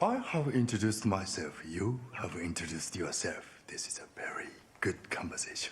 I have introduced myself. You have introduced yourself. This is a very good conversation.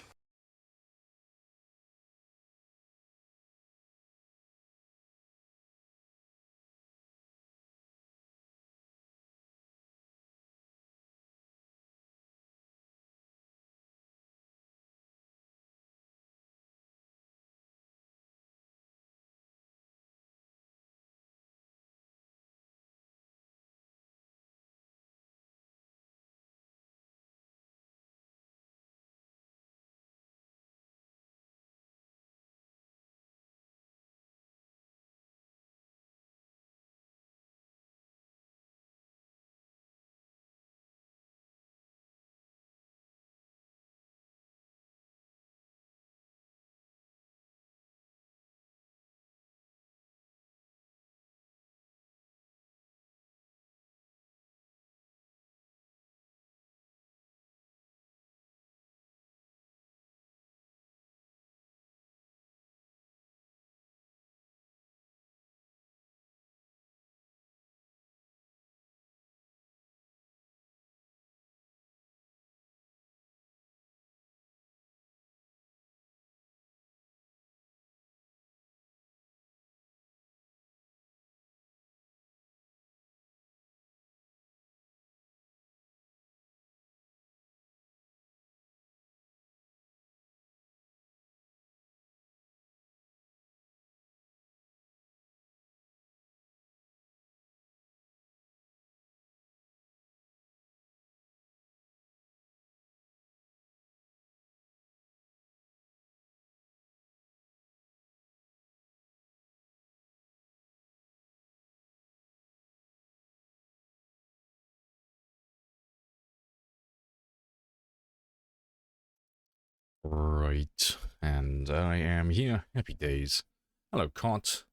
Right, and I am here. Happy days. Hello, Cot,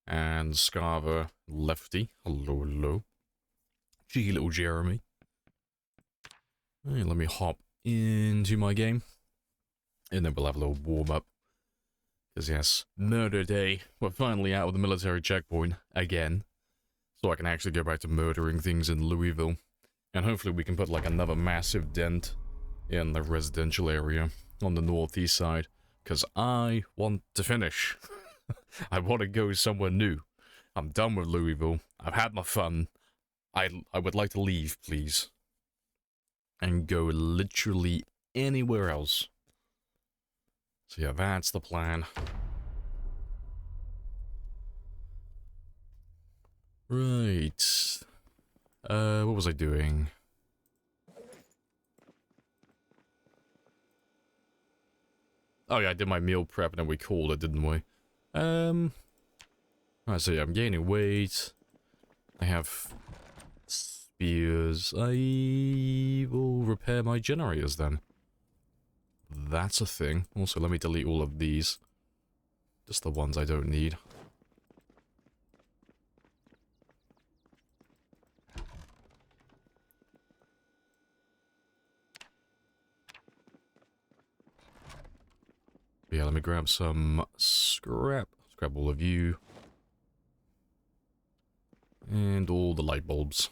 and Scarver, Lefty. Hello, hello. Cheeky little Jeremy. Hey, let me hop into my game, and then we'll have a little warm-up. Because yes, murder day. We're finally out of the military checkpoint, again. So I can actually go back to murdering things in Louisville. And hopefully we can put like another massive dent in the residential area on the northeast side. Because I want to finish. I want to go somewhere new. I'm done with Louisville. I've had my fun. I would like to leave, please. And go literally anywhere else. So yeah, that's the plan. Right. What was I doing? Oh yeah, I did my meal prep and then we called it, didn't we? Alright, so yeah, I'm gaining weight. I have spears. I will repair my generators then. That's a thing. Also, let me delete all of these. Just the ones I don't need. But yeah, let me grab some scrap. Let's grab all of you. And all the light bulbs.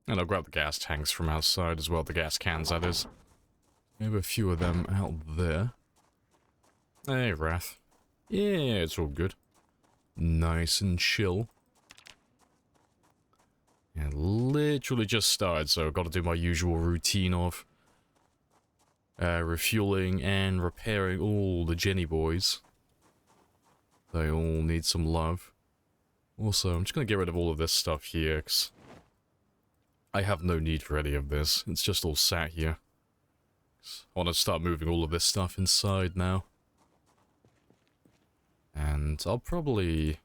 And I'll grab the gas tanks from outside as well, the gas cans, that is. Maybe a few of them out there. Hey, Wrath. Yeah, it's all good. Nice and chill. And literally just started, so I've got to do my usual routine of refueling and repairing all the Jenny boys. They all need some love. Also, I'm just going to get rid of all of this stuff here, because I have no need for any of this. It's just all sat here. I want to start moving all of this stuff inside now. And I'll probably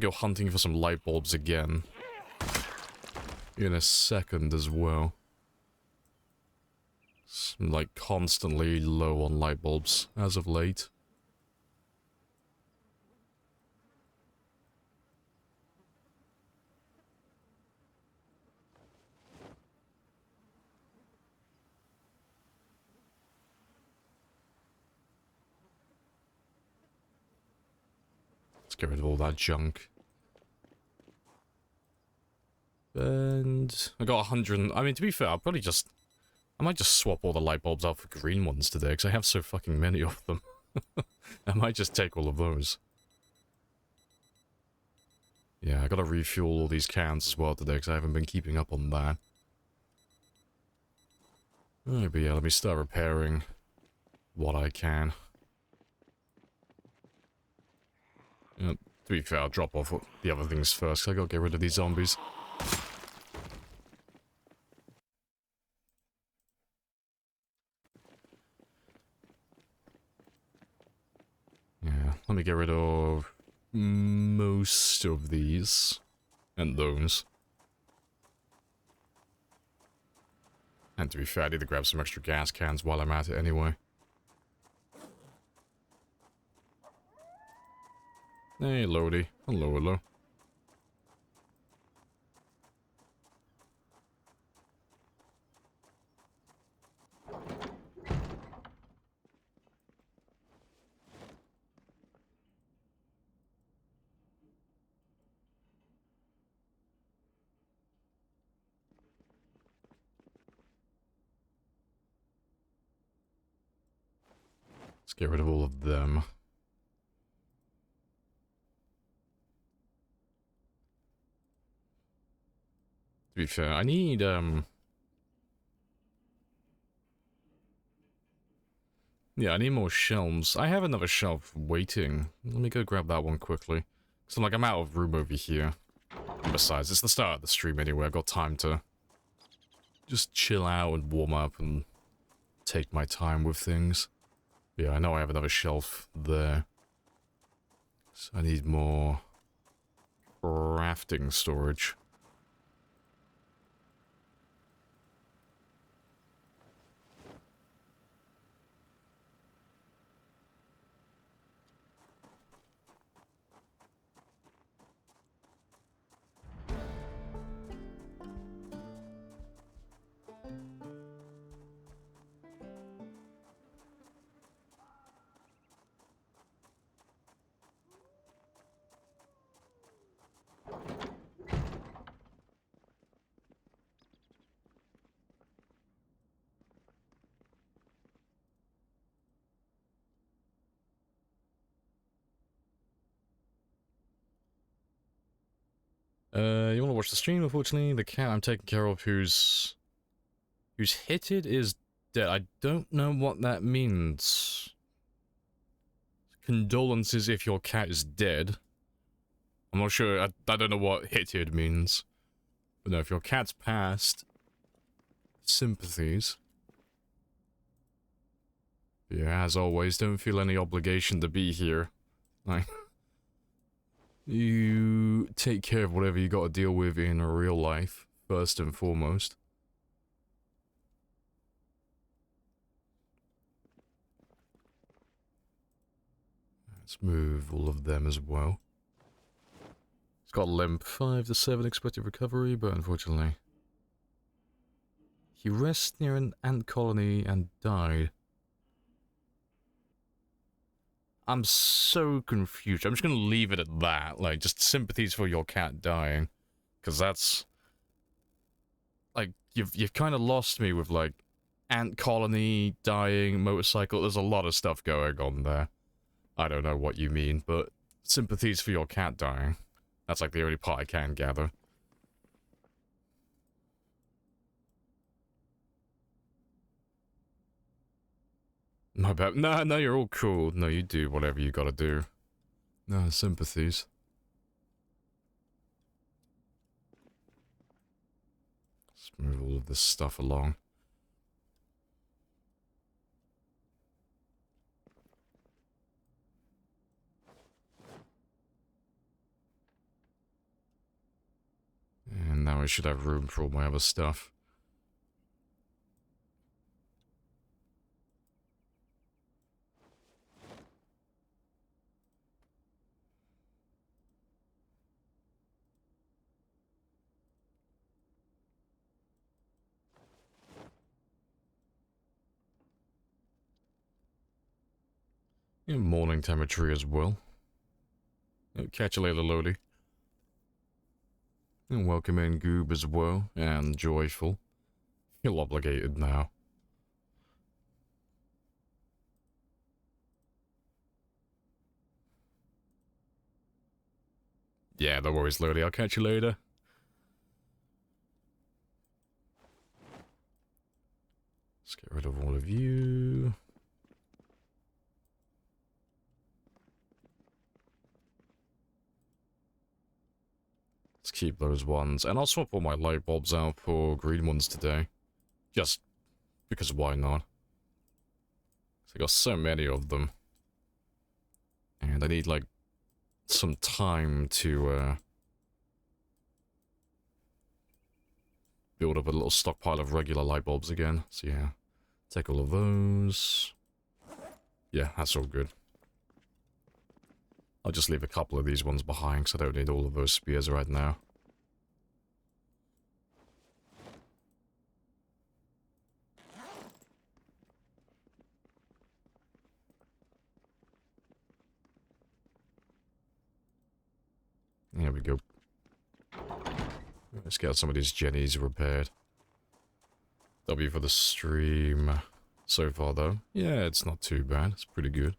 go hunting for some light bulbs again. In a second as well. I'm like constantly low on light bulbs as of late. Let's get rid of all that junk. And I got 100. I mean, to be fair, I might just swap all the light bulbs out for green ones today, because I have so fucking many of them. I might just take all of those. Yeah, I gotta refuel all these cans as well today, because I haven't been keeping up on that. But yeah, let me start repairing what I can. To be fair, I'll drop off the other things first, 'cause I gotta get rid of these zombies. Yeah, let me get rid of most of these. And those. And to be fair, I need to grab some extra gas cans while I'm at it anyway. Hey, Lodi. Hello, hello. Let's get rid of all of them. To be fair, I need, yeah, I need more shelves. I have another shelf waiting. Let me go grab that one quickly. So, like, I'm out of room over here. And besides, it's the start of the stream anyway. I've got time to just chill out and warm up and take my time with things. Yeah, I know I have another shelf there. So I need more crafting storage. You want to watch the stream? Unfortunately, the cat I'm taking care of who's hitted is dead. I don't know what that means. Condolences if your cat is dead. I'm not sure. I don't know what hitted means. But no, if your cat's passed, sympathies. Yeah, as always, don't feel any obligation to be here. Like, you take care of whatever you gotta deal with in real life, first and foremost. Let's move all of them as well. It's got limp 5 to 7 expected recovery, but unfortunately, he rests near an ant colony and died. I'm so confused. I'm just gonna leave it at that. Like, just sympathies for your cat dying. Because that's... like, you've kind of lost me with, like, ant colony, dying, motorcycle. There's a lot of stuff going on there. I don't know what you mean, but sympathies for your cat dying. That's, like, the only part I can gather. My bad. No, you're all cool. No, you do whatever you gotta do. No, sympathies. Let's move all of this stuff along. And now I should have room for all my other stuff. Yeah, morning temperature as well. Catch you later, Lodi. And welcome in Goob as well, and Joyful. Feel obligated now. Yeah, no worries, Lodi. I'll catch you later. Let's get rid of all of you. Let's keep those ones. And I'll swap all my light bulbs out for green ones today. Just because why not? I got so many of them. And I need, like, some time to, build up a little stockpile of regular light bulbs again. So yeah, take all of those. Yeah, that's all good. I'll just leave a couple of these ones behind because I don't need all of those spears right now. There we go. Let's get some of these jennies repaired. W for the stream so far, though. Yeah, it's not too bad. It's pretty good.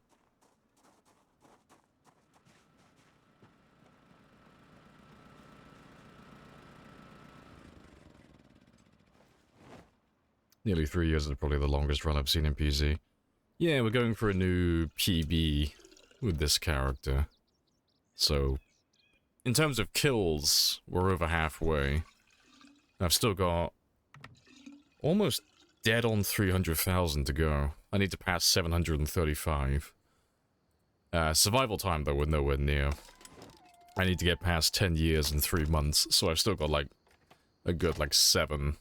Nearly 3 years is probably the longest run I've seen in PZ. Yeah, we're going for a new PB with this character. So, in terms of kills, we're over halfway. I've still got almost dead on 300,000 to go. I need to pass 735. Survival time, though, we're nowhere near. I need to get past 10 years in 3 months, so I've still got, like, a good, like, 7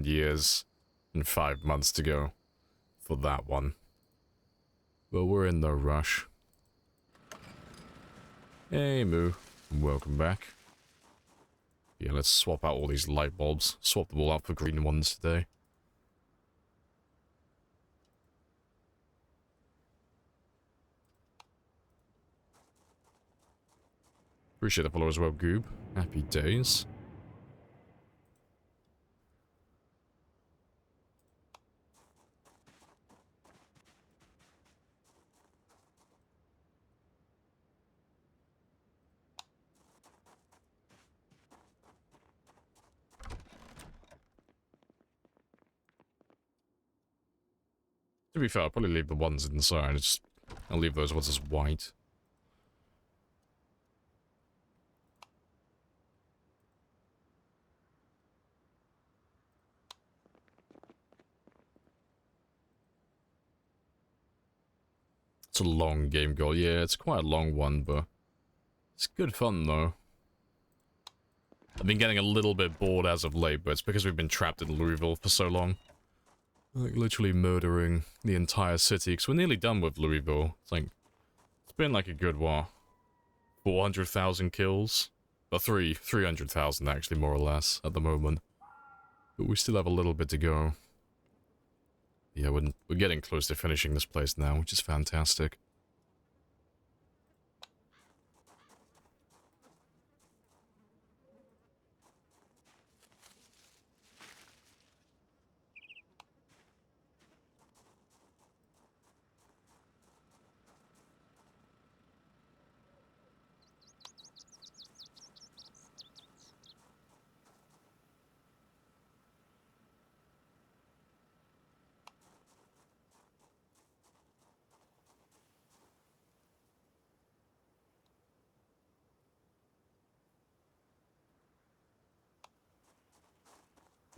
years and 5 months to go for that one. But we're in no rush. Hey, Moo. Welcome back. Yeah, let's swap out all these light bulbs. Swap them all out for green ones today. Appreciate the follow as well, Goob. Happy days. To be fair, I'll probably leave the ones inside. I'll leave those ones as white. It's a long game goal. Yeah, it's quite a long one, but it's good fun, though. I've been getting a little bit bored as of late, but it's because we've been trapped in Louisville for so long. Like, literally murdering the entire city, because we're nearly done with Louisville. It's been like a good, what, 400,000 kills? Or 300,000 actually, more or less, at the moment. But we still have a little bit to go. Yeah, we're getting close to finishing this place now, which is fantastic.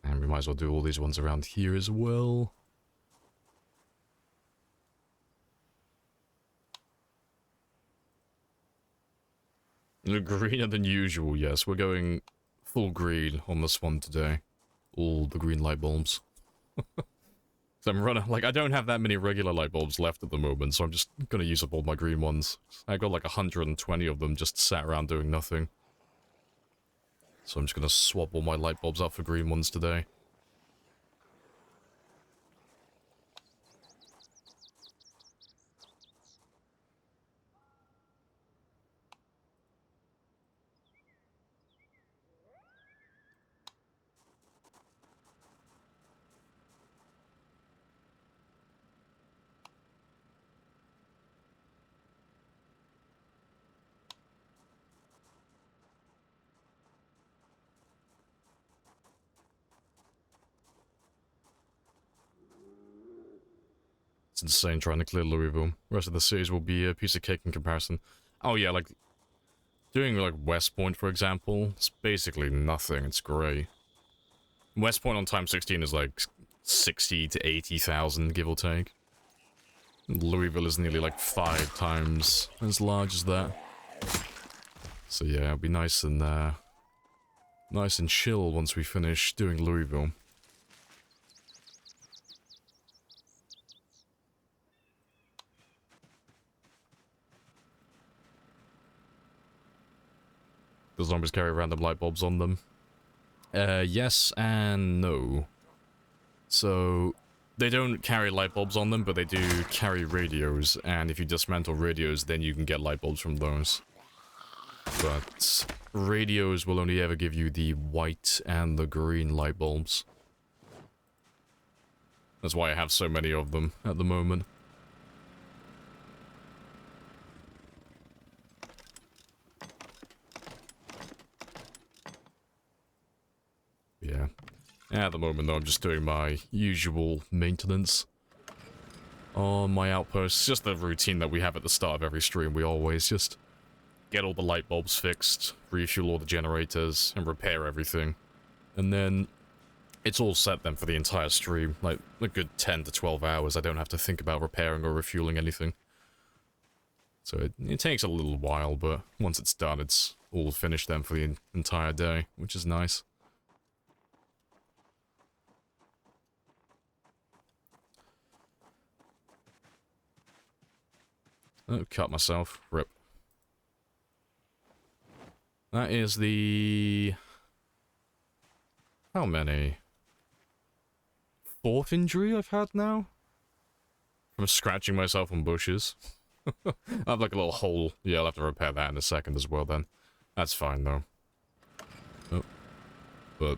And we might as well do all these ones around here as well. Greener than usual, yes. We're going full green on this one today. All the green light bulbs. So I'm running, like, I don't have that many regular light bulbs left at the moment, so I'm just gonna use up all my green ones. I got like 120 of them just sat around doing nothing. So I'm just gonna swap all my light bulbs out for green ones today. insane trying to clear Louisville. The rest of the series will be a piece of cake in comparison. Oh yeah, like, doing like West Point, for example, it's basically nothing. It's great. West Point on time 16 is like 60 to 80,000, give or take. Louisville is nearly like 5 times as large as that. So yeah, it'll be nice and chill once we finish doing Louisville. The zombies carry random light bulbs on them. Yes and no. So, they don't carry light bulbs on them, but they do carry radios, and if you dismantle radios, then you can get light bulbs from those. But radios will only ever give you the white and the green light bulbs. That's why I have so many of them at the moment. Yeah. At the moment, though, I'm just doing my usual maintenance on my outposts. It's just the routine that we have at the start of every stream. We always just get all the light bulbs fixed, refuel all the generators, and repair everything. And then it's all set then for the entire stream. Like, a good 10 to 12 hours. I don't have to think about repairing or refueling anything. So it takes a little while, but once it's done, it's all finished then for the entire day, which is nice. Oh, cut myself. Rip. That is the... How many? 4th injury I've had now? From scratching myself on bushes. I have like a little hole. Yeah, I'll have to repair that in a second as well then. That's fine though. Oh. But...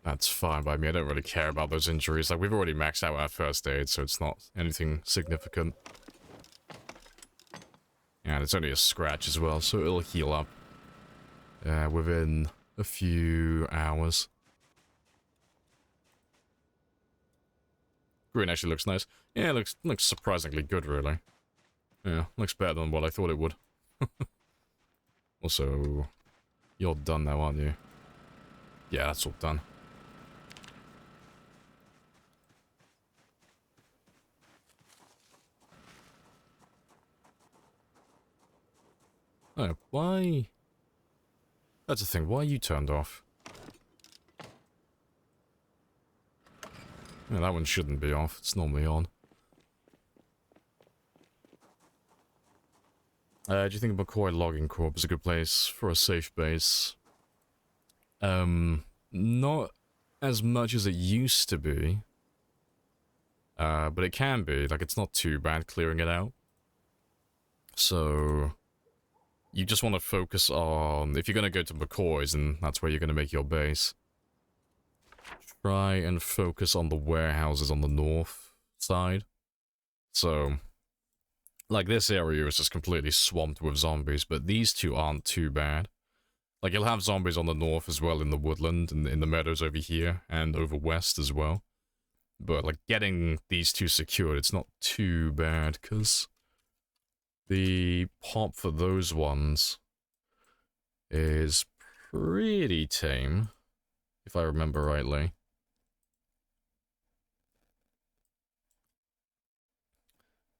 That's fine by me. I don't really care about those injuries. Like, we've already maxed out our first aid, so it's not anything significant. And it's only a scratch as well, so it'll heal up within a few hours. Green actually looks nice. Yeah, it looks surprisingly good, really. Yeah, looks better than what I thought it would. Also, you're done now, aren't you? Yeah, that's all done. Oh, why? That's the thing, why are you turned off? Yeah, that one shouldn't be off, it's normally on. Do you think McCoy Logging Corp is a good place for a safe base? Not as much as it used to be. But it can be, like, it's not too bad clearing it out. So... You just want to focus on, if you're going to go to McCoy's and that's where you're going to make your base, try and focus on the warehouses on the north side. So, like, this area is just completely swamped with zombies, but these two aren't too bad. Like, you'll have zombies on the north as well in the woodland, and in the meadows over here, and over west as well. But, like, getting these two secured, it's not too bad, because... The pop for those ones is pretty tame, if I remember rightly.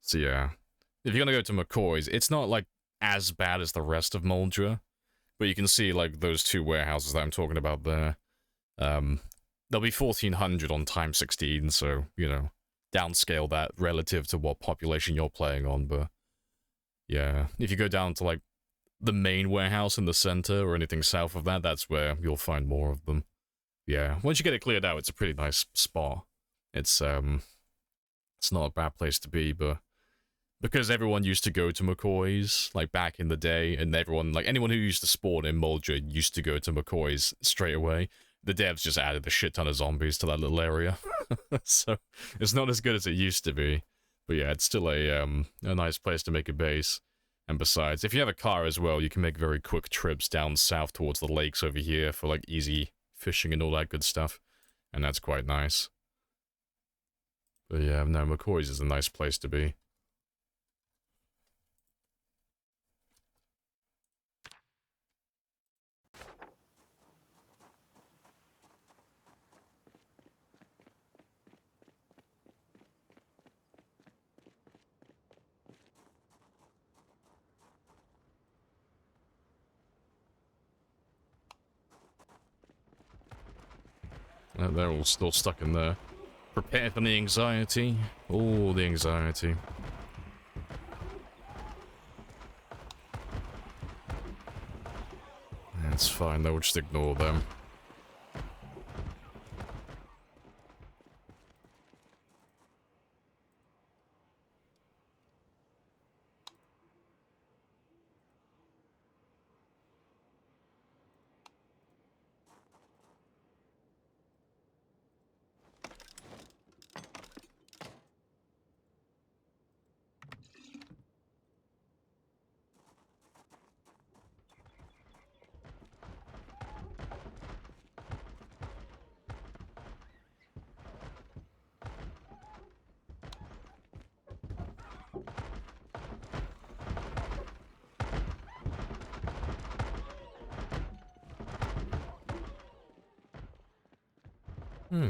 So yeah, if you're gonna go to McCoy's, it's not like as bad as the rest of Moldra, but you can see like those two warehouses that I'm talking about there. They'll be 1400 on time 16, so, you know, downscale that relative to what population you're playing on, but... Yeah, if you go down to, like, the main warehouse in the center or anything south of that, that's where you'll find more of them. Yeah, once you get it cleared out, it's a pretty nice spot. It's not a bad place to be, but because everyone used to go to McCoy's, like, back in the day, and everyone, like, anyone who used to spawn in Moldra used to go to McCoy's straight away, the devs just added a shit ton of zombies to that little area. So, it's not as good as it used to be. But yeah, it's still a nice place to make a base. And besides, if you have a car as well, you can make very quick trips down south towards the lakes over here for, like, easy fishing and all that good stuff. And that's quite nice. But yeah, no, McCoy's is a nice place to be. They're all still stuck in there. Prepare for the anxiety. Oh, the anxiety. That's fine, though. We'll just ignore them.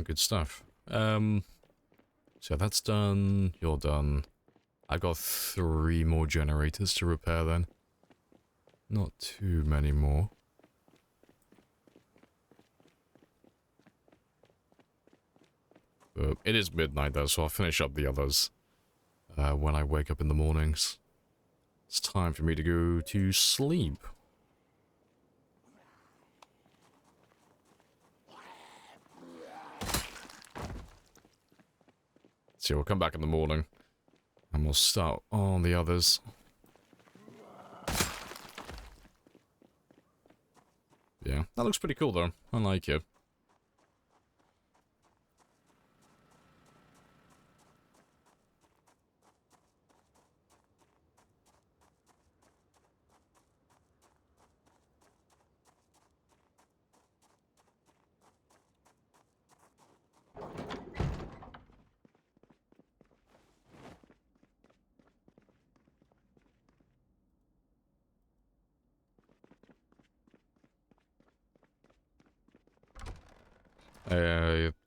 Good stuff. So that's done. You're done. I got 3 more generators to repair then. Not too many more. But it is midnight though, so I'll finish up the others when I wake up in the mornings. It's time for me to go to sleep. So we'll come back in the morning and we'll start on the others. Yeah, that looks pretty cool though. I like it.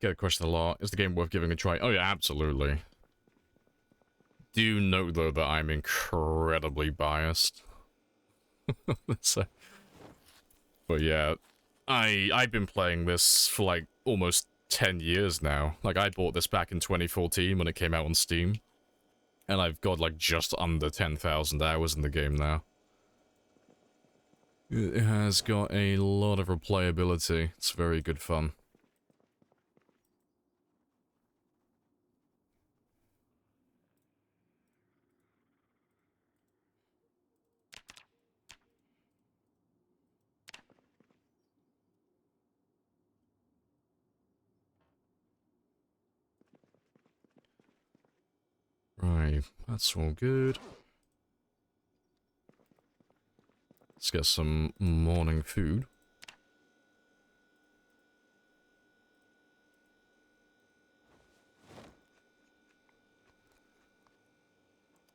Get a question a lot. Is the game worth giving a try? Oh yeah, absolutely. Do note though that I'm incredibly biased. So, but yeah, I've been playing this for like almost 10 years now. Like I bought this back in 2014 when it came out on Steam. And I've got like just under 10,000 hours in the game now. It has got a lot of replayability. It's very good fun. Right, that's all good. Let's get some morning food.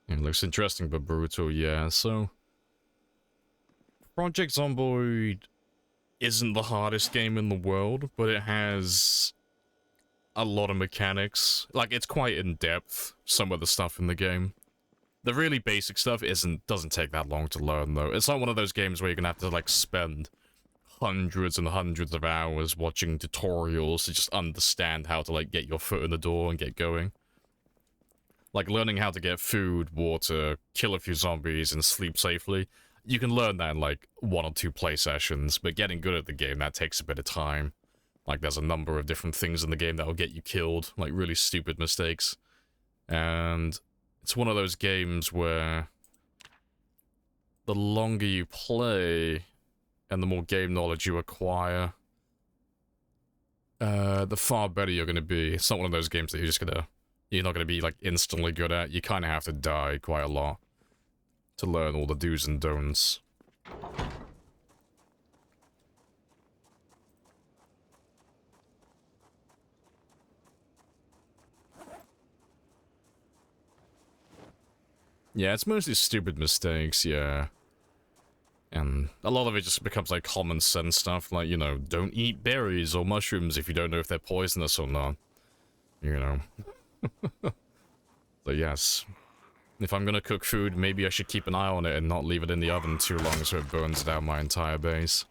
It looks interesting but brutal, yeah. So, Project Zomboid isn't the hardest game in the world, but it has a lot of mechanics. Like, it's quite in-depth, some of the stuff in the game. The really basic stuff doesn't take that long to learn, though. It's not one of those games where you're gonna have to, like, spend hundreds and hundreds of hours watching tutorials to just understand how to, like, get your foot in the door and get going. Like, learning how to get food, water, kill a few zombies, and sleep safely. You can learn that in, like, 1 or 2 play sessions, but getting good at the game, that takes a bit of time. Like, there's a number of different things in the game that will get you killed, like, really stupid mistakes. And it's one of those games where the longer you play and the more game knowledge you acquire, the far better you're going to be. It's not one of those games that you're not going to be, like, instantly good at. You kind of have to die quite a lot to learn all the do's and don'ts. Yeah, it's mostly stupid mistakes, yeah. And a lot of it just becomes like common sense stuff, like, you know, don't eat berries or mushrooms if you don't know if they're poisonous or not. You know. So yes, if I'm gonna cook food, maybe I should keep an eye on it and not leave it in the oven too long so it burns down my entire base.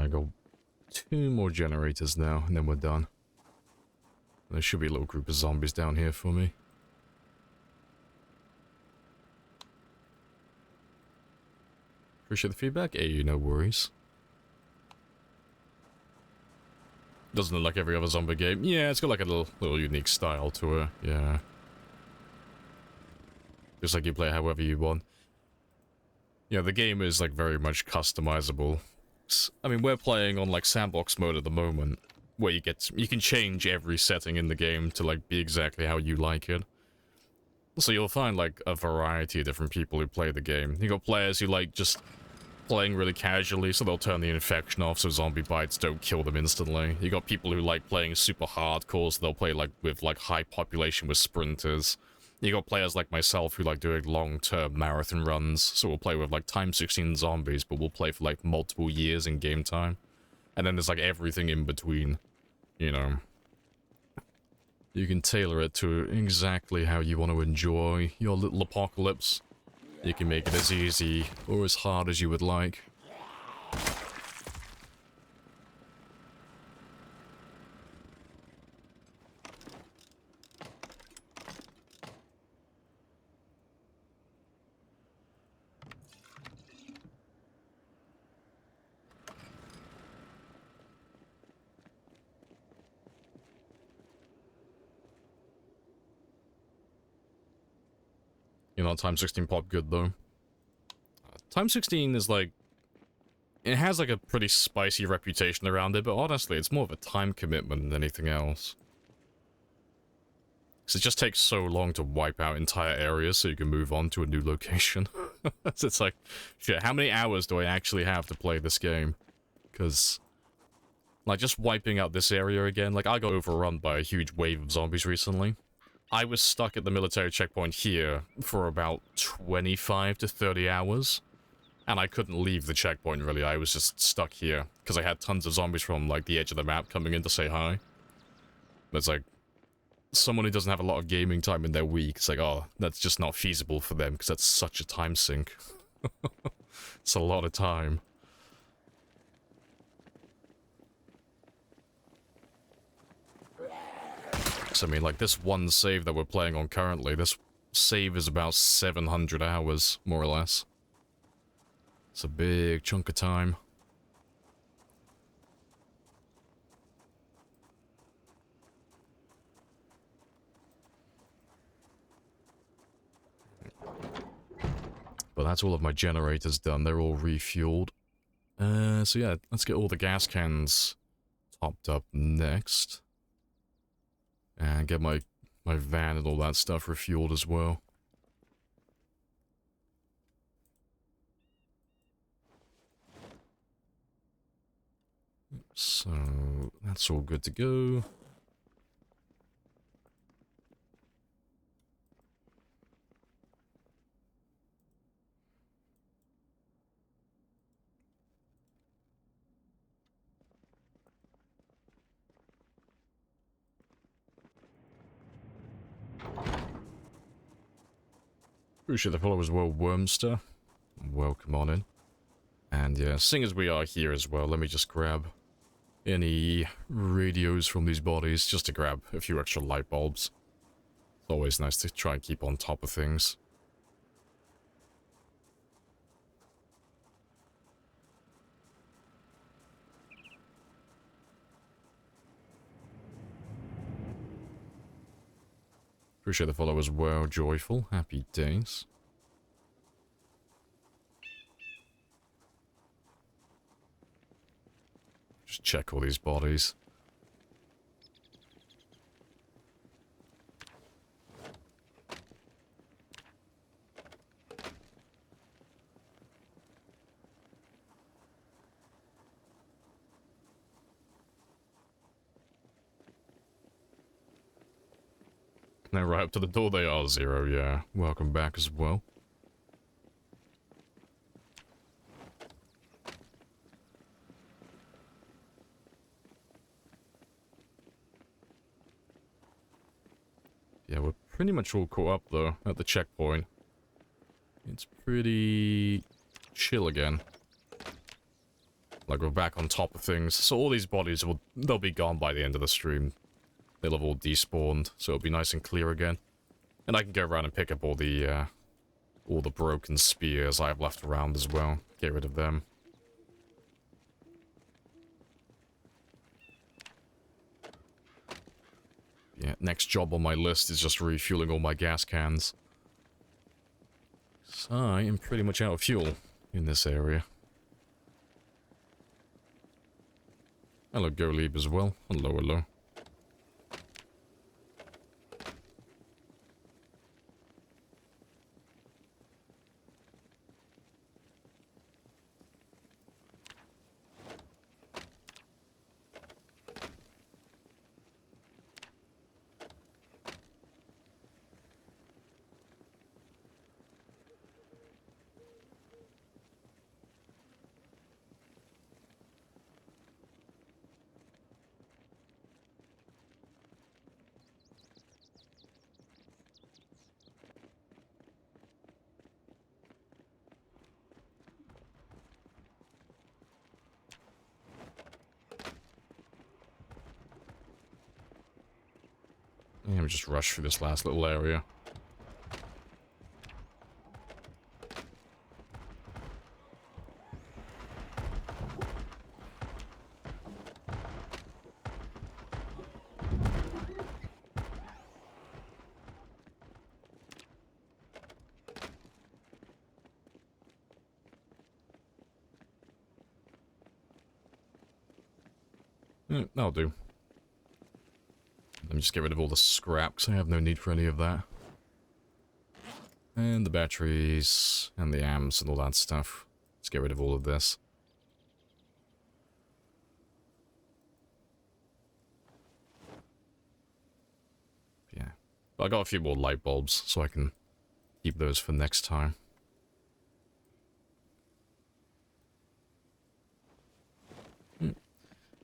I got 2 more generators now, and then we're done. There should be a little group of zombies down here for me. Appreciate the feedback. Hey, no worries. Doesn't look like every other zombie game. Yeah, it's got like a little unique style to it. Yeah. Just like you play however you want. Yeah, the game is like very much customizable. I mean, we're playing on like sandbox mode at the moment, where you can change every setting in the game to like be exactly how you like it. So you'll find like a variety of different people who play the game. You got players who like just playing really casually, so they'll turn the infection off so zombie bites don't kill them instantly. You got people who like playing super hardcore, so they'll play like with like high population with sprinters. You got players like myself who like doing long-term marathon runs, so we'll play with like x16 zombies, but we'll play for like multiple years in game time. And then there's like everything in between, you know. You can tailor it to exactly how you want to enjoy your little apocalypse. You can make it as easy or as hard as you would like. You know, x16 pop good though. x16 is like, it has like a pretty spicy reputation around it, but honestly, it's more of a time commitment than anything else. Because it just takes so long to wipe out entire areas so you can move on to a new location. So it's like, shit, how many hours do I actually have to play this game? Because, like, just wiping out this area again, like, I got overrun by a huge wave of zombies recently. I was stuck at the military checkpoint here for about 25 to 30 hours. And I couldn't leave the checkpoint, really. I was just stuck here. Because I had tons of zombies from, like, the edge of the map coming in to say hi. But it's like, someone who doesn't have a lot of gaming time in their week, it's like, oh, that's just not feasible for them, because that's such a time sink. It's a lot of time. So, I mean, like, this one save that we're playing on currently, this save is about 700 hours, more or less. It's a big chunk of time. But that's all of my generators done. They're all refueled. So yeah, let's get all the gas cans topped up next. And get my van and all that stuff refueled as well. So, that's all good to go. Appreciate the follow as well, Wormster. Welcome on in. And yeah, seeing as we are here as well, let me just grab any radios from these bodies, just to grab a few extra light bulbs. It's always nice to try and keep on top of things. Appreciate the follow as well, Joyful. Happy days. Just check all these bodies. Now right up to the door they are, Zero, yeah. Welcome back as well. Yeah, we're pretty much all caught up, though, at the checkpoint. It's pretty chill again. Like, we're back on top of things. So all these bodies, they'll be gone by the end of the stream. They'll have all despawned, so it'll be nice and clear again. And I can go around and pick up all the broken spears I have left around as well. Get rid of them. Yeah, next job on my list is just refueling all my gas cans. So I am pretty much out of fuel in this area. Hello, Goleeb as well. Hello, hello. Let me just rush through this last little area. That'll do. Let me just get rid of all the scrap, because I have no need for any of that. And the batteries, and the amps, and all that stuff. Let's get rid of all of this. Yeah. But I got a few more light bulbs, so I can keep those for next time.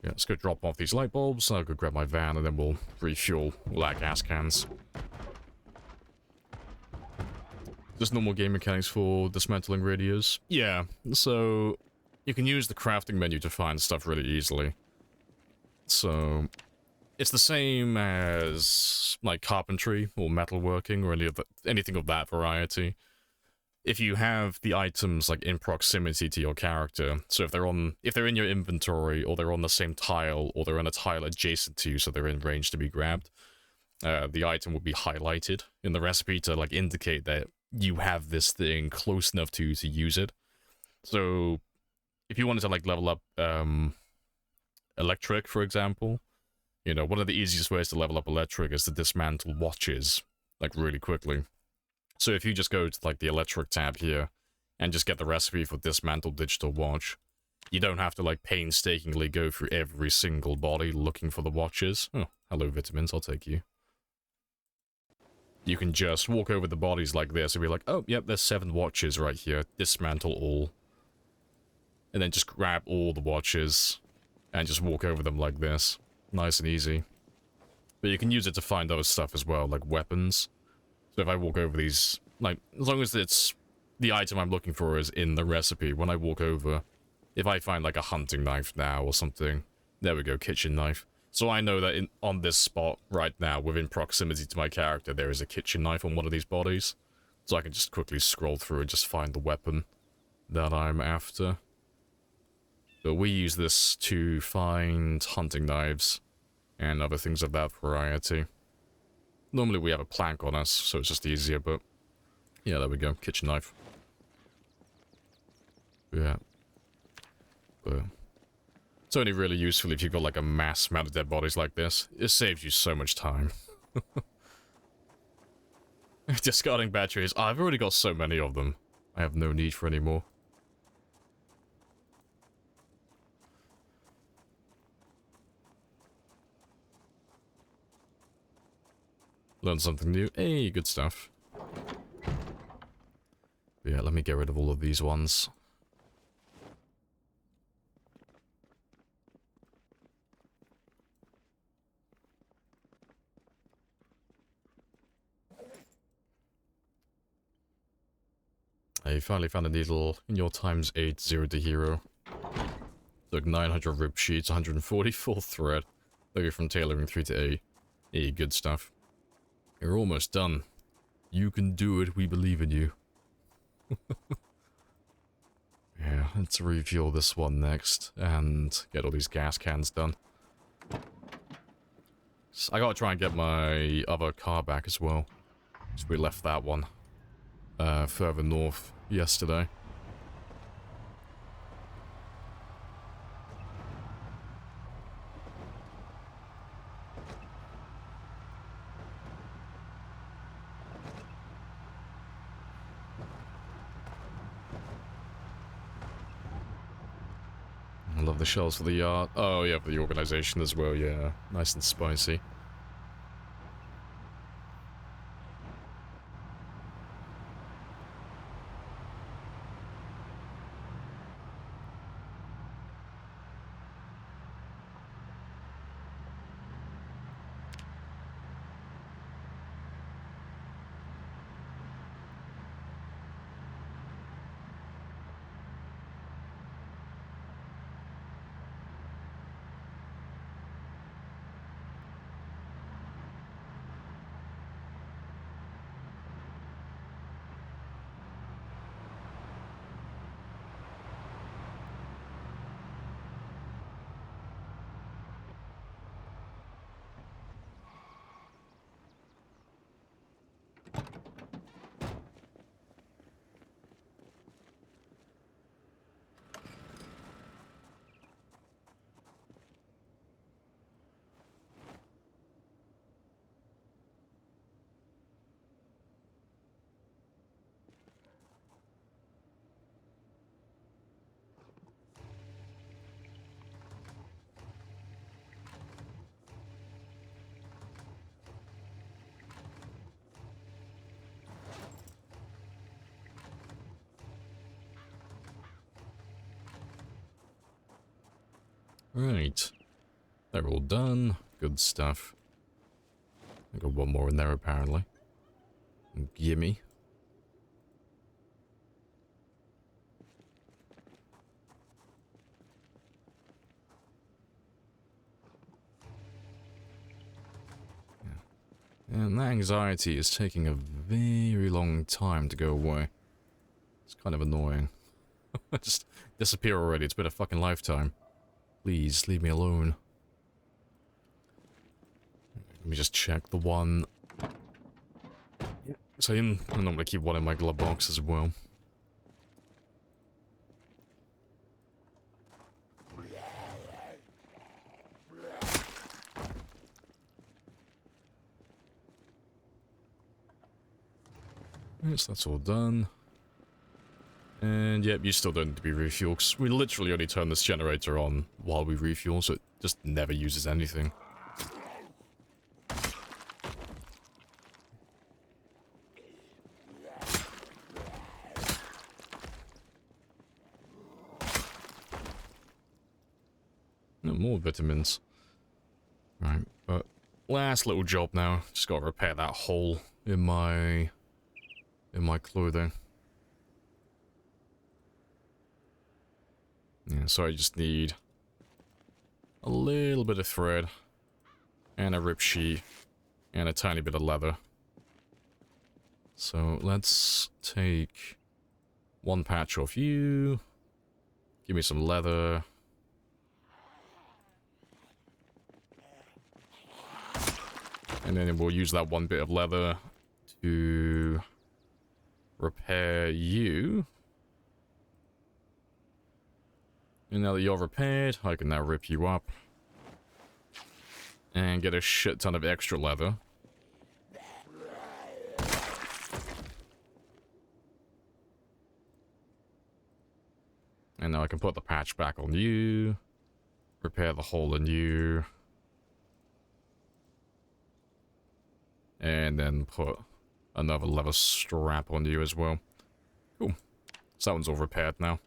Yeah, let's go drop off these light bulbs, I'll go grab my van, and then we'll refuel all our gas cans. Just normal game mechanics for dismantling radios? Yeah, so you can use the crafting menu to find stuff really easily. So it's the same as like carpentry or metalworking or anything of that variety. If you have the items like in proximity to your character, so if they're in your inventory, or they're on the same tile, or they're on a tile adjacent to you, so they're in range to be grabbed, the item will be highlighted in the recipe to like indicate that you have this thing close enough to use it. So if you wanted to like level up electric, for example, you know, one of the easiest ways to level up electric is to dismantle watches like really quickly. So if you just go to like the electric tab here and just get the recipe for dismantle digital watch, you don't have to like painstakingly go through every single body looking for the watches. Oh, hello vitamins, I'll take you. You can just walk over the bodies like this and be like, oh, yep, there's 7 watches right here. Dismantle all. And then just grab all the watches and just walk over them like this. Nice and easy. But you can use it to find other stuff as well, like weapons. So if I walk over these, like, as long as it's the item I'm looking for is in the recipe, when I walk over, if I find like a hunting knife now or something, there we go, kitchen knife. So I know that on this spot right now, within proximity to my character, there is a kitchen knife on one of these bodies. So I can just quickly scroll through and just find the weapon that I'm after. But we use this to find hunting knives and other things of that variety. Normally we have a plank on us, so it's just easier, but... yeah, there we go. Kitchen knife. Yeah. But... it's only really useful if you've got like a mass amount of dead bodies like this. It saves you so much time. Discarding batteries. I've already got so many of them. I have no need for any more. Learn something new. Hey, good stuff. But yeah, let me get rid of all of these ones. I finally found a needle in your times 8 0 to hero. Took 900 rib sheets, 140 full thread. Looking from tailoring 3 to 8. Hey, good stuff. You're almost done. You can do it, we believe in you. Yeah, let's refuel this one next, and get all these gas cans done. So I gotta try and get my other car back as well. So we left that one further north yesterday. I love the shells for the yard. Oh yeah, for the organization as well, yeah. Nice and spicy. Right. They're all done. Good stuff. I got one more in there apparently. Gimme. Yeah. And that anxiety is taking a very long time to go away. It's kind of annoying. Just disappear already. It's been a fucking lifetime. Please, leave me alone. Let me just check the one. So I normally keep one in my glove box as well. Yes, that's all done. And yep, you still don't need to be refueled, because we literally only turn this generator on while we refuel, so it just never uses anything. No, more vitamins. Right, but last little job now. Just gotta repair that hole in my clothing. Yeah, so I just need a little bit of thread and a rip sheet, and a tiny bit of leather. So let's take one patch off you. Give me some leather. And then we'll use that one bit of leather to repair you. And now that you're repaired, I can now rip you up. And get a shit ton of extra leather. And now I can put the patch back on you. Repair the hole in you. And then put another leather strap on you as well. Cool. So that one's all repaired now.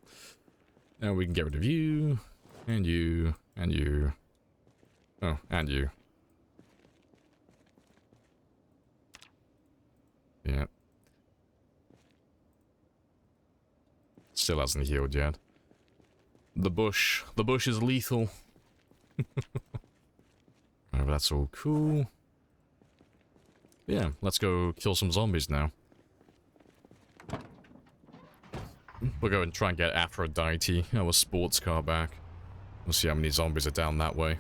Now we can get rid of you. And you. And you. Oh, and you. Yeah. Still hasn't healed yet. The bush. The bush is lethal. Oh, that's all cool. Yeah, let's go kill some zombies now. We'll go and try and get Aphrodite, our sports car, back. We'll see how many zombies are down that way.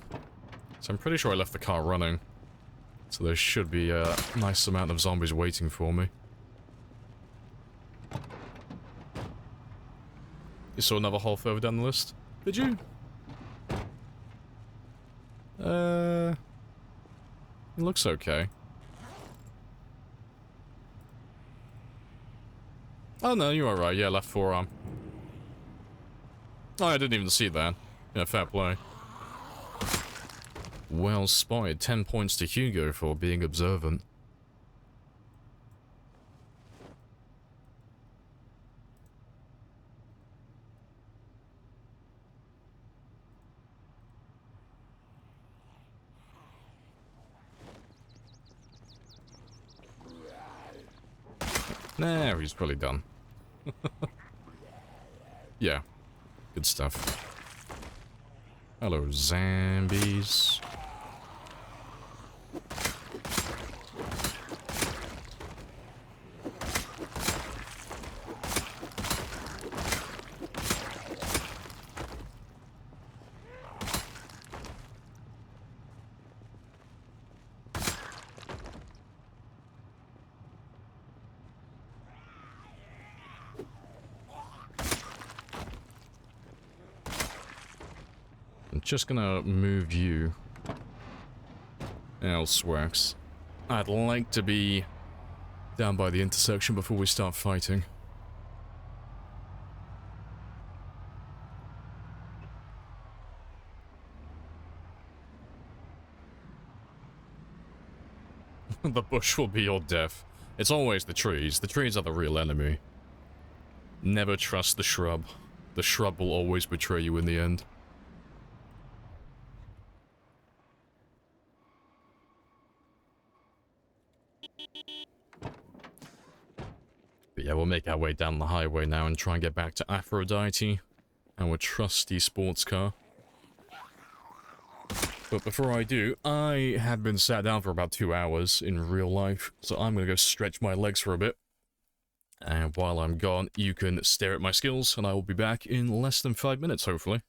So I'm pretty sure I left the car running. So there should be a nice amount of zombies waiting for me. You saw another hole further down the list? Did you? It looks okay. Oh no, you are right. Yeah, left forearm. Oh, I didn't even see that. Yeah, fair play. Well spotted. 10 points to Hugo for being observant. Nah, he's probably done. Yeah, good stuff. Hello, zombies. I'm just gonna move you elsewhere. I'd like to be down by the intersection before we start fighting. The bush will be your death. It's always the trees. The trees are the real enemy. Never trust the shrub. The shrub will always betray you in the end. But yeah, we'll make our way down the highway now and try and get back to Aphrodite, our trusty sports car. But before I do, I have been sat down for about 2 hours in real life, so I'm gonna go stretch my legs for a bit. And while I'm gone, you can stare at my skills, and I will be back in less than 5 minutes, hopefully.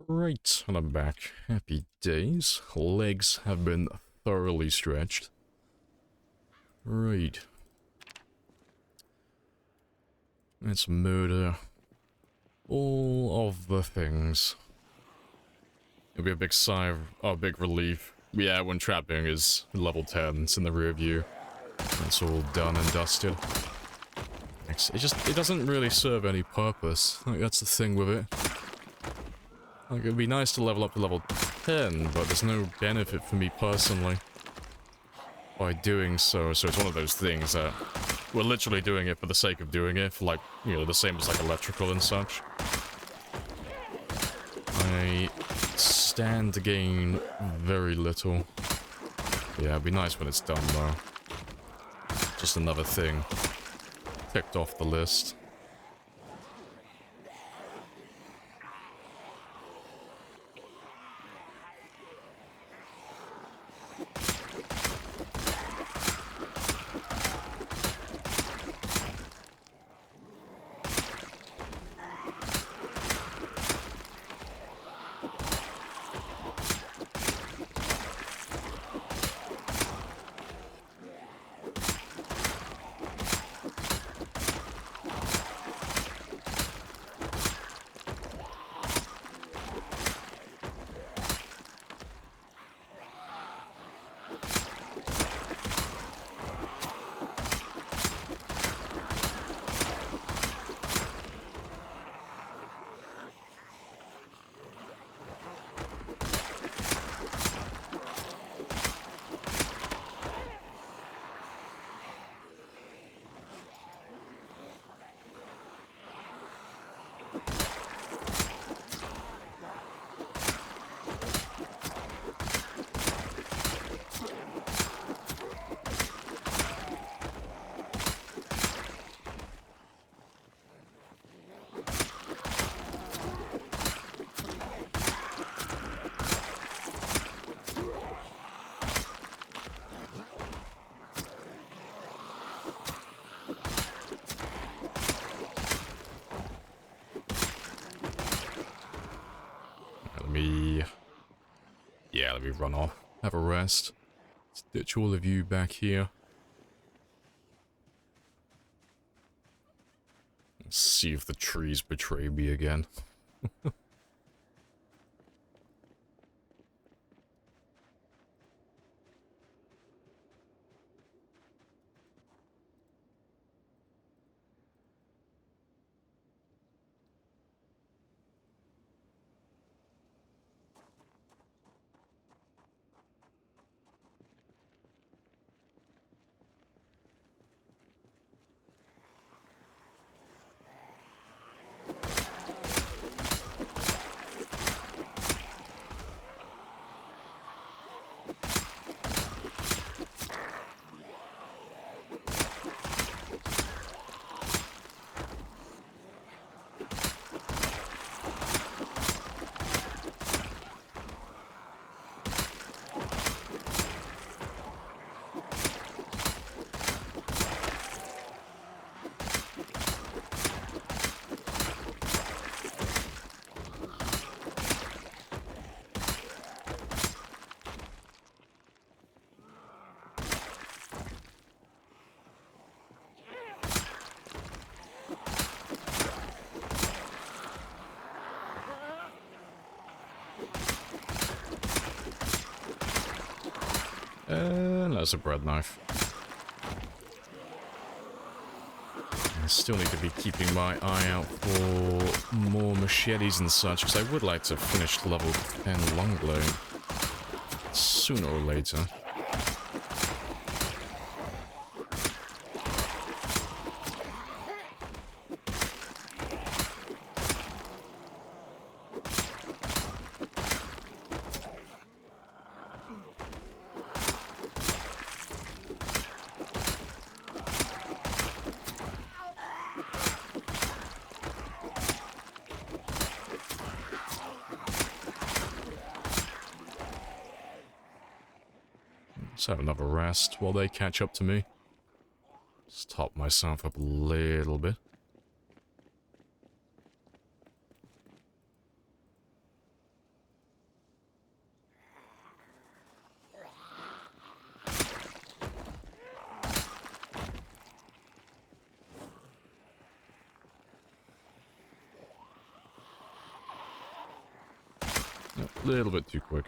Right, and I'm back. Happy days. Legs have been thoroughly stretched. Right. Let's murder all of the things. It'll be a big sigh of, oh, big relief. Yeah, when trapping is level 10, it's in the rear view. That's all done and dusted. It doesn't really serve any purpose. Like, that's the thing with it. Like, it'd be nice to level up to level 10, but there's no benefit for me personally by doing so. So it's one of those things that we're literally doing it for the sake of doing it, for like, you know, the same as like electrical and such. I stand to gain very little. Yeah, it'd be nice when it's done though. Just another thing ticked off the list. Let me run off. Have a rest. Let's ditch all of you back here. Let's see if the trees betray me again. And that's a bread knife. I still need to be keeping my eye out for more machetes and such, because I would like to finish level 10 longblade sooner or later. Let's have another rest while they catch up to me. Just top myself up a little bit. A little bit too quick.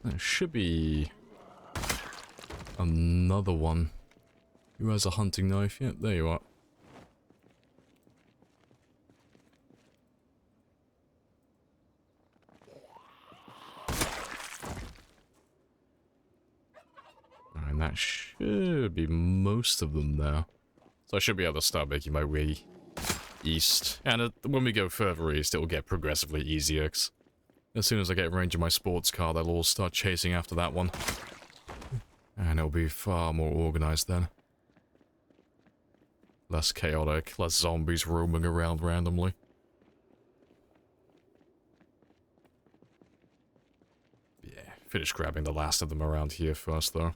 There should be another one. Who has a hunting knife? Yep, there you are. And that should be most of them there. So I should be able to start making my way east. And when we go further east, it will get progressively easier. As soon as I get range of my sports car, they'll all start chasing after that one. And it'll be far more organized then. Less chaotic, less zombies roaming around randomly. Yeah, finish grabbing the last of them around here first, though.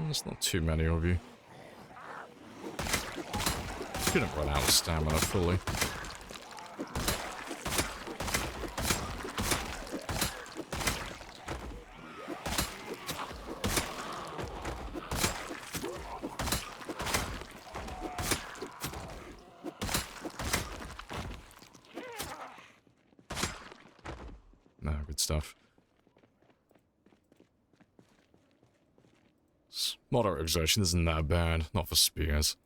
There's not too many of you. Couldn't run out of stamina fully. No, good stuff. Moderate exertion isn't that bad, not for spears.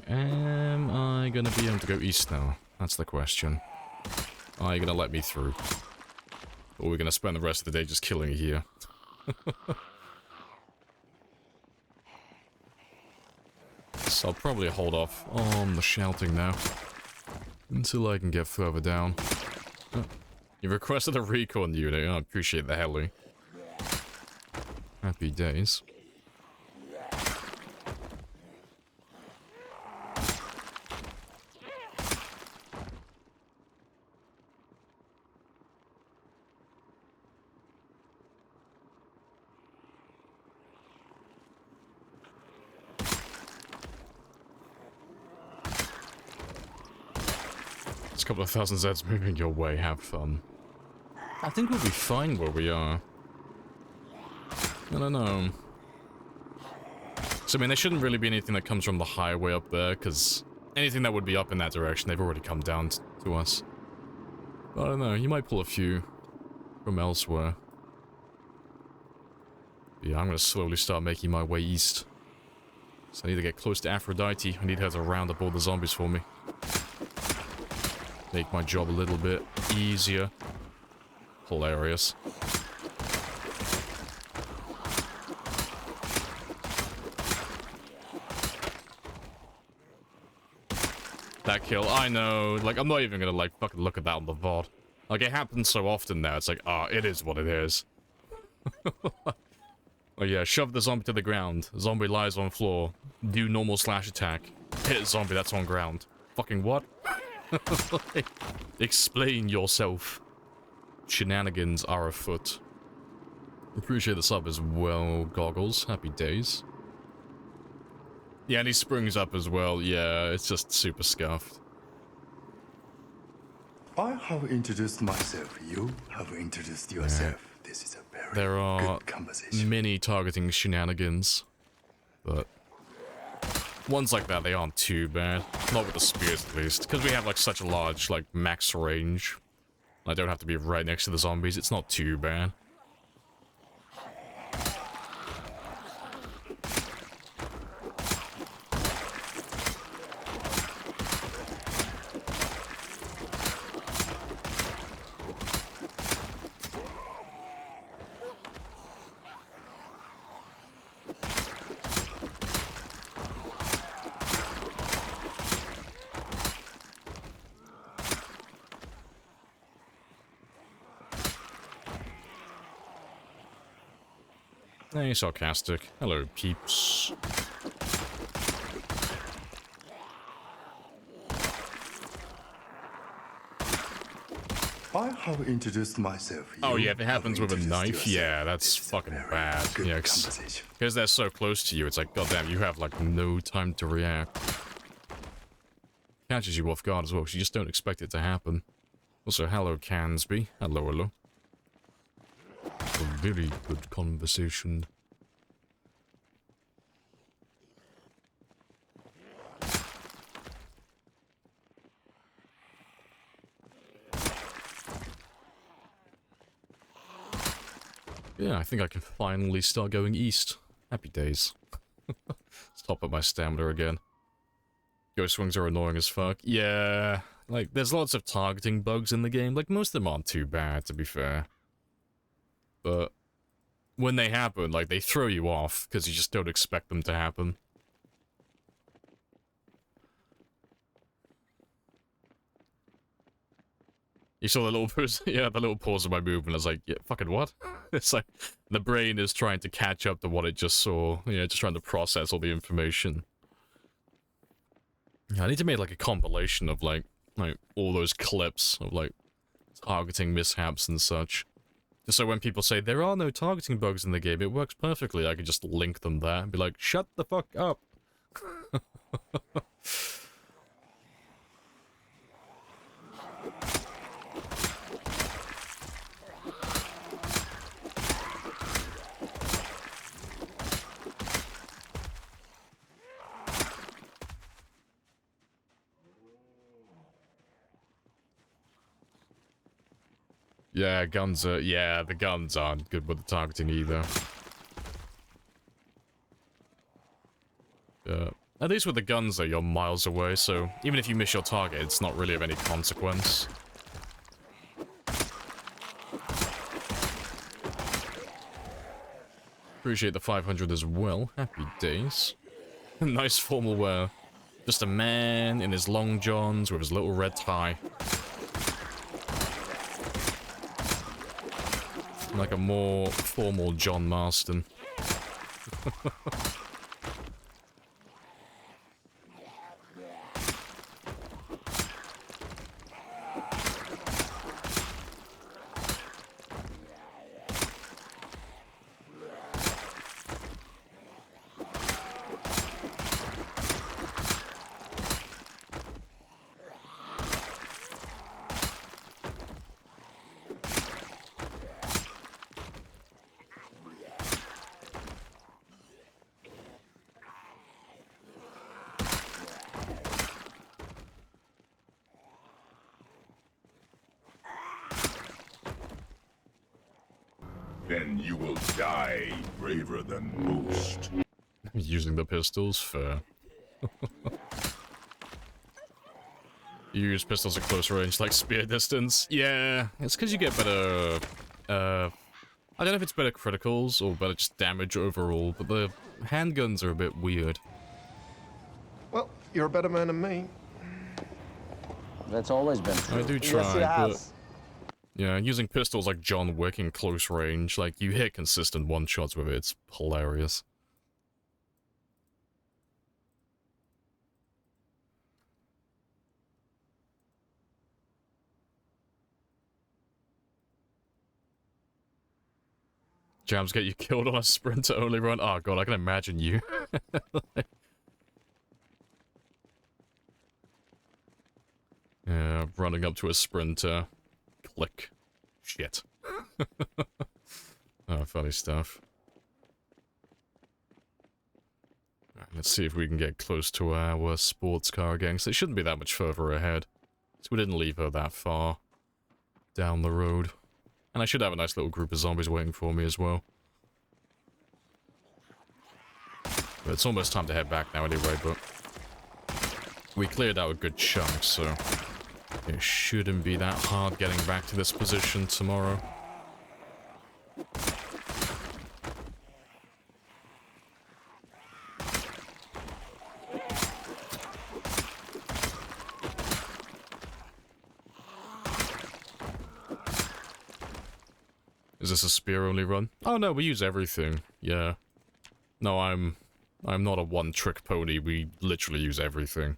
Am I gonna be able to go east now? That's the question. Are you gonna let me through? Or are we gonna spend the rest of the day just killing it here? So I'll probably hold off on the shouting now. Until I can get further down. Oh, you requested a recon unit. I appreciate the heli. Happy days. Couple of thousand Zeds moving your way, have fun. I think we'll be fine where we are. I don't know. So, I mean, there shouldn't really be anything that comes from the highway up there, because anything that would be up in that direction, they've already come down to us. But I don't know, you might pull a few from elsewhere. But yeah, I'm gonna slowly start making my way east. So I need to get close to Aphrodite. I need her to round up all the zombies for me. Make my job a little bit easier. Hilarious. That kill, I know. Like, I'm not even gonna, like, fucking look at that on the VOD. Like, it happens so often now, it's like, ah, it is what it is. Oh yeah, shove the zombie to the ground. Zombie lies on floor. Do normal slash attack. Hit a zombie that's on ground. Fucking what? Like, explain yourself. Shenanigans are afoot. Appreciate the sub as well, Goggles. Happy days. Yeah, and he springs up as well. Yeah, it's just super scuffed. I have introduced myself. You have introduced yourself. This is a very There are good conversation. many targeting shenanigans, but ones like that, they aren't too bad. Not with the spears, at least. Because we have, like, such a large, like, max range. I don't have to be right next to the zombies. It's not too bad. Hey, sarcastic. Hello, peeps. I have introduced myself. Oh You yeah, if it happens have with a introduced knife, yourself. yeah, that's This is a fucking very bad. good Yeah, conversation. because they're so close to you, it's like, goddamn, you have, like, no time to react. Catches you off guard as well, because you just don't expect it to happen. Also, hello, Cansby. Hello, hello. A very good conversation. Yeah, I think I can finally start going east. Happy days. Let's top up my stamina again. Ghost swings are annoying as fuck. Yeah, like, there's lots of targeting bugs in the game. Like, most of them aren't too bad, to be fair. But when they happen, like, they throw you off, because you just don't expect them to happen. You saw the little pause, yeah, the little pause of my movement. I was like, yeah, fucking what? It's like, the brain is trying to catch up to what it just saw. Yeah, just trying to process all the information. Yeah, I need to make, like, a compilation of, like, all those clips of, like, targeting mishaps and such. Just so when people say, there are no targeting bugs in the game, it works perfectly, I could just link them there and be like, shut the fuck up. Yeah, guns are... Yeah, the guns aren't good with the targeting either. At least with the guns, though, you're miles away, so even if you miss your target, it's not really of any consequence. Appreciate the 500 as well. Happy days. Nice formal wear. Just a man in his long johns with his little red tie. Like a more formal John Marston. Then you will die braver than most. Using the pistols, fair. You use pistols at close range, like spear distance. Yeah, it's because you get better, I don't know if it's better criticals or better just damage overall, but the handguns are a bit weird. Well, you're a better man than me. That's always been true. I do try, Yes, it has. but yeah, using pistols like John Wick in close range, like you hit consistent one-shots with it, it's hilarious. Jams get you killed on a sprinter only run. Oh god, I can imagine you. Yeah, running up to a sprinter. Click. Shit. Oh, funny stuff. Right, let's see if we can get close to our sports car again, so it shouldn't be that much further ahead. So we didn't leave her that far down the road. And I should have a nice little group of zombies waiting for me as well. But it's almost time to head back now anyway, but we cleared out a good chunk, so it shouldn't be that hard getting back to this position tomorrow. Is this a spear-only run? Oh no, we use everything. Yeah. No, I'm not a one-trick pony. We literally use everything.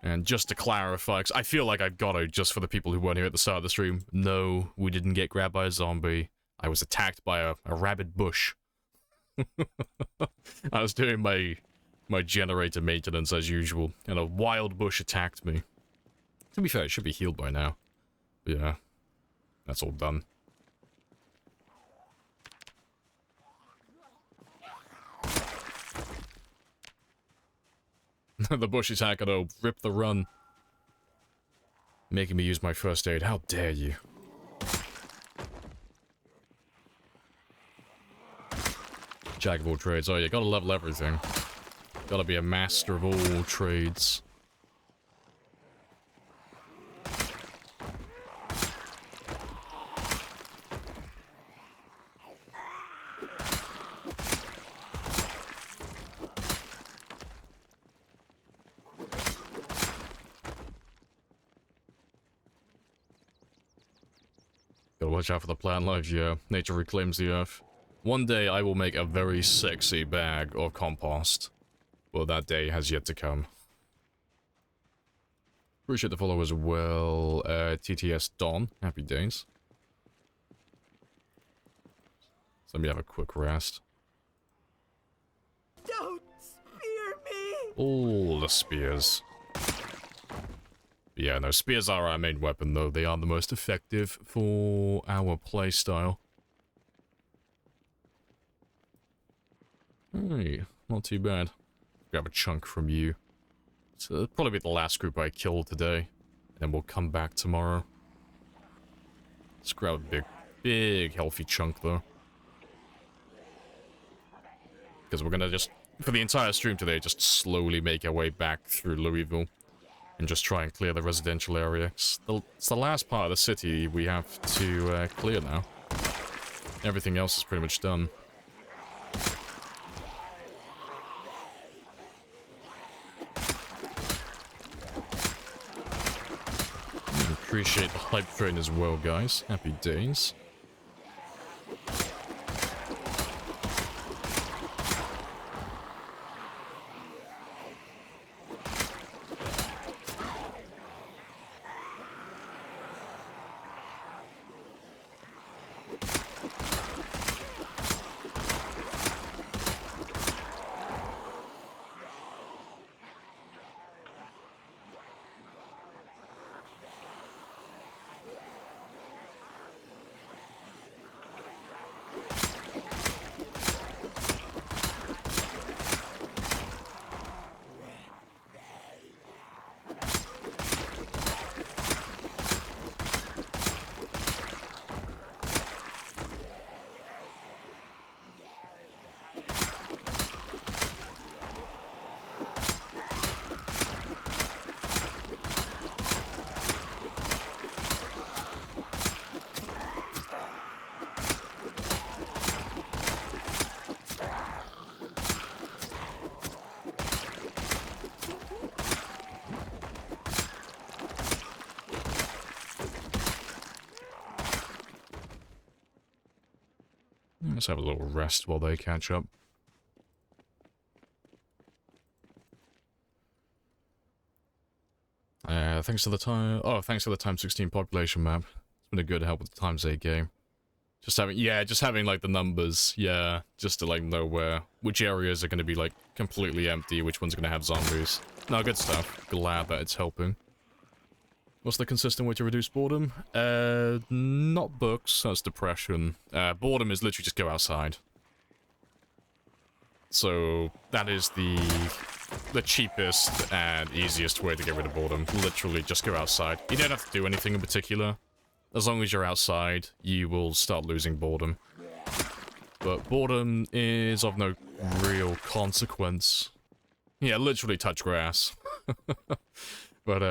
And just to clarify, 'cause I feel like I've got to, just for the people who weren't here at the start of the stream, no, we didn't get grabbed by a zombie. I was attacked by a rabid bush. I was doing my generator maintenance as usual, and a wild bush attacked me. To be fair, it should be healed by now. But yeah, that's all done. The bush attack gonna rip the run. Making me use my first aid. How dare you? Jack of all trades. Oh, you gotta level everything. Gotta be a master of all trades. Gotta watch out for the plant life, yeah. Nature reclaims the earth. One day I will make a very sexy bag of compost. Well, that day has yet to come. Appreciate the follow as well, TTS Dawn. Happy days. So let me have a quick rest. Don't spear me! All the spears. Yeah, no, spears are our main weapon, though. They are the most effective for our playstyle. Hey, not too bad. Grab a chunk from you. So it'll probably be the last group I kill today. And then we'll come back tomorrow. Let's grab a big healthy chunk, though. Because we're gonna just, for the entire stream today, just slowly make our way back through Louisville. And just try and clear the residential area. It's the last part of the city we have to clear now. Everything else is pretty much done. Appreciate the hype train as well, guys. Happy days. Let's have a little rest while they catch up. Thanks for the time. Oh, thanks for the time 16 population map. It's been a good help with the times 8 game. Just having like the numbers, yeah, just to like know which areas are going to be like completely empty, which ones are going to have zombies. No, good stuff. Glad that it's helping. What's the consistent way to reduce boredom? Not books, that's depression. Boredom is literally just go outside. So, that is the cheapest and easiest way to get rid of boredom. Literally just go outside. You don't have to do anything in particular. As long as you're outside, you will start losing boredom. But boredom is of no real consequence. Yeah, literally touch grass. But,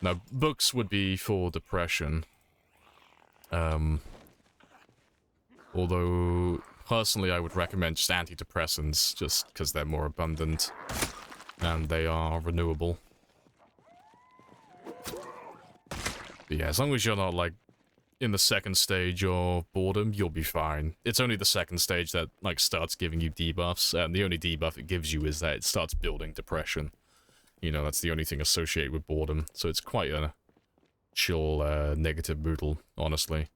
no, books would be for depression. Although, personally, I would recommend just antidepressants, just because they're more abundant. And they are renewable. But yeah, as long as you're not, like, in the second stage of boredom, you'll be fine. It's only the second stage that, like, starts giving you debuffs, and the only debuff it gives you is that it starts building depression. You know, that's the only thing associated with boredom, so it's quite a chill, negative boodle, honestly.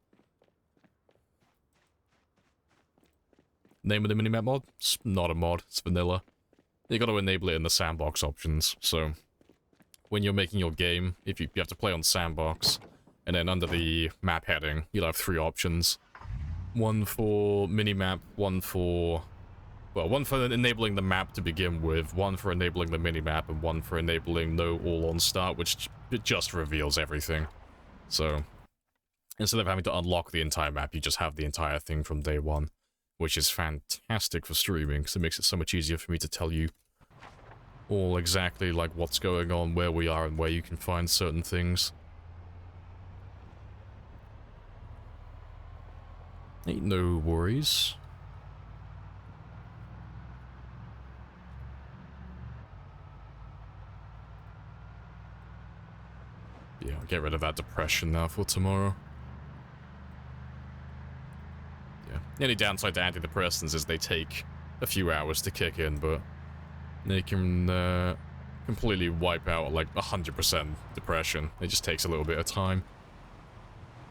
Name of the minimap mod? It's not a mod, it's vanilla. You gotta enable it in the sandbox options, so when you're making your game, if you have to play on sandbox, and then under the map heading, you'll have 3 options. One for minimap, one for enabling the map to begin with, one for enabling the minimap, and one for enabling no all-on start, which it just reveals everything. So, instead of having to unlock the entire map, you just have the entire thing from day one, which is fantastic for streaming, because it makes it so much easier for me to tell you all exactly, like, what's going on, where we are, and where you can find certain things. Ain't no worries. Yeah, I'll get rid of that depression now for tomorrow. Yeah. The only downside to antidepressants is they take a few hours to kick in, but they can completely wipe out like 100% depression. It just takes a little bit of time.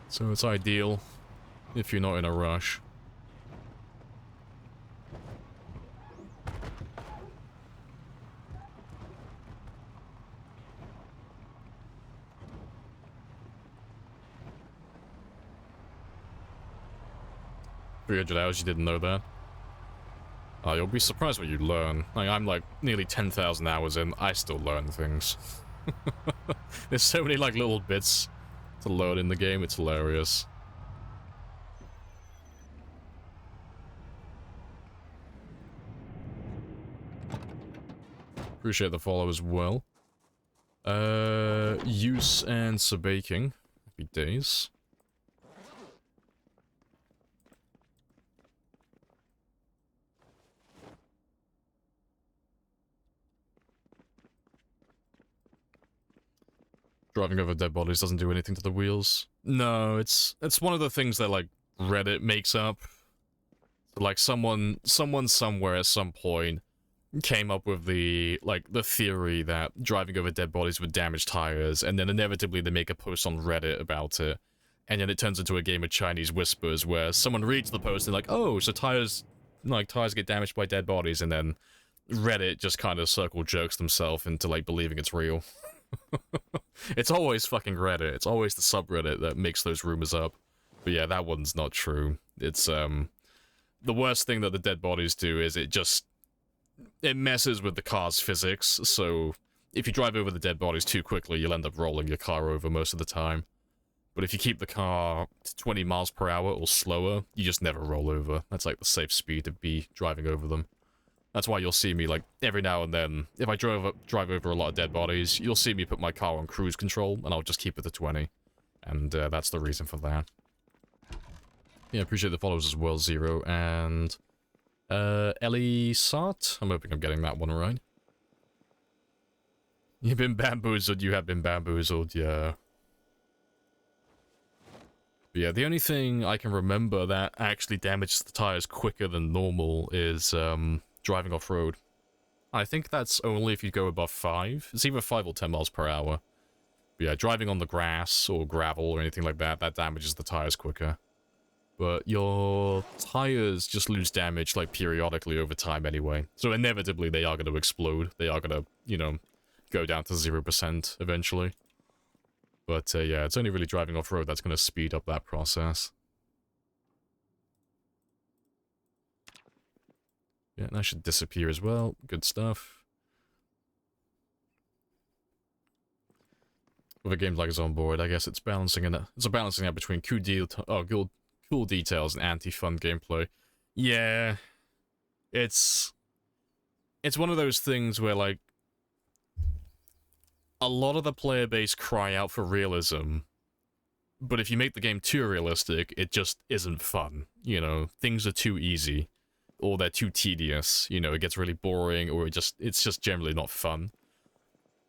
So it's ideal if you're not in a rush. $300, you didn't know that? You'll be surprised what you learn. Like, I'm like nearly 10,000 hours in, I still learn things. There's so many like little bits to learn in the game, it's hilarious. Appreciate the follow as well. Use and Sabaking. Happy days. Driving over dead bodies doesn't do anything to the wheels. No, it's one of the things that like Reddit makes up. Like someone somewhere at some point came up with the theory that driving over dead bodies would damage tires, and then inevitably they make a post on Reddit about it, and then it turns into a game of Chinese whispers where someone reads the post and like, oh, so tires get damaged by dead bodies, and then Reddit just kind of circle jerks themselves into like believing it's real. It's always fucking Reddit. It's always the subreddit that makes those rumors up. But yeah, that one's not true. It's the worst thing that the dead bodies do is it messes with the car's physics. So if you drive over the dead bodies too quickly, you'll end up rolling your car over most of the time. But if you keep the car to 20 miles per hour or slower, you just never roll over. That's like the safe speed to be driving over them. That's why you'll see me, like, every now and then, if I drive over a lot of dead bodies, you'll see me put my car on cruise control, and I'll just keep it to 20. And that's the reason for that. Yeah, appreciate the follows as well, Zero. And Ellie Sart? I'm hoping I'm getting that one right. You've been bamboozled, you have been bamboozled, yeah. But yeah, the only thing I can remember that actually damages the tires quicker than normal is driving off-road. I think that's only if you go above 5. It's either 5 or 10 miles per hour. But yeah, driving on the grass or gravel or anything like that, that damages the tires quicker. But your tires just lose damage, like, periodically over time anyway. So inevitably, they are going to explode. They are going to, you know, go down to 0% eventually. But yeah, it's only really driving off-road that's going to speed up that process. Yeah, that should disappear as well. Good stuff. With a game like Zonboard, I guess it's balancing it's a balancing act between cool details and anti-fun gameplay. Yeah, it's one of those things where, like, a lot of the player base cry out for realism, but if you make the game too realistic, it just isn't fun. You know, things are too easy, or they're too tedious. You know, it gets really boring, or it's just generally not fun.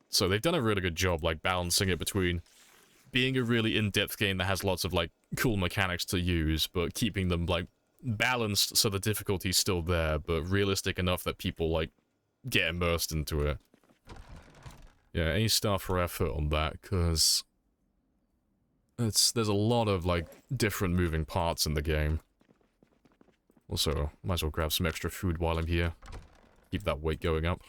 So they've done a really good job, like, balancing it between being a really in-depth game that has lots of, like, cool mechanics to use, but keeping them, like, balanced so the difficulty's still there, but realistic enough that people, like, get immersed into it. Yeah, A star for effort on that, because there's a lot of, like, different moving parts in the game. Also, might as well grab some extra food while I'm here. Keep that weight going up.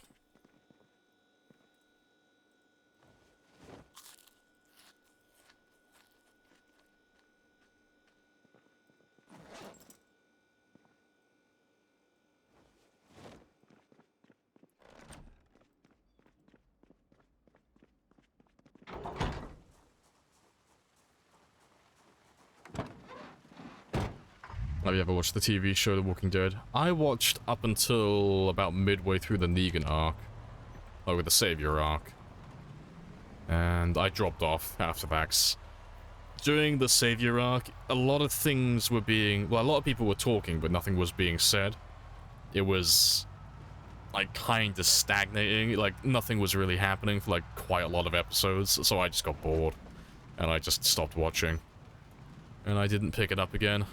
Have you ever watched the TV show The Walking Dead? I watched up until about midway through the Negan arc. Or the Savior arc. And I dropped off after that. During the Savior arc, a lot of things were being... Well, a lot of people were talking, but nothing was being said. It was, like, kinda stagnating. Like, nothing was really happening for, like, quite a lot of episodes. So I just got bored. And I just stopped watching. And I didn't pick it up again.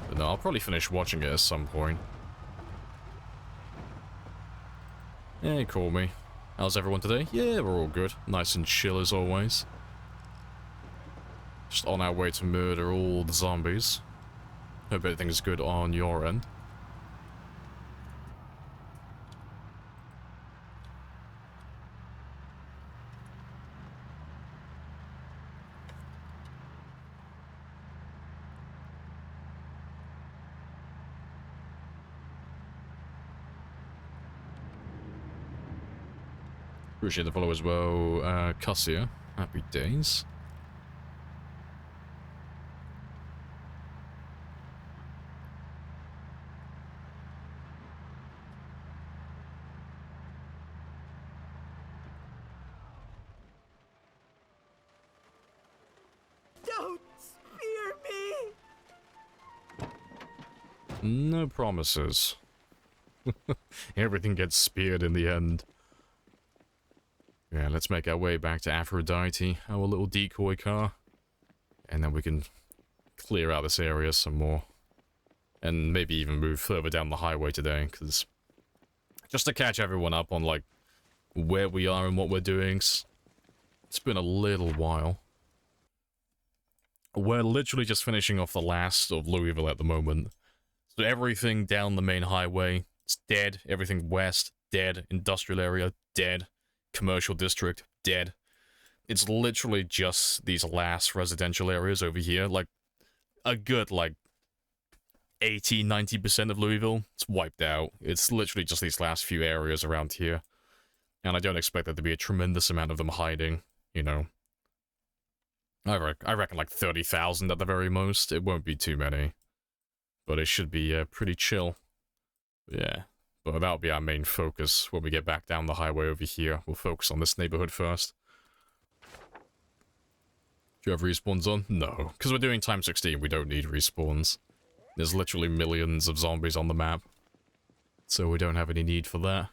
But no, I'll probably finish watching it at some point. Hey, call me. How's everyone today? Yeah, we're all good. Nice and chill as always. Just on our way to murder all the zombies. Hope everything's good on your end. Appreciate the follow as well, Cassia. Happy days. Don't spear me! No promises. Everything gets speared in the end. Yeah, let's make our way back to Aphrodite, our little decoy car. And then we can clear out this area some more. And maybe even move further down the highway today, because... Just to catch everyone up on, like, where we are and what we're doing. It's been a little while. We're literally just finishing off the last of Louisville at the moment. So everything down the main highway, it's dead. Everything west, dead. Industrial area, dead. Commercial district, dead. It's literally just these last residential areas over here. Like, a good, like, 80-90% of Louisville, it's wiped out. It's literally just these last few areas around here. And I don't expect there to be a tremendous amount of them hiding, you know. I reckon like 30,000 at the very most. It won't be too many. But it should be pretty chill. Yeah. But that'll be our main focus when we get back down the highway over here. We'll focus on this neighborhood first. Do you have respawns on? No. Because we're doing time 16, we don't need respawns. There's literally millions of zombies on the map. So we don't have any need for that.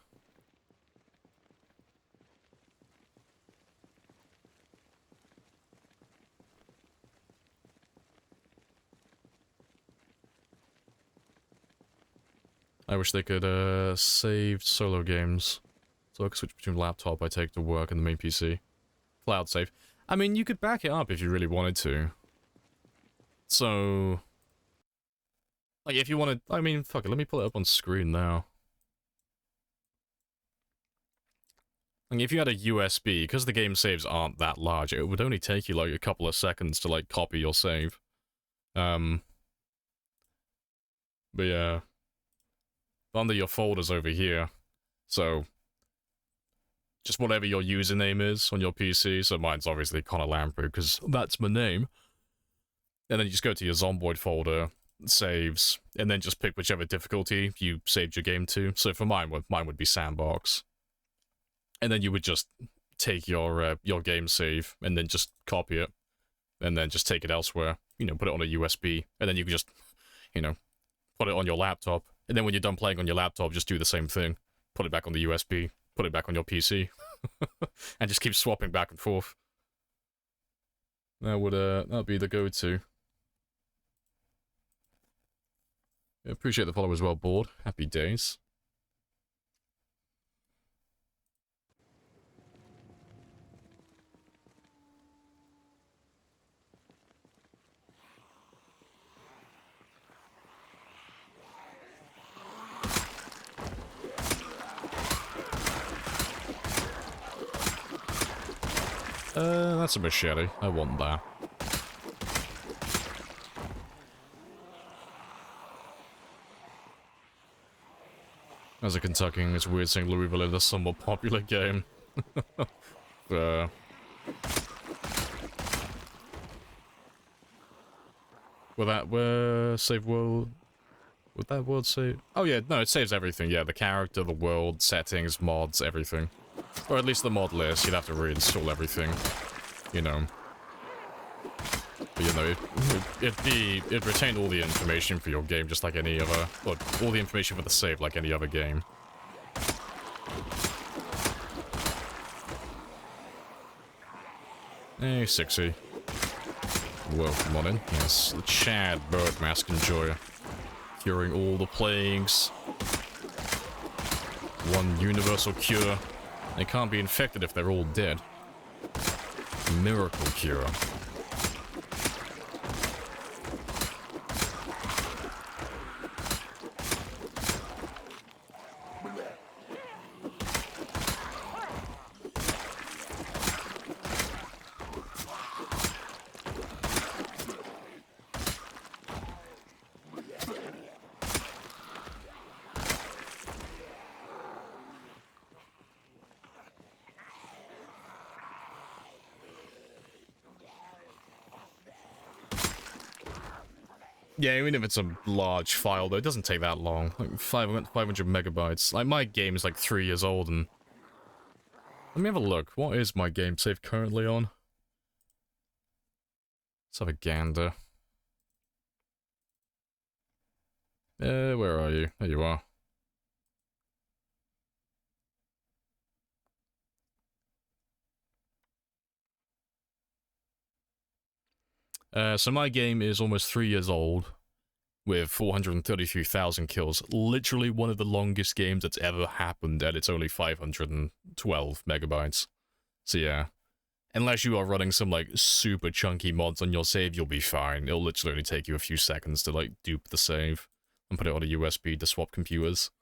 I wish they could save solo games. So I can switch between laptop I take to work and the main PC. Cloud save. I mean, you could back it up if you really wanted to. So... like, if you wanted... I mean, fuck it, let me pull it up on screen now. Like, if you had a USB, because the game saves aren't that large, it would only take you, like, a couple of seconds to, like, copy your save. But yeah. Under your folders over here. So... just whatever your username is on your PC, so mine's obviously Connor Lamprey, because that's my name. And then you just go to your Zomboid folder, saves, and then just pick whichever difficulty you saved your game to. So for mine would be Sandbox. And then you would just take your game save, and then just copy it, and then just take it elsewhere. You know, put it on a USB, and then you can just, you know, put it on your laptop. And then when you're done playing on your laptop, just do the same thing. Put it back on the USB. Put it back on your PC. And just keep swapping back and forth. That'd be the go-to. Yeah, appreciate the follow as well, Board. Happy days. That's a machete. I want that. As a Kentuckian, it's weird saying Louisville is a somewhat popular game. Where save world? Would that world save? Oh yeah, no, it saves everything. Yeah, the character, the world, settings, mods, everything. Or at least the mod list. You'd have to reinstall everything. You know. But you know, it retained all the information for your game just like any other, or all the information for the save like any other game. Hey, Sixy. Welcome on in. Yes, the Chad Birdmask Enjoyer. Curing all the plagues. One universal cure. They can't be infected if they're all dead. Miracle cure. Yeah, even if it's a large file, though, it doesn't take that long. Like 500 megabytes. Like, my game is like 3 years old, and... let me have a look. What is my game save currently on? Let's have a gander. Where are you? There you are. So my game is almost 3 years old, with 433,000 kills. Literally one of the longest games that's ever happened, and it's only 512 megabytes. So yeah, unless you are running some, like, super chunky mods on your save, you'll be fine. It'll literally only take you a few seconds to, like, dupe the save, and put it on a USB to swap computers.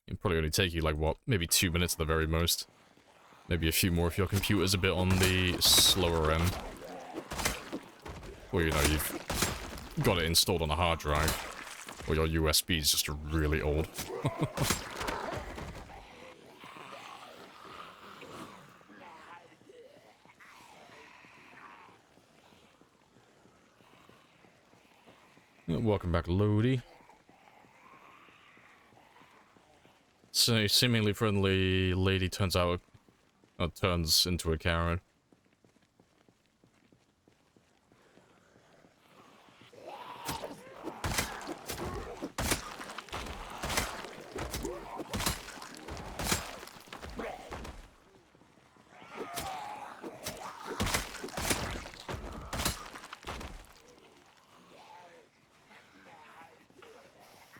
It'll probably only take you, like, what, maybe 2 minutes at the very most. Maybe a few more if your computer's a bit on the slower end. Or, you know, you've got it installed on a hard drive. Or your USB is just really old. Welcome back, Lodi. So, a seemingly friendly lady turns into a Karen.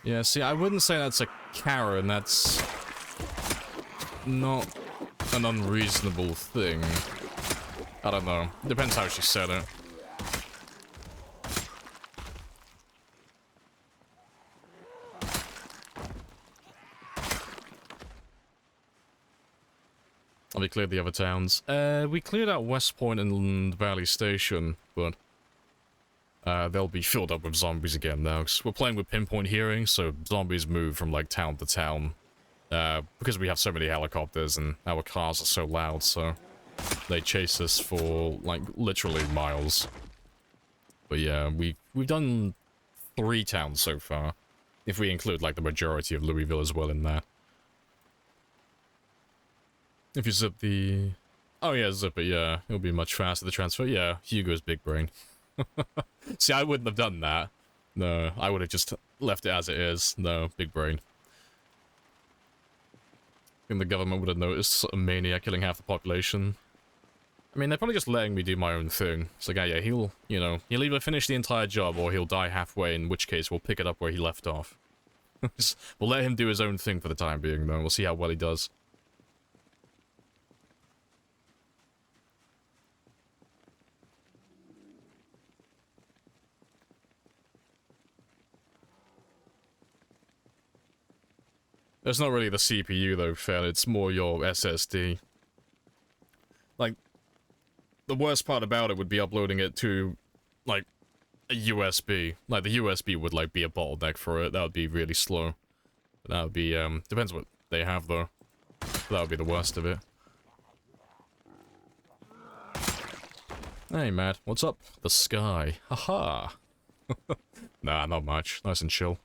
Yeah, see, I wouldn't say that's a Karen, that's not an unreasonable thing. I don't know. Depends how she said it. Have we cleared the other towns? We cleared out West Point and Valley Station, but they'll be filled up with zombies again now, because we're playing with pinpoint hearing, so zombies move from, like, town to town. Because we have so many helicopters and our cars are so loud, so they chase us for, like, literally miles. But yeah, we've done 3 towns so far, if we include, like, the majority of Louisville as well in that. If you zip the... Oh yeah, zip it, yeah. It'll be much faster to transfer. Yeah, Hugo's big brain. See, I wouldn't have done that. No, I would have just left it as it is. No, big brain. I think the government would have noticed a maniac killing half the population. I mean, they're probably just letting me do my own thing. It's like, yeah, he'll, you know, he'll either finish the entire job or he'll die halfway, in which case we'll pick it up where he left off. We'll let him do his own thing for the time being, though. We'll see how well he does. It's not really the CPU though, Phil, it's more your SSD. Like, the worst part about it would be uploading it to, like, a USB. Like, the USB would, like, be a bottleneck for it. That would be really slow. That would be, depends what they have, though. That would be the worst of it. Hey, Matt, what's up? The sky. Haha. Nah, not much. Nice and chill.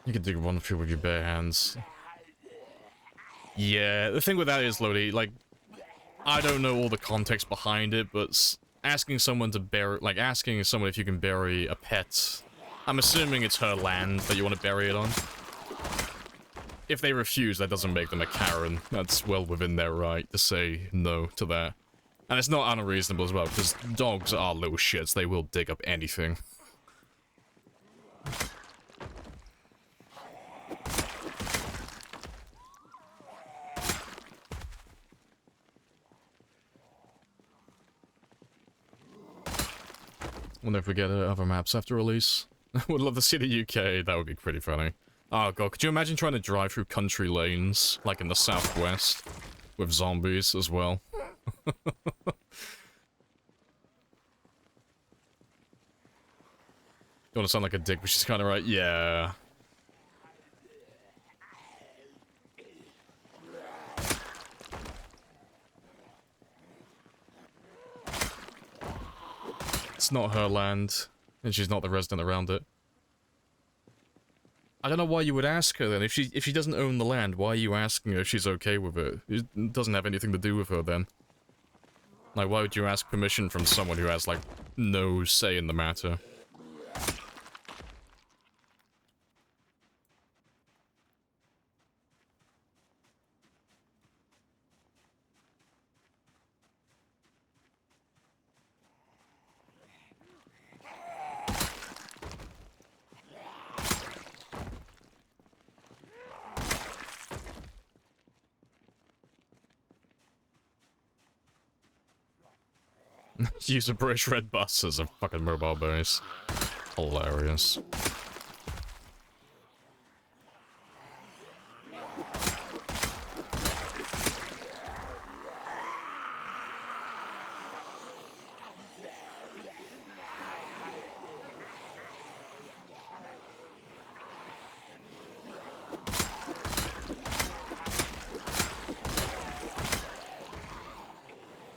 You can dig one through with your bare hands. Yeah, the thing with that is, Lodi, like, I don't know all the context behind it, but asking someone to bury, like, asking someone if you can bury a pet, I'm assuming it's her land that you want to bury it on. If they refuse, that doesn't make them a Karen. That's well within their right to say no to that. And it's not unreasonable as well, because dogs are little shits, they will dig up anything. We'll never forget other maps after release. Would love to see the UK, that would be pretty funny. Oh god, could you imagine trying to drive through country lanes, like in the southwest, with zombies as well? Don't want to sound like a dick, but she's kind of right, yeah. It's not her land, and she's not the resident around it. I don't know why you would ask her then. If she doesn't own the land, why are you asking her if she's okay with it? It doesn't have anything to do with her then. Like, why would you ask permission from someone who has, like, no say in the matter? Use a British red bus as a fucking mobile base. Hilarious.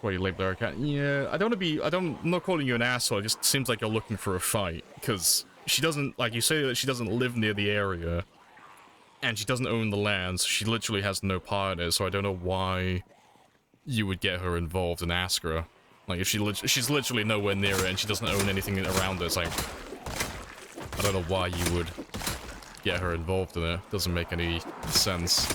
Where you label her cat? Yeah, I'm not calling you an asshole, it just seems like you're looking for a fight, because she doesn't, like, you say that she doesn't live near the area, and she doesn't own the land, so she literally has no part in it, so I don't know why you would get her involved and ask her. Like, if she's literally nowhere near it, and she doesn't own anything around it, it's like, I don't know why you would get her involved in it. Doesn't make any sense.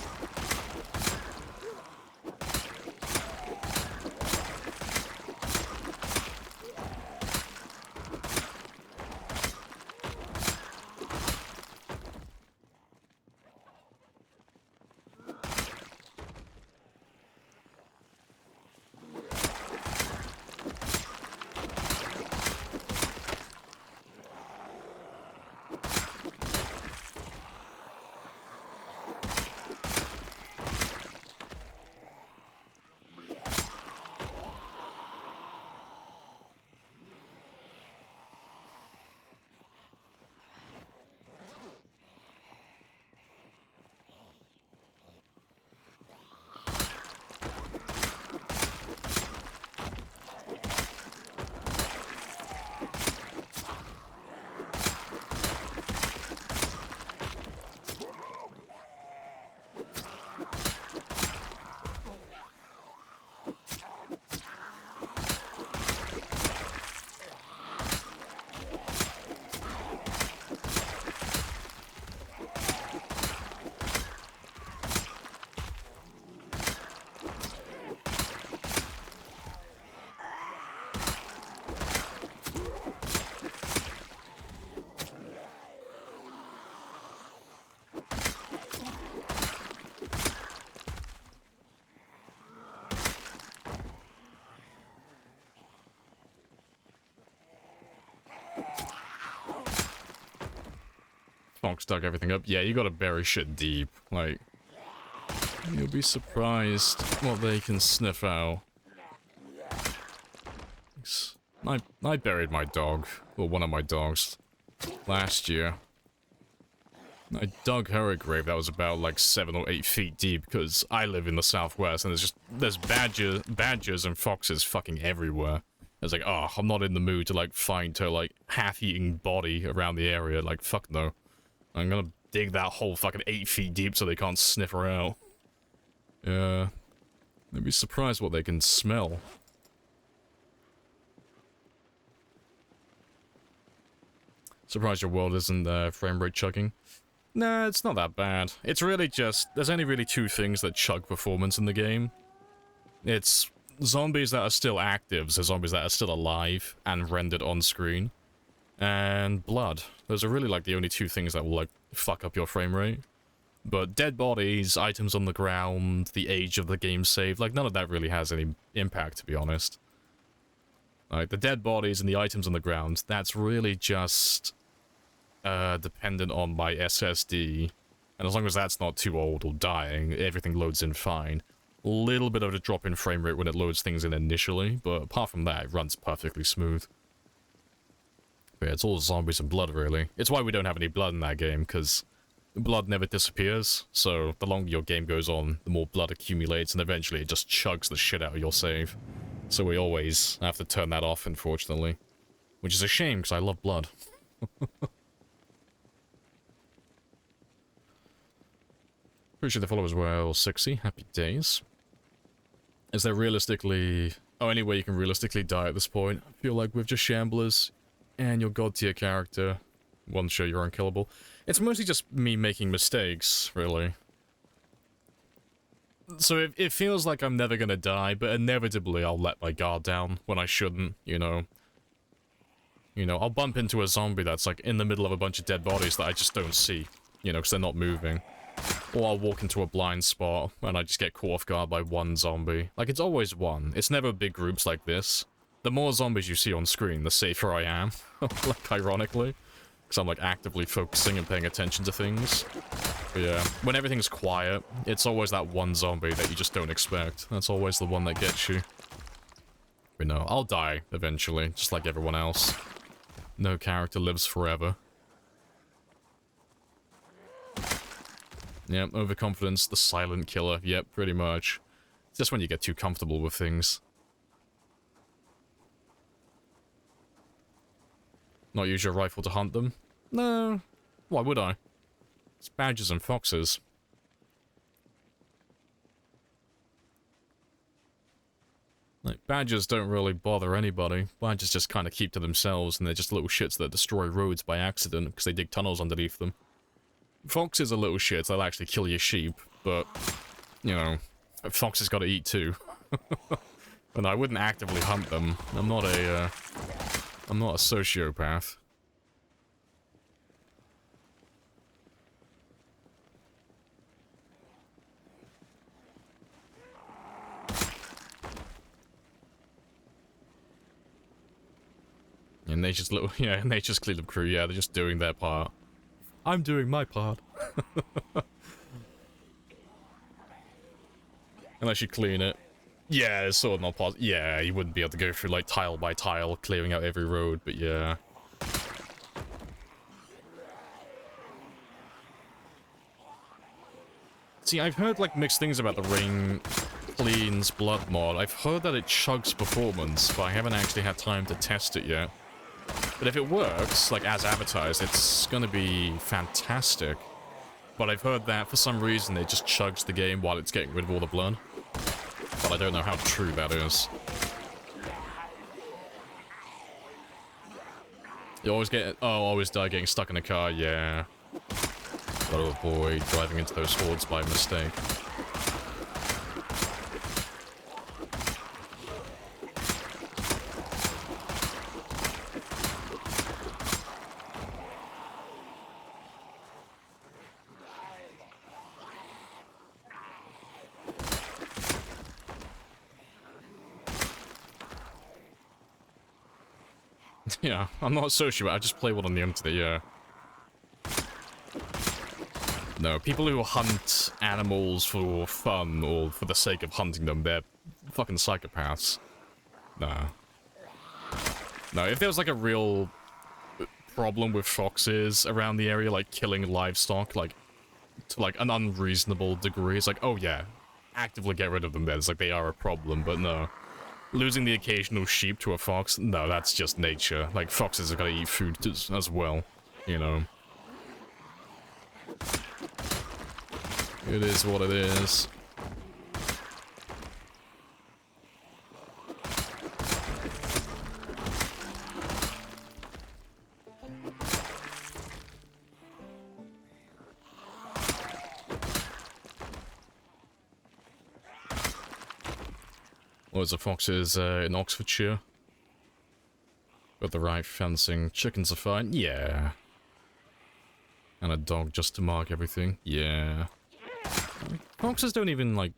Fox dug everything up. Yeah, you gotta bury shit deep. Like, you'll be surprised what they can sniff out. I buried my dog, or one of my dogs, last year. I dug her a grave that was about like 7 or 8 feet deep because I live in the southwest and there's badgers and foxes fucking everywhere. I was like, oh, I'm not in the mood to like find her like half-eaten body around the area. Like, fuck no. I'm gonna dig that hole fucking 8 feet deep so they can't sniff her out. Yeah. They'd be surprised what they can smell. Surprised your world isn't frame rate chugging. Nah, it's not that bad. It's really just... There's only really 2 things that chug performance in the game. It's zombies that are still active, so zombies that are still alive and rendered on screen. And blood. Those are really like the only 2 things that will like fuck up your frame rate. But dead bodies, items on the ground, the age of the game save, like none of that really has any impact, to be honest. Like the dead bodies and the items on the ground, that's really just... dependent on my SSD, and as long as that's not too old or dying, everything loads in fine. A little bit of a drop in frame rate when it loads things in initially, but apart from that, it runs perfectly smooth. But yeah, it's all zombies and blood, really. It's why we don't have any blood in that game, because blood never disappears, so the longer your game goes on, the more blood accumulates, and eventually it just chugs the shit out of your save. So we always have to turn that off, unfortunately. Which is a shame, because I love blood. Appreciate the follow as well, 60. Happy days. Is there realistically... Oh, any way you can realistically die at this point? I feel like with just Shamblers and your god tier character, one show you're unkillable. It's mostly just me making mistakes, really. So it feels like I'm never gonna die, but inevitably I'll let my guard down when I shouldn't, you know. You know, I'll bump into a zombie that's like in the middle of a bunch of dead bodies that I just don't see, you know, because they're not moving. Or I'll walk into a blind spot and I just get caught off guard by one zombie. Like, it's always one. It's never big groups like this. The more zombies you see on screen, the safer I am. Like, ironically. Because I'm, like, actively focusing and paying attention to things. But yeah, when everything's quiet, it's always that one zombie that you just don't expect. That's always the one that gets you. But no, I'll die eventually, just like everyone else. No character lives forever. Yep, overconfidence, the silent killer. Yep, pretty much. It's just when you get too comfortable with things. Not use your rifle to hunt them? No. Why would I? It's badgers and foxes. Like, badgers don't really bother anybody. Badgers just kind of keep to themselves, and they're just little shits that destroy roads by accident because they dig tunnels underneath them. Foxes are little shits, they'll actually kill your sheep, but, you know, foxes gotta eat too. But I wouldn't actively hunt them. I'm not a sociopath. And nature's little, yeah, nature's cleanup crew, yeah, they're just doing their part. I'm doing my part. Unless you clean it. Yeah, it's sort of not possible. Yeah, you wouldn't be able to go through, like, tile by tile, clearing out every road, but yeah. See, I've heard, like, mixed things about the Rain Cleans Blood mod. I've heard that it chugs performance, but I haven't actually had time to test it yet. But if it works, like, as advertised, it's gonna be fantastic. But I've heard that, for some reason, it just chugs the game while it's getting rid of all the blood. But I don't know how true that is. You always get... Oh, always die getting stuck in a car, yeah. Gotta avoid driving into those hordes by mistake. Yeah, I'm not a sociopath, I just play one on the internet, yeah. No, people who hunt animals for fun or for the sake of hunting them, they're fucking psychopaths. No. No, if there was like a real problem with foxes around the area, like killing livestock, like, to like an unreasonable degree, it's like, oh yeah, actively get rid of them then. It's like they are a problem, but no. Losing the occasional sheep to a fox, no, that's just nature. Like, foxes are gonna eat food as well, you know. It is what it is. What is the foxes in Oxfordshire? Got the right fencing. Chickens are fine. Yeah. And a dog just to mark everything. Yeah. Foxes don't even, like,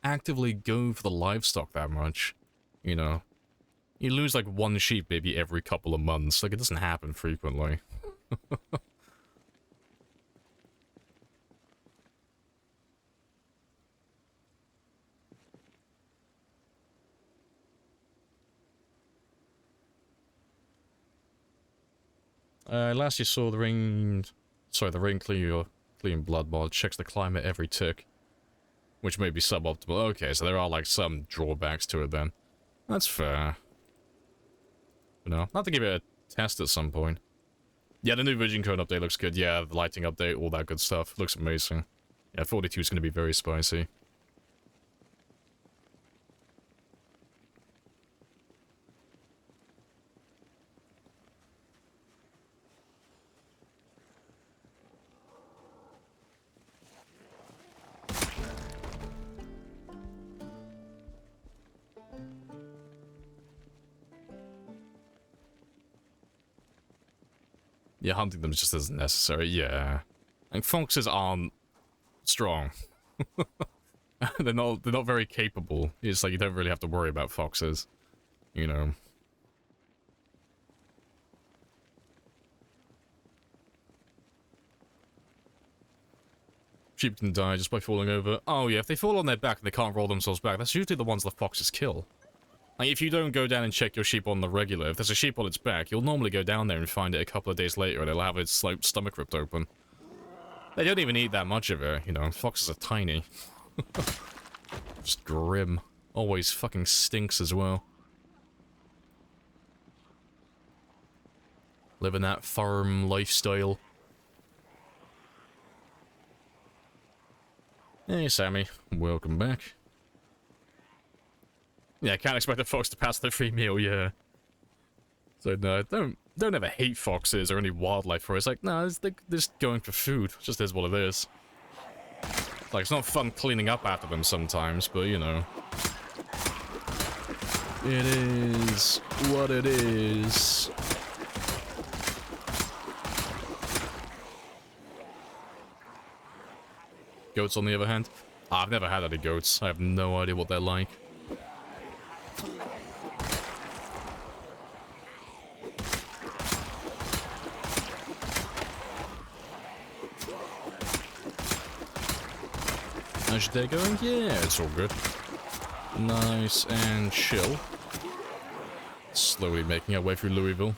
actively go for the livestock that much. You know. You lose, like, one sheep maybe every couple of months. Like, it doesn't happen frequently. Last you saw the ring... Sorry, the ring clean blood mod checks the climate every tick. Which may be suboptimal. Okay, so there are, like, some drawbacks to it then. That's fair. But no, I'll have to give it a test at some point. Yeah, the new Vision Code update looks good. Yeah, the lighting update, all that good stuff. Looks amazing. Yeah, 42 is going to be very spicy. Yeah, hunting them just isn't necessary, yeah. And foxes aren't strong. they're not very capable. It's like you don't really have to worry about foxes. You know. Sheep can die just by falling over. Oh yeah, if they fall on their back and they can't roll themselves back, that's usually the ones the foxes kill. Like, if you don't go down and check your sheep on the regular, if there's a sheep on its back, you'll normally go down there and find it a couple of days later and it'll have its, like, stomach ripped open. They don't even eat that much of it, you know, foxes are tiny. Just grim. Always fucking stinks as well. Living that farm lifestyle. Hey, Sammy. Welcome back. Yeah, I can't expect a fox to pass their free meal, yeah. So, no, don't ever hate foxes or any wildlife for it. It's like, no, they're just going for food. It just is what it is. Like, it's not fun cleaning up after them sometimes, but, you know. It is what it is. Goats, on the other hand? I've never had any goats. I have no idea what they're like. How's your day going? Yeah, it's all good. Nice and chill. Slowly making our way through Louisville.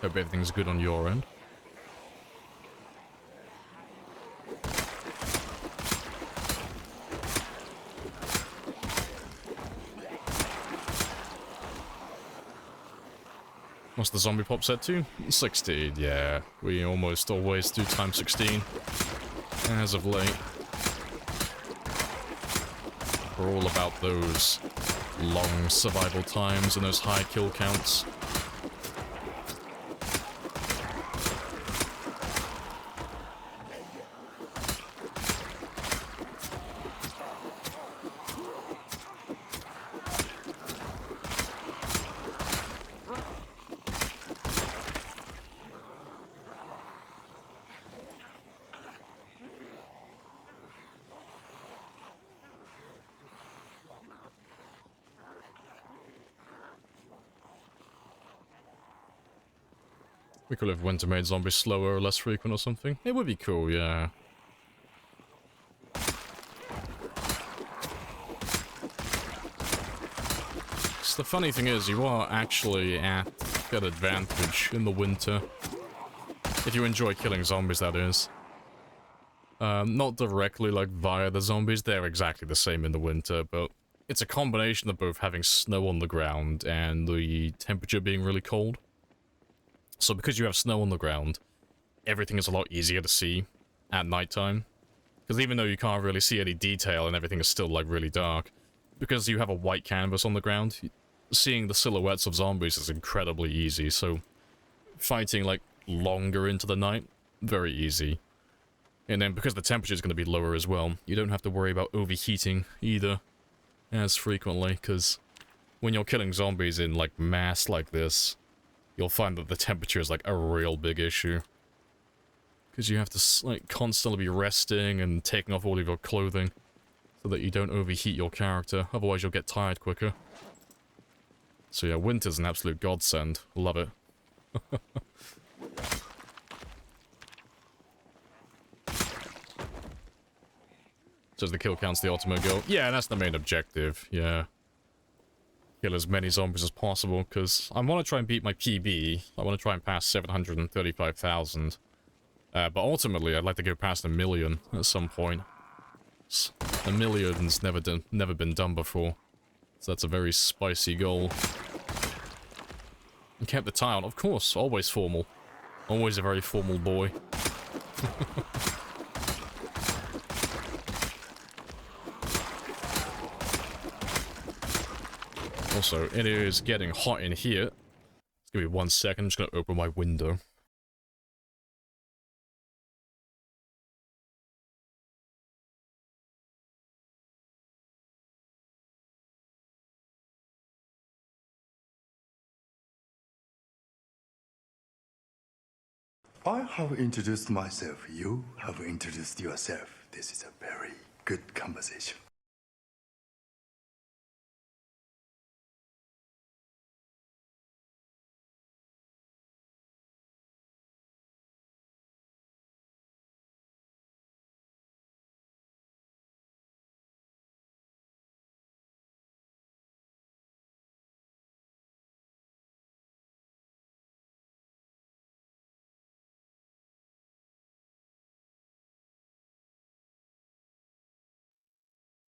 Hope everything's good on your end. What's the zombie pop set to? 16, yeah. We almost always do times 16. As of late. We're all about those long survival times and those high kill counts. We could have winter made zombies slower or less frequent or something. It would be cool, yeah. The funny thing is, you are actually at an advantage in the winter. If you enjoy killing zombies, that is. Not directly, like, via the zombies, they're exactly the same in the winter, but it's a combination of both having snow on the ground and the temperature being really cold. So because you have snow on the ground, everything is a lot easier to see at nighttime. Because even though you can't really see any detail and everything is still, like, really dark, because you have a white canvas on the ground, seeing the silhouettes of zombies is incredibly easy, so fighting, like, longer into the night, very easy. And then because the temperature is going to be lower as well, you don't have to worry about overheating either as frequently, because when you're killing zombies in, like, mass like this, you'll find that the temperature is, like, a real big issue. Because you have to, like, constantly be resting and taking off all of your clothing so that you don't overheat your character, otherwise you'll get tired quicker. So yeah, winter's an absolute godsend. Love it. Says the kill count's the ultimate goal. Yeah, that's the main objective, yeah. Kill as many zombies as possible, because I want to try and beat my PB. I want to try and pass 735,000. But ultimately, I'd like to go past 1 million at some point. 1 million's never been done before. So that's a very spicy goal. And kept the tie on, of course, always formal. Always a very formal boy. Also, it is getting hot in here. Just give me 1 second, I'm just gonna open my window. I have introduced myself. You have introduced yourself. This is a very good conversation.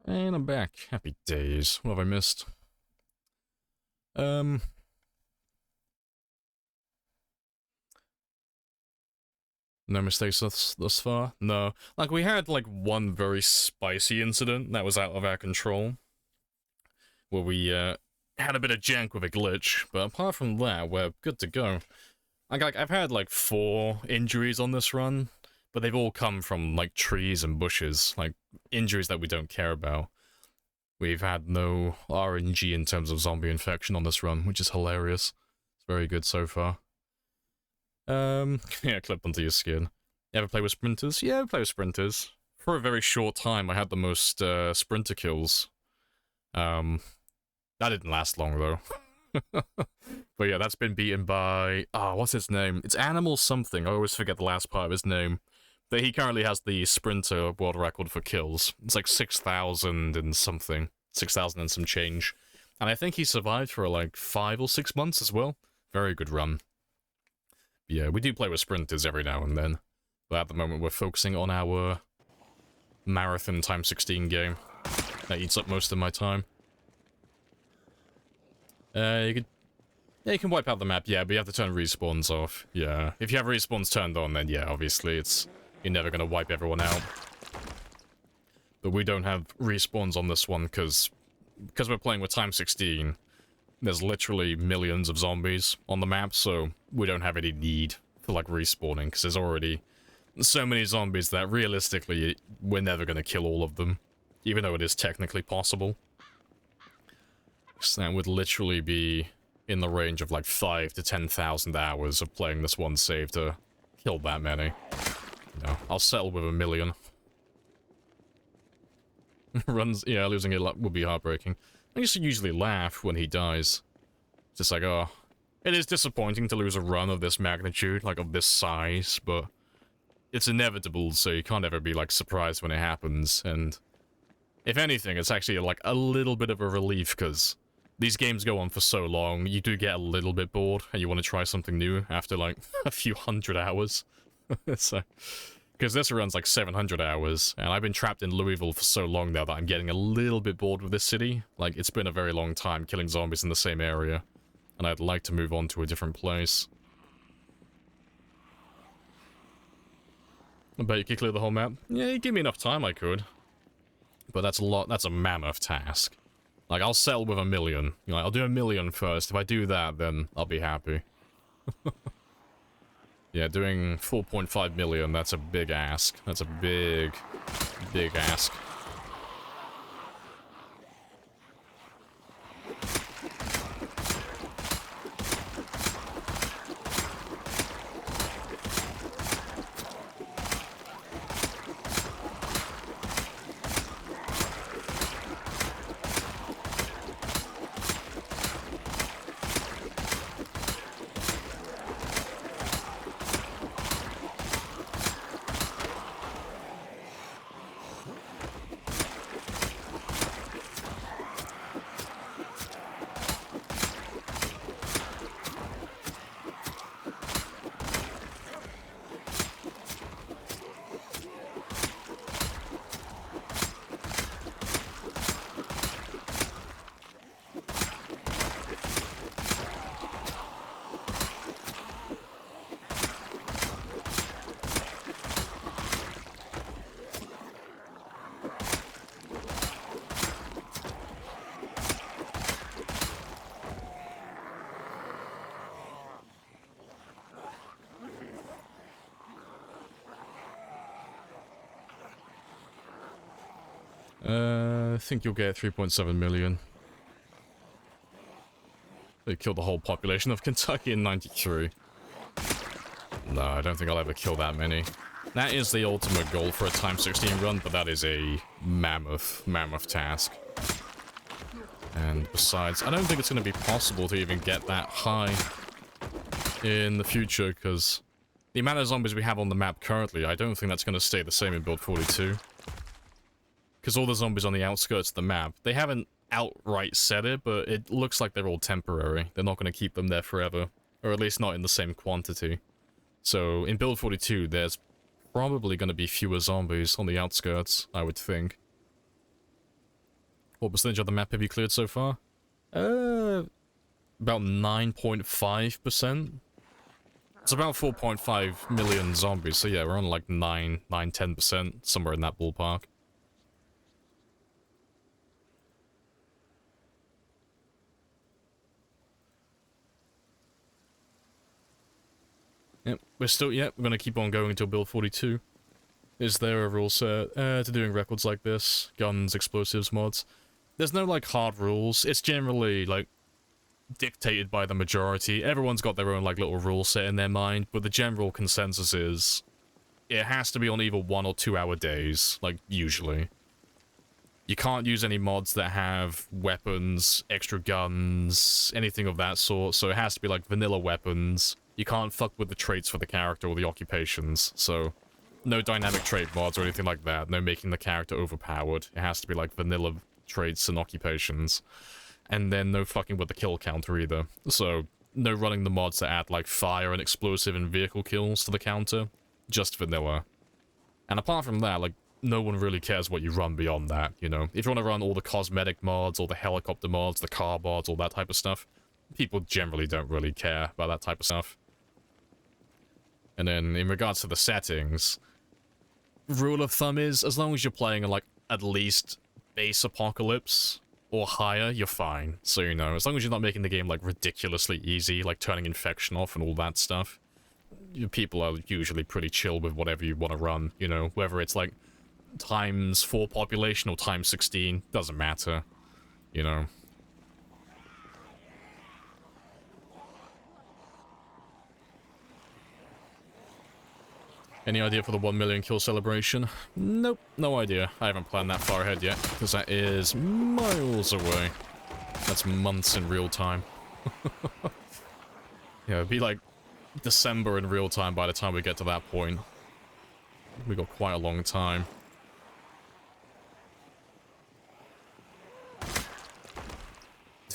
And I'm back. Happy days. What have I missed? No mistakes thus far? No. Like, we had, like, one very spicy incident that was out of our control. Where we, had a bit of jank with a glitch, but apart from that, we're good to go. Like, I've had, like, 4 injuries on this run, but they've all come from, like, trees and bushes, like, injuries that we don't care about. We've had no RNG in terms of zombie infection on this run, which is hilarious. It's very good so far. Yeah, clip onto your skin. You ever play with sprinters? Yeah, I play with sprinters. For a very short time, I had the most, sprinter kills. That didn't last long, though. But yeah, that's been beaten by... Ah, what's his name? It's Animal something. I always forget the last part of his name. But he currently has the sprinter world record for kills. It's like 6,000 and something. 6,000 and some change. And I think he survived for like 5 or 6 months as well. Very good run. But yeah, we do play with sprinters every now and then. But at the moment we're focusing on our marathon x16 game. That eats up most of my time. You can wipe out the map, yeah, but you have to turn respawns off. Yeah, if you have respawns turned on, then yeah, obviously you're never gonna wipe everyone out. But we don't have respawns on this one because we're playing with x16. There's literally millions of zombies on the map, so we don't have any need for like respawning because there's already so many zombies that realistically we're never gonna kill all of them, even though it is technically possible. So that would literally be in the range of like 5 to 10,000 hours of playing this one save to kill that many. No, I'll settle with 1 million. Runs, yeah, losing it would be heartbreaking. I used to usually laugh when he dies. Just like, oh, It is disappointing to lose a run of this magnitude, like of this size, but it's inevitable, so you can't ever be, like, surprised when it happens, and if anything, it's actually, like, a little bit of a relief, because these games go on for so long, you do get a little bit bored, and you want to try something new after, like, a few hundred hours. So, because this runs, like, 700 hours, and I've been trapped in Louisville for so long now that I'm getting a little bit bored with this city. Like, it's been a very long time killing zombies in the same area, and I'd like to move on to a different place. I bet you could clear the whole map. Yeah, you give me enough time, I could. But that's a lot, that's a mammoth task. Like, I'll settle with 1 million. You know, I'll do 1 million first. If I do that, then I'll be happy. Yeah, doing 4.5 million, that's a big ask. That's a big, big ask. I think you'll get 3.7 million. They killed the whole population of Kentucky in 93. No, I don't think I'll ever kill that many. That is the ultimate goal for a Times 16 run, but that is a mammoth task. And besides, I don't think it's going to be possible to even get that high in the future, because the amount of zombies we have on the map currently, I don't think that's going to stay the same in Build 42. Because all the zombies on the outskirts of the map, they haven't outright said it, but it looks like they're all temporary. They're not going to keep them there forever. Or at least not in the same quantity. So, in Build 42, there's probably going to be fewer zombies on the outskirts, I would think. What percentage of the map have you cleared so far? About 9.5%. It's about 4.5 million zombies, so yeah, we're on like 10%, somewhere in that ballpark. Yep, we're gonna keep on going until Build 42. Is there a rule set to doing records like this? Guns, explosives, mods? There's no, like, hard rules. It's generally, like, dictated by the majority. Everyone's got their own, like, little rule set in their mind, but the general consensus is it has to be on either 1 or 2 hour days, like, usually. You can't use any mods that have weapons, extra guns, anything of that sort, so it has to be, like, vanilla weapons. You can't fuck with the traits for the character or the occupations, so no dynamic trait mods or anything like that, no making the character overpowered. It has to be, like, vanilla traits and occupations. And then no fucking with the kill counter either. So, no running the mods that add, like, fire and explosive and vehicle kills to the counter. Just vanilla. And apart from that, like, no one really cares what you run beyond that, you know? If you want to run all the cosmetic mods, all the helicopter mods, the car mods, all that type of stuff, people generally don't really care about that type of stuff. And then, in regards to the settings, rule of thumb is, as long as you're playing, like, at least base apocalypse or higher, you're fine. So, you know, as long as you're not making the game, like, ridiculously easy, like turning infection off and all that stuff, people are usually pretty chill with whatever you want to run, you know? Whether it's, like, ×4 population or ×16, doesn't matter, you know? Any idea for the 1 million kill celebration? Nope, no idea. I haven't planned that far ahead yet, because that is miles away. That's months in real time. Yeah, it'd be like December in real time by the time we get to that point. We got quite a long time.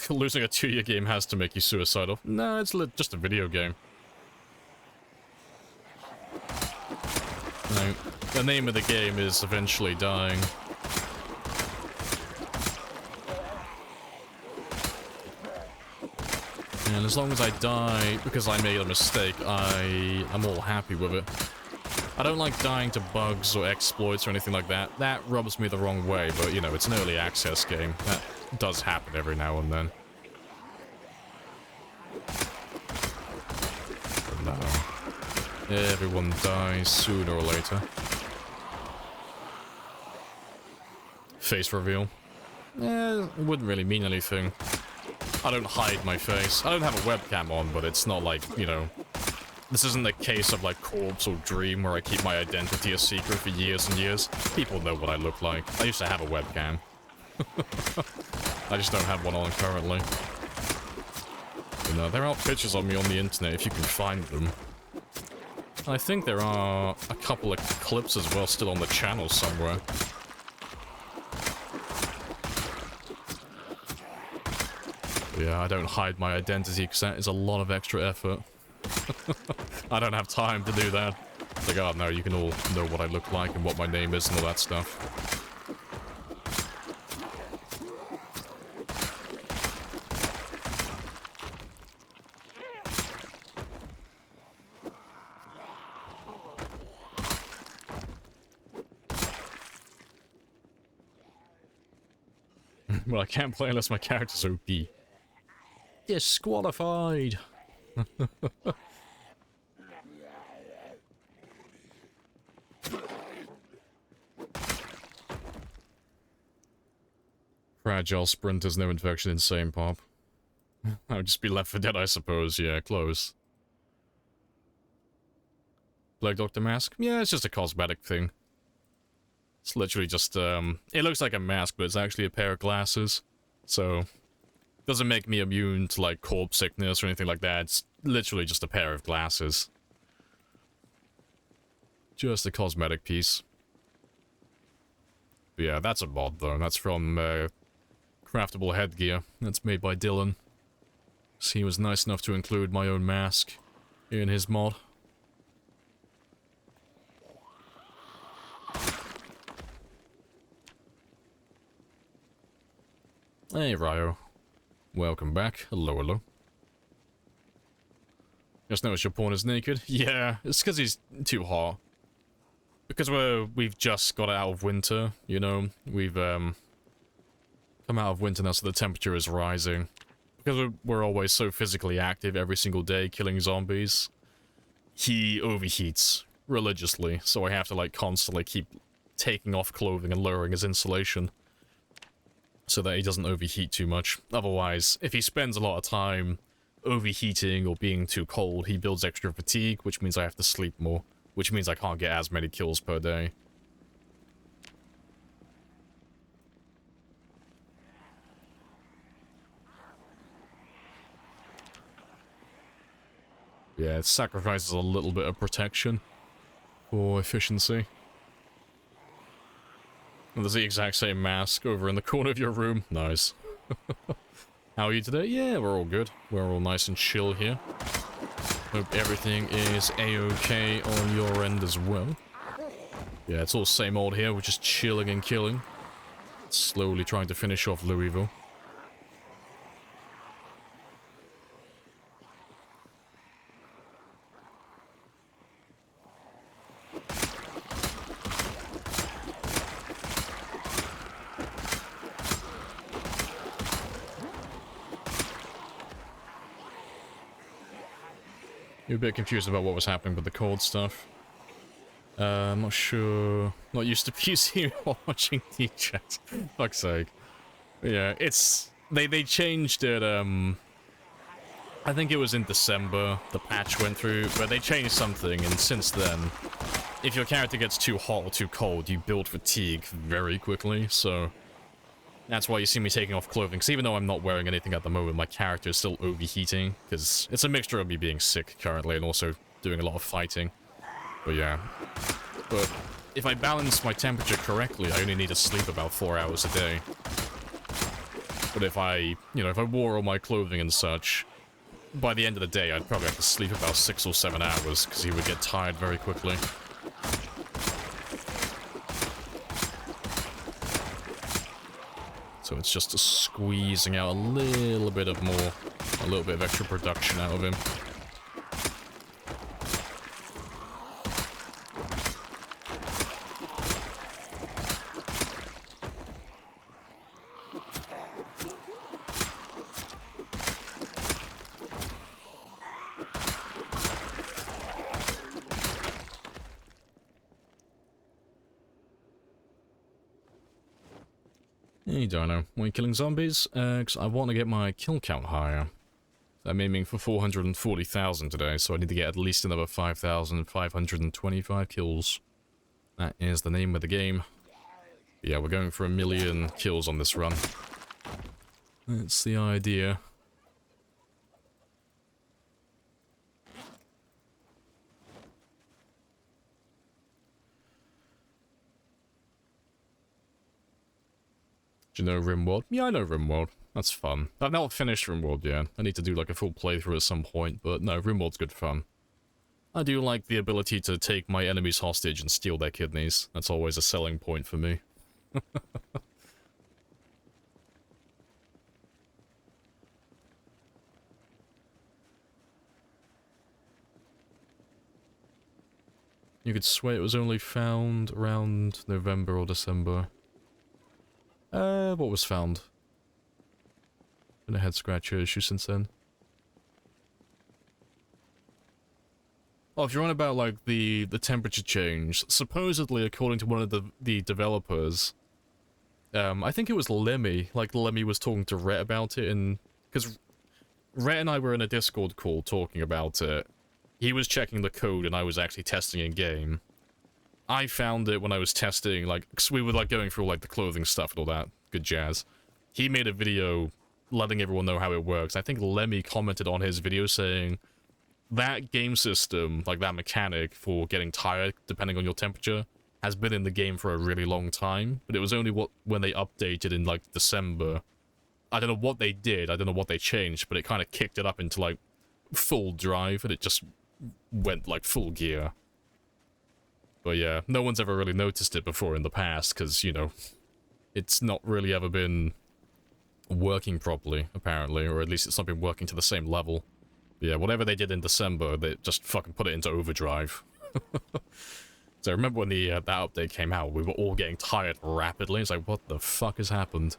Losing a 2-year game has to make you suicidal. No, it's just a video game. No, the name of the game is eventually dying. And as long as I die because I made a mistake, I'm all happy with it. I don't like dying to bugs or exploits or anything like that. That rubs me the wrong way, but you know, it's an early access game. That does happen every now and then. But no. Everyone dies sooner or later. Face reveal. It wouldn't really mean anything. I don't hide my face. I don't have a webcam on, but it's not like, you know... This isn't the case of like Corpse or Dream where I keep my identity a secret for years and years. People know what I look like. I used to have a webcam. I just don't have one on currently. But no, there are pictures of me on the internet if you can find them. I think there are a couple of clips as well still on the channel somewhere. Yeah, I don't hide my identity because that is a lot of extra effort. I don't have time to do that. It's like, oh no, you can all know what I look like and what my name is and all that stuff. Well, I can't play unless my character's OP. Disqualified! Fragile sprinters, no infection, insane pop. I would just be left for dead, I suppose. Yeah, close. Plague Doctor mask? Yeah, it's just a cosmetic thing. It's literally just, it looks like a mask, but it's actually a pair of glasses. So, doesn't make me immune to, like, corpse sickness or anything like that. It's literally just a pair of glasses. Just a cosmetic piece. But yeah, that's a mod, though. That's from, Craftable Headgear. That's made by Dylan. So he was nice enough to include my own mask in his mod. Hey, Ryo. Welcome back. Hello, hello. Just noticed your pawn is naked? Yeah, it's because he's too hot. Because we've just got out of winter, you know? We've, come out of winter now, so the temperature is rising. Because we're always so physically active every single day, killing zombies. He overheats religiously, so I have to, like, constantly keep taking off clothing and lowering his insulation. So that he doesn't overheat too much. Otherwise, if he spends a lot of time overheating or being too cold, he builds extra fatigue, which means I have to sleep more. Which means I can't get as many kills per day. Yeah, it sacrifices a little bit of protection for efficiency. And there's the exact same mask over in the corner of your room. Nice. How are you today? Yeah, we're all good. We're all nice and chill here. Hope everything is a-okay on your end as well. Yeah, it's all same old here. We're just chilling and killing. Slowly trying to finish off Louisville. You're a bit confused about what was happening with the cold stuff. I'm not sure. Not used to PC or watching D-chat. Fuck's sake. Yeah, it's... They changed it, I think it was in December, the patch went through, but they changed something, and since then, if your character gets too hot or too cold, you build fatigue very quickly, so... That's why you see me taking off clothing, because even though I'm not wearing anything at the moment, my character is still overheating, because it's a mixture of me being sick currently and also doing a lot of fighting. But yeah. But if I balance my temperature correctly, I only need to sleep about 4 hours a day. But if I, if I wore all my clothing and such, by the end of the day, I'd probably have to sleep about 6 or 7 hours, because he would get tired very quickly. So it's just squeezing out a little bit of extra production out of him. Hey, Dino. Why are you killing zombies? Because I want to get my kill count higher. I'm aiming for 440,000 today, so I need to get at least another 5,525 kills. That is the name of the game. Yeah, we're going for 1 million kills on this run. That's the idea. Do you know RimWorld? Yeah, I know RimWorld. That's fun. I've not finished RimWorld yet. I need to do like a full playthrough at some point, but no, RimWorld's good fun. I do like the ability to take my enemies hostage and steal their kidneys. That's always a selling point for me. You could swear it was only found around November or December. What was found? Been a head scratcher issue since then. Oh, if you're on about, like, the temperature change, supposedly, according to one of the developers, I think it was Lemmy, like, Lemmy was talking to Rhett about it, and... because Rhett and I were in a Discord call talking about it. He was checking the code, and I was actually testing in-game. I found it when I was testing, like, cause we were, like, going through, like, the clothing stuff and all that good jazz. He made a video letting everyone know how it works. I think Lemmy commented on his video saying that game system, like that mechanic for getting tired depending on your temperature, has been in the game for a really long time, but it was only when they updated in, like, December. I don't know what they did, I don't know what they changed, but it kind of kicked it up into, like, full drive, and it just went, like, full gear. But yeah, no one's ever really noticed it before in the past, because, you know, it's not really ever been working properly, apparently, or at least it's not been working to the same level. But yeah, whatever they did in December, they just fucking put it into overdrive. So I remember when that update came out, we were all getting tired rapidly. It's like, what the fuck has happened?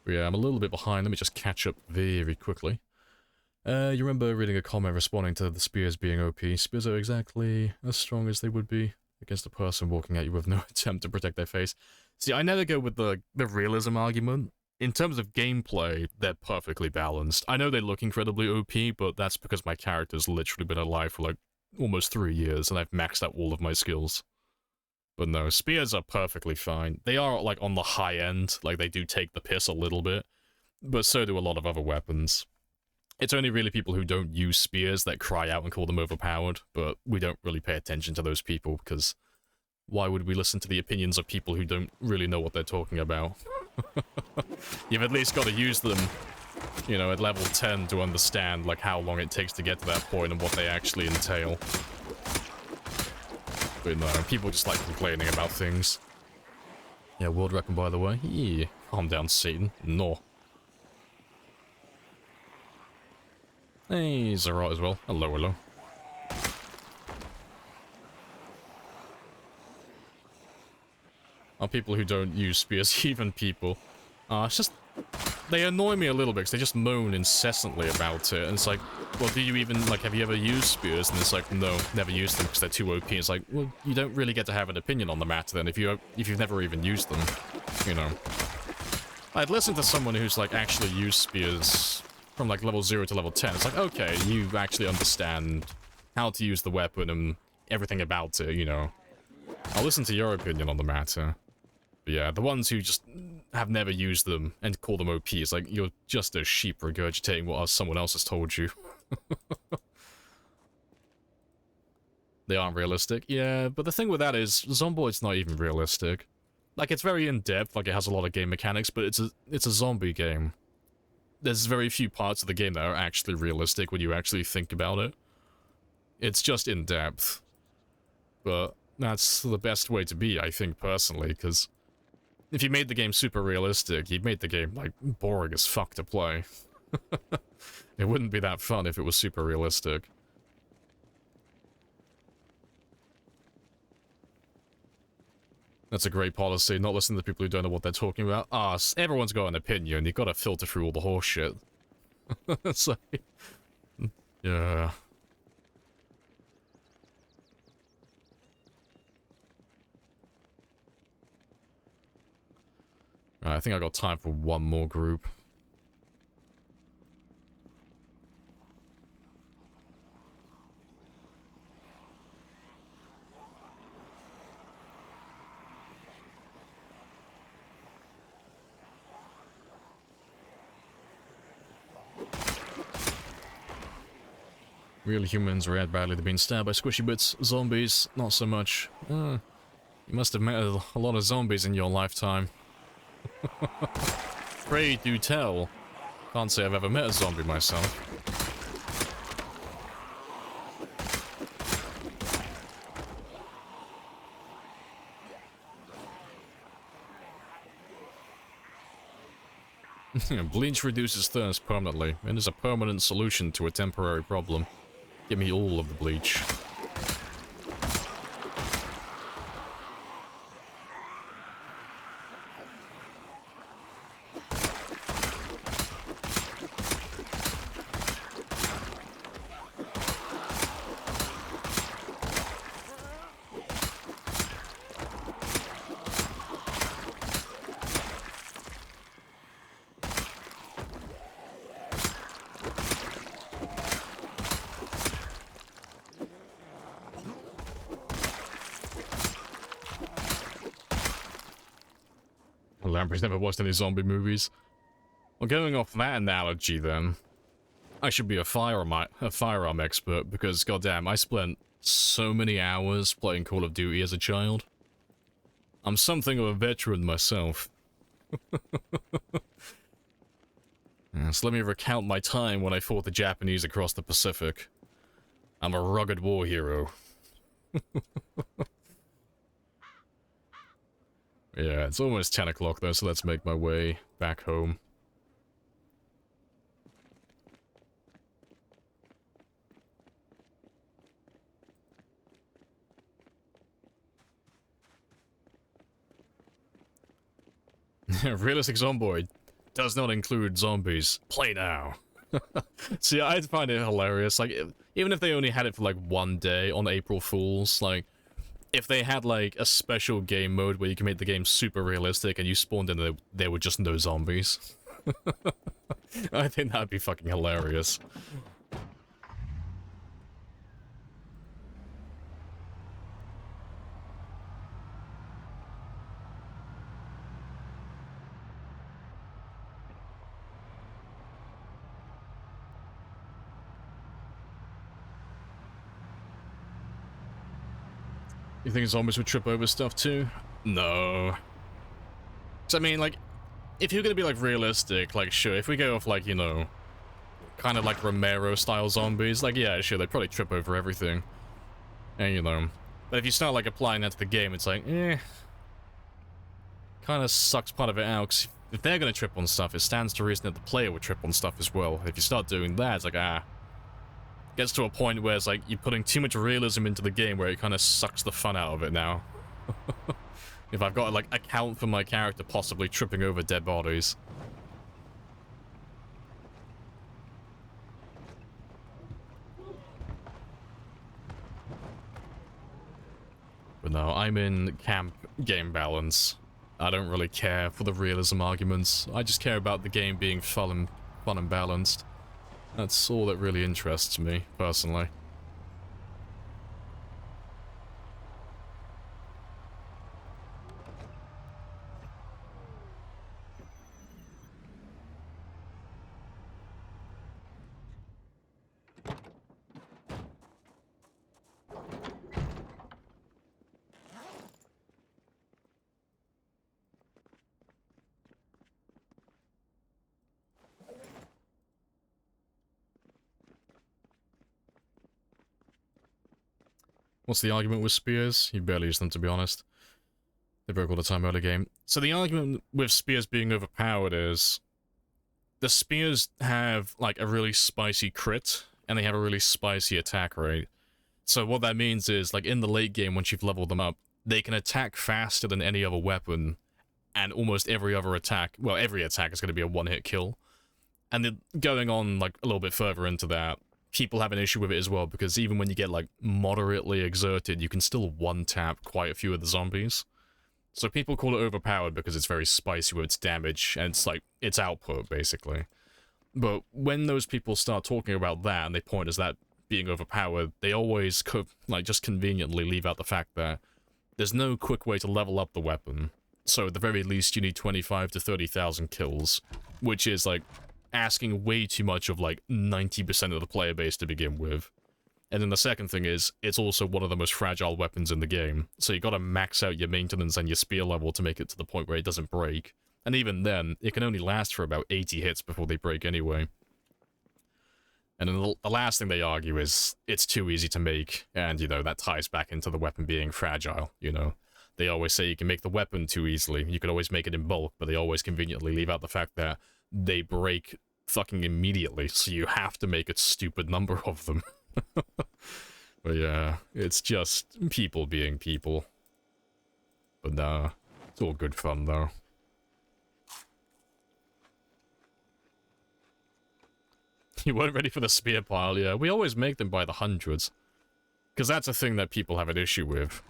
But yeah, I'm a little bit behind. Let me just catch up very quickly. You remember reading a comment responding to the spears being OP. Spears are exactly as strong as they would be against a person walking at you with no attempt to protect their face. See, I never go with the realism argument. In terms of gameplay, they're perfectly balanced. I know they look incredibly OP, but that's because my character's literally been alive for like almost 3 years, and I've maxed out all of my skills. But no, spears are perfectly fine. They are like on the high end, like they do take the piss a little bit, but so do a lot of other weapons. It's only really people who don't use spears that cry out and call them overpowered, but we don't really pay attention to those people, because why would we listen to the opinions of people who don't really know what they're talking about? You've at least got to use them, you know, at level 10 to understand, like, how long it takes to get to that point and what they actually entail. But no, people just like complaining about things. Yeah, world record, by the way. Yeah, calm down, Satan. No. Hey, Zerat as well. Hello, hello. Are people who don't use spears even people? It's just... they annoy me a little bit because they just moan incessantly about it. And it's like, well, do you even, like, have you ever used spears? And it's like, no, never used them because they're too OP. It's like, well, you don't really get to have an opinion on the matter then if you've never even used them, you know. I'd listen to someone who's, like, actually used spears from, like, level 0 to level 10. It's like, okay, you actually understand how to use the weapon and everything about it, you know. I'll listen to your opinion on the matter. But yeah, the ones who just have never used them and call them OP, is like, you're just a sheep regurgitating what someone else has told you. They aren't realistic. Yeah, but the thing with that is, Zomboid's not even realistic. Like, it's very in-depth, like, it has a lot of game mechanics, but it's a zombie game. There's very few parts of the game that are actually realistic when you actually think about it. It's just in-depth. But that's the best way to be, I think, personally, because if you made the game super realistic, you'd made the game, like, boring as fuck to play. It wouldn't be that fun if it was super realistic. That's a great policy, not listen to people who don't know what they're talking about. Everyone's got an opinion, you've got to filter through all the horse shit. It's like... Yeah... Right, I think I got time for one more group. Real humans react badly to being stabbed by squishy bits. Zombies, not so much. You must have met a lot of zombies in your lifetime. Pray do tell. Can't say I've ever met a zombie myself. Bleach reduces thirst permanently, and is a permanent solution to a temporary problem. Give me all of the bleach. Lamprey's never watched any zombie movies. Well, going off that analogy, then, I should be a firearm expert, because, goddamn, I spent so many hours playing Call of Duty as a child. I'm something of a veteran myself. So let me recount my time when I fought the Japanese across the Pacific. I'm a rugged war hero. Yeah, it's almost 10 o'clock though, so let's make my way back home. Realistic Zomboid does not include zombies. Play now. See, I'd find it hilarious. Like, even if they only had it for like one day on April Fools, like, if they had like a special game mode where you can make the game super realistic and you spawned in and there were just no zombies. I think that'd be fucking hilarious. You think zombies would trip over stuff too? No. So, I mean, like, if you're gonna be, like, realistic, like, sure, if we go off, like, you know, kind of like Romero-style zombies, like, yeah, sure, they'd probably trip over everything. And, you know, but if you start, like, applying that to the game, it's like, kind of sucks part of it out, 'cause if they're gonna trip on stuff, it stands to reason that the player would trip on stuff as well. If you start doing that, it's like, gets to a point where it's like you're putting too much realism into the game where it kind of sucks the fun out of it now. If I've got to like account for my character possibly tripping over dead bodies. But no, I'm in camp game balance. I don't really care for the realism arguments. I just care about the game being fun and balanced. That's all that really interests me, personally. What's the argument with spears? You barely use them, to be honest. They broke all the time early game. So the argument with spears being overpowered is the spears have like a really spicy crit, and they have a really spicy attack rate. So what that means is, like, in the late game, once you've leveled them up, they can attack faster than any other weapon, and almost every other attack, well, every attack is going to be a one-hit kill. And then going on, like, a little bit further into that, people have an issue with it as well, because even when you get, like, moderately exerted, you can still one-tap quite a few of the zombies. So people call it overpowered because it's very spicy with its damage, and it's, like, its output, basically. But when those people start talking about that, and they point as that being overpowered, they always like just conveniently leave out the fact that there's no quick way to level up the weapon. So at the very least you need 25 to 30,000 kills, which is like asking way too much of like 90% of the player base to begin with. And then the second thing is, it's also one of the most fragile weapons in the game, so you gotta max out your maintenance and your spear level to make it to the point where it doesn't break. And even then, it can only last for about 80 hits before they break anyway. And then the last thing they argue is, it's too easy to make, and, you know, that ties back into the weapon being fragile, you know. They always say you can make the weapon too easily, you can always make it in bulk, but they always conveniently leave out the fact that they break fucking immediately, so you have to make a stupid number of them. But yeah, it's just people being people. But nah, it's all good fun though. You weren't ready for the spear pile, yeah. We always make them by the hundreds. Because that's a thing that people have an issue with.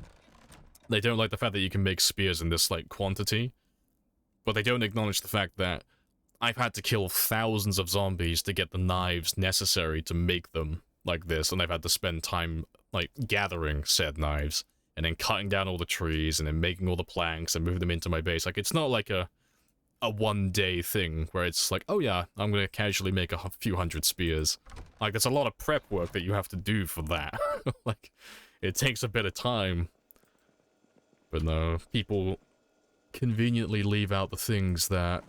They don't like the fact that you can make spears in this, like, quantity. But they don't acknowledge the fact that I've had to kill thousands of zombies to get the knives necessary to make them like this. And I've had to spend time, like, gathering said knives. And then cutting down all the trees, and then making all the planks, and moving them into my base. Like, it's not like a one-day thing where it's like, oh yeah, I'm gonna casually make a few hundred spears. Like, there's a lot of prep work that you have to do for that. Like, it takes a bit of time. But no, people conveniently leave out the things that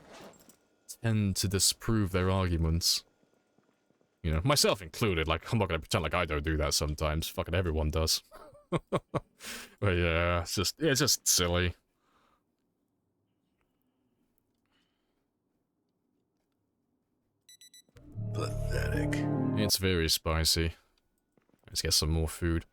tend to disprove their arguments. You know, myself included. Like, I'm not gonna pretend like I don't do that sometimes. Fucking everyone does. But yeah, it's just silly. Pathetic. It's very spicy. Let's get some more food.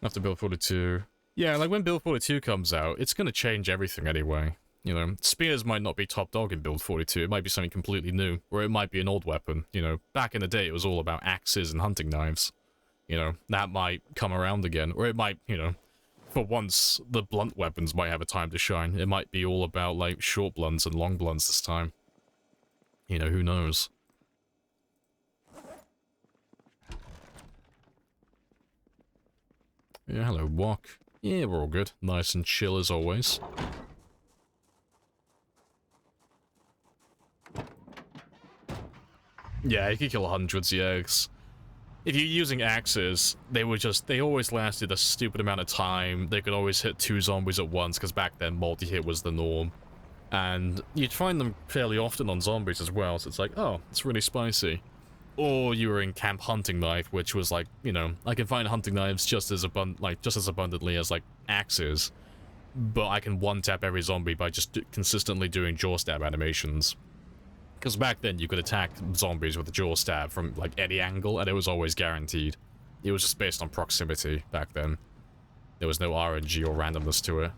After Build 42. Yeah, like when Build 42 comes out, it's gonna change everything anyway. You know, spears might not be top dog in Build 42, it might be something completely new, or it might be an old weapon. You know, back in the day it was all about axes and hunting knives. You know, that might come around again, or it might, you know, for once, the blunt weapons might have a time to shine. It might be all about, like, short blunts and long blunts this time. You know, who knows? Yeah, hello, walk. Yeah, we're all good. Nice and chill as always. Yeah, you could kill hundreds, yeah. If you're using axes, they always lasted a stupid amount of time. They could always hit 2 zombies at once, because back then multi-hit was the norm. And you'd find them fairly often on zombies as well, so it's like, oh, it's really spicy. Or you were in camp hunting knife, which was like, you know, I can find hunting knives just as abundantly as, like, axes. But I can one-tap every zombie by just consistently doing jaw stab animations. Because back then, you could attack zombies with a jaw stab from, like, any angle, and it was always guaranteed. It was just based on proximity back then. There was no RNG or randomness to it.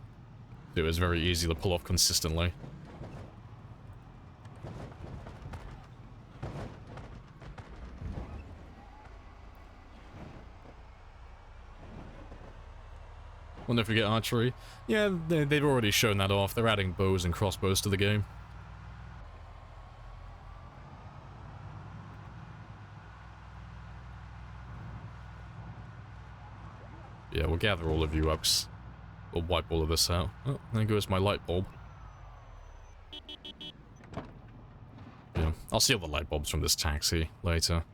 It was very easy to pull off consistently. Wonder if we get archery. Yeah, they've already shown that off. They're adding bows and crossbows to the game. Yeah, we'll gather all of you up. We'll wipe all of this out. Oh, there goes my light bulb. Yeah, I'll steal the light bulbs from this taxi later.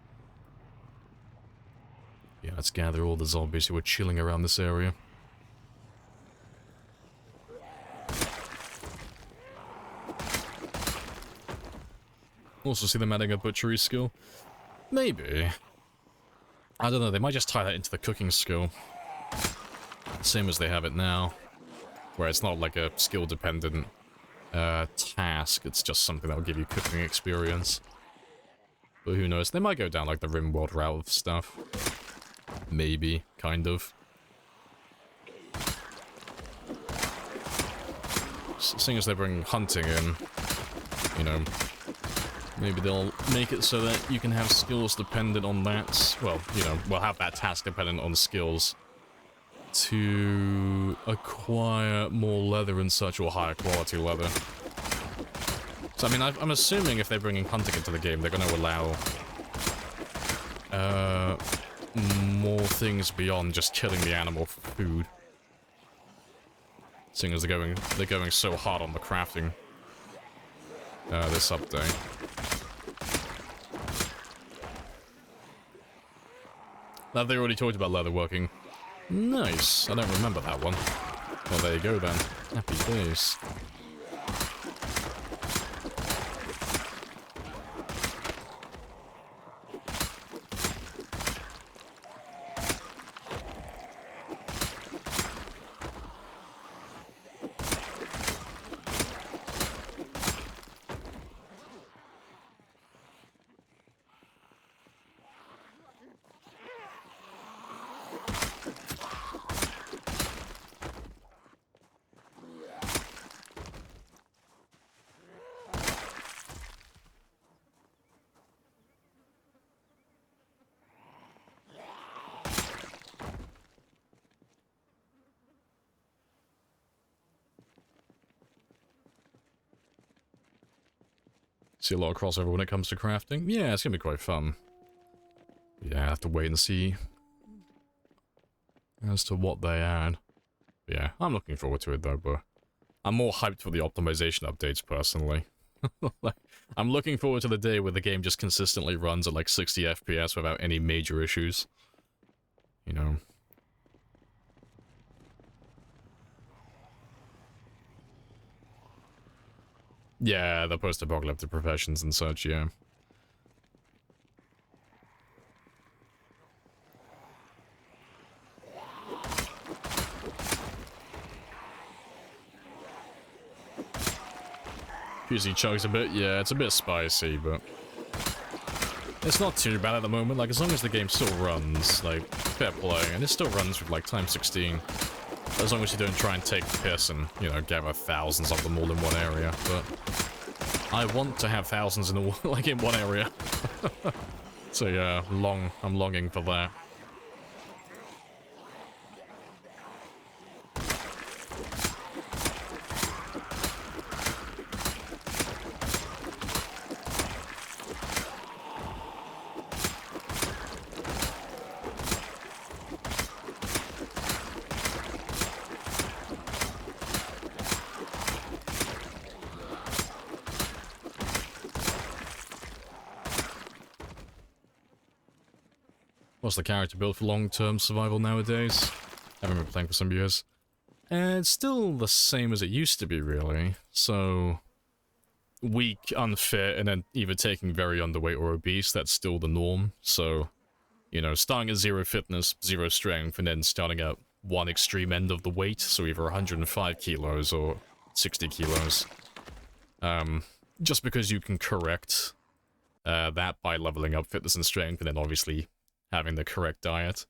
Yeah, let's gather all the zombies who are chilling around this area. Also see them adding a butchery skill. Maybe. I don't know, they might just tie that into the cooking skill. Same as they have it now. Where it's not like a skill-dependent task, it's just something that'll give you cooking experience. But who knows, they might go down like the RimWorld route of stuff. Maybe, kind of. Seeing as they bring hunting in, you know, maybe they'll make it so that you can have skills dependent on that. Well, you know, we'll have that task dependent on skills to acquire more leather and such, or higher quality leather. So, I mean, I'm assuming if they're bringing hunting into the game, they're going to allow more things beyond just killing the animal for food. Seeing as they're going so hard on the crafting this update. Now they already talked about leather working. Nice. I don't remember that one. Well, there you go then. Happy days. See a lot of crossover when it comes to crafting. Yeah, it's gonna be quite fun. Yeah, I have to wait and see as to what they add. Yeah, I'm looking forward to it though, but I'm more hyped for the optimization updates personally. Like, I'm looking forward to the day where the game just consistently runs at like 60 FPS without any major issues. You know. Yeah, the post-apocalyptic professions and such, yeah. Usually chugs a bit, yeah, it's a bit spicy, but it's not too bad at the moment. Like, as long as the game still runs, like, fair play, and it still runs with, like, times 16. As long as you don't try and take the piss and, you know, gather thousands of them all in one area, but I want to have thousands in all, like, in one area. So yeah, I'm longing for that. What's the character build for long-term survival nowadays? I haven't been playing for some years. It's still the same as it used to be, really. So, weak, unfit, and then either taking very underweight or obese, that's still the norm. So, you know, starting at 0 fitness, 0 strength, and then starting at one extreme end of the weight, so either 105 kilos or 60 kilos. Just because you can correct that by leveling up fitness and strength, and then obviously having the correct diet.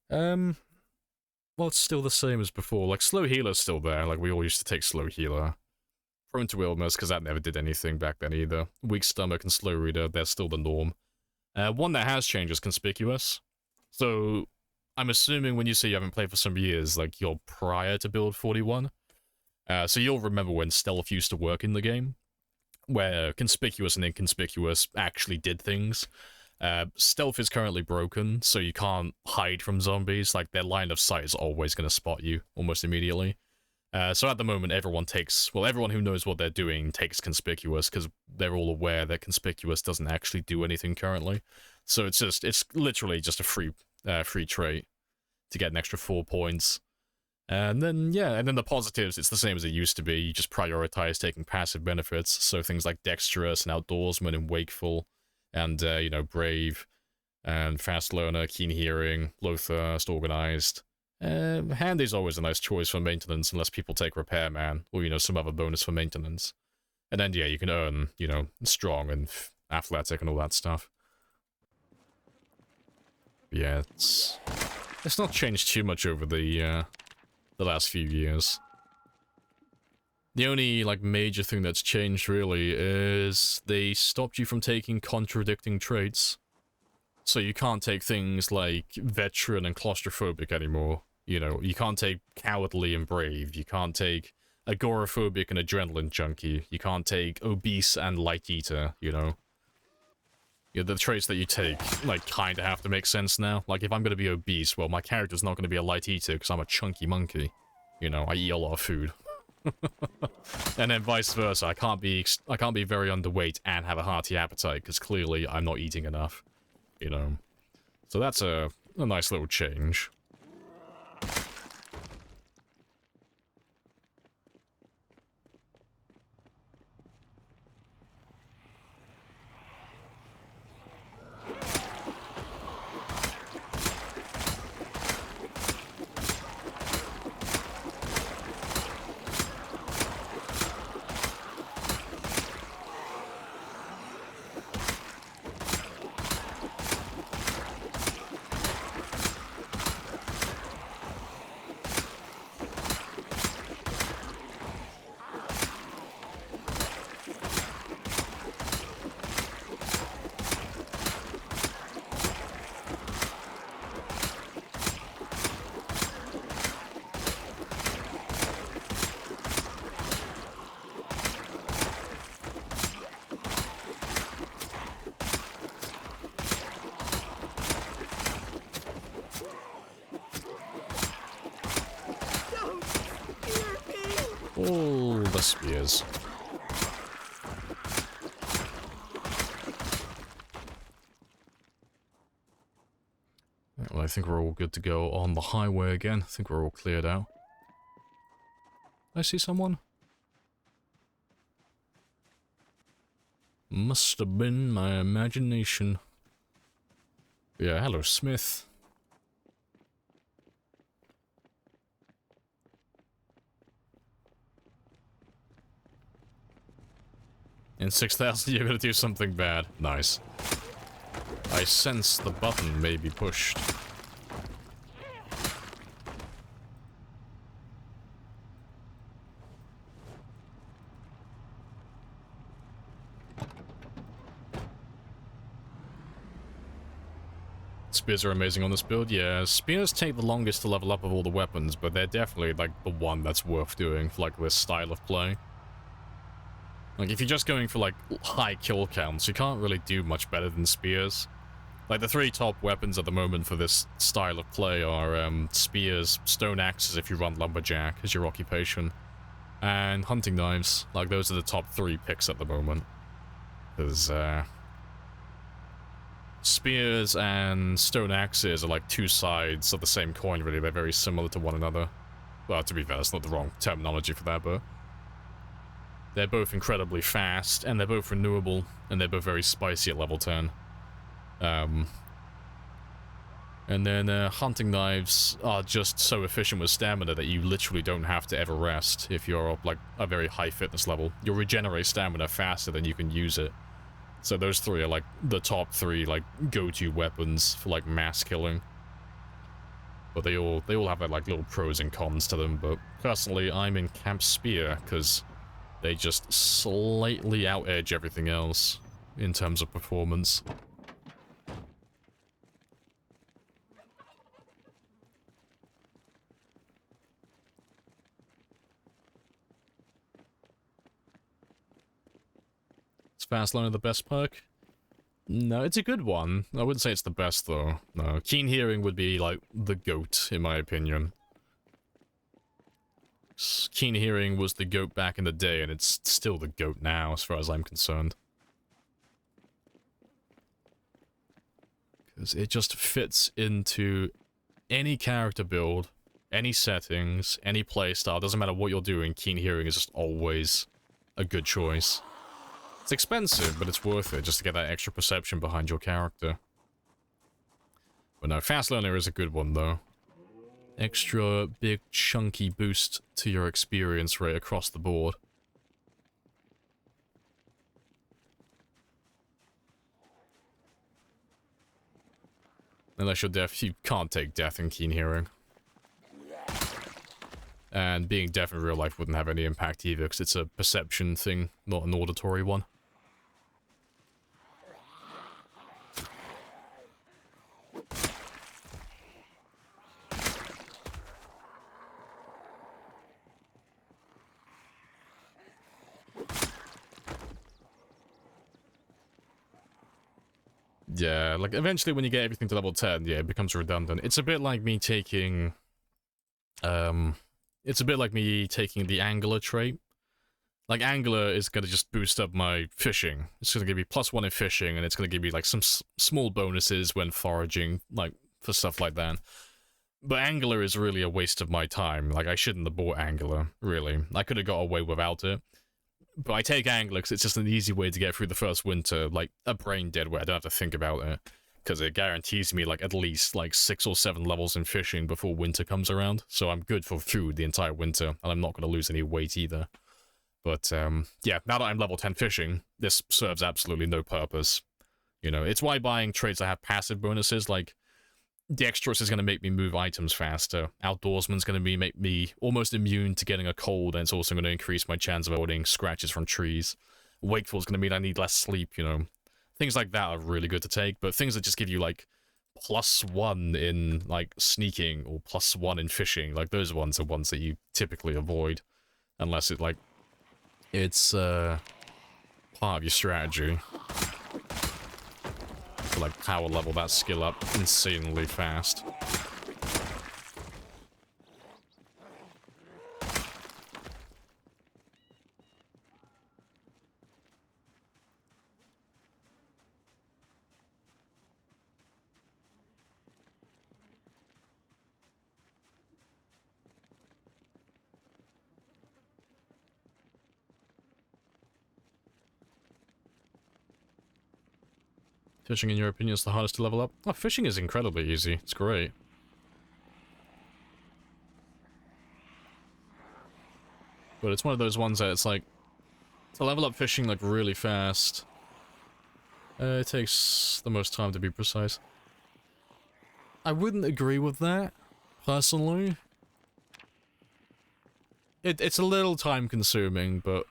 Well, it's still the same as before. Like, slow healer's still there. Like, we all used to take slow healer. Prone to illness, because that never did anything back then either. Weak stomach and slow reader, they're still the norm. One that has changed is conspicuous. So, I'm assuming when you say you haven't played for some years, like, you're prior to build 41. So you'll remember when stealth used to work in the game, where conspicuous and inconspicuous actually did things. Stealth is currently broken, so you can't hide from zombies. Like, their line of sight is always going to spot you almost immediately. So at the moment, everyone who knows what they're doing takes conspicuous, because they're all aware that conspicuous doesn't actually do anything currently. So it's literally just a free trait to get an extra 4 points. And then, yeah, and then the positives, it's the same as it used to be. You just prioritize taking passive benefits, so things like dexterous and outdoorsman and wakeful. And, you know, brave and fast learner, keen hearing, low thirst, organized. Handy's always a nice choice for maintenance unless people take repairman or, you know, some other bonus for maintenance. And then, yeah, you can earn, you know, strong and athletic and all that stuff. Yeah, it's not changed too much over the last few years. The only, like, major thing that's changed, really, is they stopped you from taking contradicting traits. So you can't take things like veteran and claustrophobic anymore. You know, you can't take cowardly and brave. You can't take agoraphobic and adrenaline junkie. You can't take obese and light eater, you know. Yeah, the traits that you take, like, kind of have to make sense now. Like, if I'm going to be obese, well, my character's not going to be a light eater because I'm a chunky monkey. You know, I eat a lot of food. And then vice versa, I can't be very underweight and have a hearty appetite because clearly I'm not eating enough. You know. So that's a nice little change. All the spears. Well, I think we're all good to go on the highway again. I think we're all cleared out. I see someone. Must have been my imagination. Yeah, hello, Smith. In 6,000, you're gonna do something bad. Nice. I sense the button may be pushed. Spears are amazing on this build, yeah. Spears take the longest to level up of all the weapons, but they're definitely, like, the one that's worth doing for, like, this style of play. Like, if you're just going for, like, high kill counts, you can't really do much better than spears. Like, the three top weapons at the moment for this style of play are, spears, stone axes if you run lumberjack as your occupation, and hunting knives. Like, those are the top three picks at the moment. Because, spears and stone axes are like two sides of the same coin, really. They're very similar to one another. Well, to be fair, that's not the wrong terminology for that, but they're both incredibly fast, and they're both renewable, and they're both very spicy at level 10. And then hunting knives are just so efficient with stamina that you literally don't have to ever rest if you're like a very high fitness level. You'll regenerate stamina faster than you can use it. So those three are like the top three like go-to weapons for like mass killing. But they all have their like little pros and cons to them. But personally, I'm in Camp Spear because they just slightly out-edge everything else in terms of performance. Is Fast Learner the best perk? No, it's a good one. I wouldn't say it's the best, though. No, Keen Hearing would be, like, the GOAT, in my opinion. Keen Hearing was the GOAT back in the day, and it's still the GOAT now, as far as I'm concerned. Because it just fits into any character build, any settings, any playstyle. Doesn't matter what you're doing, Keen Hearing is just always a good choice. It's expensive, but it's worth it just to get that extra perception behind your character. But no, Fast Learner is a good one, though. Extra big, chunky boost to your experience rate across the board. Unless you're deaf, you can't take death in Keen Hearing. And being deaf in real life wouldn't have any impact either, because it's a perception thing, not an auditory one. Yeah, like, eventually when you get everything to level 10, yeah, it becomes redundant. It's a bit like me taking... It's a bit like me taking the Angler trait. Like, Angler is gonna just boost up my fishing. It's gonna give me +1 in fishing, and it's gonna give me, like, some small bonuses when foraging, like, for stuff like that. But Angler is really a waste of my time. Like, I shouldn't have bought Angler, really. I could have got away without it. But I take Angler because it's just an easy way to get through the first winter, like, a brain dead way. I don't have to think about it. Because it guarantees me, like, at least, like, 6 or 7 levels in fishing before winter comes around. So I'm good for food the entire winter, and I'm not going to lose any weight either. But, yeah, now that I'm level 10 fishing, this serves absolutely no purpose. You know, it's why buying traits that have passive bonuses, like, Dexterous is going to make me move items faster. Outdoorsman's going to make me almost immune to getting a cold, and it's also going to increase my chance of avoiding scratches from trees. Wakeful's going to mean I need less sleep, you know. Things like that are really good to take, but things that just give you, like, +1 in, like, sneaking, or +1 in fishing, like, those ones are ones that you typically avoid. Unless it, like, it's, part of your strategy. To, like, power level that skill up insanely fast. Fishing, in your opinion, is the hardest to level up? Oh, fishing is incredibly easy. It's great. But it's one of those ones that it's like, to level up fishing, like, really fast, it takes the most time, to be precise. I wouldn't agree with that, personally. It's a little time-consuming, but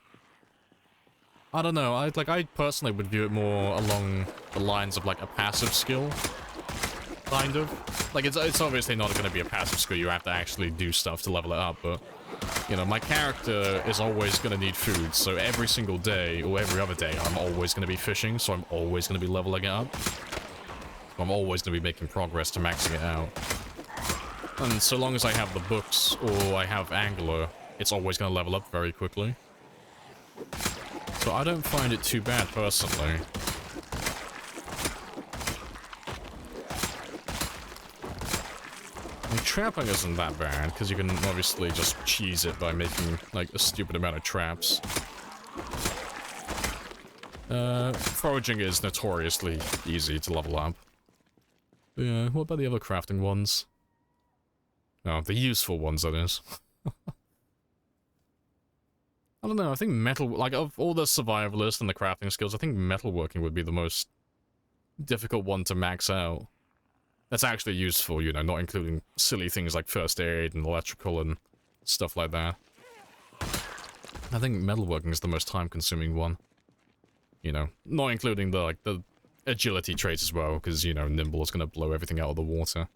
I don't know, I personally would view it more along the lines of, like, a passive skill. Kind of. Like, it's obviously not going to be a passive skill, you have to actually do stuff to level it up, but, you know, my character is always going to need food, so every single day, or every other day, I'm always going to be fishing, so I'm always going to be leveling it up. I'm always going to be making progress to maxing it out. And so long as I have the books, or I have Angler, it's always going to level up very quickly. So I don't find it too bad, personally. Like, trapping isn't that bad, because you can obviously just cheese it by making, like, a stupid amount of traps. Foraging is notoriously easy to level up. But yeah, what about the other crafting ones? Oh, the useful ones, that is. I don't know, I think metal, like, of all the survivalists and the crafting skills, I think metalworking would be the most difficult one to max out. That's actually useful, you know, not including silly things like first aid and electrical and stuff like that. I think metalworking is the most time-consuming one. You know, not including the, like, the agility traits as well, because, you know, nimble is gonna blow everything out of the water.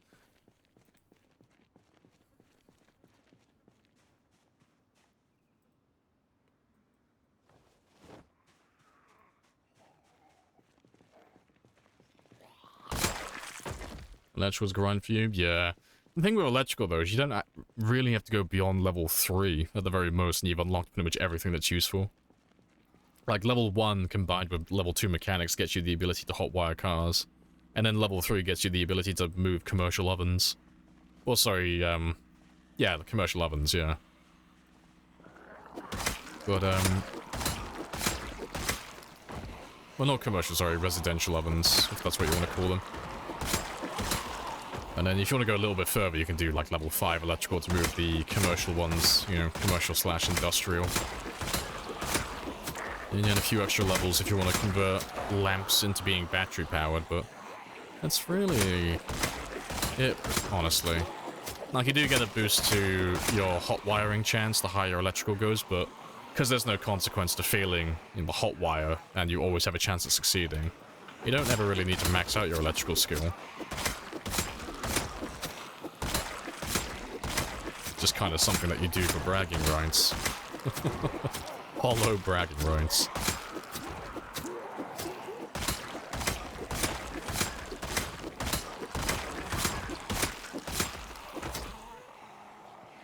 Electrical's grind for you? Yeah. The thing with electrical, though, is you don't really have to go beyond level 3 at the very most, and you've unlocked pretty much everything that's useful. Like, level 1 combined with level 2 mechanics gets you the ability to hotwire cars. And then level 3 gets you the ability to move commercial ovens. Or, sorry, yeah, the commercial ovens, yeah. Well, not commercial, sorry, residential ovens, if that's what you want to call them. And then if you want to go a little bit further, you can do like level 5 electrical to move the commercial ones, you know, commercial/industrial. And then a few extra levels if you want to convert lamps into being battery powered, but that's really it, honestly. Like, you do get a boost to your hot wiring chance the higher your electrical goes, but because there's no consequence to failing in the hot wire, and you always have a chance at succeeding, you don't ever really need to max out your electrical skill. Just kind of something that you do for bragging rights. Hollow bragging rights.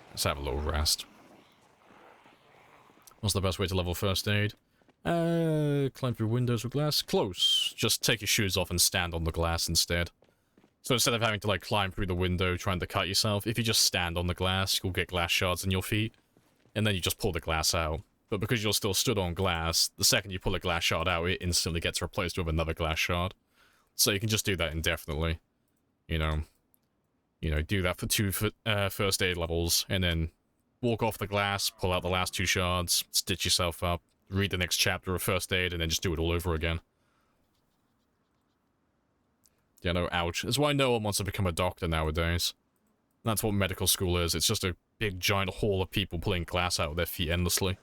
Let's have a little rest. What's the best way to level first aid? Climb through windows with glass? Close. Just take your shoes off and stand on the glass instead. So instead of having to, like, climb through the window trying to cut yourself, if you just stand on the glass, you'll get glass shards in your feet, and then you just pull the glass out. But because you're still stood on glass, the second you pull a glass shard out, it instantly gets replaced with another glass shard. So you can just do that indefinitely. You know, do that for 2 first aid levels, and then walk off the glass, pull out the last 2 shards, stitch yourself up, read the next chapter of first aid, and then just do it all over again. Yeah, no, ouch. That's why no one wants to become a doctor nowadays. That's what medical school is. It's just a big giant hall of people pulling glass out of their feet endlessly.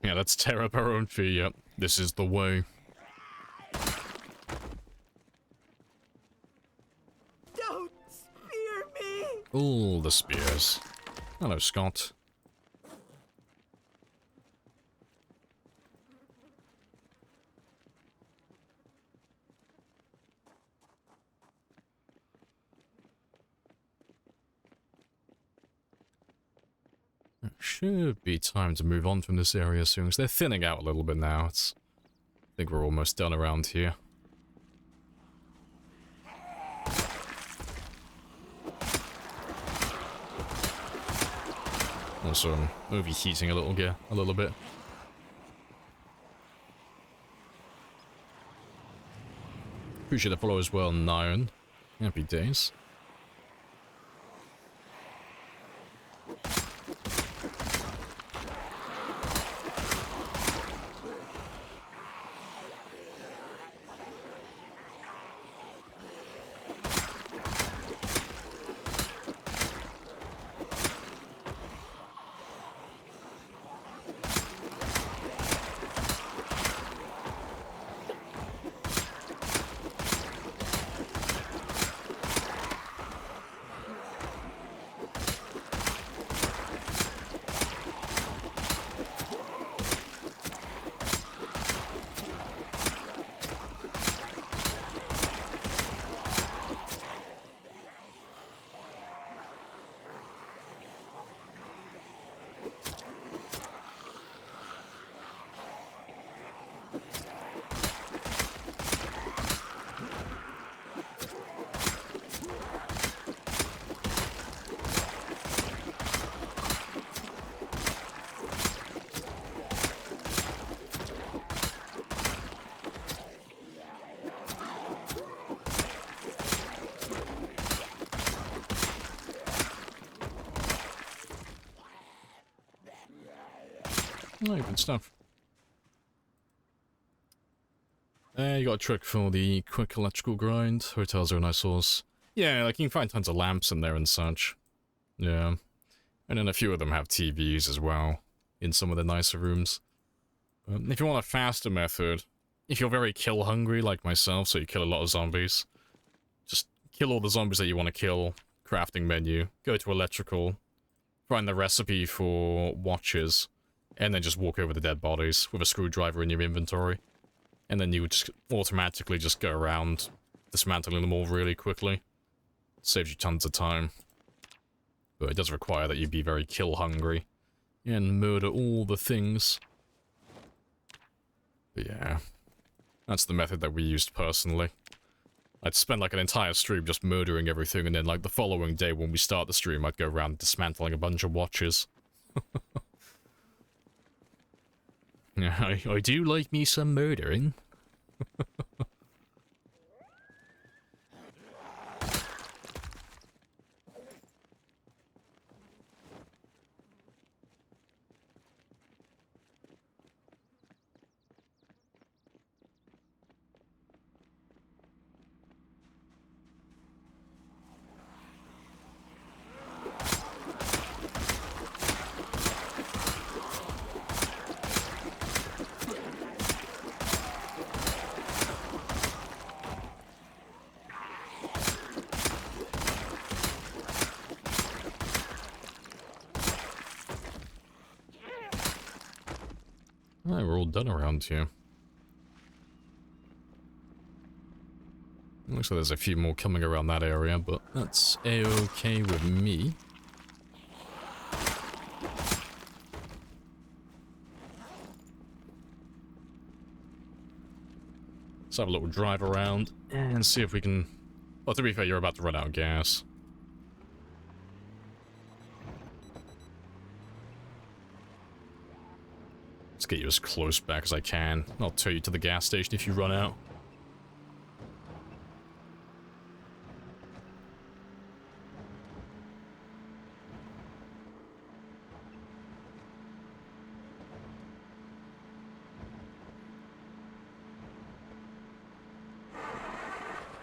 Yeah, let's tear up our own feet. Yep, this is the way. Don't spear me! All the spears. Hello, Scott. It should be time to move on from this area soon, because they're thinning out a little bit now. I think we're almost done around here. Also, I'm overheating a little bit. Appreciate the follow as well, Nyan. Happy days. Oh, good stuff. You got a trick for the quick electrical grind. Hotels are a nice source. Yeah, like you can find tons of lamps in there and such. Yeah. And then a few of them have TVs as well, in some of the nicer rooms. If you want a faster method, if you're very kill hungry like myself, so you kill a lot of zombies, just kill all the zombies that you want to kill, crafting menu, go to electrical, find the recipe for watches, and then just walk over the dead bodies with a screwdriver in your inventory. And then you would just automatically just go around dismantling them all really quickly. Saves you tons of time. But it does require that you be very kill hungry and murder all the things. But yeah, that's the method that we used personally. I'd spend like an entire stream just murdering everything, and then like the following day when we start the stream, I'd go around dismantling a bunch of watches. Yeah, I do like me some murdering. Alright, we're all done around here. Looks like there's a few more coming around that area, but that's a-okay with me. Let's have a little drive around and see if we can... Well, to be fair, you're about to run out of gas. Let's get you as close back as I can. I'll tow you to the gas station if you run out.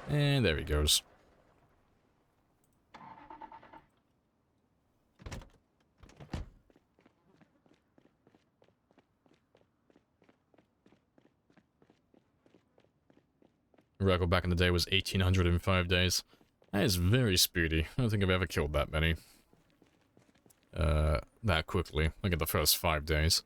And there he goes. Record back in the day was 1,805 days. That is very speedy. I don't think I've ever killed that many. That quickly. Like in the first 5 days.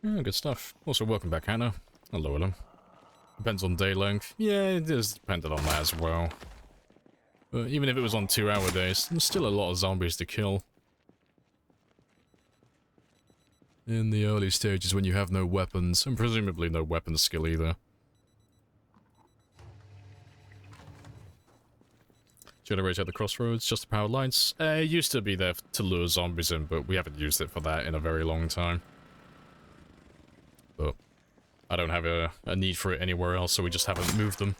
Yeah, good stuff. Also, welcome back, Hannah. Hello, hello. Depends on day length. Yeah, it is dependent on that as well. But even if it was on 2-hour days, there's still a lot of zombies to kill. In the early stages when you have no weapons, and presumably no weapon skill either. Generator at the crossroads, just the power lines. It used to be there to lure zombies in, but we haven't used it for that in a very long time. But I don't have a need for it anywhere else, so we just haven't moved them.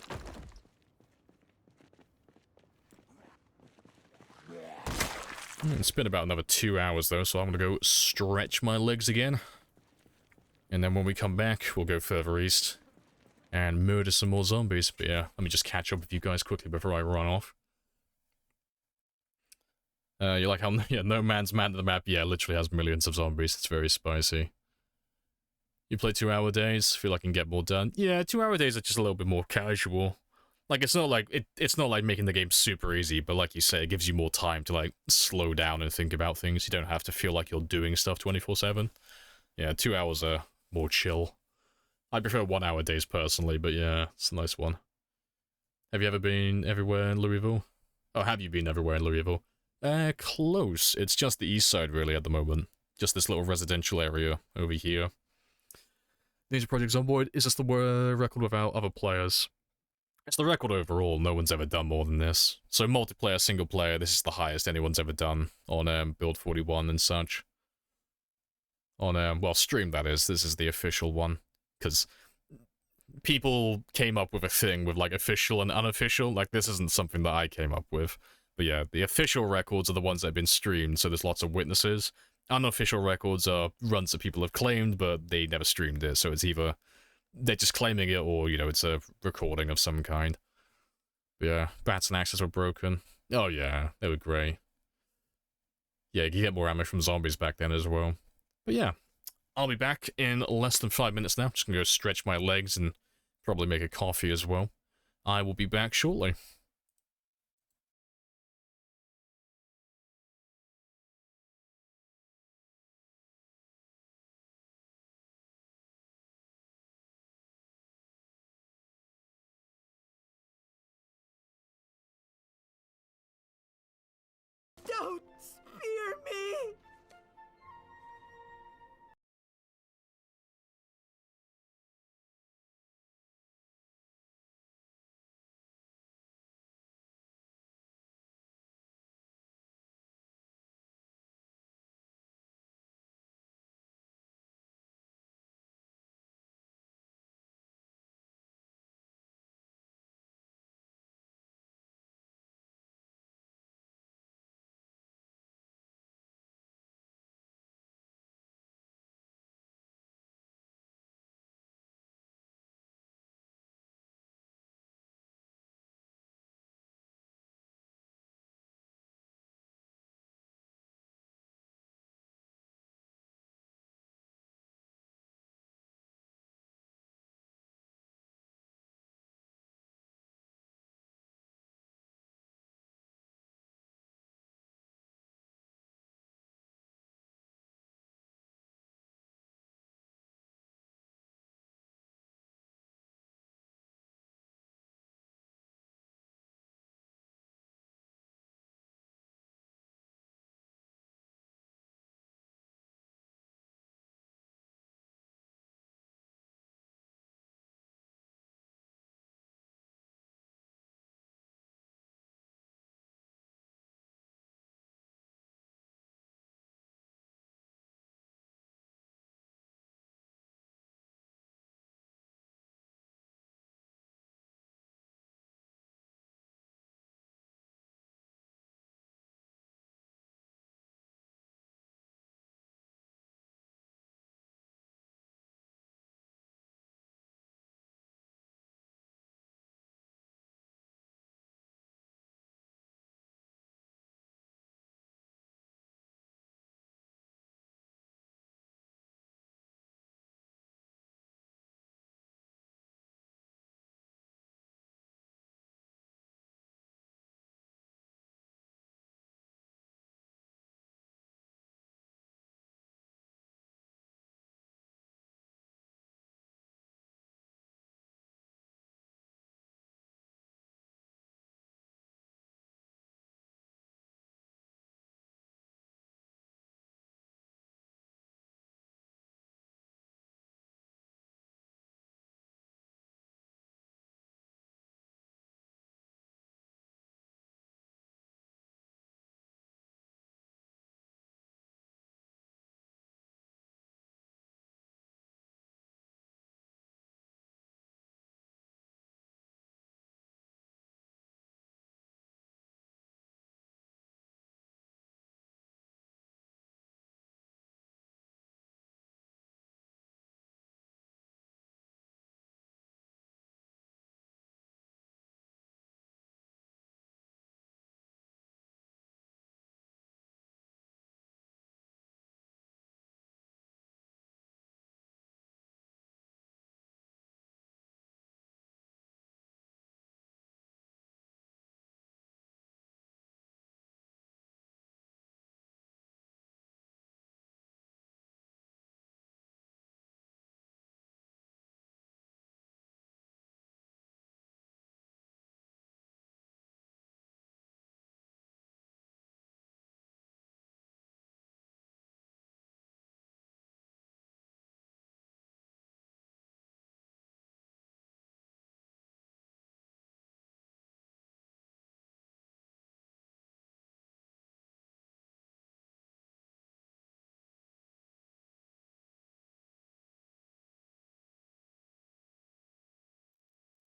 It's been about another 2 hours though, so I'm gonna go stretch my legs again. And then when we come back, we'll go further east and murder some more zombies. But yeah, let me just catch up with you guys quickly before I run off. You're like, yeah, No Man's Man to the map, yeah, literally has millions of zombies. It's very spicy. You play 2-hour days, feel like I can get more done. Yeah, 2-hour days are just a little bit more casual. Like, it's not like making the game super easy, but like you say, it gives you more time to like slow down and think about things. You don't have to feel like you're doing stuff 24/7. Yeah, 2 hours are more chill. I prefer 1 hour days personally, but yeah, it's a nice one. Have you ever been everywhere in Louisville? Oh, have you been everywhere in Louisville? Close. It's just the east side really at the moment. Just this little residential area over here. Major projects on board. Is this the record without other players? It's the record overall. No one's ever done more than this. So multiplayer, single player, this is the highest anyone's ever done on Build 41 and such. On, well, stream that is. This is the official one. Because people came up with a thing with, like, official and unofficial. Like, this isn't something that I came up with. But yeah, the official records are the ones that have been streamed, so there's lots of witnesses. Unofficial records are runs that people have claimed, but they never streamed it, so it's either they're just claiming it, or, you know, it's a recording of some kind. But yeah, bats and axes were broken. Oh yeah, they were grey. Yeah, you could get more ammo from zombies back then as well. But yeah, I'll be back in less than 5 minutes now. Just gonna go stretch my legs and probably make a coffee as well. I will be back shortly. Don't spear me!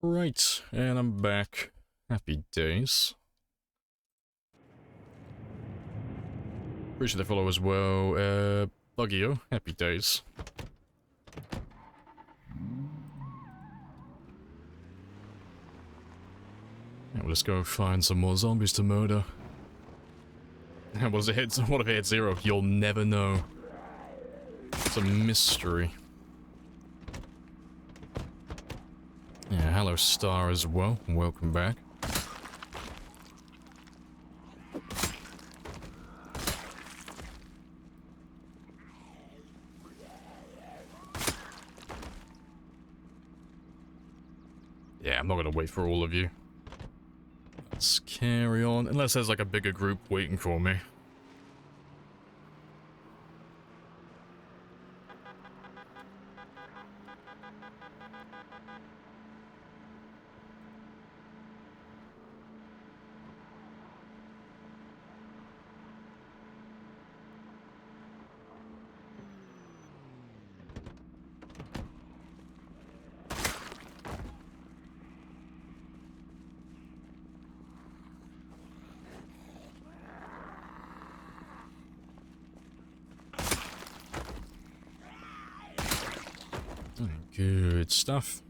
Right, and I'm back. Happy days. Appreciate the follow as well. Buggio, happy days. Yeah, well, let's go find some more zombies to murder. What if it hits 0? You'll never know. It's a mystery. Yeah, hello Star as well. Welcome back. Yeah, I'm not gonna wait for all of you. Let's carry on, unless there's like a bigger group waiting for me. Good stuff.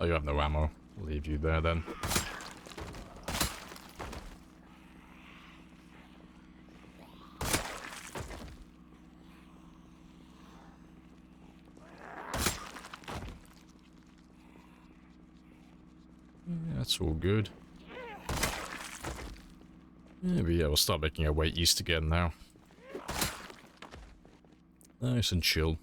Oh, you have no ammo. I'll leave you there then. Yeah, that's all good. Yeah, but yeah, we'll start making our way east again now. Nice and chill.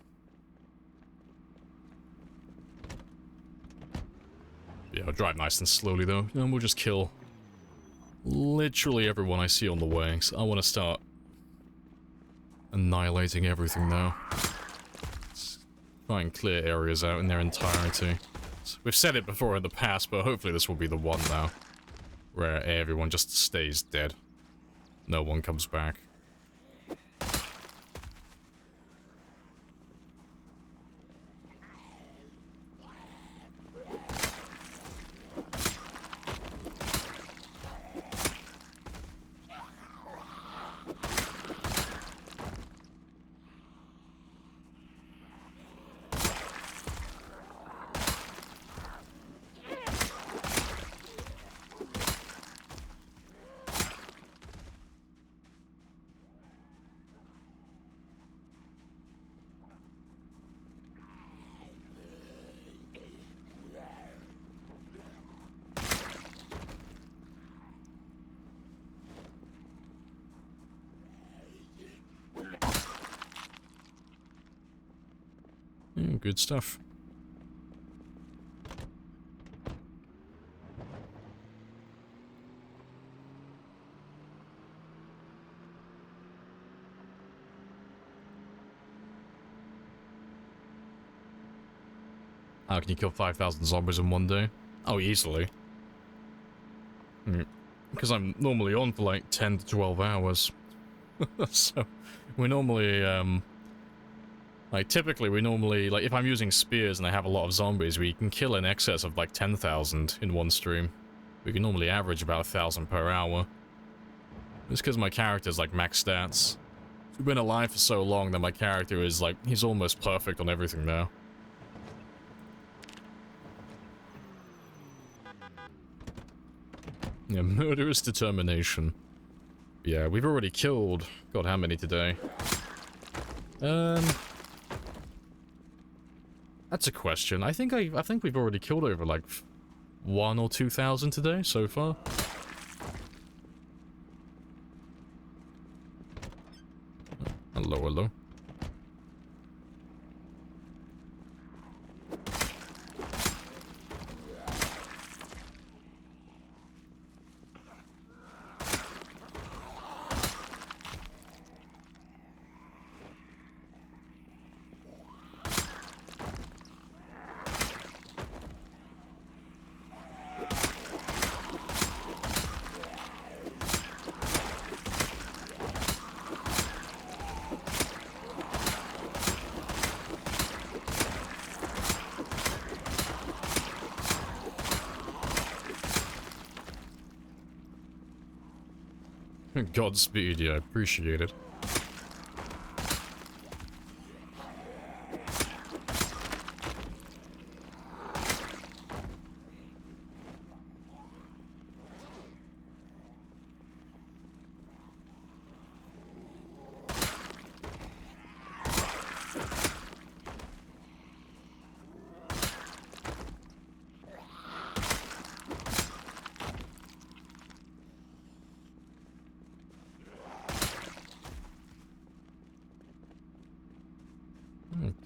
Yeah, I'll drive nice and slowly though, and we'll just kill literally everyone I see on the way. So I want to start annihilating everything now. Let's try and clear areas out in their entirety. So we've said it before in the past, but hopefully this will be the one now, where everyone just stays dead. No one comes back. Yeah, good stuff. How can you kill 5,000 zombies in one day? Oh, easily. Because I'm normally on for like 10 to 12 hours. So, we normally, like, typically, we normally, like, if I'm using spears and I have a lot of zombies, we can kill in excess of, like, 10,000 in one stream. We can normally average about 1,000 per hour. Just because my character's, like, max stats. We've been alive for so long that my character is, like, he's almost perfect on everything now. Yeah, murderous determination. Yeah, we've already killed... God, how many today? That's a question. I think we've already killed over like 1,000 or 2,000 today so far. Hello, hello. Godspeed, yeah, appreciate it.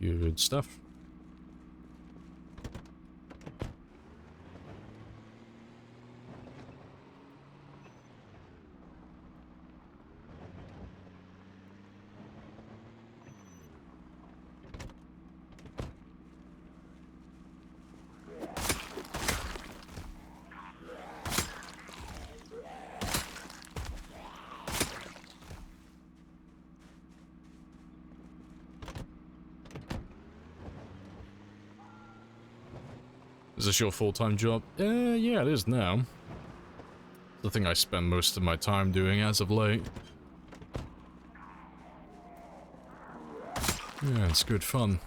Good stuff. Is this your full-time job? Yeah, it is now. The thing I spend most of my time doing as of late. Yeah, it's good fun.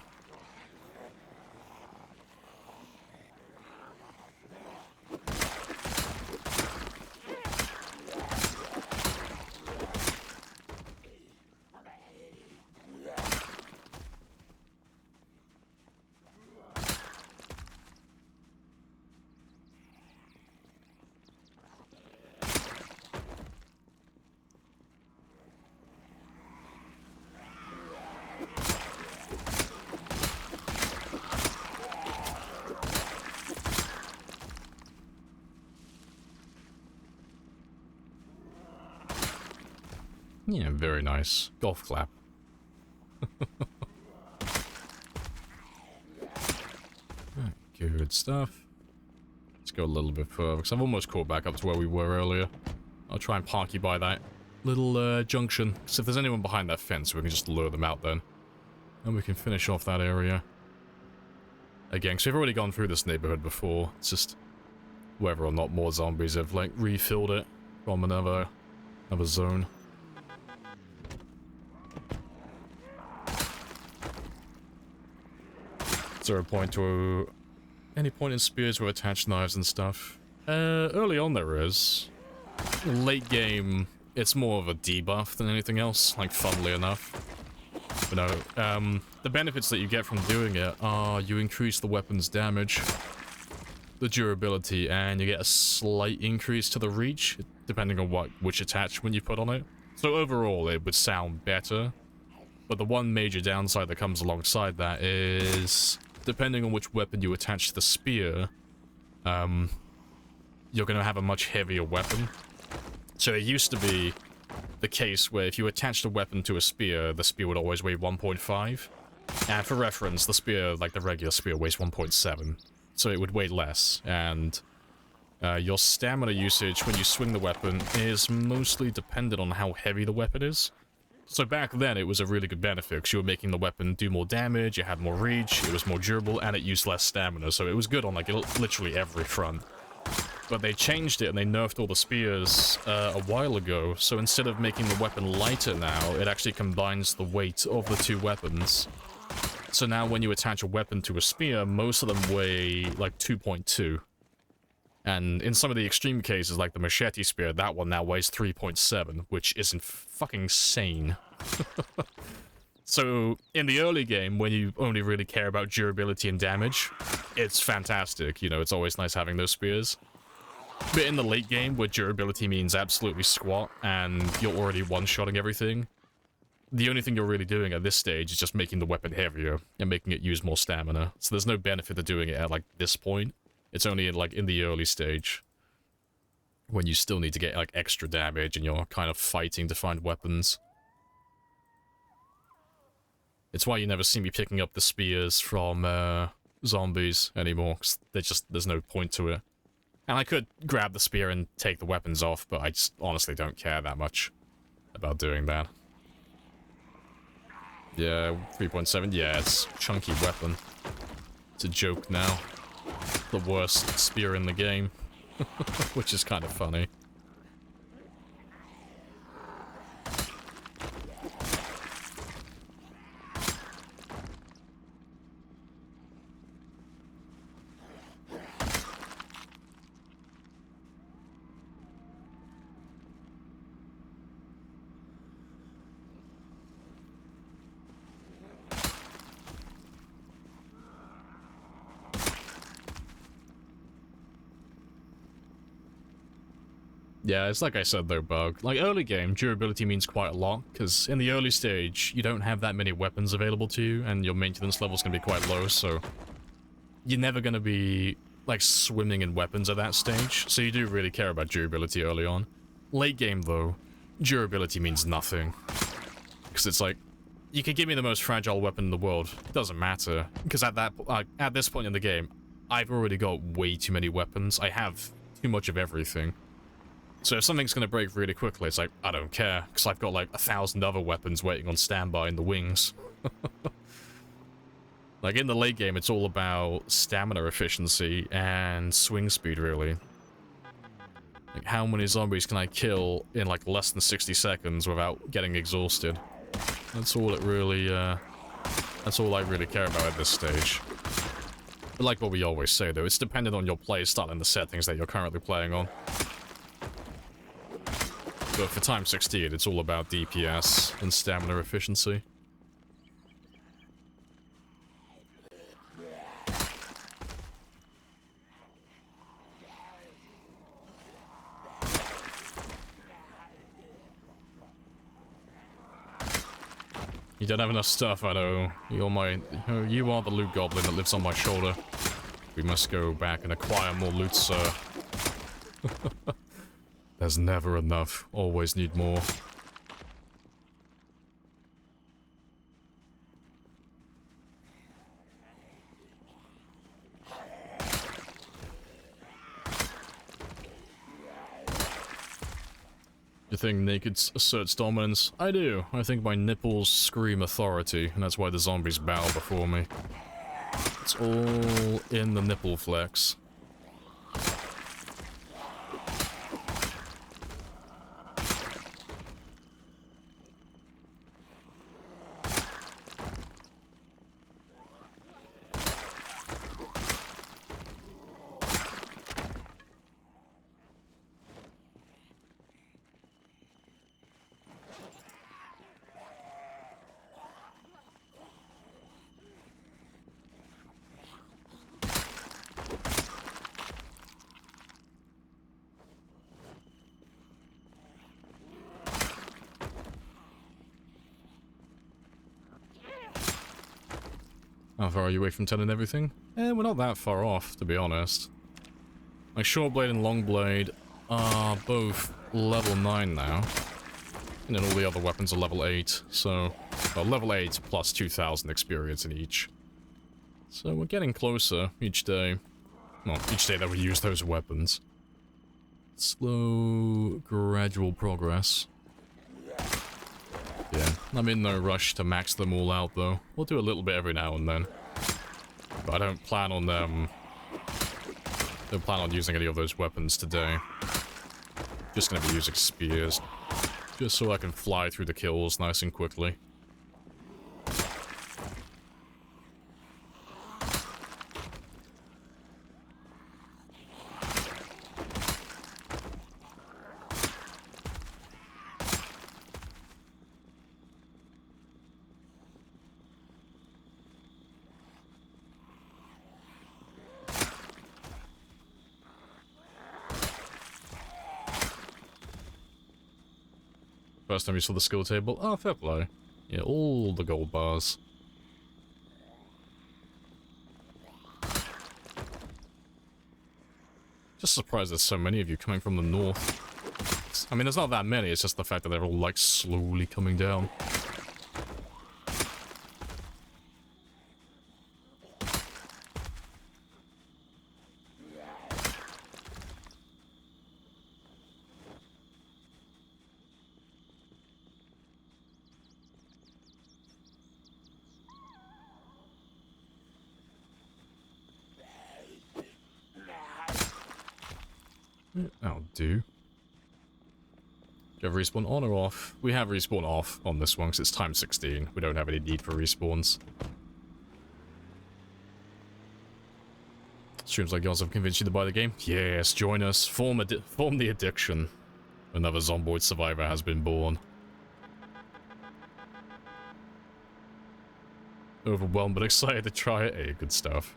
Yeah, very nice. Golf clap. Good stuff. Let's go a little bit further, because I've almost caught back up to where we were earlier. I'll try and park you by that little junction, because if there's anyone behind that fence, we can just lure them out then. And we can finish off that area. Again, because we've already gone through this neighborhood before. It's just whether or not more zombies have, like, refilled it from another zone. Is there a point to... any point in spears with attached knives and stuff? Early on there is. Late game, it's more of a debuff than anything else, like, funnily enough. But no, the benefits that you get from doing it are you increase the weapon's damage, the durability, and you get a slight increase to the reach, depending on which attachment you put on it. So overall, it would sound better. But the one major downside that comes alongside that is, depending on which weapon you attach to the spear, you're going to have a much heavier weapon. So it used to be the case where if you attached a weapon to a spear, the spear would always weigh 1.5. And for reference, the spear, like the regular spear, weighs 1.7. So it would weigh less, and your stamina usage when you swing the weapon is mostly dependent on how heavy the weapon is. So back then, it was a really good benefit, because you were making the weapon do more damage, it had more reach, it was more durable, and it used less stamina, so it was good on, like, literally every front. But they changed it, and they nerfed all the spears a while ago, so instead of making the weapon lighter now, it actually combines the weight of the two weapons. So now when you attach a weapon to a spear, most of them weigh, like, 2.2. And in some of the extreme cases, like the machete spear, that one now weighs 3.7, which is fucking insane. So, in the early game, when you only really care about durability and damage, it's fantastic. You know, it's always nice having those spears. But in the late game, where durability means absolutely squat, and you're already one-shotting everything, the only thing you're really doing at this stage is just making the weapon heavier, and making it use more stamina. So there's no benefit to doing it at, like, this point. It's only like in the early stage when you still need to get like extra damage and you're kind of fighting to find weapons. It's why you never see me picking up the spears from zombies anymore, because there's no point to it. And I could grab the spear and take the weapons off, but I just honestly don't care that much about doing that. Yeah, 3.7, yeah, it's a chunky weapon. It's a joke now. The worst spear in the game, which is kind of funny. Yeah, it's like I said though, Bug. Like, early game, durability means quite a lot, because in the early stage, you don't have that many weapons available to you, and your maintenance level's gonna be quite low, so you're never gonna be, like, swimming in weapons at that stage, so you do really care about durability early on. Late game, though, durability means nothing. Because it's like, you could give me the most fragile weapon in the world, it doesn't matter, because at this point in the game, I've already got way too many weapons, I have too much of everything. So if something's gonna break really quickly, it's like, I don't care, because I've got like 1,000 other weapons waiting on standby in the wings. Like, in the late game, it's all about stamina efficiency and swing speed, really. Like, how many zombies can I kill in like less than 60 seconds without getting exhausted? That's all it really, that's all I really care about at this stage. But like what we always say, though, it's dependent on your playstyle and the settings that you're currently playing on. But for time 16, it's all about DPS and stamina efficiency. You don't have enough stuff, I know. You are the loot goblin that lives on my shoulder. We must go back and acquire more loot, sir. There's never enough. Always need more. You think naked asserts dominance? I do. I think my nipples scream authority, and that's why the zombies bow before me. It's all in the nipple flex. How far are you away from 10 and everything? We're not that far off, to be honest. My short blade and long blade are both level 9 now. And then all the other weapons are level 8, so... Well, level 8 plus 2,000 experience in each. So we're getting closer each day. Well, each day that we use those weapons. Slow, gradual progress. Yeah, I'm in no rush to max them all out, though. We'll do a little bit every now and then. But I don't plan on using any of those weapons today. Just gonna be using spears. Just so I can fly through the kills nice and quickly. First time you saw the skill table? Oh, fair play. Yeah, all the gold bars. Just surprised there's so many of you coming from the north. I mean, there's not that many, it's just the fact that they're all, like, slowly coming down. That'll do. Do you have respawn on or off? We have respawn off on this one because it's time 16. We don't have any need for respawns. Streams like yours have convinced you to buy the game? Yes, join us. Form the addiction. Another Zomboid survivor has been born. Overwhelmed but excited to try it. Hey, good stuff.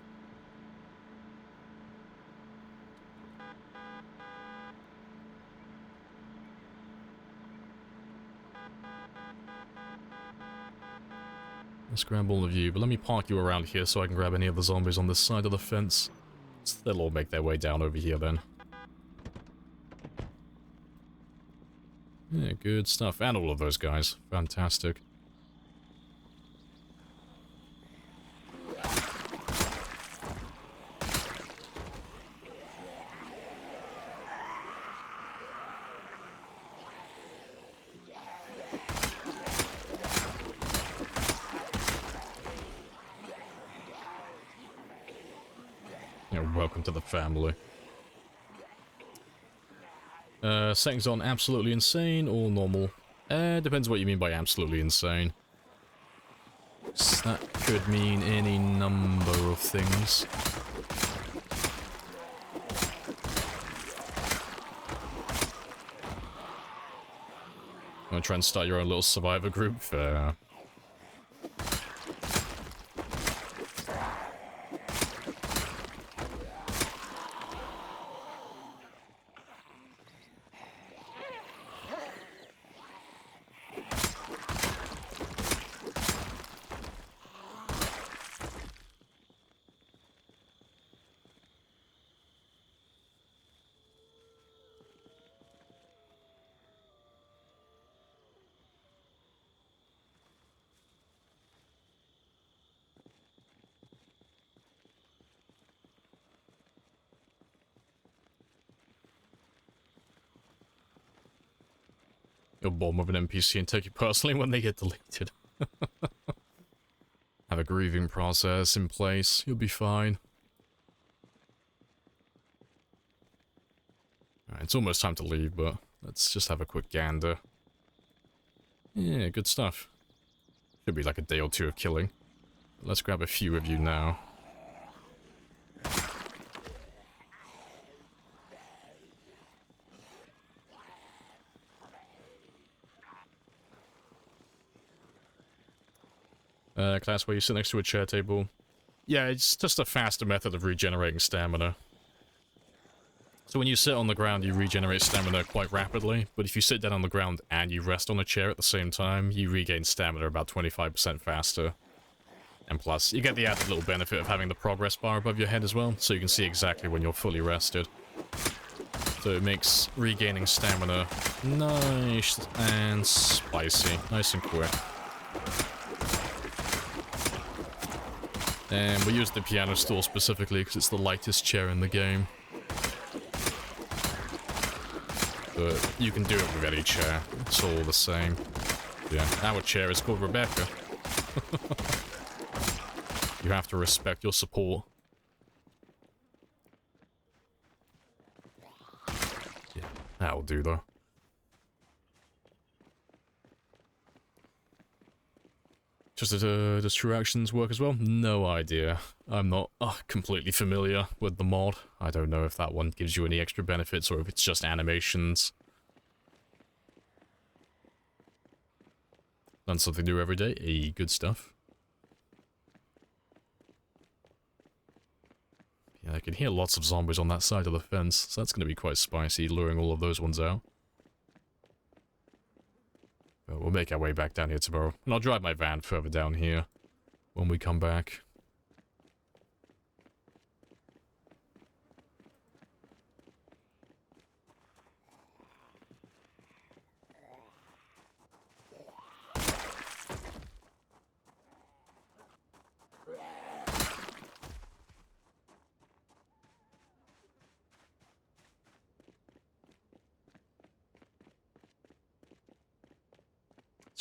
Let's grab all of you, but let me park you around here so I can grab any of the zombies on this side of the fence. So they'll all make their way down over here then. Yeah, good stuff. And all of those guys. Fantastic. Welcome to the family. Settings on absolutely insane or normal? Depends what you mean by absolutely insane. That could mean any number of things. Wanna try and start your own little survivor group? Fair. You'll bomb with an NPC and take it personally when they get deleted. Have a grieving process in place. You'll be fine. Alright, it's almost time to leave, but let's just have a quick gander. Yeah, good stuff. Should be like a day or two of killing. Let's grab a few of you now. Class where you sit next to a chair table. Yeah, it's just a faster method of regenerating stamina. So when you sit on the ground, you regenerate stamina quite rapidly, but if you sit down on the ground and you rest on a chair at the same time, you regain stamina about 25% faster. And plus, you get the added little benefit of having the progress bar above your head as well, so you can see exactly when you're fully rested. So it makes regaining stamina nice and spicy, nice and quick. And we use the piano stool specifically because it's the lightest chair in the game. But you can do it with any chair. It's all the same. Yeah, our chair is called Rebecca. You have to respect your support. Yeah, that'll do though. Just does true actions work as well? No idea. I'm not completely familiar with the mod. I don't know if that one gives you any extra benefits or if it's just animations. Learn something new every day. Hey, good stuff. Yeah, I can hear lots of zombies on that side of the fence, so that's going to be quite spicy, luring all of those ones out. But we'll make our way back down here tomorrow, and I'll drive my van further down here when we come back.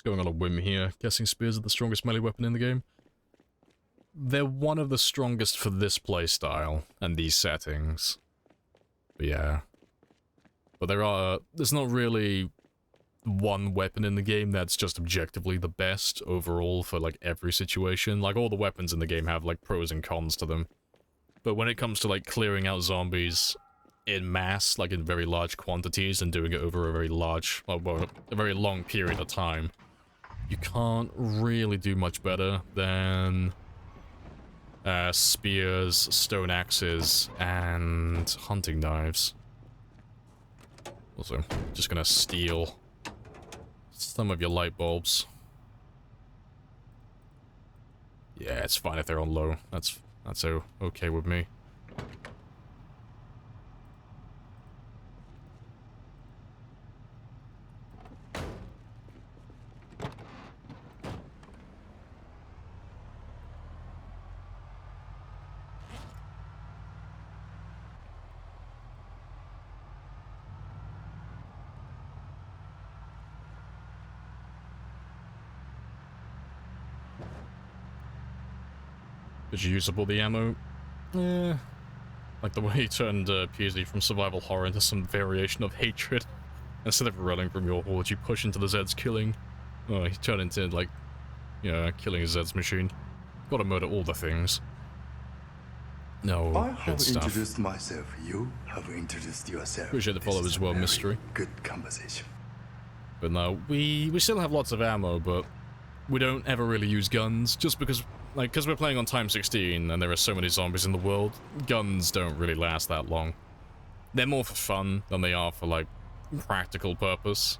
Going on a whim here, guessing spears are the strongest melee weapon in the game. They're one of the strongest for this playstyle and these settings. But yeah. But there's not really one weapon in the game that's just objectively the best overall for like every situation. Like all the weapons in the game have like pros and cons to them. But when it comes to like clearing out zombies in mass, like in very large quantities and doing it over a very large, well, a very long period of time, you can't really do much better than spears, stone axes, and hunting knives. Also, just gonna steal. some of your light bulbs. Yeah, it's fine if they're on low. That's okay with me. Did you use up all the ammo? Yeah. Like the way he turned PhD from survival horror into some variation of hatred. Instead of running from your horde, you push into the Zed's killing. Oh, he turned into, like, yeah, killing a Zed's machine. Gotta murder all the things. No, I good have stuff. introduced myself. You have introduced yourself. Appreciate the This follow is as a well, very Mystery. Good conversation. But no, we still have lots of ammo, but we don't ever really use guns, just because, like, because we're playing on time 16 and there are so many zombies in the world, guns don't really last that long. They're more for fun than they are for, like, practical purpose.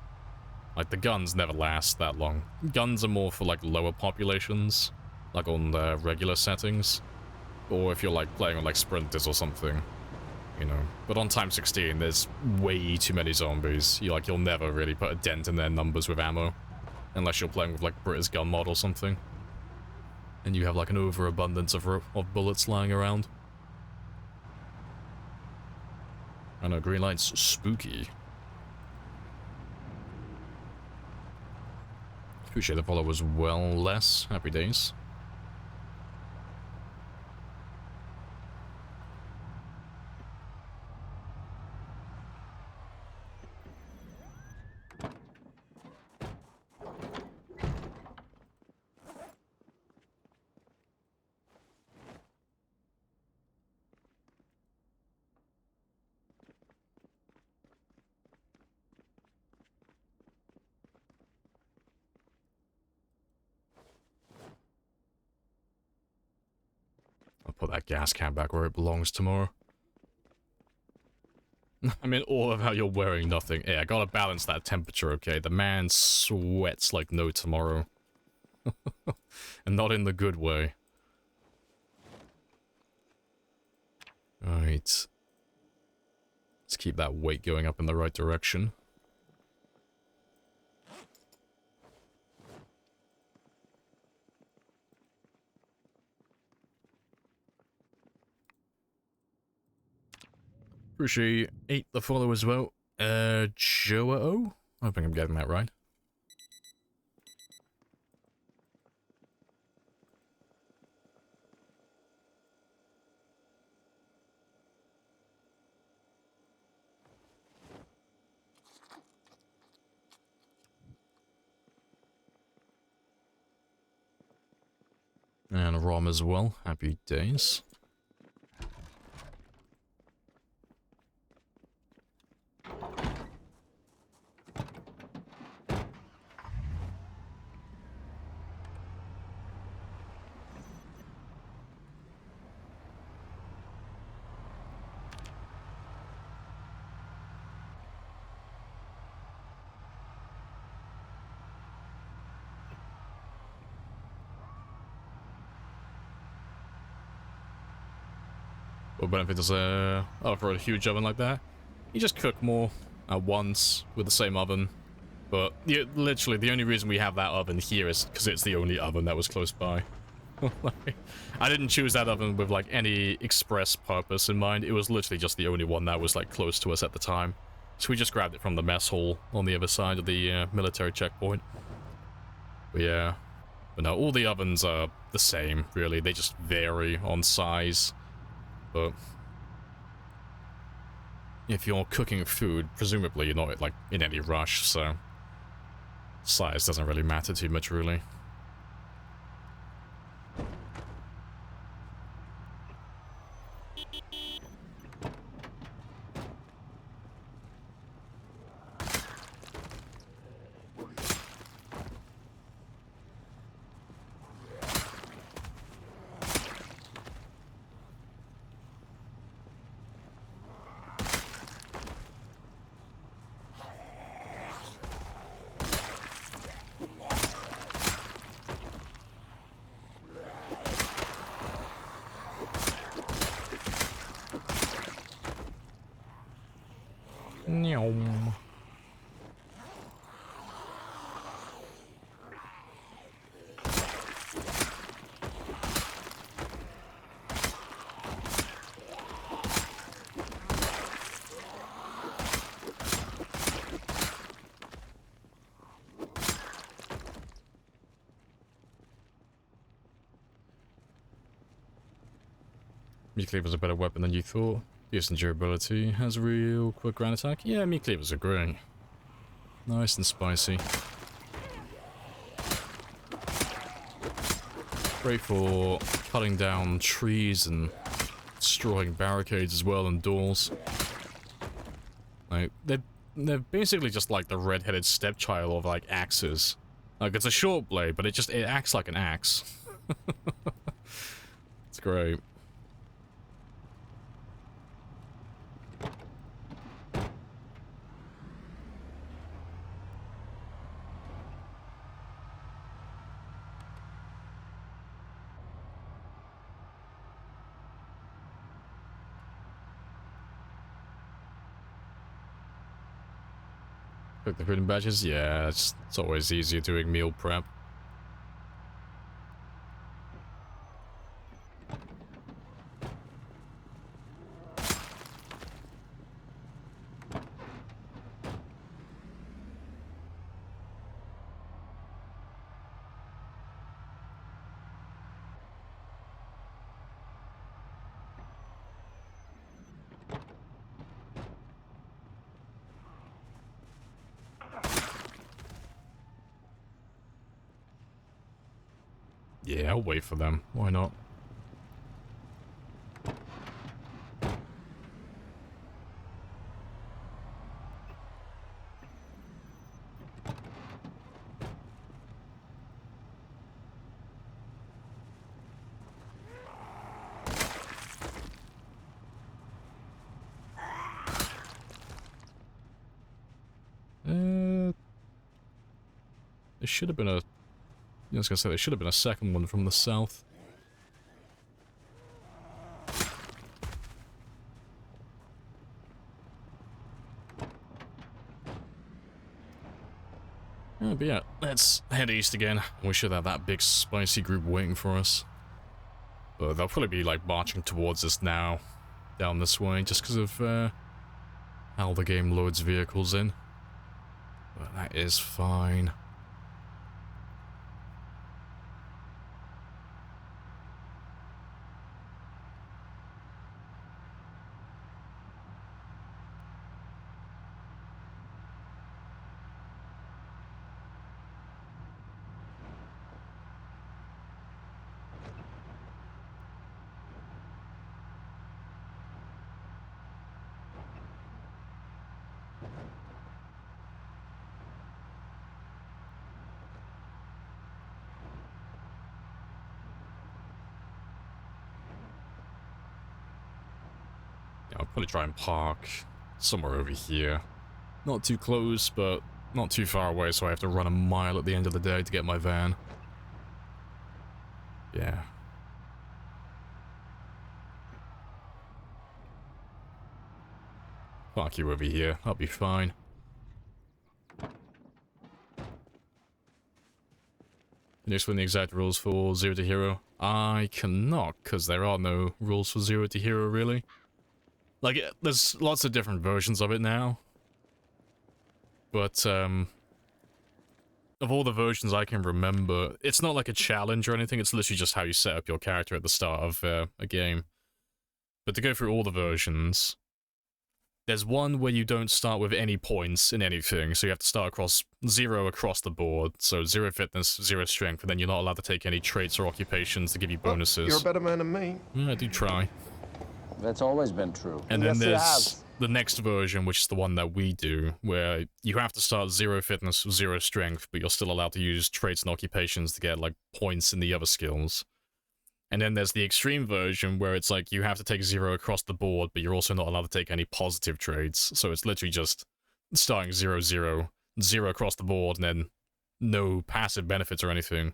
Like, the guns never last that long. Guns are more for, like, lower populations, like on the regular settings, or if you're, like, playing on, like, sprinters or something, you know. But on time 16, there's way too many zombies. You'll never really put a dent in their numbers with ammo. Unless you're playing with, like, British gun mod or something. And you have, like, an overabundance of bullets lying around. I know, green light's spooky. Appreciate the follow as well, Les. Happy days. I'll put that gas can back where it belongs tomorrow. I mean, all of how you're wearing nothing. Yeah, I gotta balance that temperature, okay? The man sweats like no tomorrow. And not in the good way. Alright. Let's keep that weight going up in the right direction. Appreciate the follow as well. Joa-O? I think I'm getting that right. And Rom as well. Happy days. What benefit does for a huge oven like that? You just cook more at once with the same oven. But literally, the only reason we have that oven here is because it's the only oven that was close by. I didn't choose that oven with, like, any express purpose in mind. It was literally just the only one that was, like, close to us at the time. So we just grabbed it from the mess hall on the other side of the military checkpoint. But yeah. But no, all the ovens are the same, really. They just vary on size. But if you're cooking food, presumably you're not, like, in any rush, so size doesn't really matter too much, really. Nyom. Meat cleaver's a better weapon than you thought. Decent durability, has real quick ground attack. Yeah, meat cleavers are great. Nice and spicy. Great for cutting down trees and destroying barricades as well and doors. Like, they're basically just like the red-headed stepchild of like axes. Like, it's a short blade, but it acts like an axe. It's great. Cook the food in batches? Yeah, it's always easier doing meal prep. Yeah, I'll wait for them. Why not? There should have been a... I was gonna say, there should have been a second one from the south. But yeah, let's head east again. We should have that big spicy group waiting for us. But they'll probably be like marching towards us now, down this way, just because of how the game loads vehicles in. But that is fine. I'll probably try and park somewhere over here. Not too close, but not too far away, so I have to run a mile at the end of the day to get my van. Yeah. Park you over here, I'll be fine. Can you explain the exact rules for Zero to Hero? I cannot, because there are no rules for Zero to Hero, really. Like, there's lots of different versions of it now. But, of all the versions I can remember, it's not like a challenge or anything, it's literally just how you set up your character at the start of a game. But to go through all the versions, there's one where you don't start with any points in anything, so you have to start across 0 across the board, so 0 fitness, 0 strength, and then you're not allowed to take any traits or occupations to give you bonuses. Well, you're a better man than me. Yeah, I do try. That's always been true. And then there's the next version, which is the one that we do, where you have to start 0 fitness, 0 strength, but you're still allowed to use traits and occupations to get, like, points in the other skills. And then there's the extreme version, where it's like, you have to take 0 across the board, but you're also not allowed to take any positive traits. So it's literally just starting 0, 0, 0 across the board, and then no passive benefits or anything.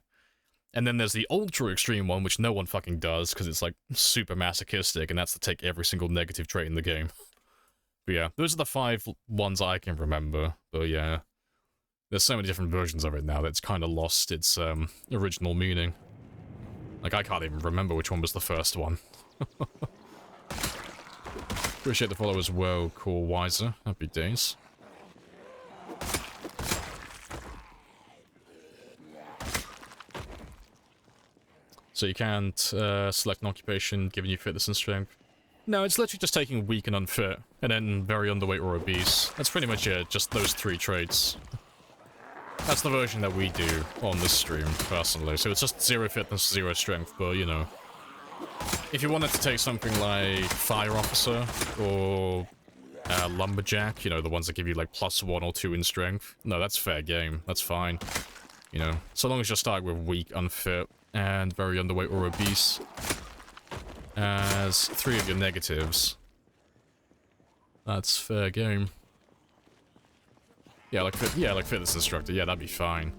And then there's the ultra extreme one, which no one fucking does, because it's like super masochistic, and that's to take every single negative trait in the game. But yeah, those are the 5 ones I can remember. But yeah, there's so many different versions of it now that it's kind of lost its original meaning. Like, I can't even remember which one was the first one. Appreciate the follow as well, Core Wiser. Happy days. So you can't select an occupation given you fitness and strength. No, it's literally just taking weak and unfit, and then very underweight or obese. That's pretty much it, just those 3 traits. That's the version that we do on this stream, personally. So it's just 0 fitness, 0 strength, but, you know. If you wanted to take something like Fire Officer, or Lumberjack, you know, the ones that give you, like, +1 or 2 in strength, no, that's fair game. That's fine. You know, so long as you're starting with weak, unfit, and very underweight or obese as 3 of your negatives, that's fair game. Yeah, like fitness instructor. Yeah, that'd be fine.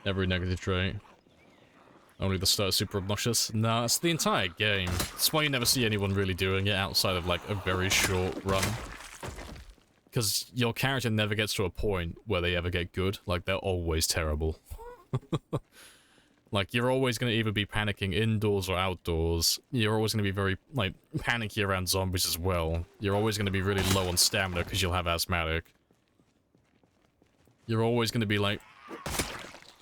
Every negative trait. Only the start is super obnoxious. No, it's the entire game. That's why you never see anyone really doing it outside of, like, a very short run. Because your character never gets to a point where they ever get good. Like, they're always terrible. Like, you're always going to either be panicking indoors or outdoors. You're always going to be very, like, panicky around zombies as well. You're always going to be really low on stamina because you'll have asthmatic. You're always going to be, like,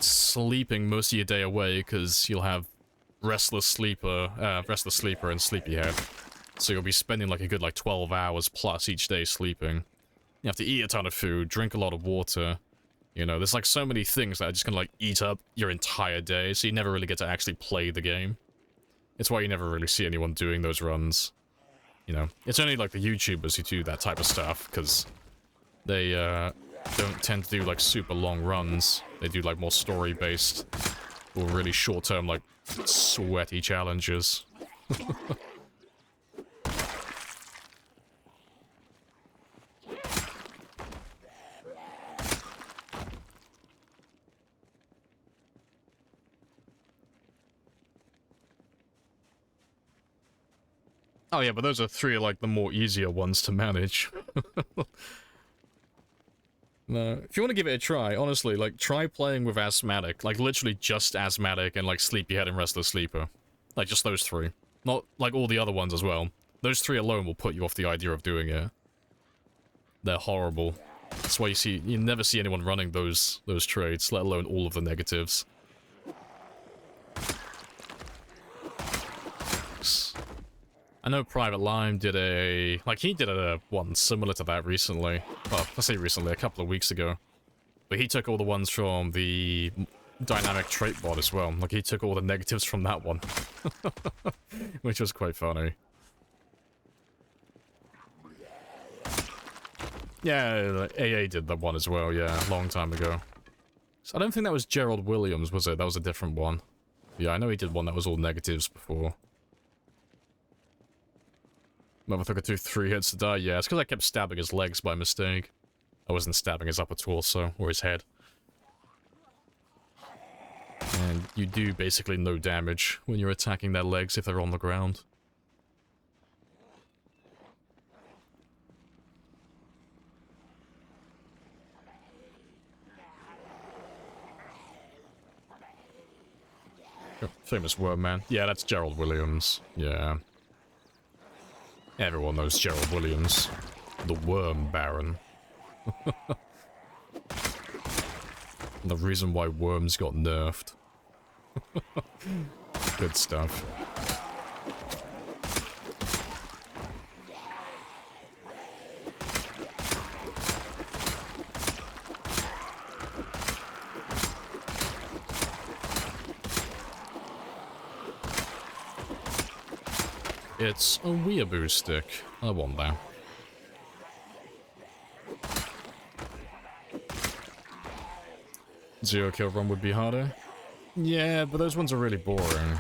sleeping most of your day away because you'll have restless sleeper and sleepyhead. So you'll be spending like a good 12 hours plus each day sleeping. You have to eat a ton of food, drink a lot of water. You know, there's like so many things that are just gonna like eat up your entire day, so you never really get to actually play the game. It's why you never really see anyone doing those runs. You know, it's only like the YouTubers who do that type of stuff, because they don't tend to do like super long runs. They do like more story-based or really short-term like sweaty challenges. Oh yeah, but those are 3 like the more easier ones to manage. No, if you want to give it a try, honestly, like, try playing with asthmatic, like, literally just asthmatic and, like, sleepyhead and restless sleeper. Like, just those 3. Not, like, all the other ones as well. Those 3 alone will put you off the idea of doing it. They're horrible. That's why you never see anyone running those traits, let alone all of the negatives. I know Private Lime did a... like, he did a one similar to that recently. Well, I say recently, a couple of weeks ago. But he took all the ones from the dynamic trait bot as well. Like, he took all the negatives from that one. Which was quite funny. Yeah, AA did that one as well, yeah, a long time ago. So I don't think that was Gerald Williams, was it? That was a different one. Yeah, I know he did one that was all negatives before. Motherfucker took 3 hits to die. Yeah, it's because I kept stabbing his legs by mistake. I wasn't stabbing his upper torso or his head. And you do basically no damage when you're attacking their legs if they're on the ground. Oh, famous worm man. Yeah, that's Gerald Williams. Yeah. Everyone knows Gerald Williams. The Worm Baron. The reason why worms got nerfed. Good stuff. It's a weeaboo stick. I want that. Zero kill run would be harder. Yeah, but those ones are really boring.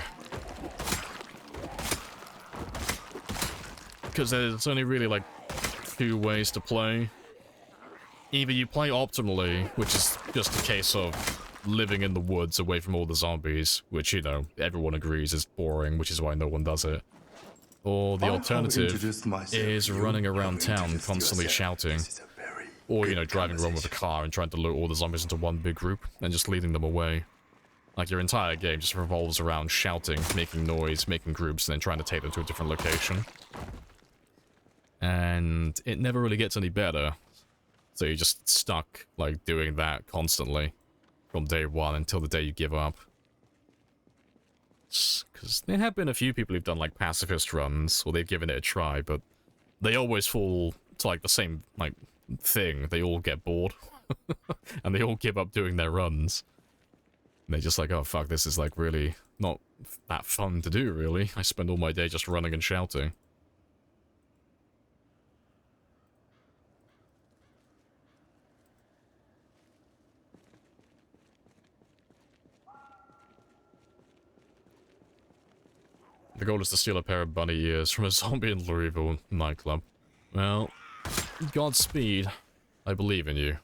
because there's only really like 2 ways to play. Either you play optimally, which is just a case of living in the woods away from all the zombies, which, you know, everyone agrees is boring, which is why no one does it. Or the alternative is running around town constantly shouting. Or, you know, driving around with a car and trying to lure all the zombies into one big group and just leading them away. Like, your entire game just revolves around shouting, making noise, making groups, and then trying to take them to a different location. And it never really gets any better. So you're just stuck, like, doing that constantly from day one until the day you give up. Because there have been a few people who've done, like, pacifist runs, or they've given it a try, but they always fall to, like, the same, like, thing. They all get bored. And they all give up doing their runs. And they're just like, oh, fuck, this is, like, really not that fun to do, really. I spend all my day just running and shouting. The goal is to steal a pair of bunny ears from a zombie in Louisville nightclub. Well, Godspeed. I believe in you.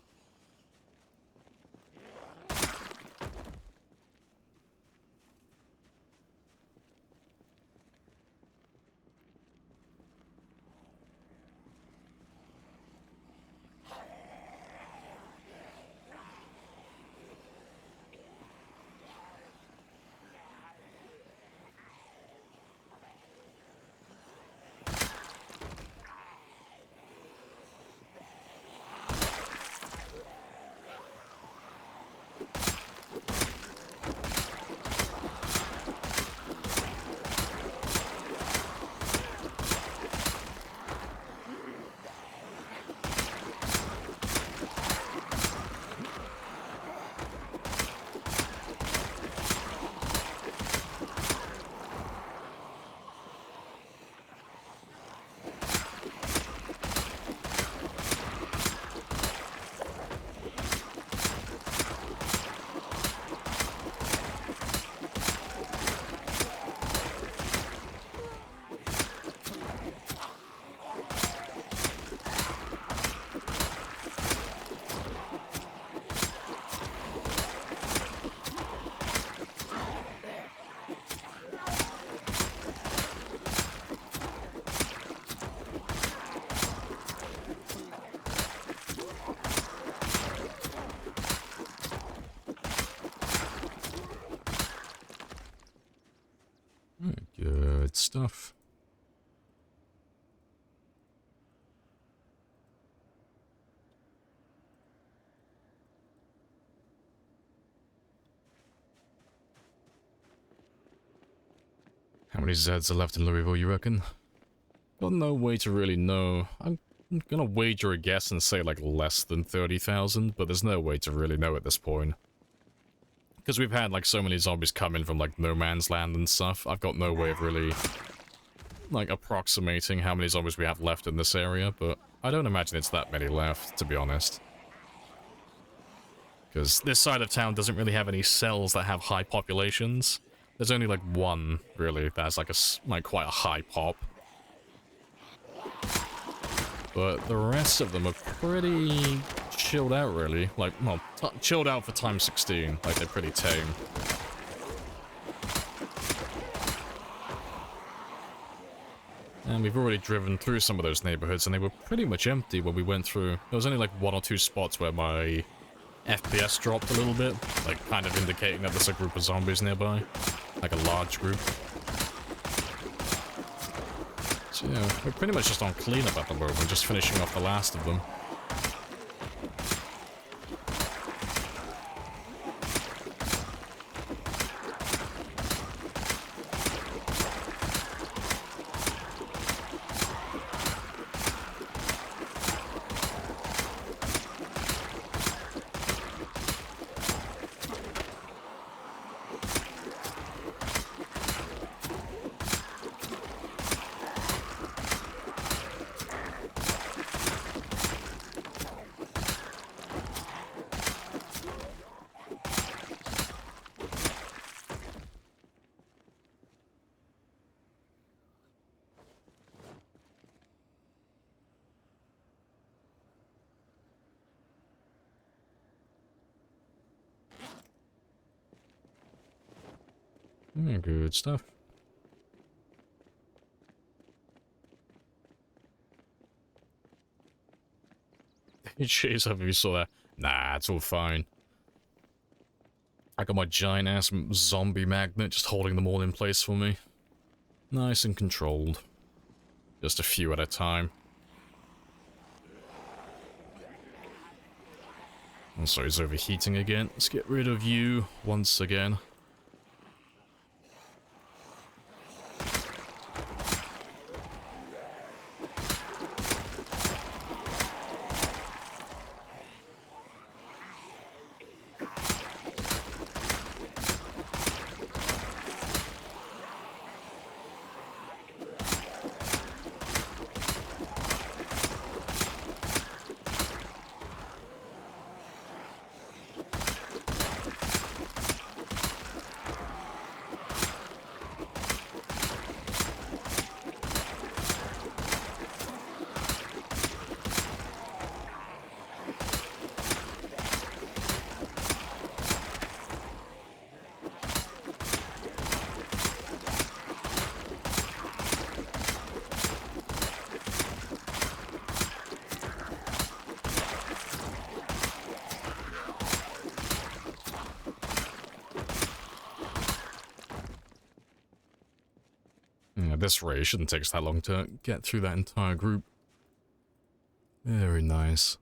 Good stuff. How many Zeds are left in Louisville, you reckon? Got no way to really know. I'm gonna wager a guess and say like less than 30,000, but there's no way to really know at this point. Because we've had like so many zombies come in from like no man's land and stuff, I've got no way of really like approximating how many zombies we have left in this area, but I don't imagine it's that many left, to be honest. Because this side of town doesn't really have any cells that have high populations. There's only like one, really, that's like quite a high pop. But the rest of them are pretty chilled out, really. Like, well, chilled out for times 16. Like, they're pretty tame. And we've already driven through some of those neighborhoods, and they were pretty much empty when we went through. There was only like 1 or 2 spots where my FPS dropped a little bit, like kind of indicating that there's a group of zombies nearby. Like a large group. So yeah, we're pretty much just on cleanup at the moment, just finishing off the last of them. Yeah, good stuff. Jeez, have you saw that? Nah, it's all fine. I got my giant ass zombie magnet just holding them all in place for me. Nice and controlled. Just a few at a time. Also, he's overheating again. Let's get rid of you once again. At this rate, it shouldn't take us that long to get through that entire group. Very nice.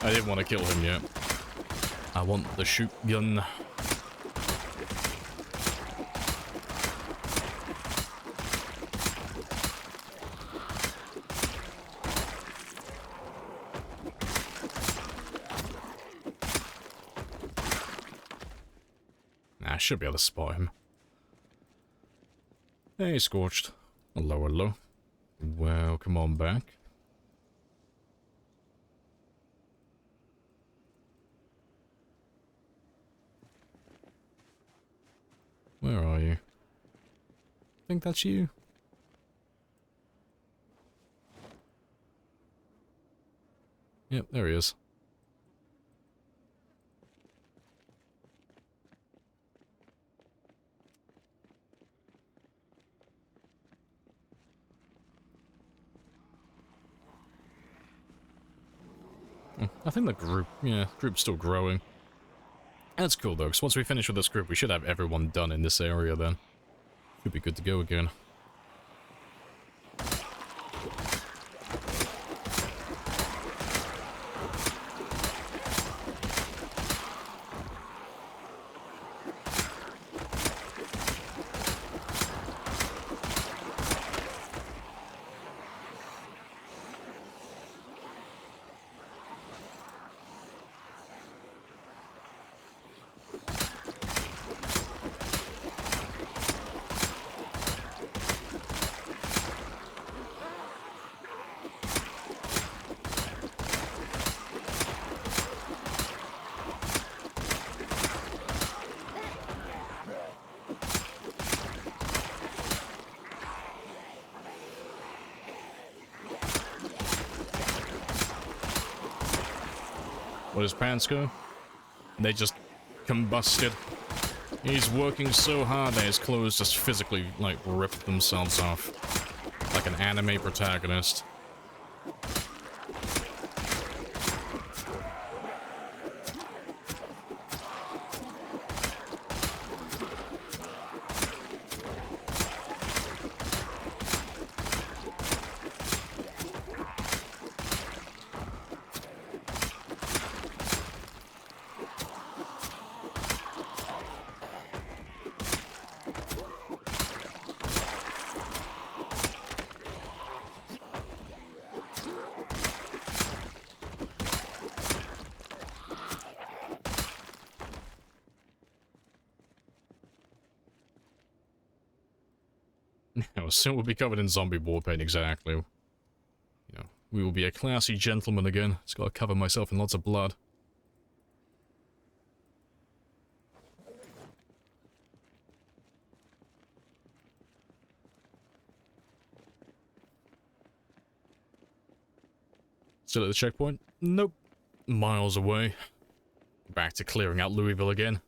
I didn't want to kill him yet. I want the shoot gun. I should be able to spot him. Hey, Scorched. Hello, hello. Welcome on back. Where are you? I think that's you. Yep, there he is. I think the group's still growing. That's cool though, because once we finish with this group, we should have everyone done in this area then. Should be good to go again. What his pants go? They just combusted. He's working so hard that his clothes just physically, like, ripped themselves off. Like an anime protagonist. soon we'll be covered in zombie war paint, exactly. You know, we will be a classy gentleman again. Just gotta cover myself in lots of blood. Still at the checkpoint? Nope. Miles away. Back to clearing out Louisville again.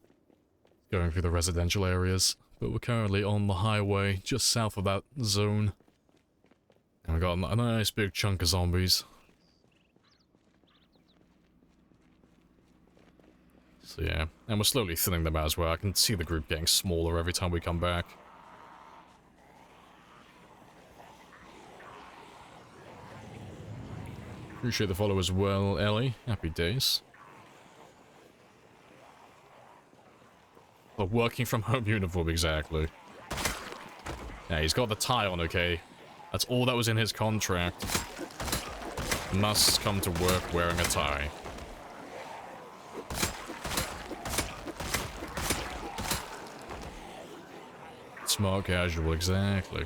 Going through the residential areas. But we're currently on the highway, just south of that zone. And we got a nice big chunk of zombies. So yeah, and we're slowly thinning them out as well. I can see the group getting smaller every time we come back. Appreciate the follow as well, Ellie. Happy days. A working from home uniform, exactly. Yeah, he's got the tie on, okay? That's all that was in his contract. Must come to work wearing a tie. Smart casual, exactly.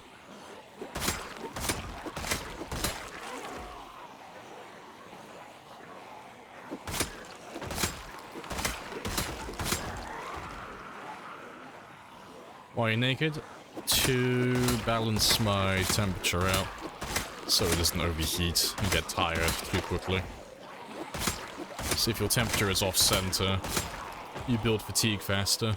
Why are you naked? To balance my temperature out, so it doesn't overheat and get tired too quickly. So if your temperature is off-center, you build fatigue faster.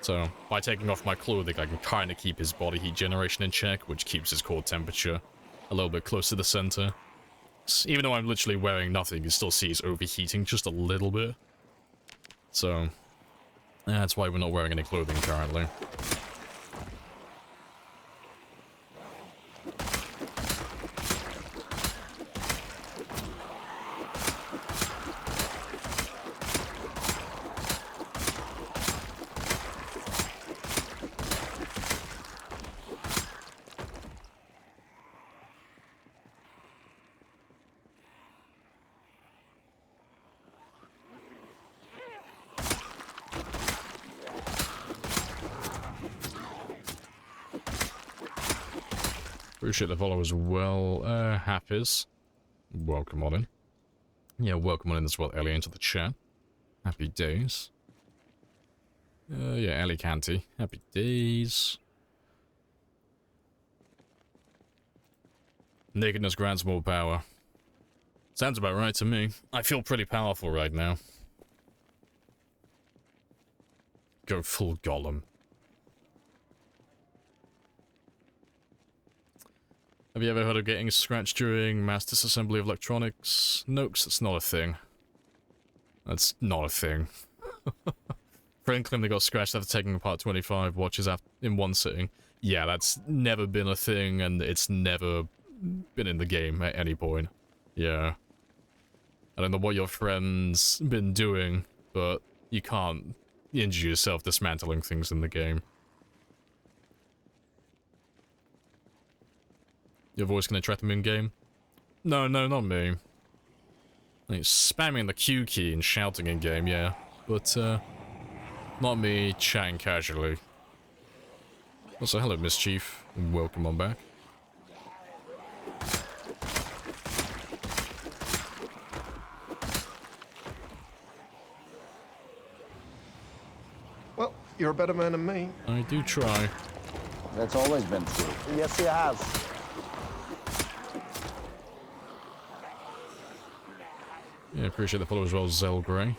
So by taking off my clothing, I can kind of keep his body heat generation in check, which keeps his core temperature a little bit close to the center. So even though I'm literally wearing nothing, you still see he's overheating just a little bit. So that's why we're not wearing any clothing currently. Appreciate the follow as well. Happy's. Welcome on in. Yeah, welcome on in as well, Ellie, into the chat. Happy days. Yeah, Ellie Canty. Happy days. Nakedness grants more power. Sounds about right to me. I feel pretty powerful right now. Go full Gollum. Have you ever heard of getting scratched during mass disassembly of electronics? Nope, that's not a thing. That's not a thing. Friend claimed they got scratched after taking apart 25 watches in one sitting. Yeah, that's never been a thing, and it's never been in the game at any point. Yeah. I don't know what your friend's been doing, but you can't injure yourself dismantling things in the game. Your voice gonna track them in-game? No, not me. Like, spamming the Q key and shouting in-game, yeah. But, not me chatting casually. Also, hello, Mischief. Welcome on back. Well, you're a better man than me. I do try. That's always been true. Yes, he has. Yeah, appreciate the follow as well, Zelgrey.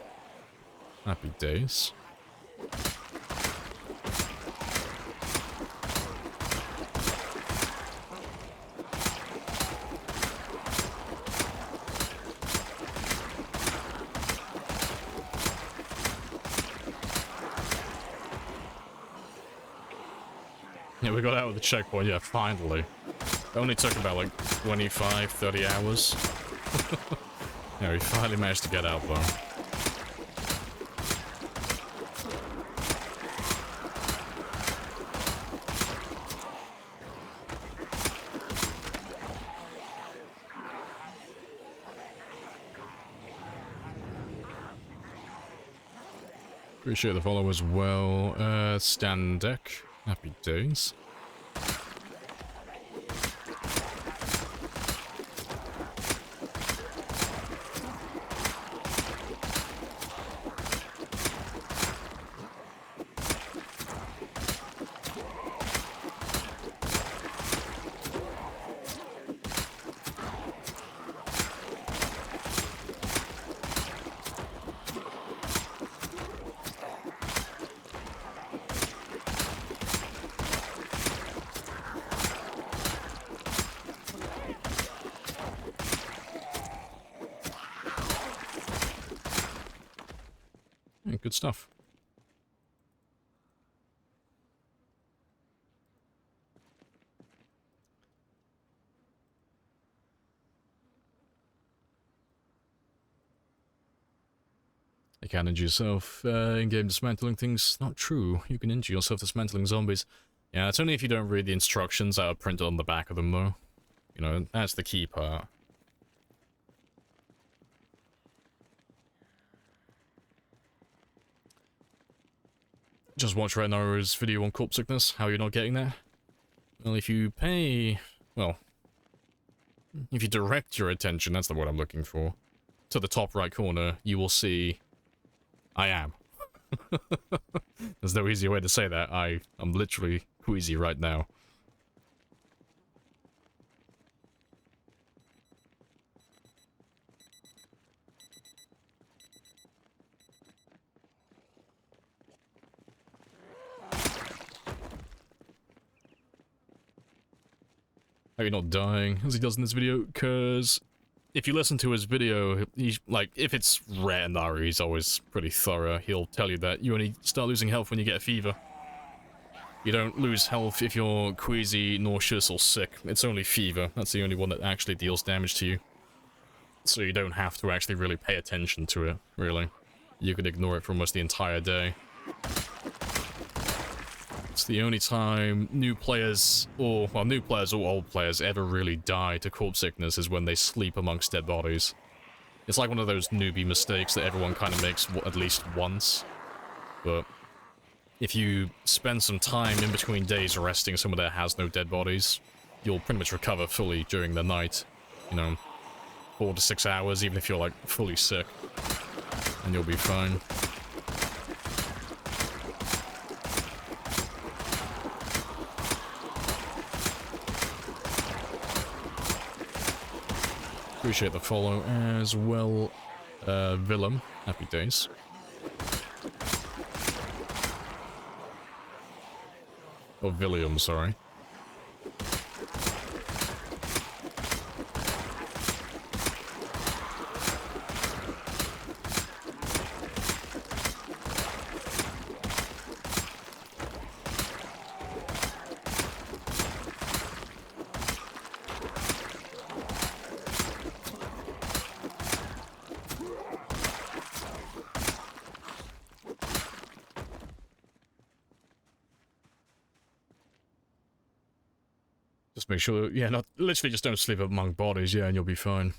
Happy days. Yeah, we got out of the checkpoint, yeah, finally. It only took about like 25, 30 hours. Yeah, we finally managed to get out though. Appreciate the follow as well. Stand deck. Happy days. good stuff. You can't injure yourself in-game dismantling things. Not true. You can injure yourself dismantling zombies. Yeah, it's only if you don't read the instructions that are printed on the back of them, though. You know, that's the key part. Just watch right now's video on corpse sickness. How you're not getting that? Well, if you pay... Well... If you direct your attention, that's the word I'm looking for, to the top right corner, you will see... I am. There's no easier way to say that. I'm literally queasy right now. Are you not dying, as he does in this video? Because if you listen to his video, he's like, if it's rare Nari, he's always pretty thorough. He'll tell you that you only start losing health when you get a fever. You don't lose health if you're queasy, nauseous, or sick. It's only fever. That's the only one that actually deals damage to you. So you don't have to actually really pay attention to it, really. You could ignore it for almost the entire day. It's the only time new players, or old players, ever really die to corpse sickness is when they sleep amongst dead bodies. It's like one of those newbie mistakes that everyone kind of makes at least once. But if you spend some time in between days resting somewhere that has no dead bodies, you'll pretty much recover fully during the night. You know, 4 to 6 hours, even if you're like fully sick. And you'll be fine. Appreciate the follow as well, Willem. Happy days. Oh, William, sorry. Just make sure, yeah, not literally just don't sleep among bodies, yeah, and you'll be fine.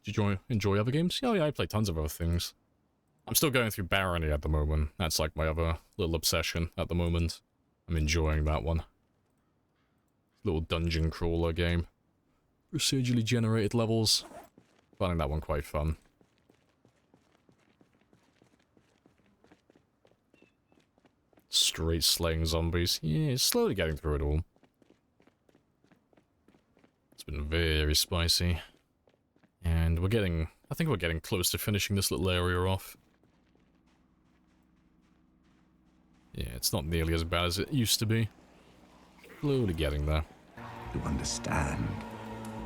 Did you enjoy other games? Oh yeah, I play tons of other things. I'm still going through Barony at the moment. That's like my other little obsession at the moment. I'm enjoying that one. Little dungeon crawler game. Procedurally generated levels. Finding that one quite fun. Straight slaying zombies. Yeah, it's slowly getting through it all. It's been very spicy. And we're getting... I think we're getting close to finishing this little area off. Yeah, it's not nearly as bad as it used to be. Slowly getting there. To understand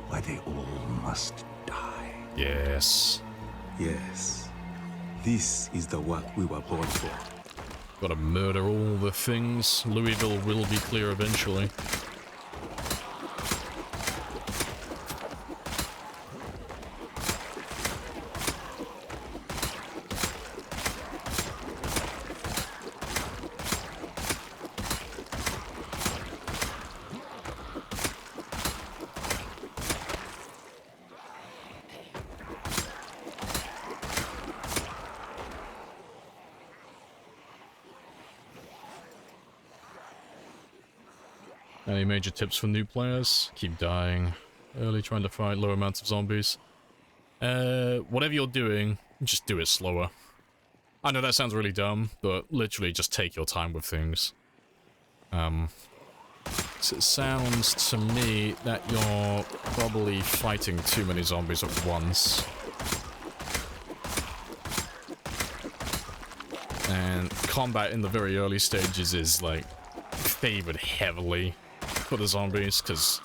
why they all must die. Yes. Yes. This is the work we were born for. Gotta murder all the things. Louisville will be clear eventually. Any major tips for new players? Keep dying. Early trying to fight low amounts of zombies. Whatever you're doing, just do it slower. I know that sounds really dumb, but literally just take your time with things. So it sounds to me that you're probably fighting too many zombies at once. And combat in the very early stages is like favored heavily for the zombies, because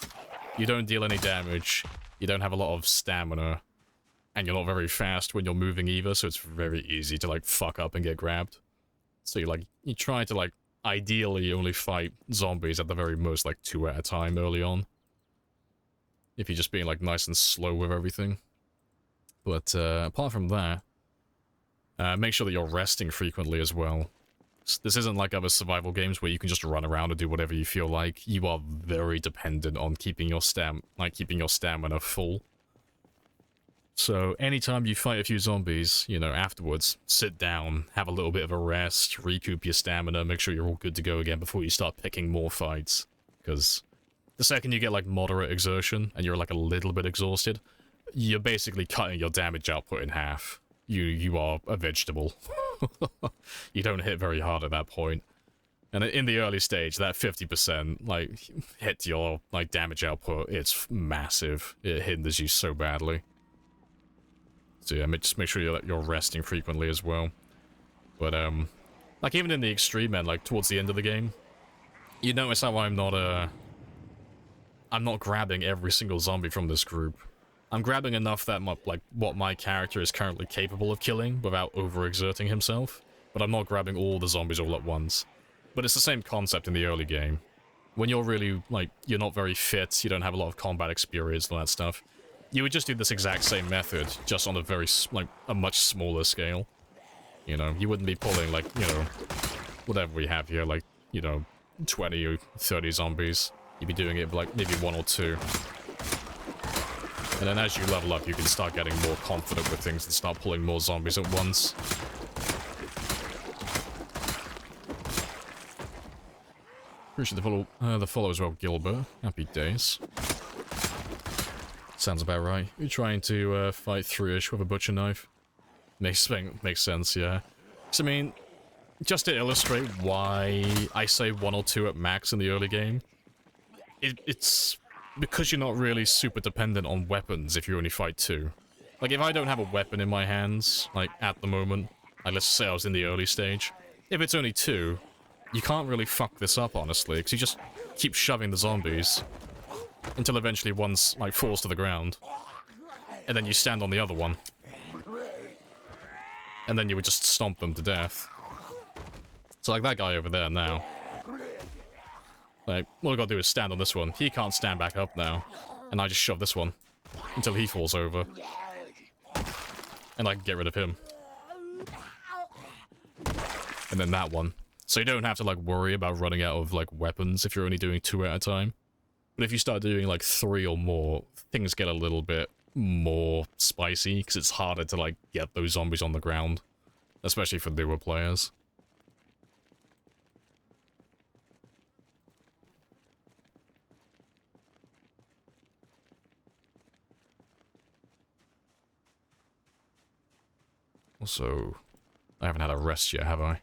you don't deal any damage, you don't have a lot of stamina, and you're not very fast when you're moving either, so it's very easy to, like, fuck up and get grabbed. So you try to, like, ideally only fight zombies at the very most, like, 2 at a time early on. If you're just being, like, nice and slow with everything. But, apart from that, make sure that you're resting frequently as well. This isn't like other survival games where you can just run around and do whatever you feel like. You are very dependent on keeping your stamina full. So anytime you fight a few zombies, you know, afterwards, sit down, have a little bit of a rest, recoup your stamina, make sure you're all good to go again before you start picking more fights. Because the second you get, like, moderate exertion, and you're, like, a little bit exhausted, you're basically cutting your damage output in half. You are a vegetable. You don't hit very hard at that point. And in the early stage, that 50%, like, hit to your, like, damage output, it's massive. It hinders you so badly. So yeah, just make sure you're resting frequently as well. But, like, even in the extreme end, like, towards the end of the game, you notice how I'm not grabbing every single zombie from this group. I'm grabbing enough that, what my character is currently capable of killing without overexerting himself, but I'm not grabbing all the zombies all at once. But it's the same concept in the early game. When you're really, like, you're not very fit, you don't have a lot of combat experience and all that stuff, you would just do this exact same method, just on a very, like, a much smaller scale. You know, you wouldn't be pulling, like, you know, whatever we have here, like, you know, 20 or 30 zombies. You'd be doing it with, like, maybe 1 or 2. And then as you level up, you can start getting more confident with things and start pulling more zombies at once. Appreciate the follow as well, Gilbert. Happy days. Sounds about right. You're trying to fight 3-ish with a butcher knife. Makes sense, yeah. So, I mean, just to illustrate why I say 1 or 2 at max in the early game, it's because you're not really super dependent on weapons if you only fight 2. Like, if I don't have a weapon in my hands, like, at the moment, like, let's say I was in the early stage, if it's only 2, you can't really fuck this up, honestly, because you just keep shoving the zombies until eventually one's, like, falls to the ground. And then you stand on the other one. And then you would just stomp them to death. So, like, that guy over there now. Like, all I gotta do is stand on this one. He can't stand back up now. And I just shove this one until he falls over. And I can get rid of him. And then that one. So you don't have to, like, worry about running out of, like, weapons if you're only doing 2 at a time. But if you start doing, like, 3 or more, things get a little bit more spicy, because it's harder to, like, get those zombies on the ground. Especially for newer players. Also, I haven't had a rest yet, have I?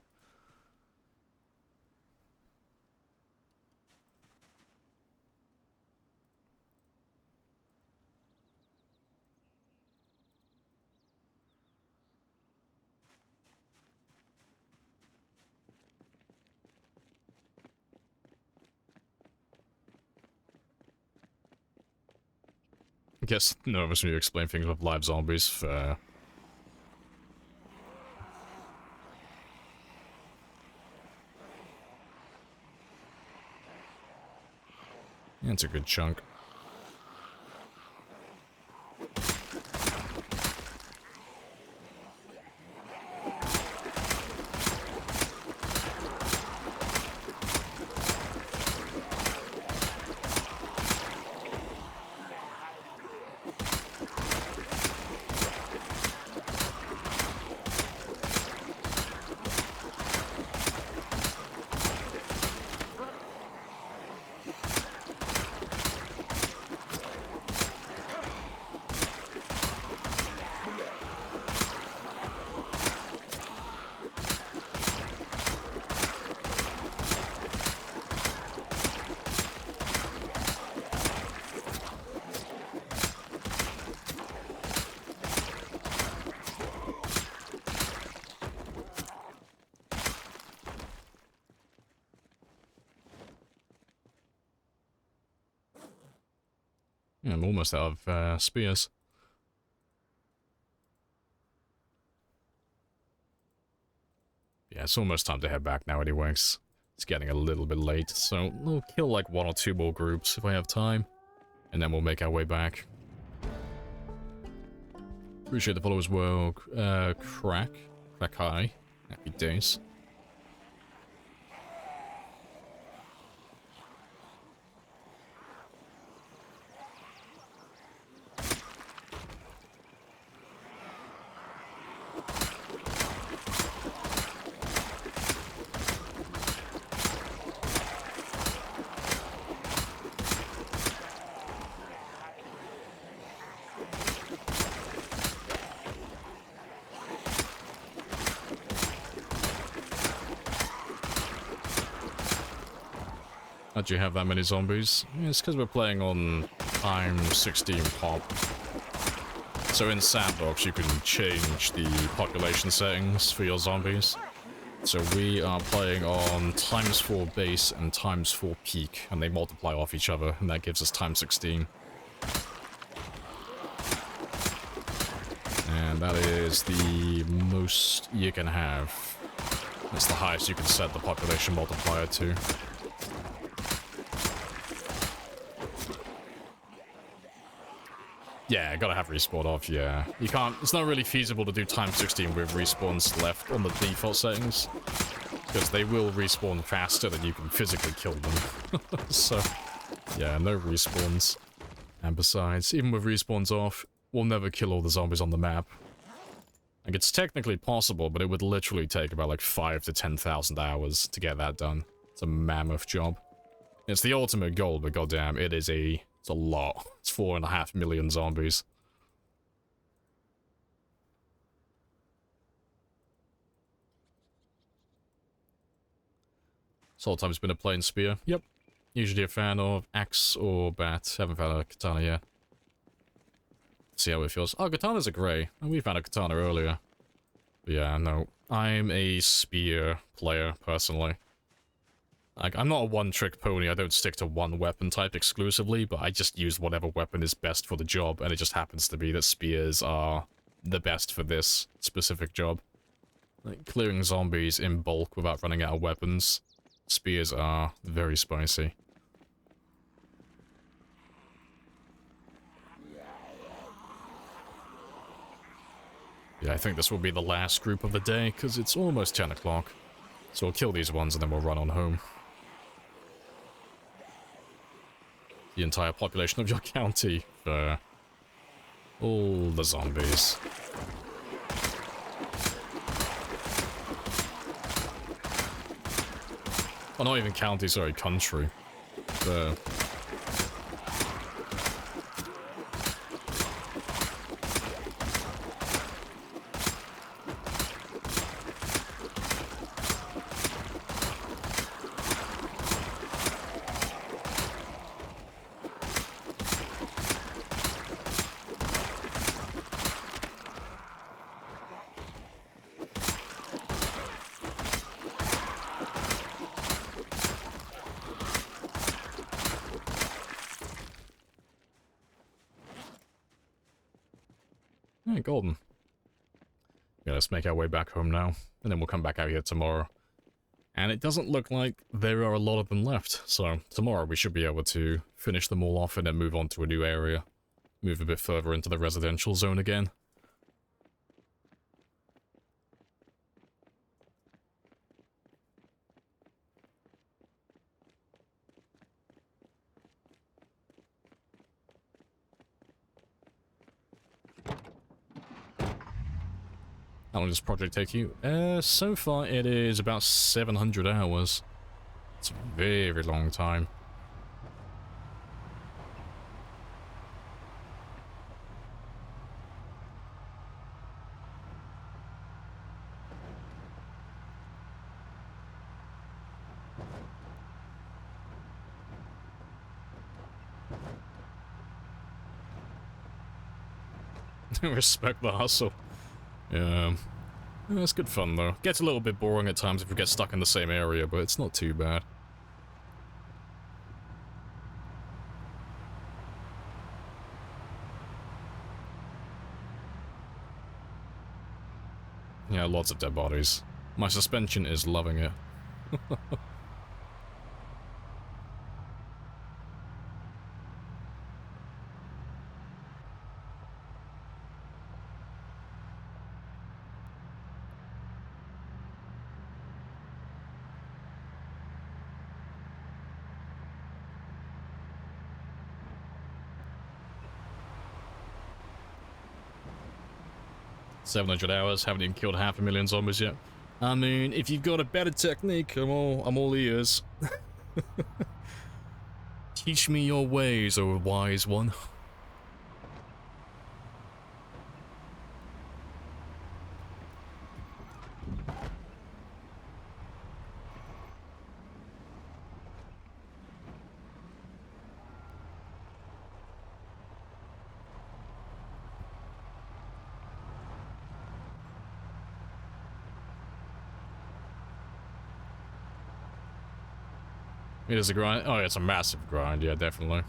I guess nervous when you explain things with live zombies. Fair. Yeah, it's a good chunk. Yeah, I'm almost out of spears. Yeah, it's almost time to head back now anyways. It's getting a little bit late, so we'll kill like 1 or 2 more groups if I have time. And then we'll make our way back. Appreciate the follow as well. Crack high. Happy days. How'd you have that many zombies? Yeah, it's because we're playing on time 16 pop. So in Sandbox, you can change the population settings for your zombies. So we are playing on ×4 base and ×4 peak, and they multiply off each other, and that gives us time 16. And that is the most you can have. That's the highest you can set the population multiplier to. Yeah, gotta have respawn off, yeah. You can't, it's not really feasible to do time 16 with respawns left on the default settings. Because they will respawn faster than you can physically kill them. So, yeah, no respawns. And besides, even with respawns off, we'll never kill all the zombies on the map. Like, it's technically possible, but it would literally take about like 5,000 to 10,000 hours to get that done. It's a mammoth job. It's the ultimate goal, but goddamn, it's a lot. It's 4.5 million zombies. This whole time it's been a plain spear. Yep. Usually a fan of axe or bat. Haven't found a katana yet. See how it feels. Oh, katanas are grey. Oh, we found a katana earlier. But yeah, no. I'm a spear player, personally. Like, I'm not a one-trick pony, I don't stick to one weapon type exclusively, but I just use whatever weapon is best for the job, and it just happens to be that spears are the best for this specific job. Like, clearing zombies in bulk without running out of weapons, spears are very spicy. Yeah, I think this will be the last group of the day, because it's almost 10 o'clock. So we'll kill these ones and then we'll run on home. The entire population of your county for all the zombies. Oh, not even county, sorry, country. Alright, golden. Yeah, let's make our way back home now, and then we'll come back out here tomorrow. And it doesn't look like there are a lot of them left, so tomorrow we should be able to finish them all off and then move on to a new area. Move a bit further into the residential zone again. How long does this project take you? So far it is about 700 hours. It's a very long time. Respect the hustle. Yeah. It's good fun though. Gets a little bit boring at times if we get stuck in the same area, but it's not too bad. Yeah, lots of dead bodies. My suspension is loving it. $700 haven't even killed 500,000 zombies yet. I mean, if you've got a better technique, I'm all ears. Teach me your ways, O wise one. It is a grind. Oh, it's a massive grind. Yeah, definitely.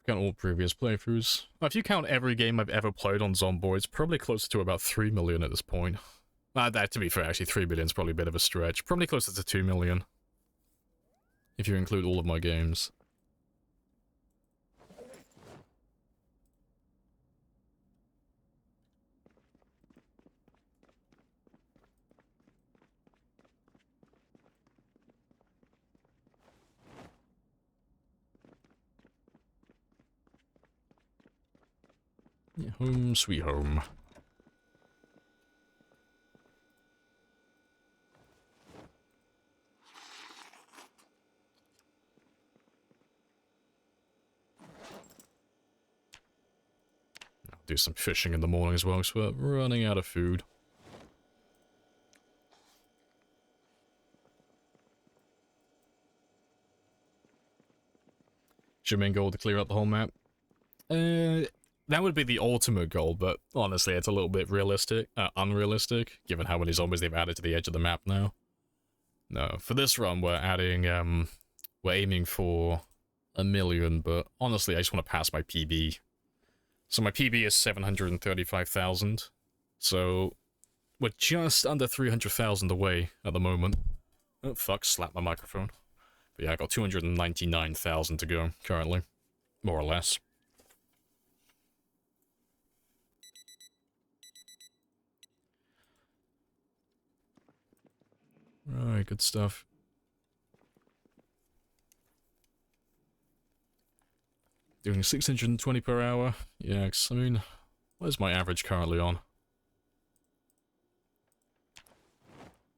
Count all previous playthroughs. If you count every game I've ever played on Zomboid, probably closer to about 3 million at this point. That, to be fair, actually 3 million is probably a bit of a stretch. Probably closer to 2 million. If you include all of my games. Yeah, home sweet home. I'll do some fishing in the morning as well, because we're running out of food. Is your main goal to clear out the whole map? That would be the ultimate goal, but honestly, it's a little bit unrealistic, given how many zombies they've added to the edge of the map now. No, for this run, we're aiming for 1 million, but honestly, I just want to pass my PB. So my PB is 735,000, so we're just under 300,000 away at the moment. Oh, fuck, slapped my microphone. But yeah, I got 299,000 to go, currently. More or less. Right, good stuff. Doing 620 per hour. Yeah, I mean, what is my average currently on?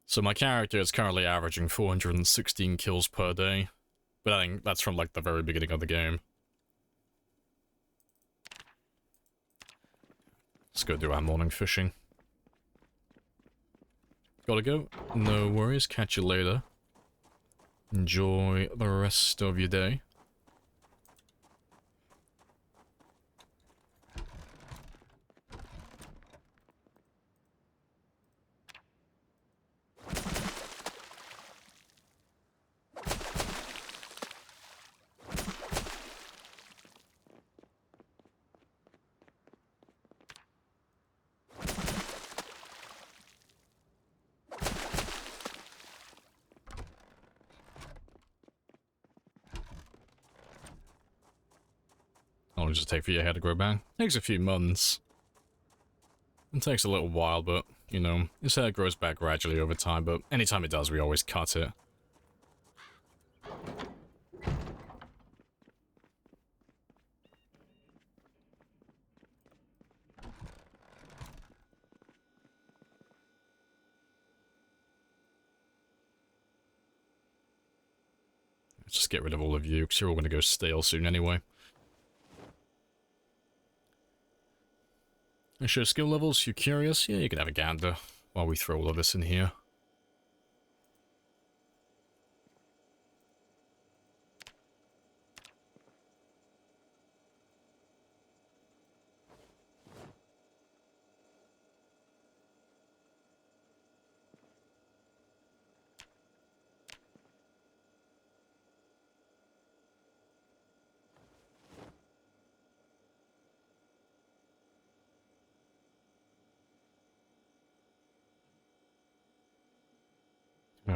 So my character is currently averaging 416 kills per day. But I think that's from, like, the very beginning of the game. Let's go do our morning fishing. Gotta go. No worries. Catch you later. Enjoy the rest of your day. How long does it take for your hair to grow back? Takes a few months. It takes a little while, but, you know, his hair grows back gradually over time, but anytime it does, we always cut it. Let's just get rid of all of you, because you're all going to go stale soon anyway. I show skill levels, you're curious? Yeah, you can have a gander while we throw all of this in here.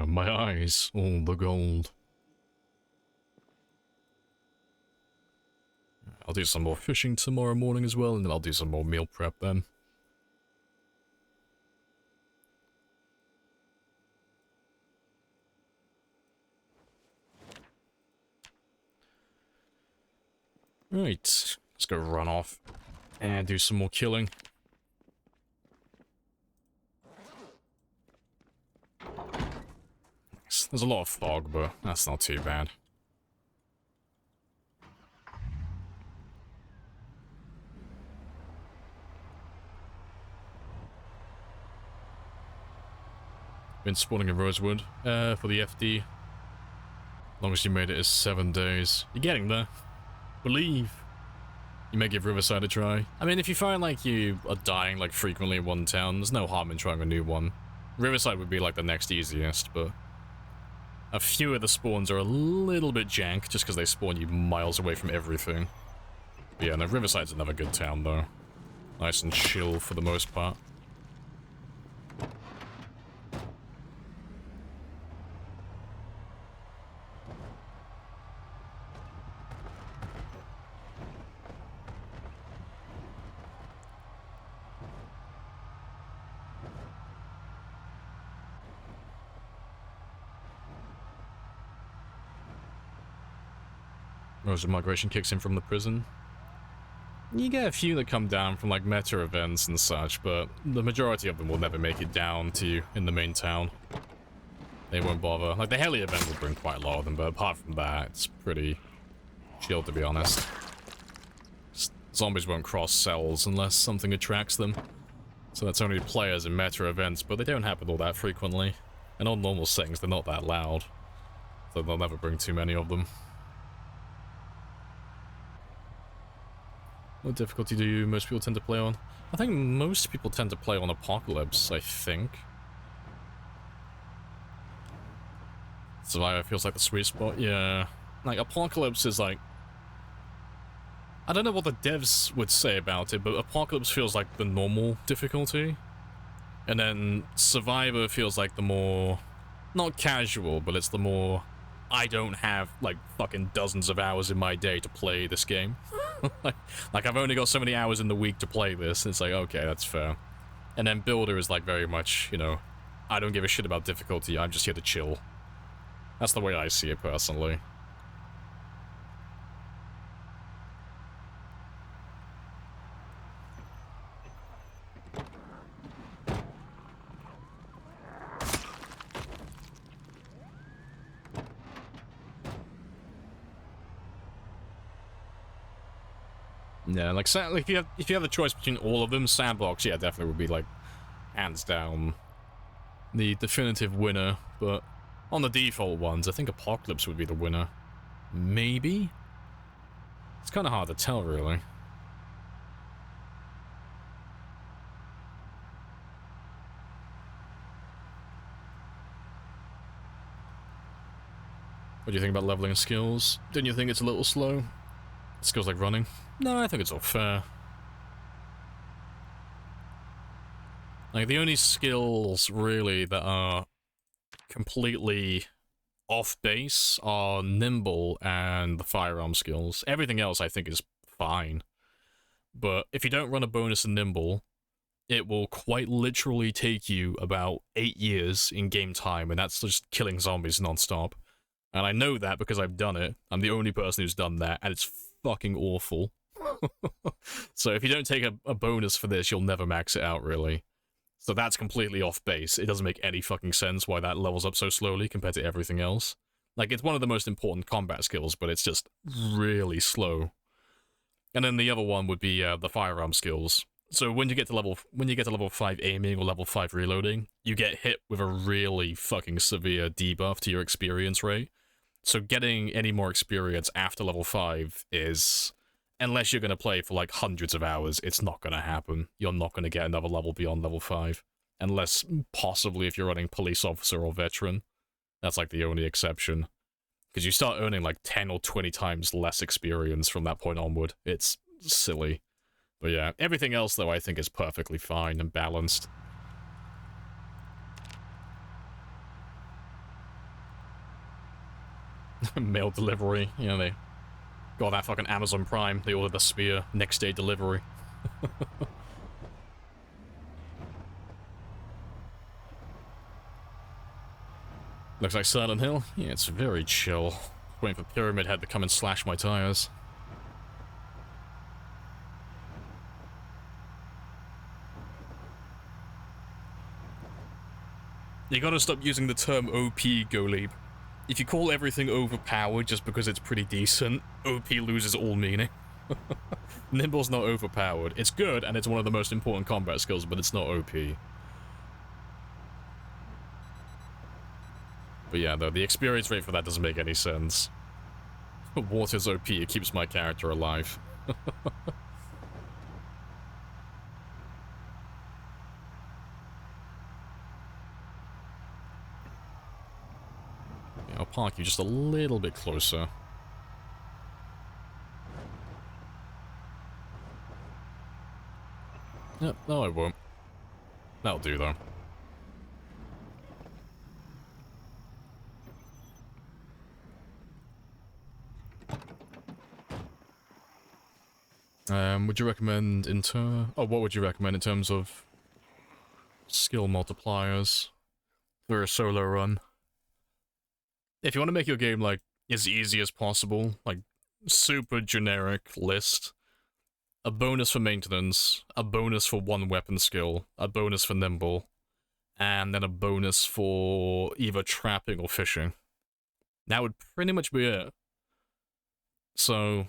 My eyes, all the gold. I'll do some more fishing tomorrow morning as well, and then I'll do some more meal prep then. Right, let's go run off and do some more killing. There's a lot of fog, but that's not too bad. Been spawning in Rosewood for the FD. As long as you made it as 7 days. You're getting there. Believe. You may give Riverside a try. I mean, if you find like you are dying like frequently in one town, there's no harm in trying a new one. Riverside would be like the next easiest, but a few of the spawns are a little bit jank just because they spawn you miles away from everything. But yeah, no, Riverside's another good town though. Nice and chill for the most part. As migration kicks in from the prison. You get a few that come down from like meta events and such, but the majority of them will never make it down to you in the main town. They won't bother. Like the heli event will bring quite a lot of them, but apart from that, it's pretty chill to be honest. Zombies won't cross cells unless something attracts them. So that's only players in meta events, but they don't happen all that frequently. And on normal settings, they're not that loud. So they'll never bring too many of them. What difficulty do most people tend to play on? I think most people tend to play on Apocalypse, I think. Survivor feels like the sweet spot, yeah. Like, Apocalypse is like... I don't know what the devs would say about it, but Apocalypse feels like the normal difficulty. And then Survivor feels like the more... not casual, but it's the more... I don't have, like, fucking dozens of hours in my day to play this game. like, I've only got so many hours in the week to play this. It's like, okay, that's fair. And then Builder is, like, very much, you know, I don't give a shit about difficulty, I'm just here to chill. That's the way I see it, personally. Yeah, like if you have the choice between all of them, Sandbox, yeah, definitely would be like hands down the definitive winner. But on the default ones, I think Apocalypse would be the winner. Maybe? It's kind of hard to tell, really. What do you think about leveling skills? Didn't you think it's a little slow? Skills like running? No, I think it's all fair. Like, the only skills, really, that are completely off base are Nimble and the firearm skills. Everything else, I think, is fine. But if you don't run a bonus in Nimble, it will quite literally take you about 8 years in game time, and that's just killing zombies non-stop. And I know that because I've done it. I'm the only person who's done that, and it's fucking awful. So if you don't take a bonus for this, you'll never max it out, really. So that's completely off base. It doesn't make any fucking sense why that levels up so slowly compared to everything else. Like, it's one of the most important combat skills, but it's just really slow. And then the other one would be the firearm skills. So when you get to level 5 aiming or level 5 reloading, you get hit with a really fucking severe debuff to your experience rate. So getting any more experience after level 5 is, unless you're going to play for like hundreds of hours, it's not going to happen. You're not going to get another level beyond level 5. Unless, possibly, if you're running police officer or veteran. That's like the only exception. Because you start earning like 10 or 20 times less experience from that point onward. It's silly. But yeah, everything else though I think is perfectly fine and balanced. Mail delivery, you know, they got that fucking Amazon Prime, they ordered the spear, next day delivery. Looks like Silent Hill. Yeah, it's very chill. Waiting for Pyramid Head to come and slash my tires. You gotta stop using the term OP, Goleeb. If you call everything overpowered just because it's pretty decent, OP loses all meaning. Nimble's not overpowered. It's good, and it's one of the most important combat skills, but it's not OP. But yeah, though, the experience rate for that doesn't make any sense. Water's OP, it keeps my character alive. Yeah, I'll park you just a little bit closer. Yep, no I won't. That'll do though. Would you recommend what would you recommend in terms of skill multipliers for a solo run? If you want to make your game, like, as easy as possible, like, super generic list, a bonus for maintenance, a bonus for one weapon skill, a bonus for nimble, and then a bonus for either trapping or fishing. That would pretty much be it. So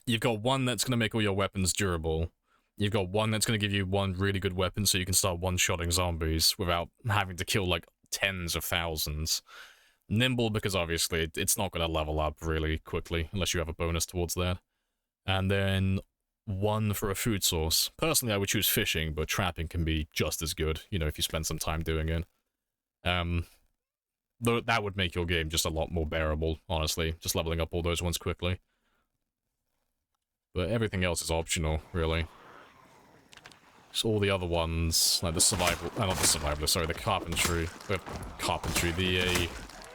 you've got one that's going to make all your weapons durable. You've got one that's going to give you one really good weapon so you can start one-shotting zombies without having to kill, like, tens of thousands. Nimble, because obviously it's not going to level up really quickly unless you have a bonus towards that. And then one for a food source. Personally, I would choose fishing, but trapping can be just as good, you know, if you spend some time doing it. Though that would make your game just a lot more bearable, honestly, just leveling up all those ones quickly. But everything else is optional, really. So all the other ones, like the survival, not the survivalist, sorry, the carpentry, the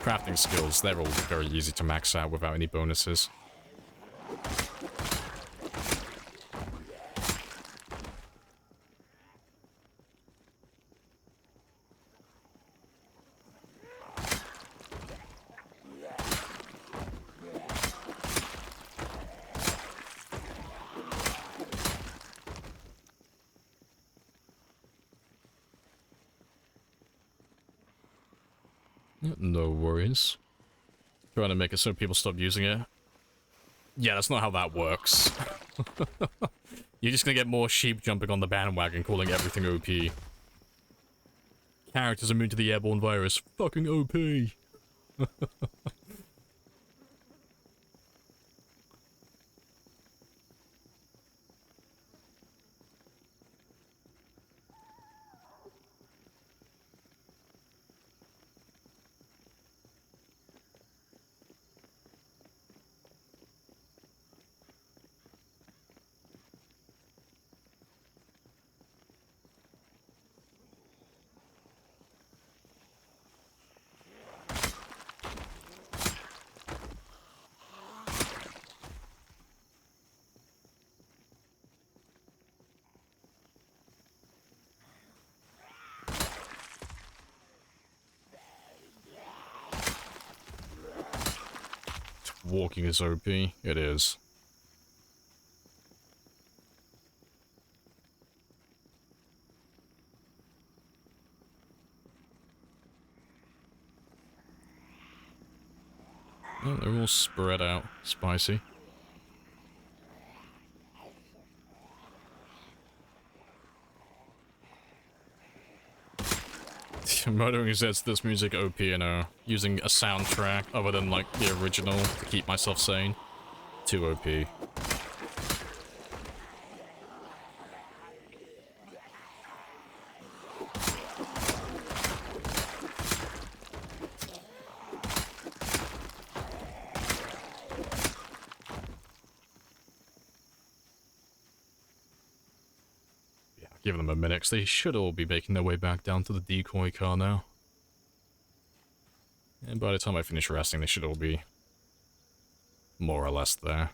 crafting skills, they're all very easy to max out without any bonuses. No worries. Trying to make it so people stop using it. Yeah, that's not how that works. You're just gonna get more sheep jumping on the bandwagon calling everything OP. Characters immune to the airborne virus. Fucking OP. Walking is OP. It is. Oh, they're all spread out. Spicy. Murdering sets this music OP, you know, using a soundtrack other than, like, the original to keep myself sane. Too OP. Give them a minute, 'cause they should all be making their way back down to the decoy car now. And by the time I finish resting, they should all be more or less there.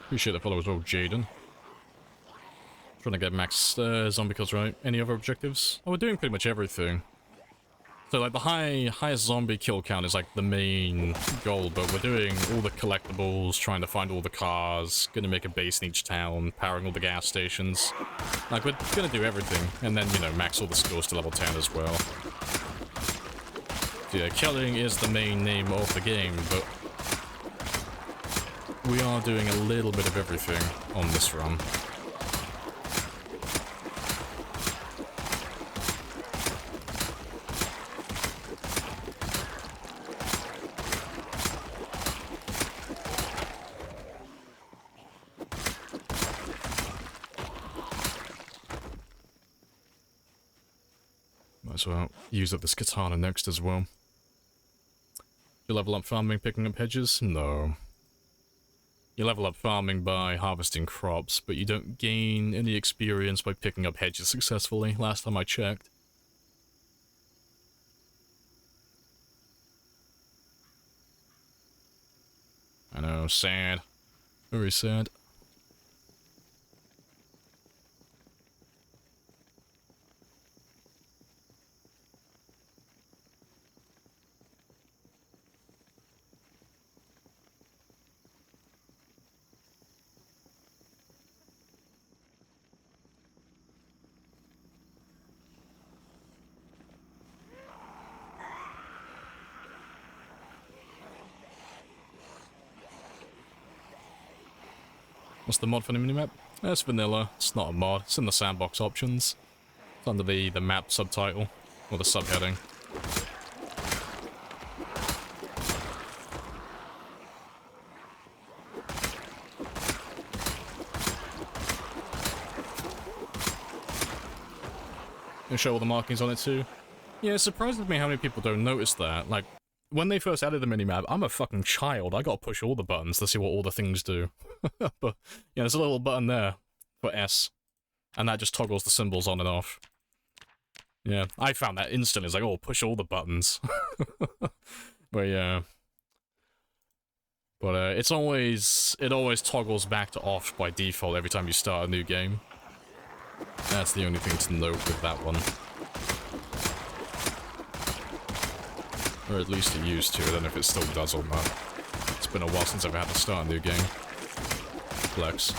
Appreciate the follow as well, Jaden. Trying to get max zombie kills, right? Any other objectives? Oh, we're doing pretty much everything. So, like, the highest zombie kill count is, like, the main goal, but we're doing all the collectibles, trying to find all the cars, gonna make a base in each town, powering all the gas stations. Like, we're gonna do everything, and then, you know, max all the skills to level 10 as well. So, yeah, killing is the main name of the game, but we are doing a little bit of everything on this run. Might as well use up this katana next as well. You level up farming, picking up hedges? No. You level up farming by harvesting crops, but you don't gain any experience by picking up hedges successfully, last time I checked. I know, sad. Very sad. What's the mod for the minimap? It's vanilla. It's not a mod. It's in the sandbox options. It's under the map subtitle, or the subheading. And show all the markings on it too. Yeah, it surprises me how many people don't notice that. Like, when they first added the minimap, I'm a fucking child. I gotta push all the buttons to see what all the things do. But, yeah, there's a little button there for S. And that just toggles the symbols on and off. Yeah, I found that instantly. It's like, oh, push all the buttons. But, yeah. But, it always toggles back to off by default every time you start a new game. That's the only thing to note with that one. Or at least it used to. I don't know if it still does or not. It's been a while since I've had to start a new game. Flex.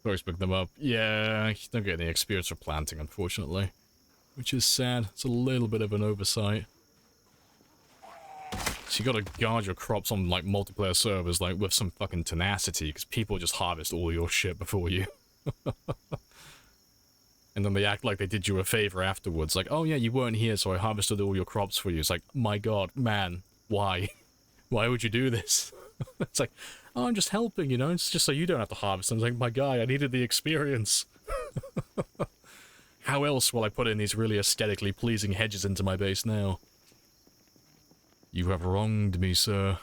Always pick them up. Yeah, you don't get any experience for planting, unfortunately. Which is sad. It's a little bit of an oversight. So you gotta guard your crops on, like, multiplayer servers, like, with some fucking tenacity, because people just harvest all your shit before you. And then they act like they did you a favor afterwards, like, oh yeah, you weren't here, so I harvested all your crops for you. It's like, my god, man, why? Why would you do this? It's like, oh, I'm just helping, you know, it's just so you don't have to harvest. I'm like, my guy, I needed the experience. How else will I put in these really aesthetically pleasing hedges into my base now? You have wronged me, sir.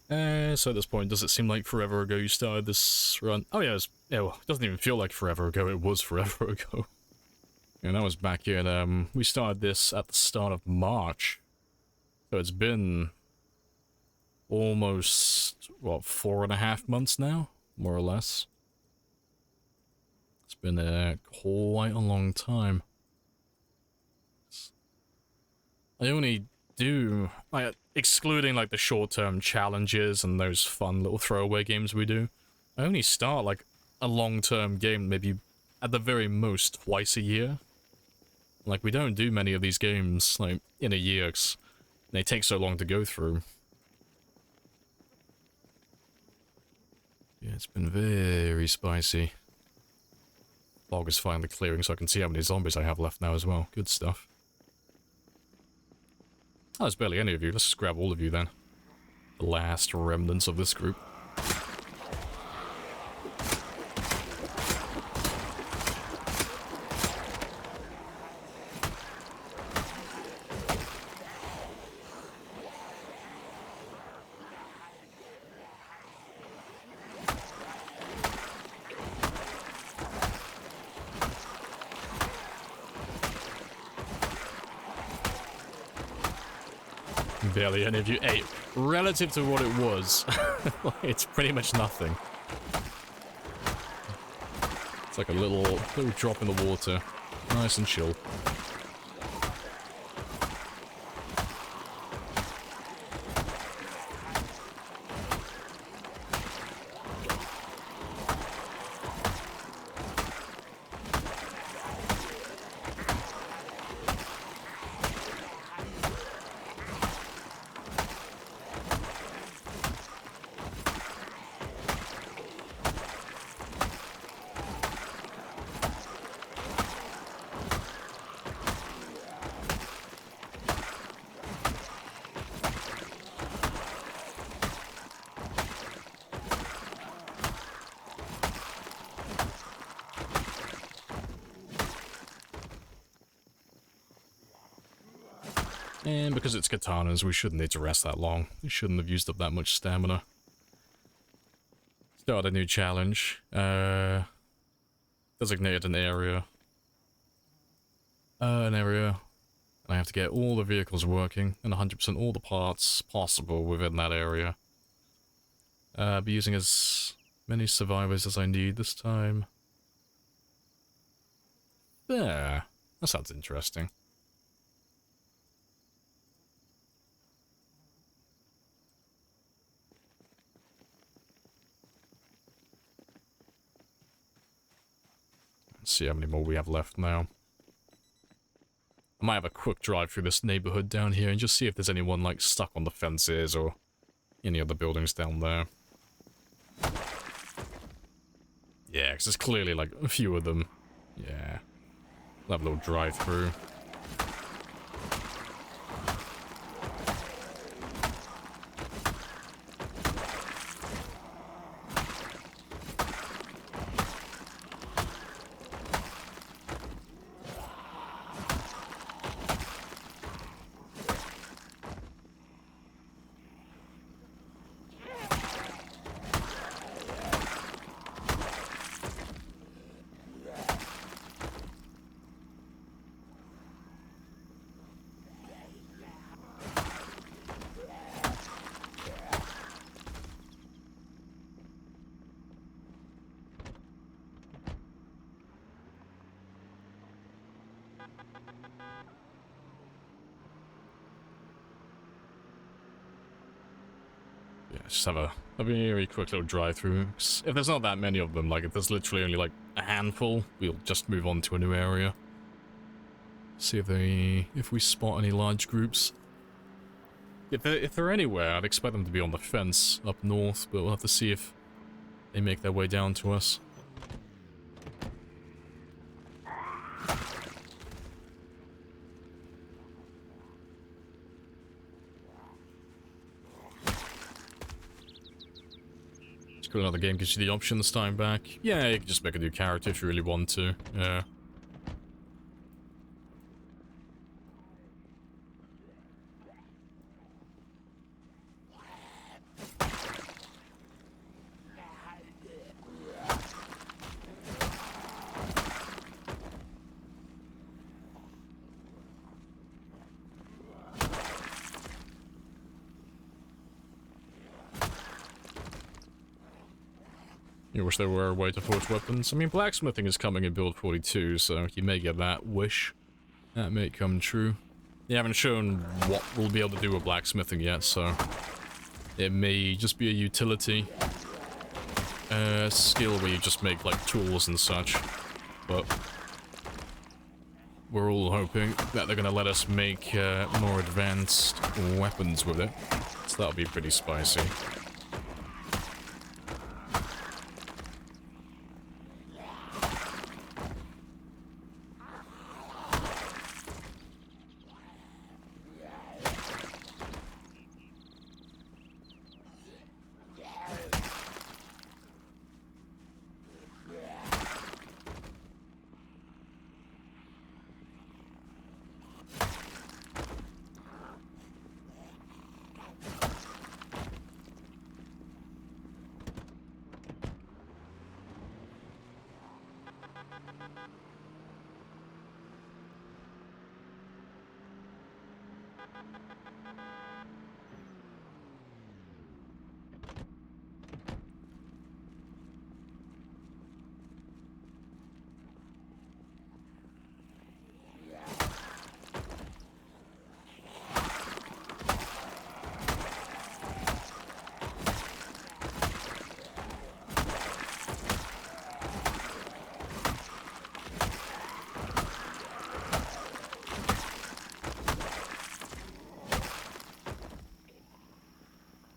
So at this point, does it seem like forever ago you started this run? Oh yeah, well, it doesn't even feel like forever ago, it was forever ago. And that was back in, we started this at the start of March. So it's been almost, what, 4.5 months now? More or less. It's been quite a long time. I only do, like, excluding like the short-term challenges and those fun little throwaway games we do, I only start like a long-term game maybe at the very most twice a year. Like, we don't do many of these games like in a year 'cause they take so long to go through. Yeah, it's been very spicy. Fog is finally clearing so I can see how many zombies I have left now as well. Good stuff. Oh, there's barely any of you. Let's just grab all of you then. The last remnants of this group. Barely any of you. Hey, relative to what it was, it's pretty much nothing. It's like a little drop in the water. Nice and chill. And because it's katanas, we shouldn't need to rest that long. We shouldn't have used up that much stamina. Start a new challenge. Designated an area. And I have to get all the vehicles working and 100% all the parts possible within that area. Be using as many survivors as I need this time. There. That sounds interesting. Let's see how many more we have left now. I might have a quick drive through this neighborhood down here and just see if there's anyone, like, stuck on the fences or any other buildings down there. Yeah, because there's clearly, like, a few of them. Yeah. We'll have a little drive through. Yeah, just have a very quick little drive through. If there's not that many of them, like if there's literally only like a handful, we'll just move on to a new area. See if we spot any large groups. If they're anywhere, I'd expect them to be on the fence up north, but we'll have to see if they make their way down to us. It's cool, another game gives you the option this time back. Yeah, you can just make a new character if you really want to. Yeah. You wish there were a way to forge weapons. I mean, blacksmithing is coming in build 42, so you may get that wish. That may come true. They haven't shown what we'll be able to do with blacksmithing yet, so it may just be a utility skill where you just make like tools and such. But we're all hoping that they're gonna let us make more advanced weapons with it, so that'll be pretty spicy.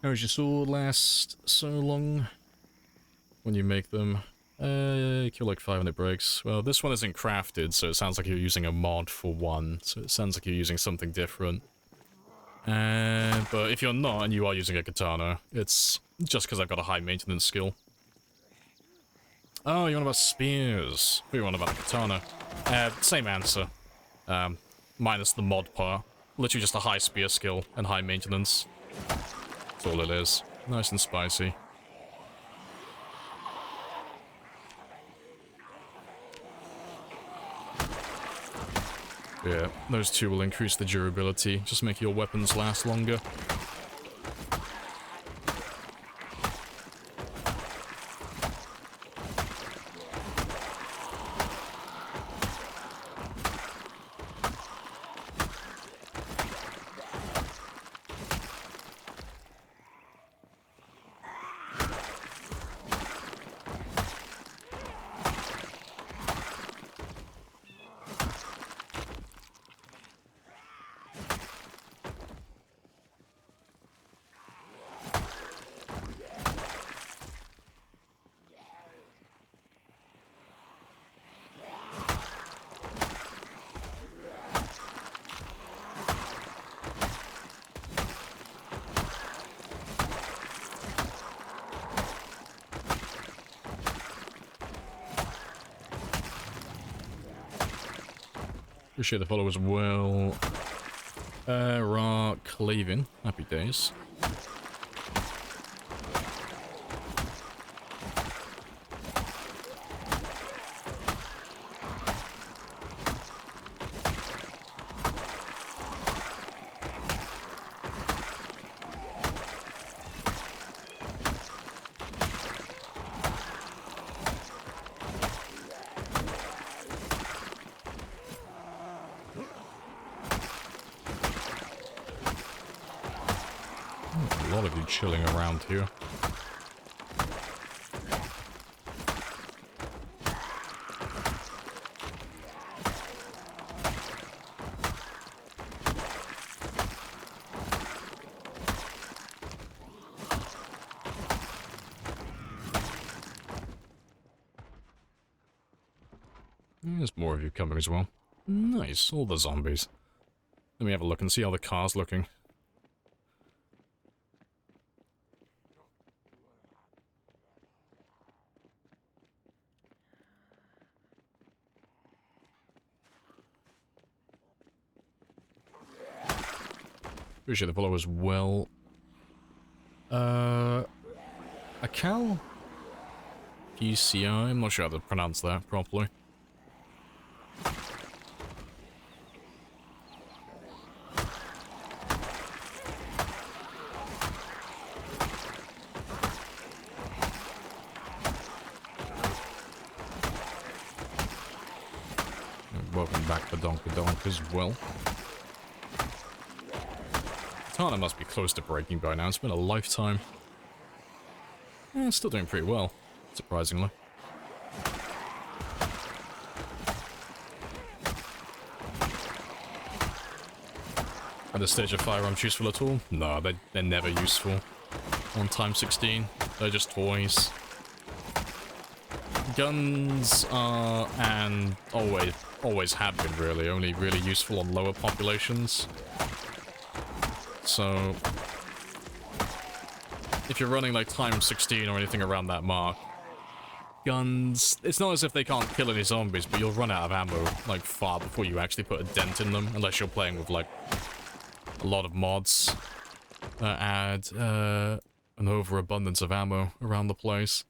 How does your sword last so long when you make them? Kill like 500 breaks. Well, this one isn't crafted, so it sounds like you're using a mod for one. So it sounds like you're using something different. But if you're not, and you are using a katana, it's just because I've got a high maintenance skill. Oh, you're on about spears. You're on about the katana. Same answer. Minus the mod part. Literally just a high spear skill and high maintenance. That's all it is. Nice and spicy. Yeah, those two will increase the durability, just make your weapons last longer. Appreciate the followers well. Rock Clavin. Happy days. A lot of you chilling around here. There's more of you coming as well. Nice, all the zombies. Let me have a look and see how the car's looking. Appreciate the follow as well. A cow? PCI? I'm not sure how to pronounce that properly. welcome back for Donk as well. Katana must be close to breaking by now. It's been a lifetime. Still doing pretty well, surprisingly. Are the stage of firearms useful at all? No, they're never useful on Time 16. They're just toys. Guns are, and always have been really, only really useful on lower populations. So, if you're running like Time 16 or anything around that mark, guns, it's not as if they can't kill any zombies, but you'll run out of ammo like far before you actually put a dent in them, unless you're playing with like a lot of mods that add an overabundance of ammo around the place.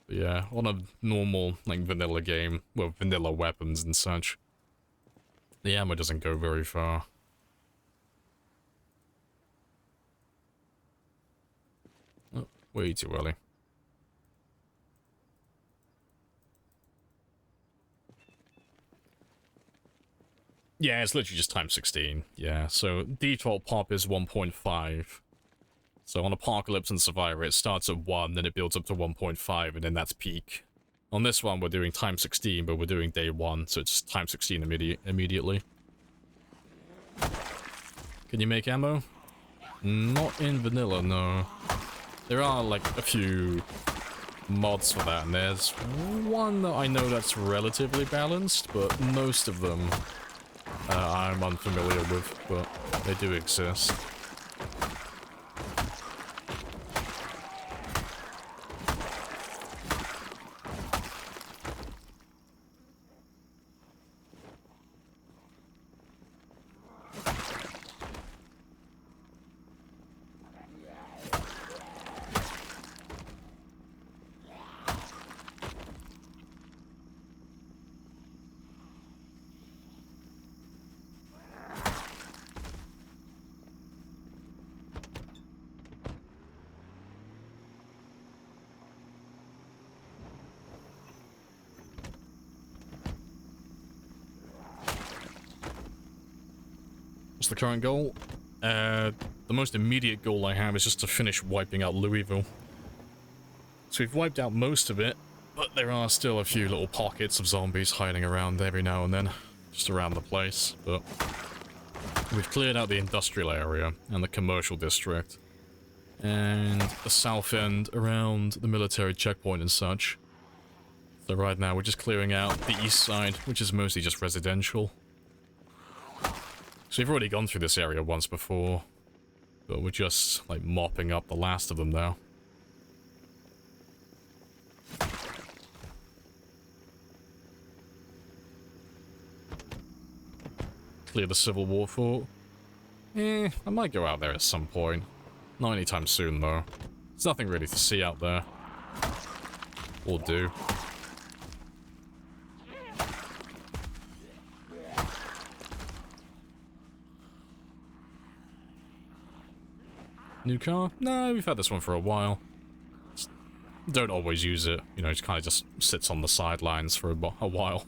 But yeah, on a normal like vanilla game, well, vanilla weapons and such, the ammo doesn't go very far. Oh, way too early. Yeah, it's literally just Time 16. Yeah, so default pop is 1.5. So on Apocalypse and Survivor, it starts at 1, then it builds up to 1.5, and then that's peak. On this one, we're doing Time 16, but we're doing day 1, so it's Time 16 immediately. Can you make ammo? Not in vanilla, no. There are, like, a few mods for that, and there's one that I know that's relatively balanced, but most of them I'm unfamiliar with, but they do exist. What's the current goal? The most immediate goal I have is just to finish wiping out Louisville. So we've wiped out most of it, but there are still a few little pockets of zombies hiding around every now and then, just around the place, but we've cleared out the industrial area and the commercial district, and the south end around the military checkpoint and such. So right now we're just clearing out the east side, which is mostly just residential. So we've already gone through this area once before, but we're just, like, mopping up the last of them now. Clear the Civil War fort. I might go out there at some point. Not anytime soon, though. There's nothing really to see out there. Or do. New car? No, we've had this one for a while. Just don't always use it. You know, it kind of just sits on the sidelines for a while.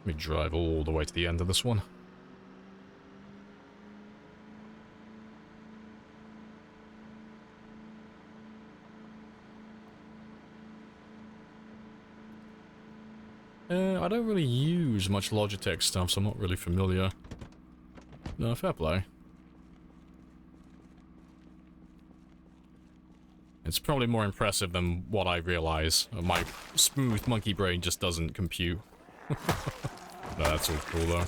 Let me drive all the way to the end of this one. I don't really use much Logitech stuff, so I'm not really familiar. No, fair play. It's probably more impressive than what I realize. My smooth monkey brain just doesn't compute. No, that's all cool though.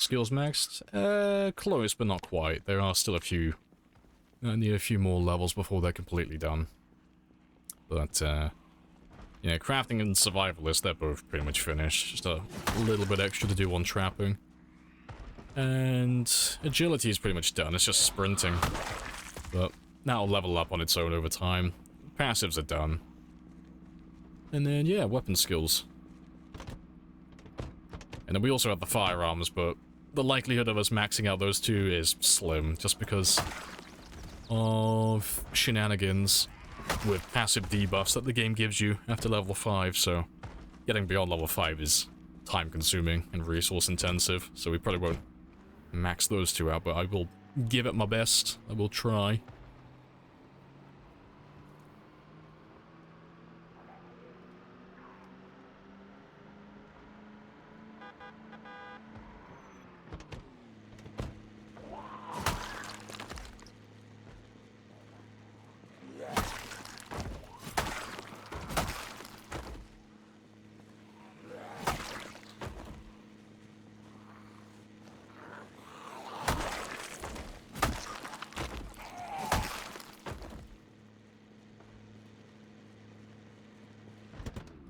skills maxed? Close, but not quite. There are still a few... I need a few more levels before they're completely done. But, yeah, crafting and survivalist, they're both pretty much finished. Just a little bit extra to do on trapping. And agility is pretty much done. It's just sprinting. But that'll level up on its own over time. Passives are done. And then, yeah, weapon skills. And then we also have the firearms, but the likelihood of us maxing out those two is slim, just because of shenanigans with passive debuffs that the game gives you after level 5, so getting beyond level 5 is time-consuming and resource-intensive, so we probably won't max those two out, but I will give it my best. I will try.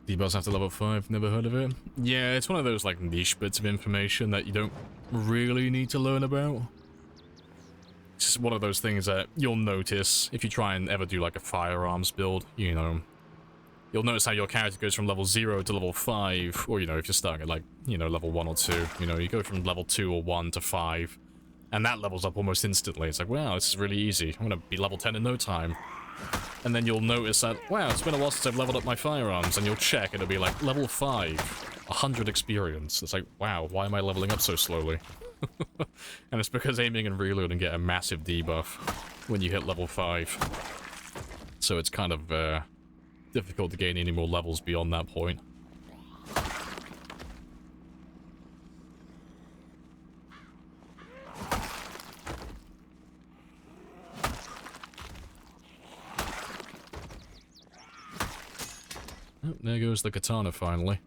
Debuffs after level 5, never heard of it. Yeah, it's one of those like niche bits of information that you don't really need to learn about. It's just one of those things that you'll notice if you try and ever do like a firearms build, you know. You'll notice how your character goes from level 0 to level 5, or you know, if you're starting at like, you know, level 1 or 2, you know, you go from level 2 or 1 to 5, and that levels up almost instantly. It's like, wow, this is really easy. I'm gonna be level 10 in no time. And then you'll notice that, wow, it's been a while since I've leveled up my firearms, and you'll check, and it'll be like, level 5, 100 experience. It's like, wow, why am I leveling up so slowly? And it's because aiming and reloading get a massive debuff when you hit level 5. So it's kind of, difficult to gain any more levels beyond that point. Oh, there goes the katana finally.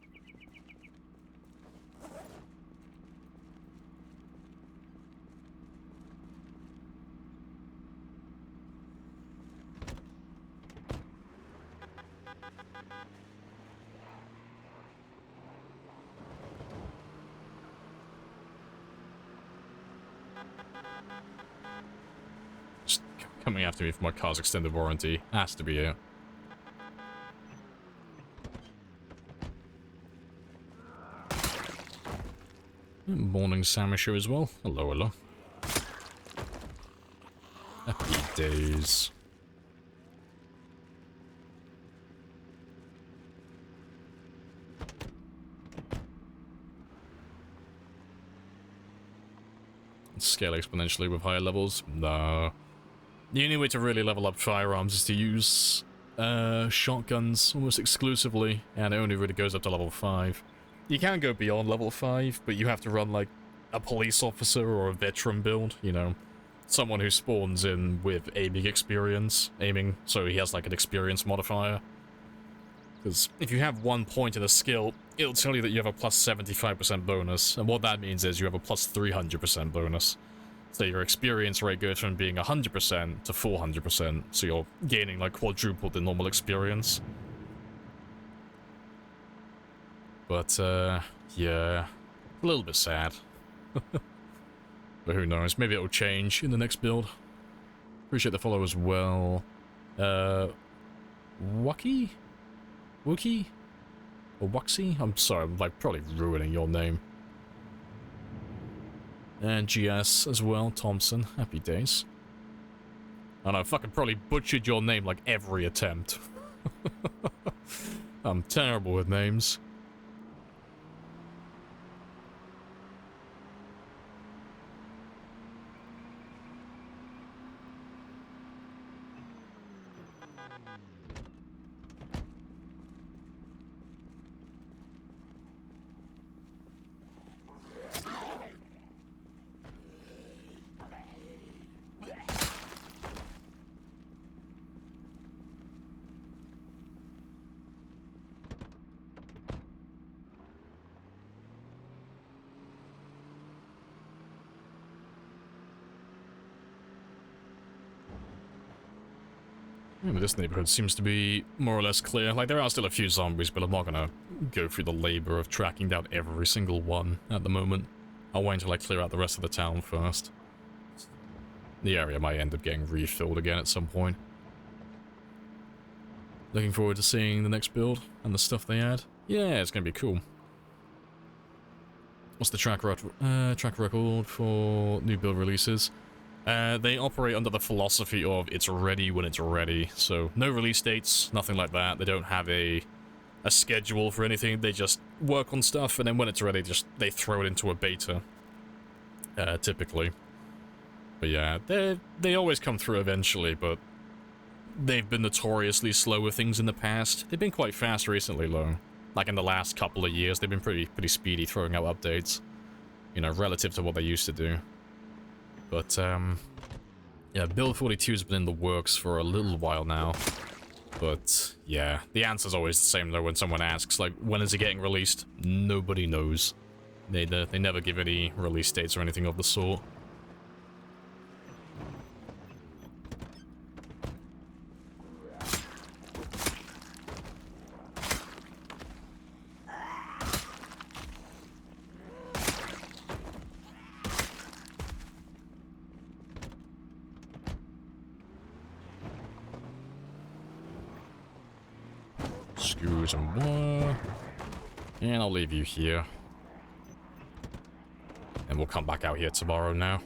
Just coming after me for my car's extended warranty. Has to be it. Morning Samisher as well. Hello, hello. Happy days. Scale exponentially with higher levels? No. The only way to really level up firearms is to use shotguns almost exclusively, and it only really goes up to level 5. You can go beyond level 5, but you have to run, like, a police officer or a veteran build, you know. Someone who spawns in with aiming experience. Aiming, so he has, like, an experience modifier. Because if you have 1 point in a skill, it'll tell you that you have a plus 75% bonus. And what that means is you have a plus 300% bonus. So your experience rate goes from being 100% to 400%. So you're gaining, like, quadruple the normal experience. But, yeah, a little bit sad. But who knows, maybe it'll change in the next build. Appreciate the follow as well. Wookie? Wookie? Or Wuxie? I'm sorry, I'm like probably ruining your name. And GS as well, Thompson. Happy days. I know, I fucking probably butchered your name like every attempt. I'm terrible with names. Yeah, but this neighborhood seems to be more or less clear. Like, there are still a few zombies, but I'm not gonna go through the labor of tracking down every single one at the moment. I'll wait until I clear out the rest of the town first. The area might end up getting refilled again at some point. Looking forward to seeing the next build and the stuff they add. Yeah, it's gonna be cool. What's the track record for new build releases? They operate under the philosophy of it's ready when it's ready. So no release dates, nothing like that. They don't have a schedule for anything. They just work on stuff, and then when it's ready, they throw it into a beta. Typically. But yeah, they always come through eventually, but they've been notoriously slow with things in the past. They've been quite fast recently, though. Like in the last couple of years, they've been pretty speedy throwing out updates. You know, relative to what they used to do. But, yeah, Build 42 has been in the works for a little while now. But, yeah, the answer's always the same, though, when someone asks, like, when is it getting released? Nobody knows. They never give any release dates or anything of the sort. Screws and wire. And I'll leave you here. And we'll come back out here tomorrow now.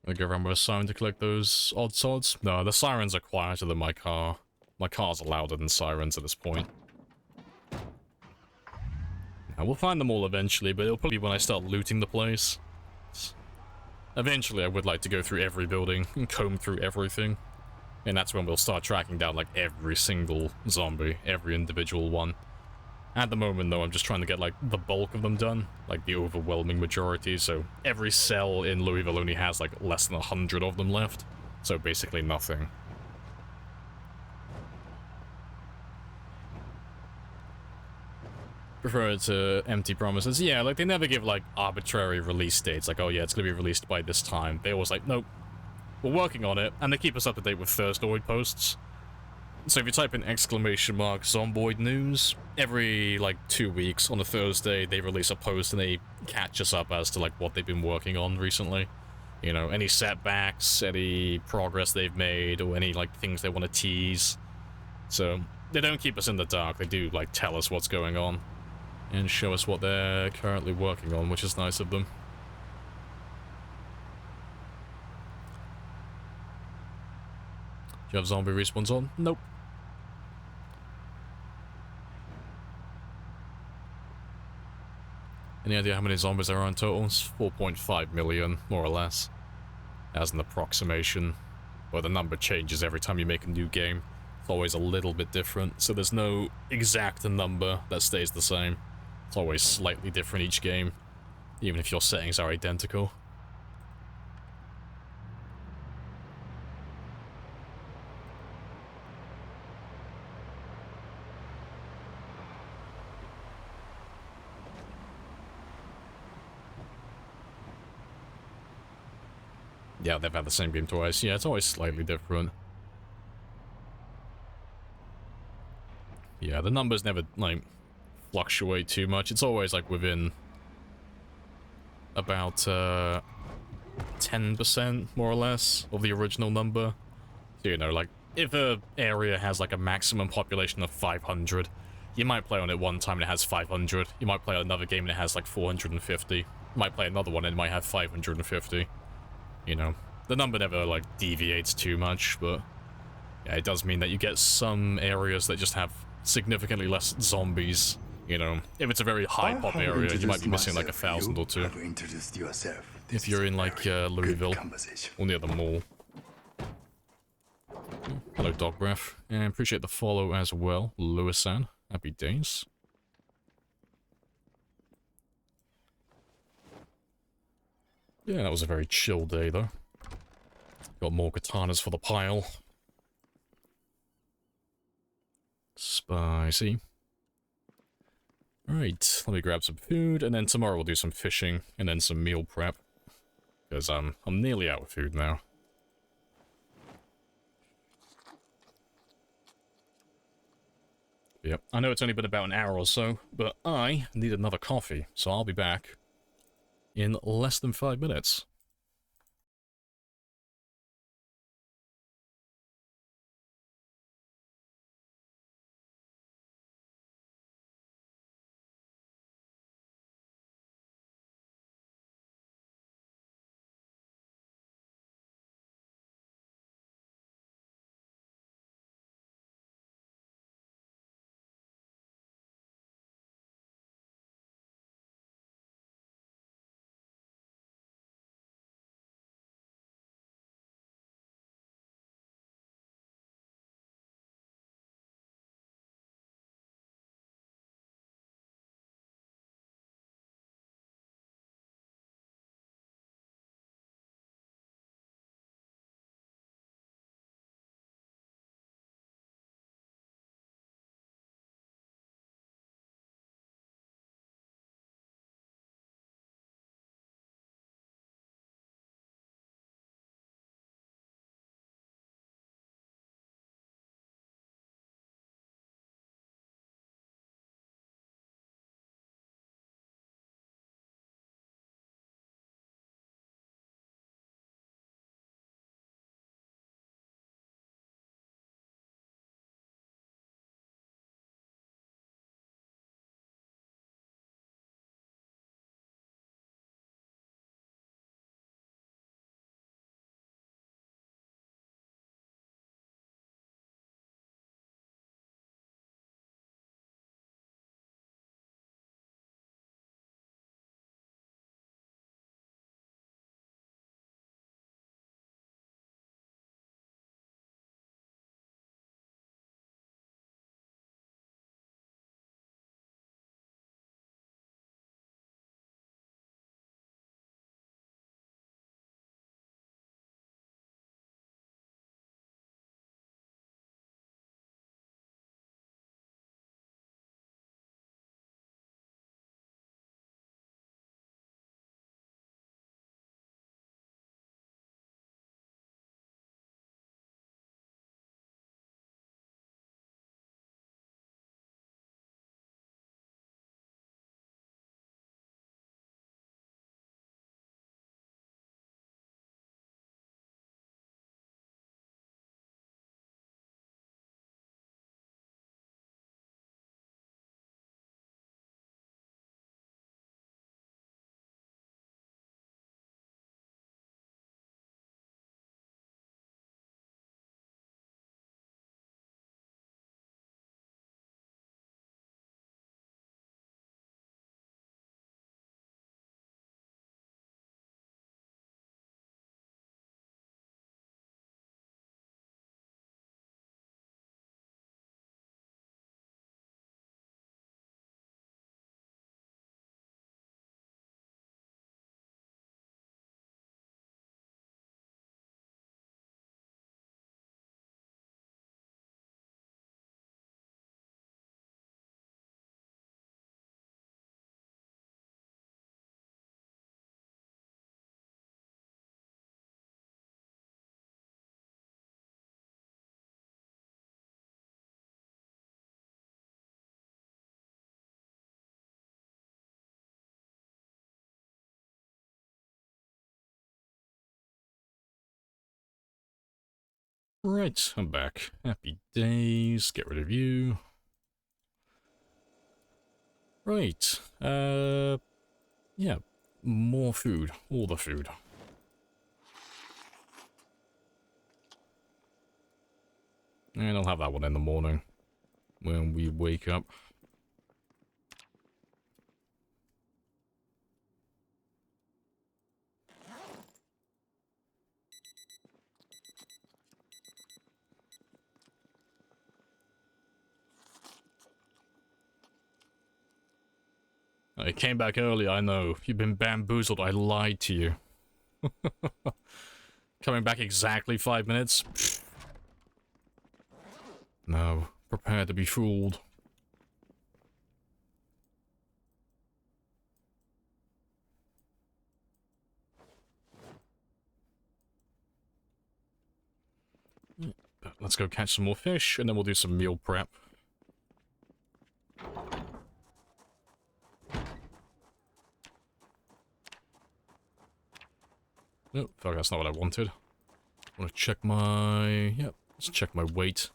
I go around with a siren to collect those odd sods. No, the sirens are quieter than my car. My car's louder than sirens at this point. Now, we'll find them all eventually, but it'll probably be when I start looting the place. Eventually, I would like to go through every building and comb through everything. And that's when we'll start tracking down, like, every single zombie, every individual one. At the moment, though, I'm just trying to get, like, the bulk of them done. Like, the overwhelming majority, so every cell in Louisville only has, like, less than 100 of them left. So basically nothing. Prefer to empty promises. Yeah, like, they never give, like, arbitrary release dates. Like, oh yeah, it's gonna be released by this time. They always like, nope, we're working on it. And they keep us up to date with Thursdoid posts. So if you type in !Zomboid news, every, like, 2 weeks on a Thursday, they release a post and they catch us up as to, like, what they've been working on recently. You know, any setbacks, any progress they've made, or any, like, things they want to tease. So, they don't keep us in the dark. They do, like, tell us what's going on and show us what they're currently working on, which is nice of them. Do you have zombie respawns on? Nope. Any idea how many zombies there are in total? It's 4.5 million, more or less. As an approximation. But the number changes every time you make a new game. It's always a little bit different, so there's no exact number that stays the same. It's always slightly different each game, even if your settings are identical. Yeah, they've had the same game twice. Yeah, it's always slightly different. Yeah, the numbers never, like, fluctuate too much. It's always, like, within about 10%, more or less, of the original number. So, you know, like, if a area has, like, a maximum population of 500, you might play on it one time and it has 500. You might play another game and it has, like, 450. You might play another one and it might have 550. You know, the number never, like, deviates too much, but yeah, it does mean that you get some areas that just have significantly less zombies. You know, if it's a very high pop area, you might be missing like 1,000 or 2. If you're in, like, Louisville, or near the mall. Hello, Dog Breath, and appreciate the follow as well, Lewis-san. Happy days. Yeah, that was a very chill day, though. Got more katanas for the pile. Spicy. Right, let me grab some food, and then tomorrow we'll do some fishing, and then some meal prep. Because I'm nearly out of food now. Yep, I know it's only been about an hour or so, but I need another coffee, so I'll be back in less than 5 minutes. Right, I'm back. Happy days. Get rid of you. Right. Yeah. More food. All the food. And I'll have that one in the morning. When we wake up. I came back early, I know. You've been bamboozled, I lied to you. Coming back exactly 5 minutes? No. Prepare to be fooled. But let's go catch some more fish, and then we'll do some meal prep. Oh, fuck, that's not what I wanted. I want to check my... Yep, let's check my weight.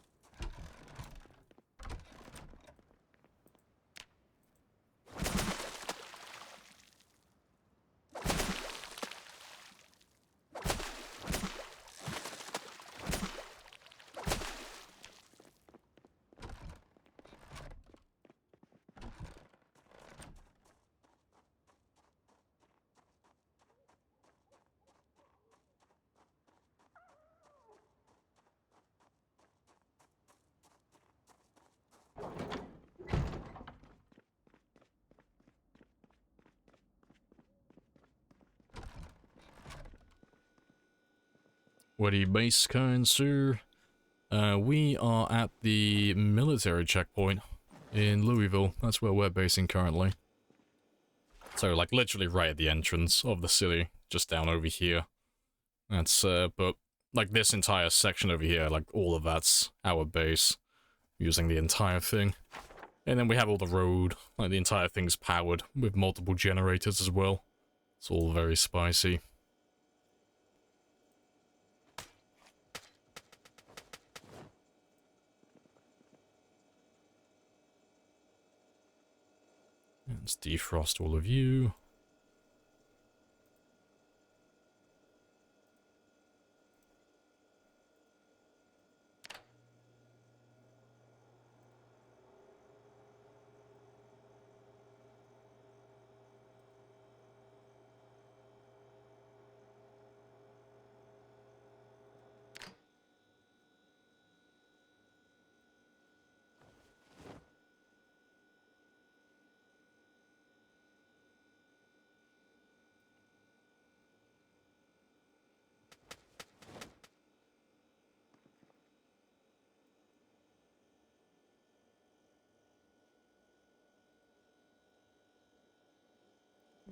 Where the base kind, sir? We are at the military checkpoint in Louisville. That's where we're basing currently. So, like, literally right at the entrance of the city, just down over here. That's, but, like, this entire section over here, like, all of that's our base, using the entire thing. And then we have all the road, like, the entire thing's powered with multiple generators as well. It's all very spicy. Let's defrost all of you.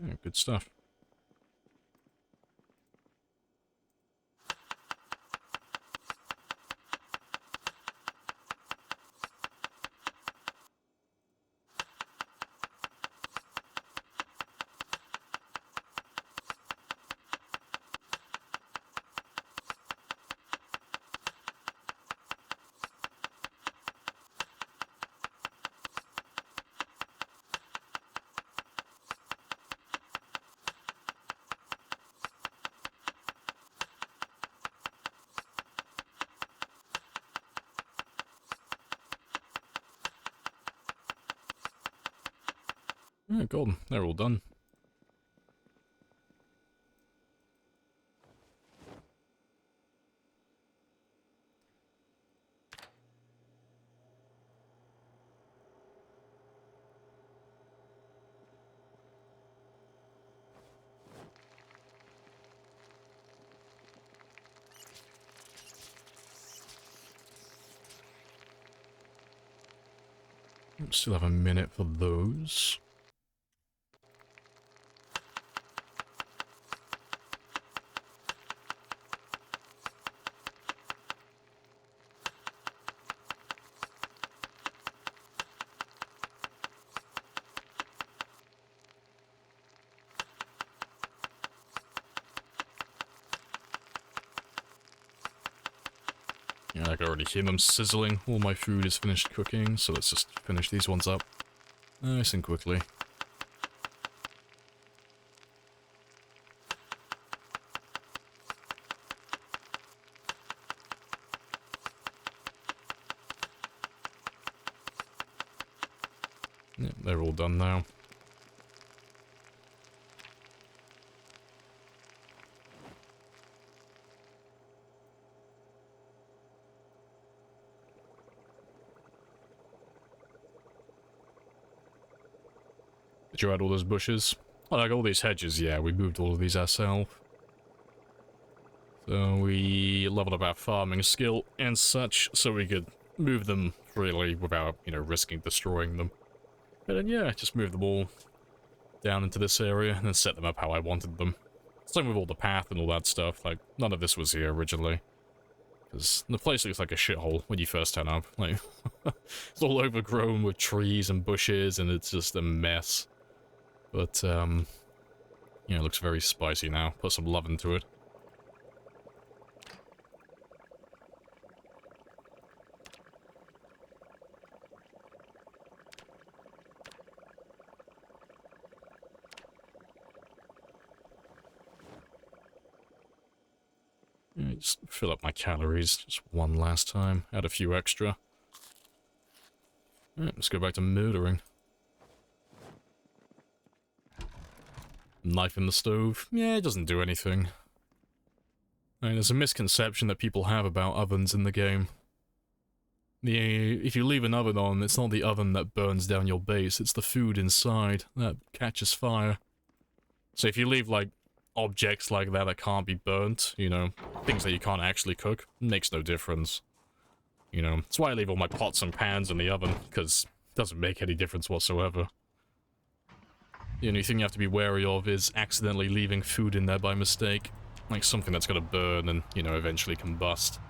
Yeah, good stuff. Yeah, golden. They're all done. Still have a minute for those. Yeah, I can already hear them sizzling. All my food is finished cooking, so let's just finish these ones up nice and quickly. Yep, they're all done now. Did you add all those bushes? Oh, like all these hedges, yeah, we moved all of these ourselves. So we leveled up our farming skill and such, so we could move them freely without, you know, risking destroying them. But then, yeah, just move them all down into this area and then set them up how I wanted them. Same with all the path and all that stuff. Like, none of this was here originally. Because the place looks like a shithole when you first turn up. Like, it's all overgrown with trees and bushes, and it's just a mess. But, you know, it looks very spicy now. Put some love into it. Just fill up my calories just one last time. Add a few extra. Alright, let's go back to murdering. Knife in the stove. Yeah, it doesn't do anything. I mean, there's a misconception that people have about ovens in the game. If you leave an oven on, it's not the oven that burns down your base, it's the food inside that catches fire. So if you leave, like, objects like that can't be burnt, you know, things that you can't actually cook, makes no difference. You know, that's why I leave all my pots and pans in the oven, because it doesn't make any difference whatsoever. The only thing you have to be wary of is accidentally leaving food in there by mistake. Like something that's gonna burn and, you know, eventually combust.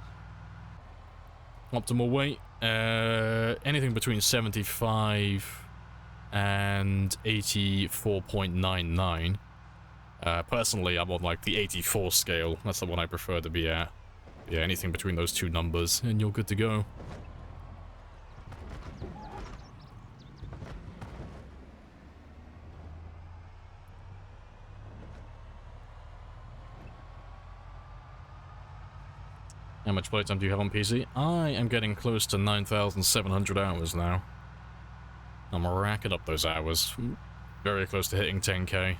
Optimal weight? Anything between 75 and 84.99. Personally, I'm on, like, the 84 scale. That's the one I prefer to be at. Yeah, anything between those two numbers, and you're good to go. How much playtime do you have on PC? I am getting close to 9,700 hours now. I'm racking up those hours. Very close to hitting 10k.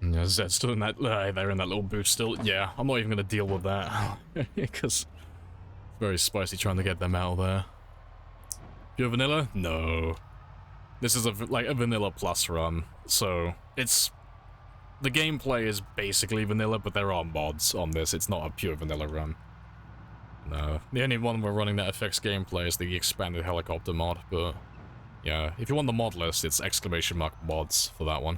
Yeah, Zed's still in that, they're in that little booth still. Yeah, I'm not even going to deal with that. Because it's very spicy trying to get them out of there. Pure vanilla? No. This is like a vanilla plus run. So, it's... the gameplay is basically vanilla, but there are mods on this. It's not a pure vanilla run. No. The only one we're running that affects gameplay is the expanded helicopter mod, but... yeah, if you want the mod list, it's !mods for that one.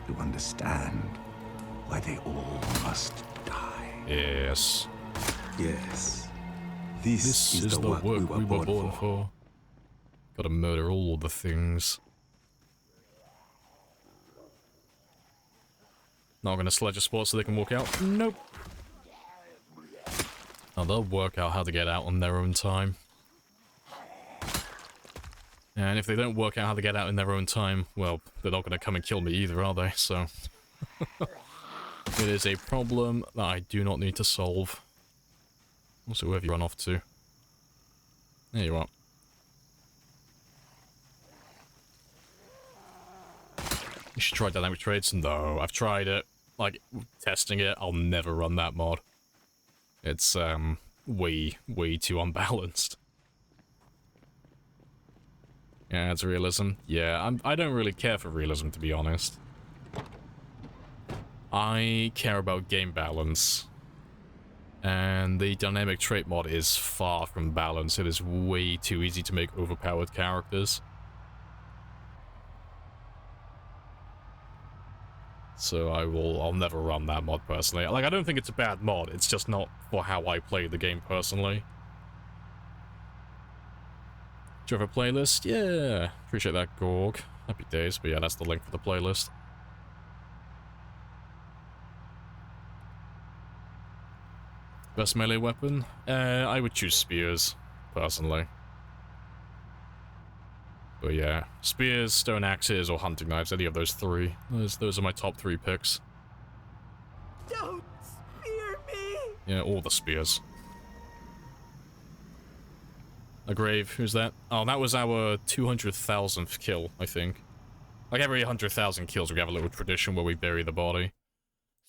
To understand why they all must die. Yes. Yes. This is the work we were born for. Gotta murder all the things. Not gonna sledge a spot so they can walk out? Nope. Oh, they'll work out how to get out on their own time. And if they don't work out how to get out in their own time, well, they're not going to come and kill me either, are they? So, it is a problem that I do not need to solve. Also, where have you run off to? There you are. You should try dynamic trades. No, I've tried it. Like, testing it, I'll never run that mod. It's, way too unbalanced. Yeah, it's realism. Yeah, I don't really care for realism, to be honest. I care about game balance. And the dynamic trait mod is far from balanced. It is way too easy to make overpowered characters. So I'll never run that mod personally. Like, I don't think it's a bad mod, it's just not for how I play the game personally. Do you have a playlist? Yeah, appreciate that, Gorg. Happy days, but yeah, that's the link for the playlist. Best melee weapon? I would choose spears, personally. But yeah, spears, stone axes, or hunting knives, any of those three. Those are my top 3 picks. Don't spear me! Yeah, all the spears. A grave, who's that? Oh, that was our 200,000th kill, I think. Like every 100,000 kills, we have a little tradition where we bury the body.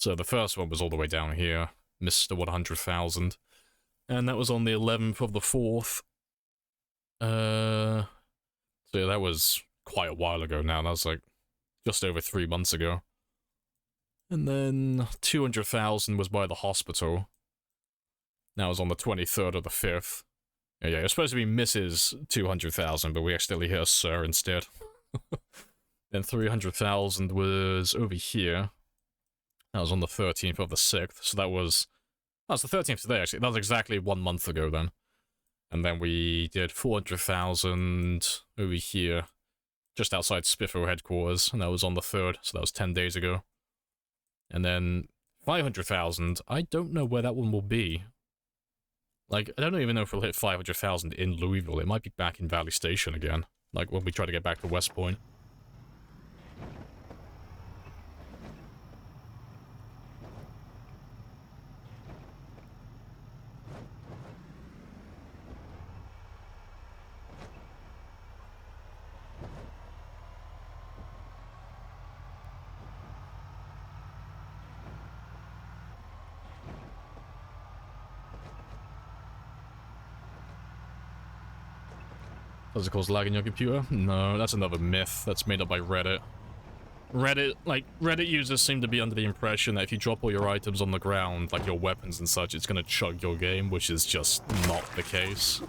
So the first one was all the way down here, Mr. 100,000. And that was on the 11th of the 4th. So yeah, that was quite a while ago now. That was like just over 3 months ago. And then 200,000 was by the hospital. That was on the 23rd of the 5th. Yeah, it was supposed to be Mrs. 200,000, but we accidentally hit a Sir instead. Then 300,000 was over here. That was on the 13th of the 6th, so that was the 13th today, actually. That was exactly 1 month ago, then. And then we did 400,000 over here, just outside Spiffo headquarters, and that was on the 3rd, so that was 10 days ago. And then 500,000, I don't know where that one will be. Like, I don't even know if we'll hit 500,000 in Louisville. It might be back in Valley Station again, like when we try to get back to West Point. Does it cause lag in your computer? No, that's another myth that's made up by Reddit. Reddit users seem to be under the impression that if you drop all your items on the ground, like your weapons and such, it's gonna chug your game, which is just not the case.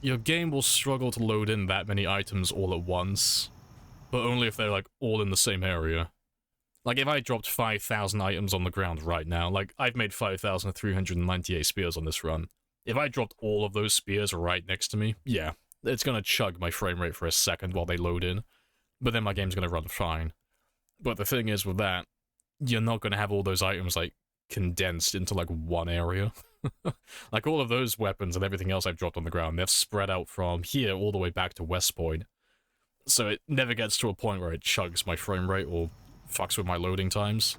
Your game will struggle to load in that many items all at once, but only if they're, like, all in the same area. Like, if I dropped 5,000 items on the ground right now, like, I've made 5,398 spears on this run. If I dropped all of those spears right next to me, yeah, it's gonna chug my frame rate for a second while they load in, but then my game's gonna run fine. But the thing is with that, you're not gonna have all those items, like, condensed into, like, one area. Like, all of those weapons and everything else I've dropped on the ground, they're spread out from here all the way back to West Point. So it never gets to a point where it chugs my frame rate or fucks with my loading times.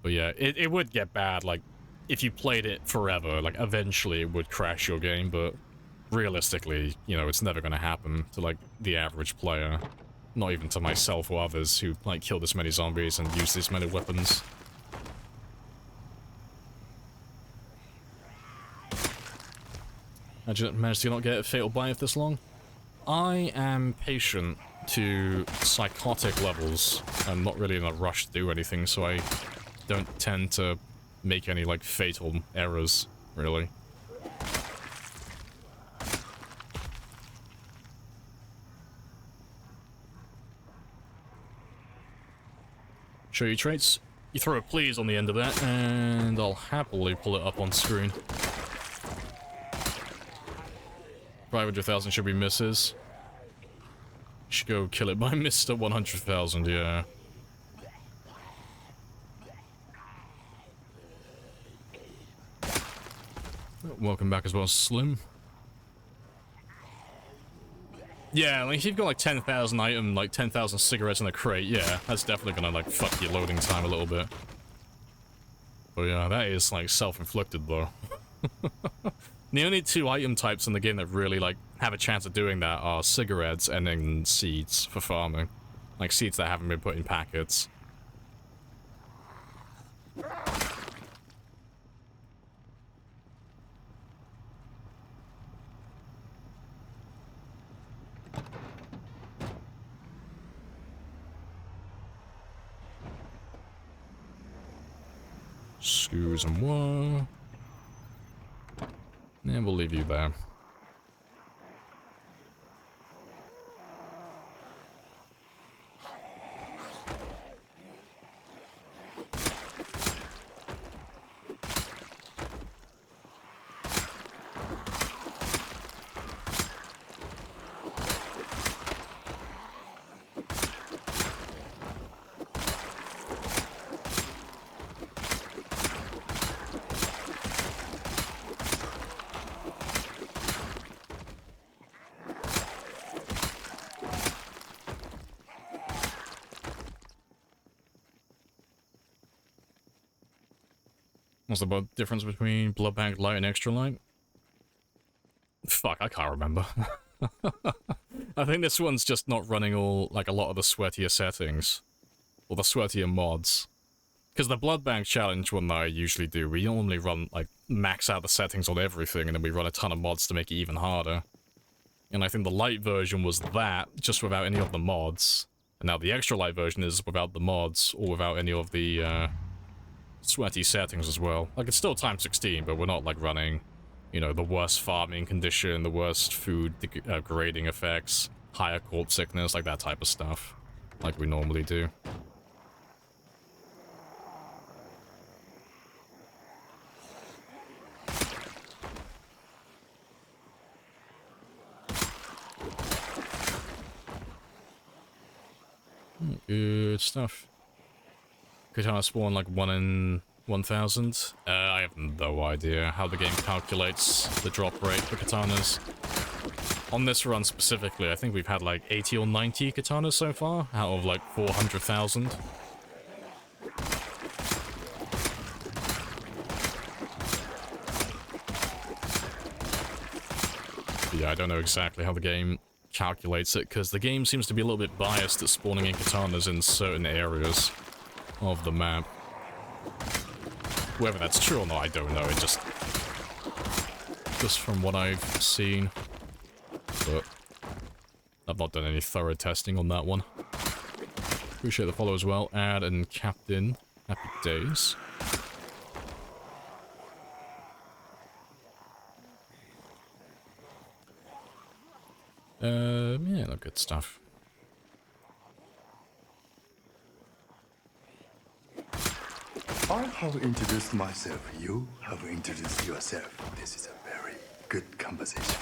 But yeah, it would get bad, like, if you played it forever, like, eventually it would crash your game, but realistically, you know, it's never gonna happen to, like, the average player. Not even to myself or others who, like, kill this many zombies and use this many weapons. Managed to not get a fatal bite this long? I am patient to psychotic levels. I'm not really in a rush to do anything, so I don't tend to make any, like, fatal errors, really. Show you traits? You throw a please on the end of that, and I'll happily pull it up on screen. 500,000 should be misses. Should go kill it by Mr. 100,000, yeah. Welcome back as well, Slim. Yeah, like, if you've got, like, 10,000 item, like, 10,000 cigarettes in a crate, yeah, that's definitely gonna, like, fuck your loading time a little bit. But yeah, that is, like, self-inflicted, though. The only two item types in the game that really, like, have a chance of doing that are cigarettes and then seeds for farming. Like, seeds that haven't been put in packets. Excuse moi. And we'll leave you there. What's the difference between blood bank light and extra light? Fuck, I can't remember. I think this one's just not running all, like, a lot of the sweatier settings. Or the sweatier mods. Because the Blood Bank Challenge one that I usually do, we normally run, like, max out the settings on everything, and then we run a ton of mods to make it even harder. And I think the Lite version was that, just without any of the mods. And now the extra light version is without the mods, or without any of the, sweaty settings as well. Like, it's still times 16, but we're not, like, running, you know, the worst farming condition, the worst food grading effects, higher corpse sickness, like that type of stuff. Like we normally do. Good stuff. Katana spawn like 1 in 1,000? I have no idea how the game calculates the drop rate for katanas. On this run specifically, I think we've had like 80 or 90 katanas so far, out of like 400,000. Yeah, I don't know exactly how the game calculates it, because the game seems to be a little bit biased at spawning in katanas in certain areas of the map. Whether that's true or not, I don't know. It just from what I've seen. But I've not done any thorough testing on that one. Appreciate the follow as well. Ad and Captain. Happy days. Yeah, no, good stuff. I have introduced myself. You have introduced yourself. This is a very good conversation.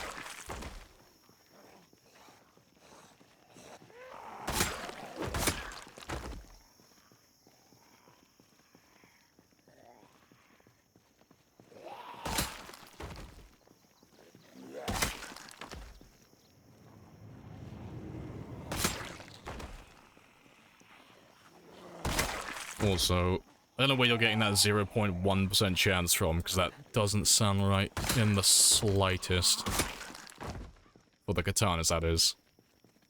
Also, I don't know where you're getting that 0.1% chance from, because that doesn't sound right in the slightest. For the katanas, that is.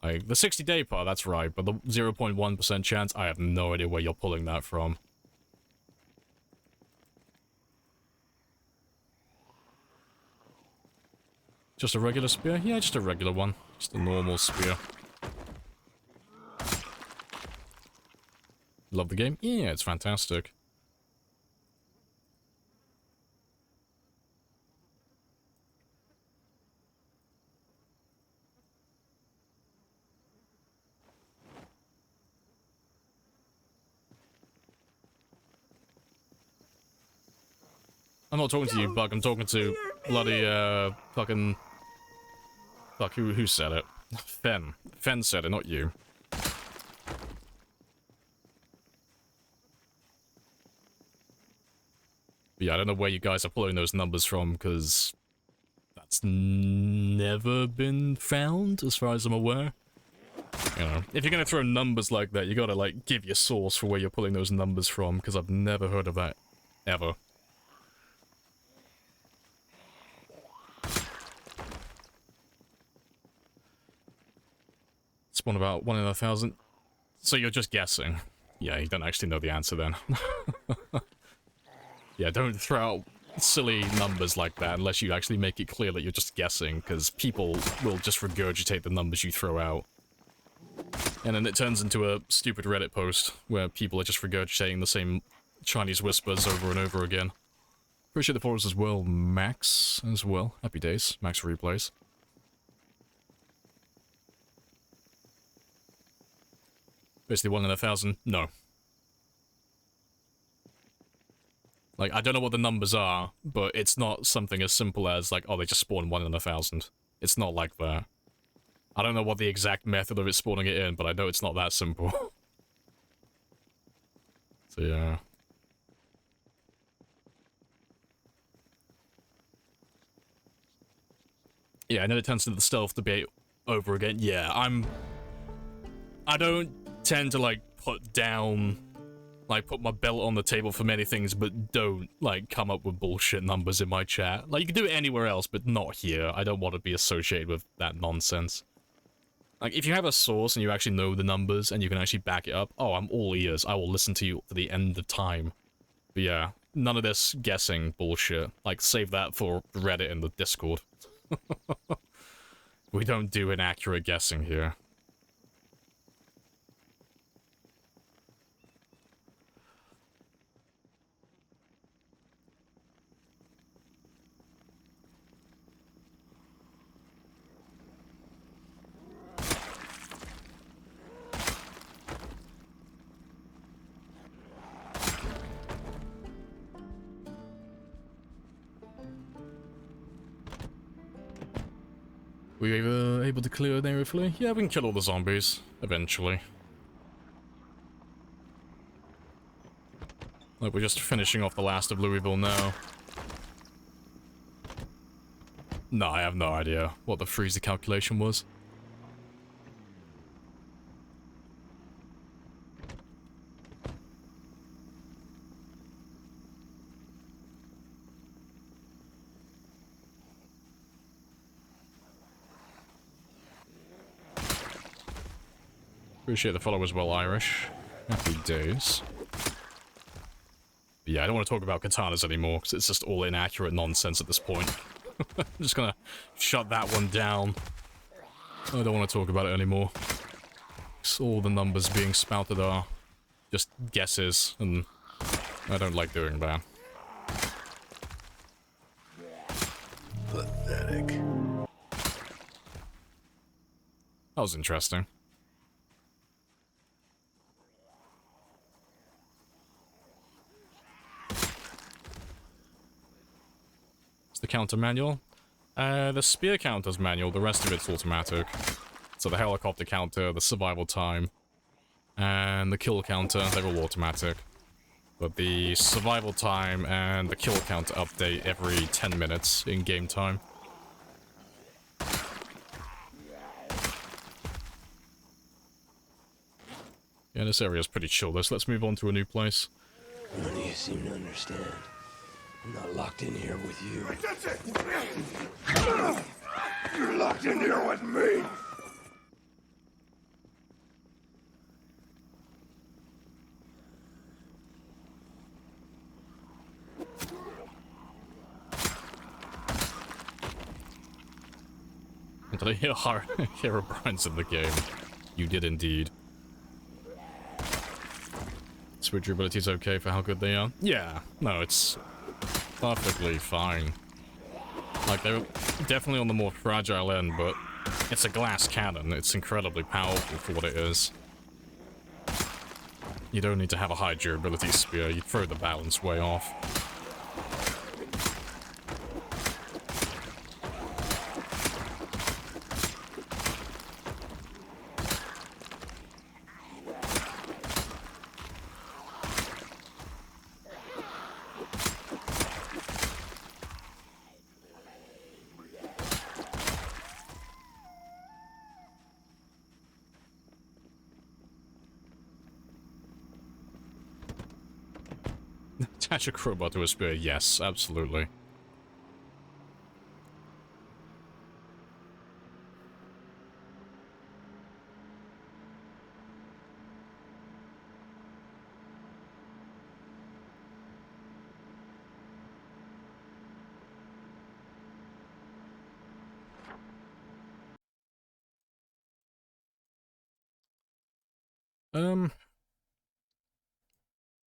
Like, the 60-day part, that's right, but the 0.1% chance, I have no idea where you're pulling that from. Just a regular spear? Yeah, just a regular one. Just a normal spear. Love the game? Yeah, it's fantastic. I'm not talking to you, Bug. I'm talking to bloody, fucking... Fuck, who said it? Fen. Fen said it, not you. But yeah, I don't know where you guys are pulling those numbers from, because that's never been found, as far as I'm aware. You know, if you're gonna throw numbers like that, you gotta, like, give your source for where you're pulling those numbers from, because I've never heard of that, ever. Spawn about 1 in 1,000. So you're just guessing. Yeah, you don't actually know the answer then. Yeah, don't throw out silly numbers like that unless you actually make it clear that you're just guessing, because people will just regurgitate the numbers you throw out. And then it turns into a stupid Reddit post where people are just regurgitating the same Chinese whispers over and over again. Appreciate the followers as well, Max as well. Happy days, Max replays. Basically 1 in 1,000? No. Like, I don't know what the numbers are, but it's not something as simple as, like, oh, they just spawn 1 in 1,000. It's not like that. I don't know what the exact method of it spawning it in, but I know it's not that simple. So, yeah. Yeah, and then it turns into the stealth debate over again. Yeah, I don't tend to, like, put my belt on the table for many things, but don't, like, come up with bullshit numbers in my chat. Like, you can do it anywhere else, but not here. I don't want to be associated with that nonsense. Like, if you have a source and you actually know the numbers and you can actually back it up, oh, I'm all ears. I will listen to you to the end of time. But yeah, none of this guessing bullshit. Like, save that for Reddit and the Discord. We don't do inaccurate guessing here. We were able to clear it narrowly? Yeah, we can kill all the zombies, eventually. Like, we're just finishing off the last of Louisville now. No, I have no idea what the freezer calculation was. Appreciate the followers well Irish. Happy days. But yeah, I don't want to talk about katanas anymore, because it's just all inaccurate nonsense at this point. I'm just gonna shut that one down. I don't want to talk about it anymore. All the numbers being spouted are just guesses, and I don't like doing that. Pathetic. That was interesting. The counter manual? The spear counter's manual, the rest of it's automatic. So the helicopter counter, the survival time, and the kill counter, they're all automatic. But the survival time and the kill counter update every 10 minutes in game time. Yeah, this area's pretty chill. Let's move on to a new place. None of you seem to understand. I'm not locked in here with you. You're locked in here with me! Did I hear Herobrine's in the game? You did indeed. Switch durability's okay for how good they are? Yeah, no, it's perfectly fine. Like, they're definitely on the more fragile end, but it's a glass cannon. It's incredibly powerful for what it is. You don't need to have a high durability spear. You throw the balance way off. Attach a crowbar to a spear, yes, absolutely.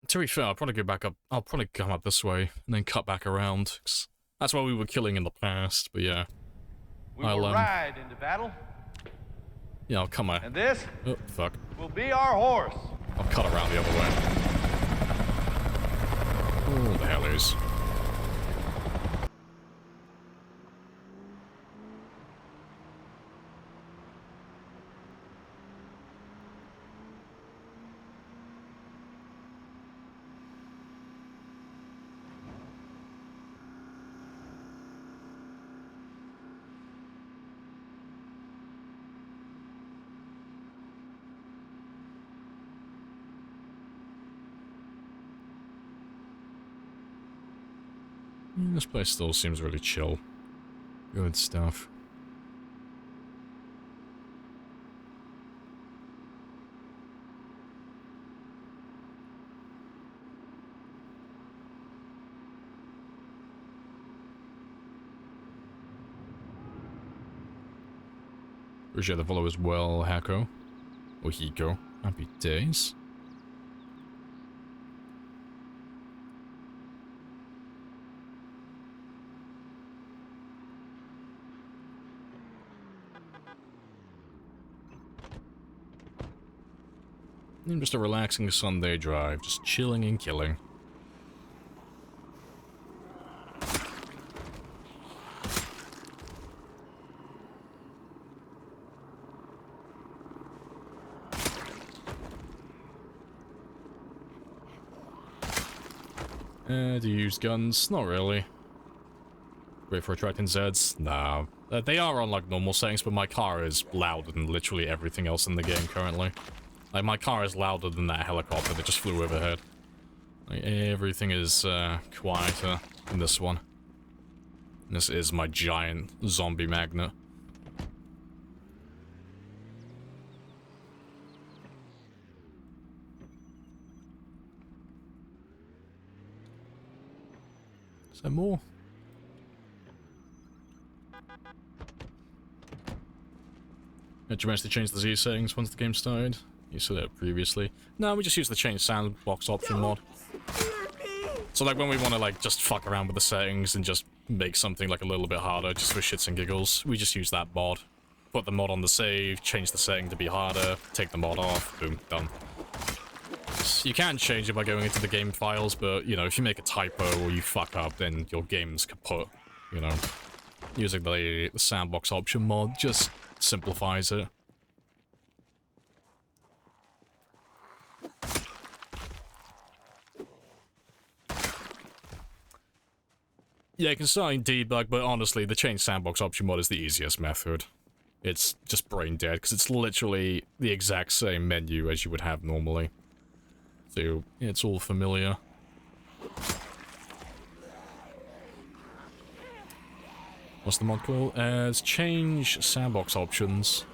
To be fair, I'll probably go back up. I'll probably come up this way and then cut back around. 'Cause that's what we were killing in the past, but yeah. We will ride into battle. Yeah, I'll come out. And this Oh, fuck. will be our horse. I'll cut around the other way. Oh, the hell is. This place still seems really chill. Good stuff. Appreciate the follow as well, Hako. Or Hiko. Happy days. And just a relaxing Sunday drive, just chilling and killing. Do you use guns? Not really. Great for attracting Zeds? Nah. They are on like normal settings, but my car is louder than literally everything else in the game currently. Like, my car is louder than that helicopter that just flew overhead. Like, everything is quieter in this one. And this is my giant zombie magnet. Is there more? Did you manage to change the Z settings once the game started? You said that previously. No, we just use the change sandbox option mod. So like when we want to like just fuck around with the settings and just make something like a little bit harder just for shits and giggles, we just use that mod. Put the mod on the save, change the setting to be harder, take the mod off, boom, done. You can change it by going into the game files, but you know, if you make a typo or you fuck up, then your game's kaput, you know. Using the sandbox option mod just simplifies it. Yeah, you can start in debug, but honestly, the change sandbox option mod is the easiest method. It's just brain dead, because it's literally the exact same menu as you would have normally. So, yeah, it's all familiar. What's the mod called? It's change sandbox options.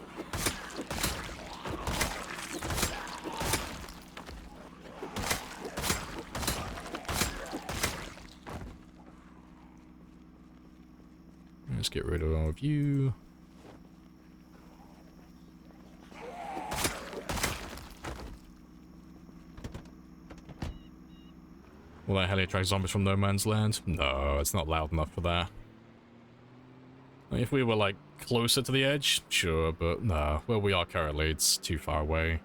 Let's get rid of you. Will that heli attract zombies from no man's land? No, it's not loud enough for that. If we were, like, closer to the edge, sure, but no. Where we are currently, it's too far away.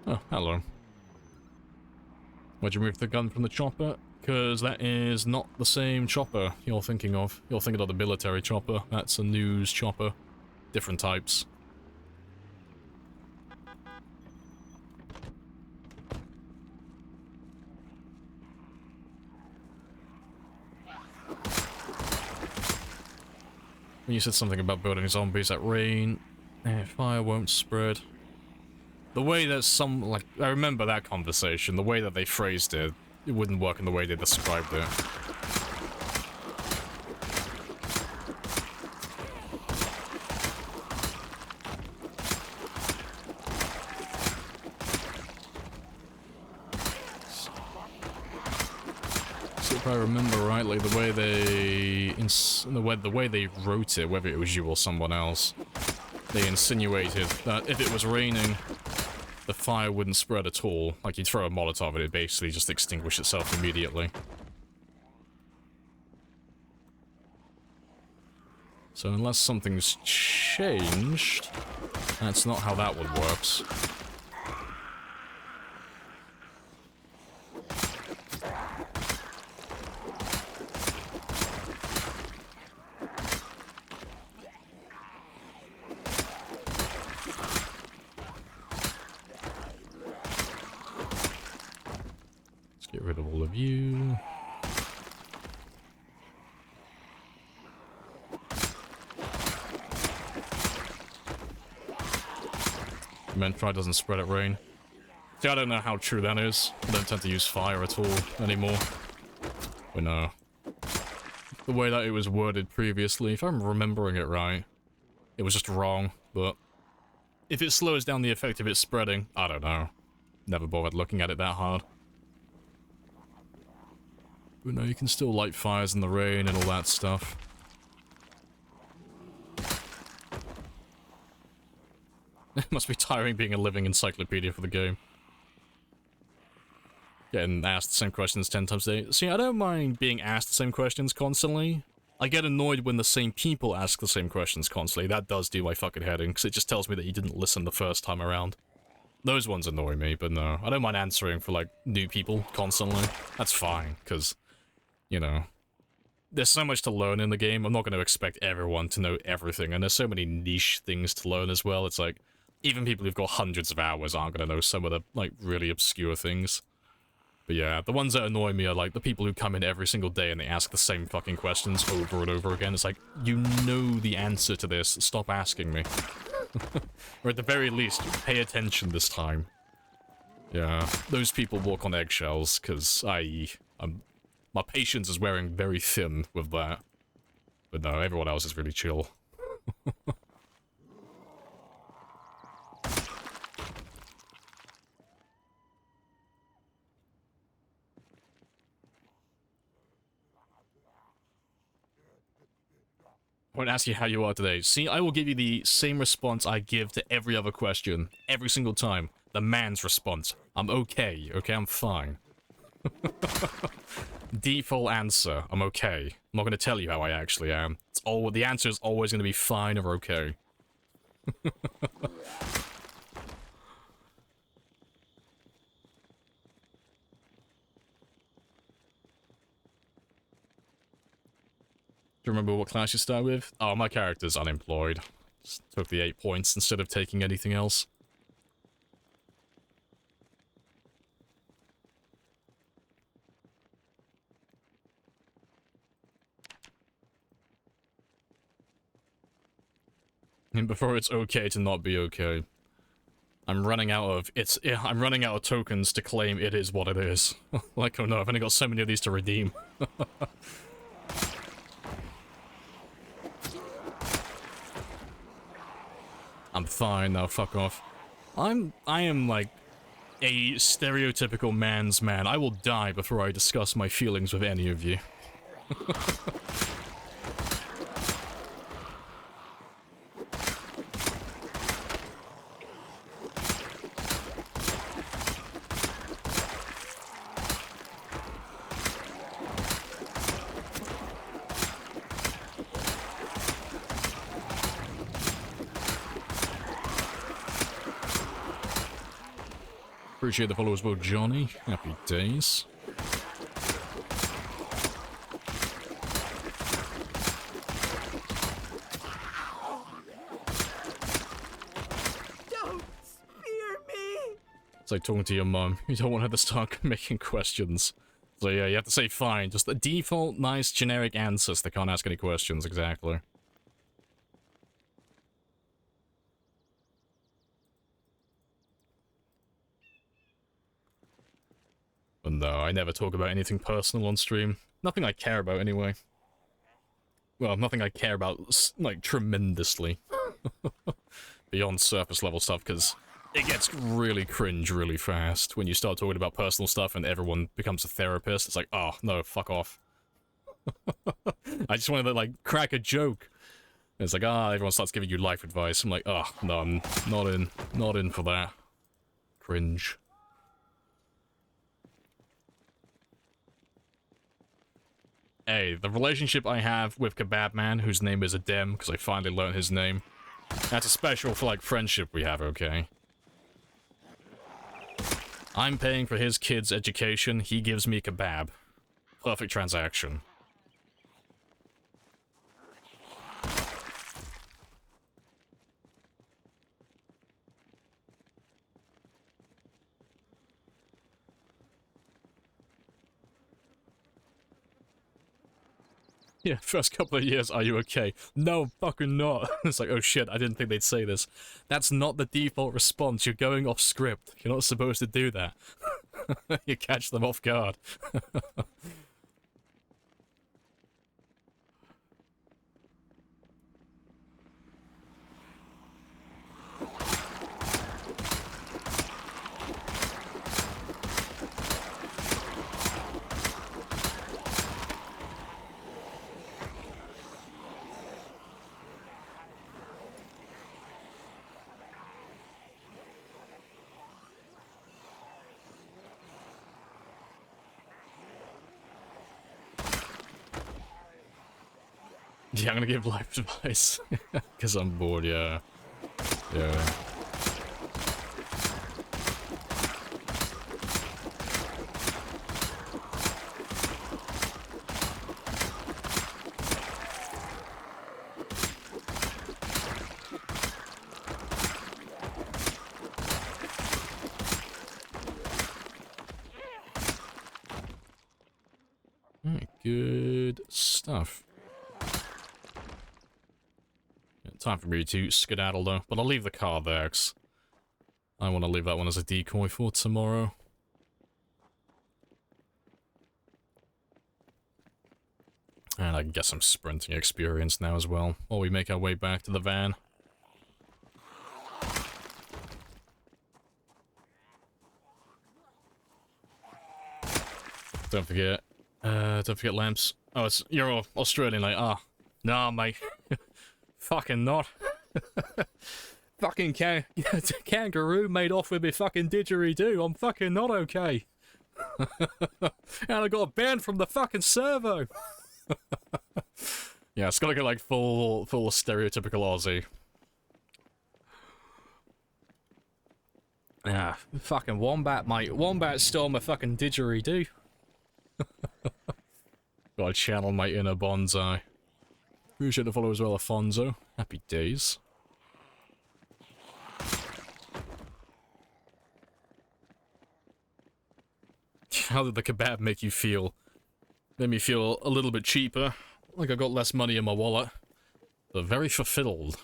Oh, hello. Why'd you move the gun from the chopper? Because that is not the same chopper you're thinking of. You're thinking of the military chopper. That's a news chopper. Different types. When you said something about building zombies that rain, fire won't spread. The way that I remember that conversation, the way that they phrased it, it wouldn't work in the way they described it. So if I remember rightly, the way they wrote it, whether it was you or someone else, they insinuated that if it was raining, the fire wouldn't spread at all. Like, you'd throw a Molotov and it'd basically just extinguish itself immediately. So unless something's changed, that's not how that one works. Get rid of all of you. Menfry doesn't spread at rain. See, I don't know how true that is. I don't tend to use fire at all anymore. But no. The way that it was worded previously, if I'm remembering it right, it was just wrong, but if it slows down the effect of it spreading, I don't know. Never bothered looking at it that hard. But no, you can still light fires in the rain and all that stuff. It must be tiring being a living encyclopedia for the game. Getting asked the same questions 10 times a day. See, I don't mind being asked the same questions constantly. I get annoyed when the same people ask the same questions constantly. That does do my fucking head in, because it just tells me that you didn't listen the first time around. Those ones annoy me, but no. I don't mind answering for, like, new people constantly. That's fine, because, you know, there's so much to learn in the game. I'm not going to expect everyone to know everything, and there's so many niche things to learn as well. It's like, even people who've got hundreds of hours aren't going to know some of the, like, really obscure things. But yeah, the ones that annoy me are like the people who come in every single day and they ask the same fucking questions over and over again. It's like, you know the answer to this, stop asking me. Or at the very least, pay attention this time. Yeah, those people walk on eggshells, because my patience is wearing very thin with that. But no, everyone else is really chill. I won't ask you how you are today. See, I will give you the same response I give to every other question, every single time. The man's response. I'm okay, I'm fine. Default answer, I'm okay. I'm not going to tell you how I actually am. The answer is always going to be fine or okay. Do you remember what class you start with? Oh, my character's unemployed. Just took the 8 points instead of taking anything else. And before it's okay to not be okay. I'm running out of tokens to claim it is what it is. Like, oh no, I've only got so many of these to redeem. I'm fine now, fuck off. I am like a stereotypical man's man. I will die before I discuss my feelings with any of you. Appreciate the followers, well, Johnny. Happy days. Don't spear me! It's like talking to your mum. You don't want her to start making questions. So yeah, you have to say fine. Just the default, nice, generic answers. They can't ask any questions, exactly. But no, I never talk about anything personal on stream. Nothing I care about, anyway. Well, nothing I care about, like, tremendously. Beyond surface level stuff, because it gets really cringe really fast when you start talking about personal stuff and everyone becomes a therapist. It's like, oh, no, fuck off. I just wanted to, like, crack a joke. And it's like, everyone starts giving you life advice. I'm like, oh, no, I'm not in for that. Cringe. Hey, the relationship I have with Kebab Man, whose name is Adem, because I finally learned his name, that's a special for, like, friendship we have, okay? I'm paying for his kid's education, he gives me kebab. Perfect transaction. Yeah, first couple of years, are you okay? No, fucking not. It's like, oh shit, I didn't think they'd say this. That's not the default response. You're going off script. You're not supposed to do that. You catch them off guard. Yeah, I'm gonna give life advice. Because I'm bored, yeah. Yeah. Alright, good stuff. Time for me to skedaddle though, but I'll leave the car there, 'cause I want to leave that one as a decoy for tomorrow. And I can get some sprinting experience now as well, while we make our way back to the van. Don't forget lamps. Oh, you're Australian, like, nah, mate. Fucking not. Fucking kangaroo made off with me fucking didgeridoo. I'm fucking not okay. And I got banned from the fucking servo. Yeah, it's gotta go like full stereotypical Aussie. Yeah, fucking wombat, mate. Wombat stole my fucking didgeridoo. Gotta channel my inner bonsai. Appreciate the follow as well, Afonso. Happy days. How did the kebab make you feel? Made me feel a little bit cheaper, like I got less money in my wallet, but very fulfilled.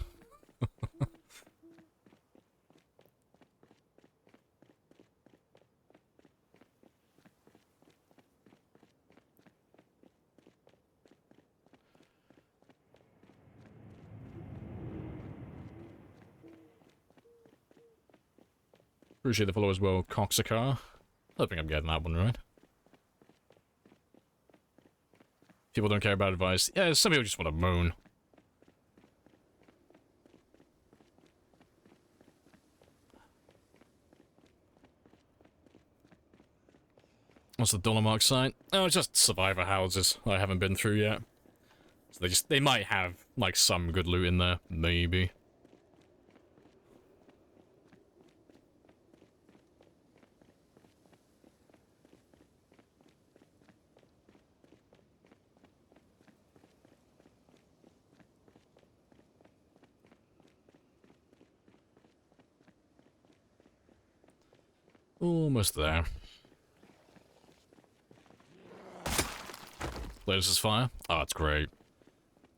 Appreciate the follow as well, Coxacar. Hoping I'm getting that one right. People don't care about advice. Yeah, some people just want to moan. What's the Dollarmark site? Oh, it's just survivor houses I haven't been through yet. So they might have, like, some good loot in there. Maybe. Almost there. Playlist is fire. Oh, it's great.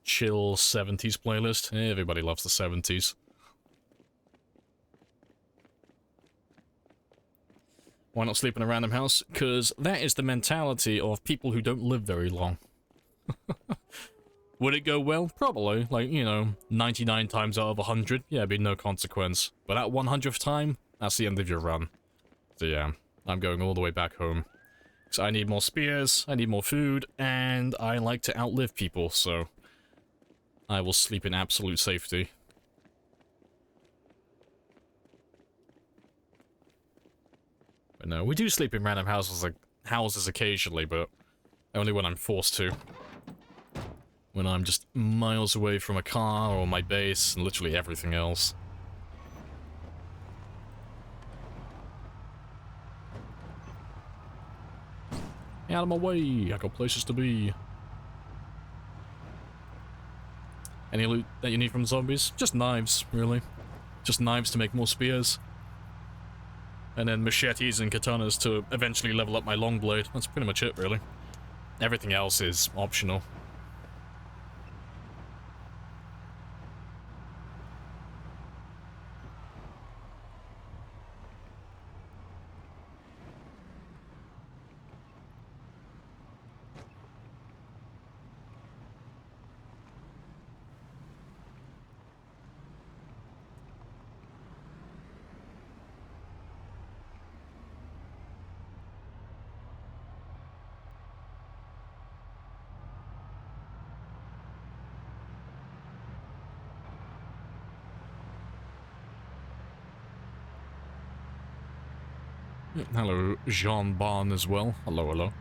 Chill 70s playlist. Everybody loves the 70s. Why not sleep in a random house? Because that is the mentality of people who don't live very long. Would it go well? Probably. Like, you know, 99 times out of 100, yeah, it'd be no consequence. But at 100th time, that's the end of your run. So yeah, I'm going all the way back home. So I need more spears, I need more food, and I like to outlive people, so I will sleep in absolute safety. But no, we do sleep in random houses occasionally, but only when I'm forced to. When I'm just miles away from a car or my base and literally everything else. Out of my way, I got places to be. Any loot that you need from zombies? Just knives, really. Just knives to make more spears. And then machetes and katanas to eventually level up my long blade. That's pretty much it, really. Everything else is optional. Hello, Jean Barn as well. Hello, hello.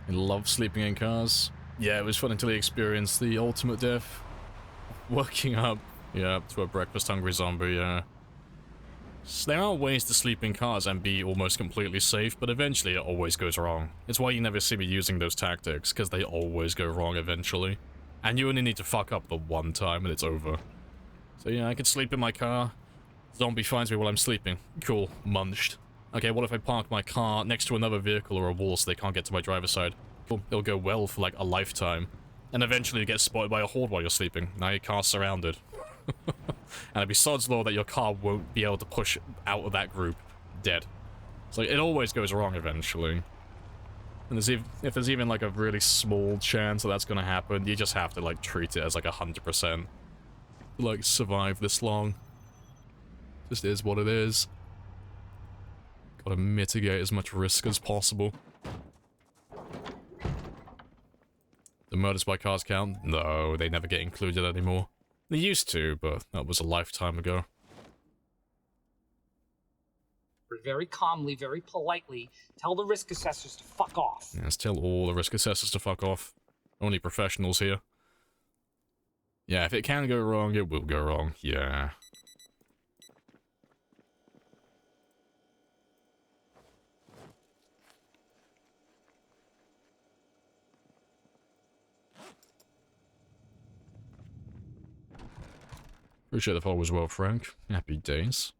I love sleeping in cars. Yeah, it was fun until you experienced the ultimate death. Waking up, yeah, to a breakfast-hungry zombie, yeah. So there are ways to sleep in cars and be almost completely safe, but eventually it always goes wrong. It's why you never see me using those tactics, because they always go wrong eventually. And you only need to fuck up the one time and it's over. So yeah, I can sleep in my car. Zombie finds me while I'm sleeping. Cool. Munched. Okay, what if I park my car next to another vehicle or a wall so they can't get to my driver's side? Cool. It'll go well for like a lifetime. And eventually you get spotted by a horde while you're sleeping. Now your car's surrounded. And it'd be sod's law that your car won't be able to push out of that group. Dead. So it always goes wrong eventually. And if there's even like a really small chance that that's gonna happen, you just have to like treat it as like 100%. Like survive this long. Just is what it is. Gotta mitigate as much risk as possible. The murders by cars count? No, they never get included anymore. They used to, but that was a lifetime ago. Very calmly, very politely, tell the risk assessors to fuck off. Yes, tell all the risk assessors to fuck off. Only professionals here. Yeah, if it can go wrong, it will go wrong. Yeah. Appreciate the follow as well, Frank. Happy days.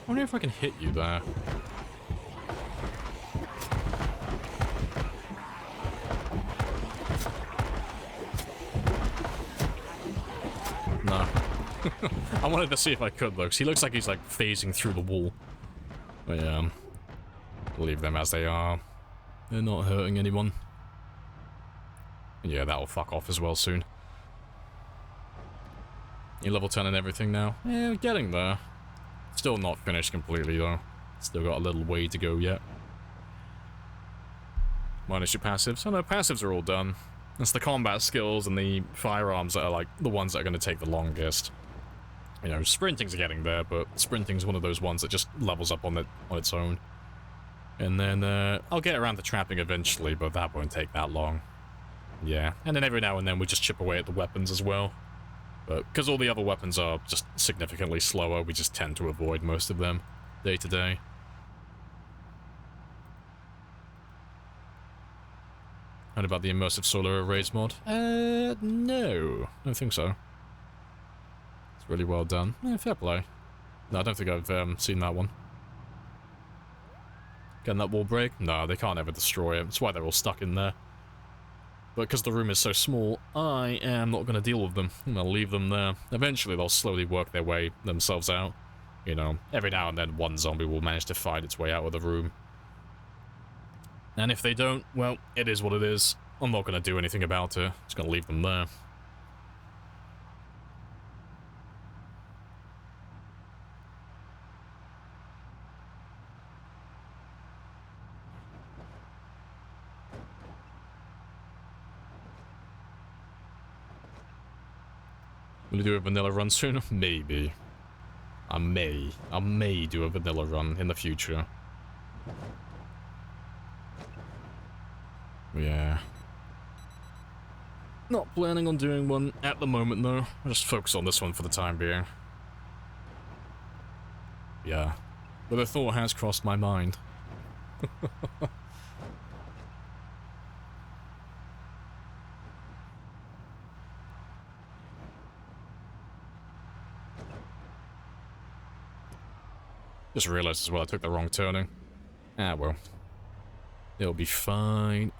I wonder if I can hit you there. No. I wanted to see if I could, though, because he looks like he's, like, phasing through the wall. But, yeah. Leave them as they are. They're not hurting anyone. Yeah, that'll fuck off as well soon. You're level 10 and everything now? Yeah, we're getting there. Still not finished completely, though. Still got a little way to go yet. Minus your passives. Oh no, passives are all done. It's the combat skills and the firearms that are, like, the ones that are going to take the longest. You know, sprinting's getting there, but sprinting's one of those ones that just levels up on its own. And then, I'll get around to trapping eventually, but that won't take that long. Yeah, and then every now and then we just chip away at the weapons as well. But because all the other weapons are just significantly slower, we just tend to avoid most of them day to day. Heard about the immersive solar arrays mod? No. I don't think so. It's really well done. Fair play. No, I don't think I've seen that one. Can that wall break? No, they can't ever destroy it. That's why they're all stuck in there. But because the room is so small, I am not going to deal with them. I'm going to leave them there. Eventually, they'll slowly work their way themselves out. You know, every now and then one zombie will manage to find its way out of the room. And if they don't, well, it is what it is. I'm not going to do anything about it. Just going to leave them there. Will you do a vanilla run soon? Maybe. I may do a vanilla run in the future. Yeah. Not planning on doing one at the moment, though. I'll just focus on this one for the time being. Yeah. But the thought has crossed my mind. Just realized as well I took the wrong turning. Ah, well. It'll be fine.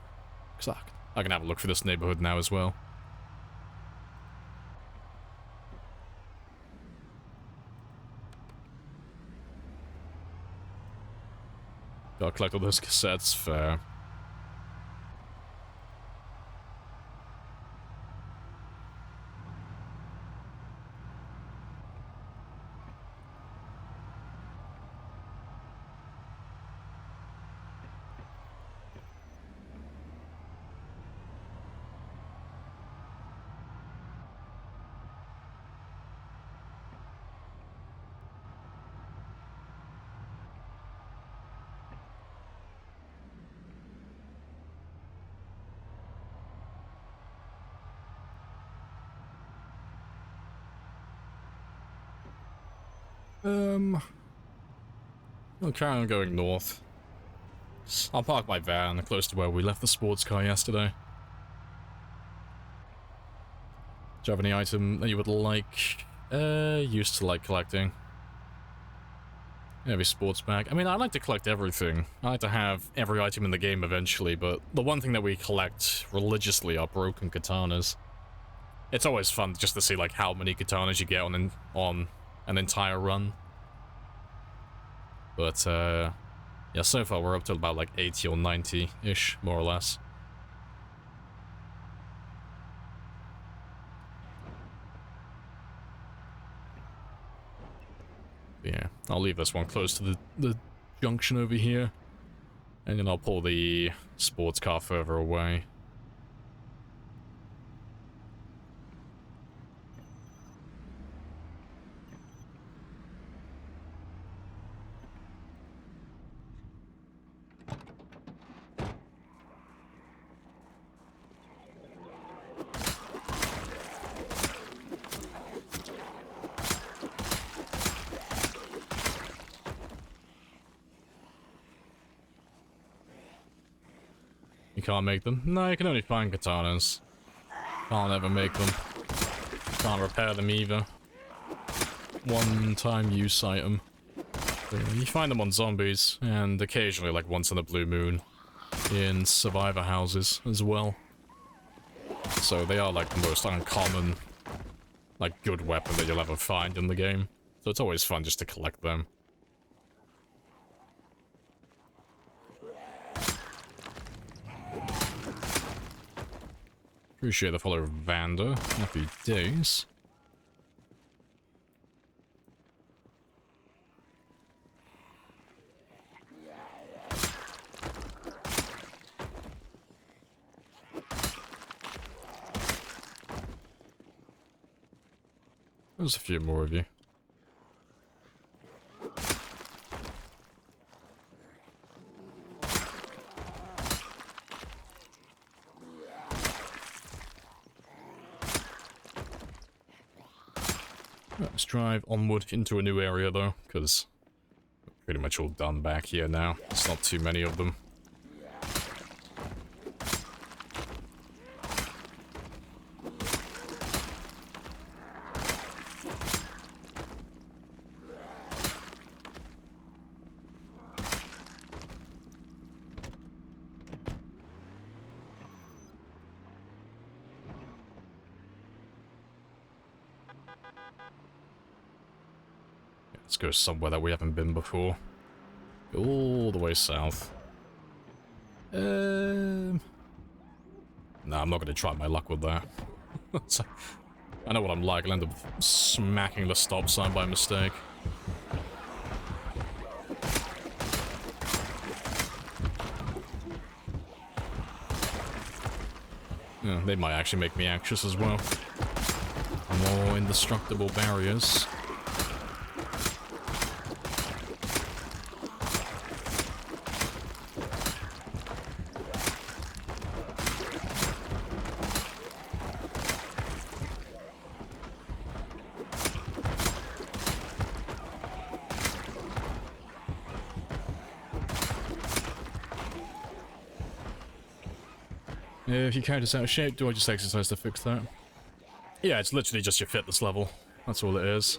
Cause I can have a look for this neighborhood now as well. Gotta collect all those cassettes, fair. I'll carry on going north. I'll park my van close to where we left the sports car yesterday. Do you have any item that you would like? Used to like collecting. Heavy sports bag. I mean, I like to collect everything. I like to have every item in the game eventually, but the one thing that we collect religiously are broken katanas. It's always fun just to see, like, how many katanas you get on an entire run. But, yeah, so far we're up to about, like, 80 or 90-ish, more or less. Yeah, I'll leave this one close to the junction over here. And then I'll pull the sports car further away. You can't make them? No, you can only find katanas. Can't ever make them. Can't repair them either. One-time use item. You find them on zombies, and occasionally, like once in a blue moon, in survivor houses as well. So they are like the most uncommon, like good weapon that you'll ever find in the game. So it's always fun just to collect them. Appreciate the follow, Vander. Happy days. There's a few more of you. Let's drive onward into a new area though, because we're pretty much all done back here now. There's not too many of them. Let's go somewhere that we haven't been before. Go all the way south. No, I'm not going to try my luck with that. I know what I'm like. I'll end up smacking the stop sign by mistake. Yeah, they might actually make me anxious as well. More indestructible barriers. If your character's out of shape, do I just exercise to fix that? Yeah, it's literally just your fitness level. That's all it is.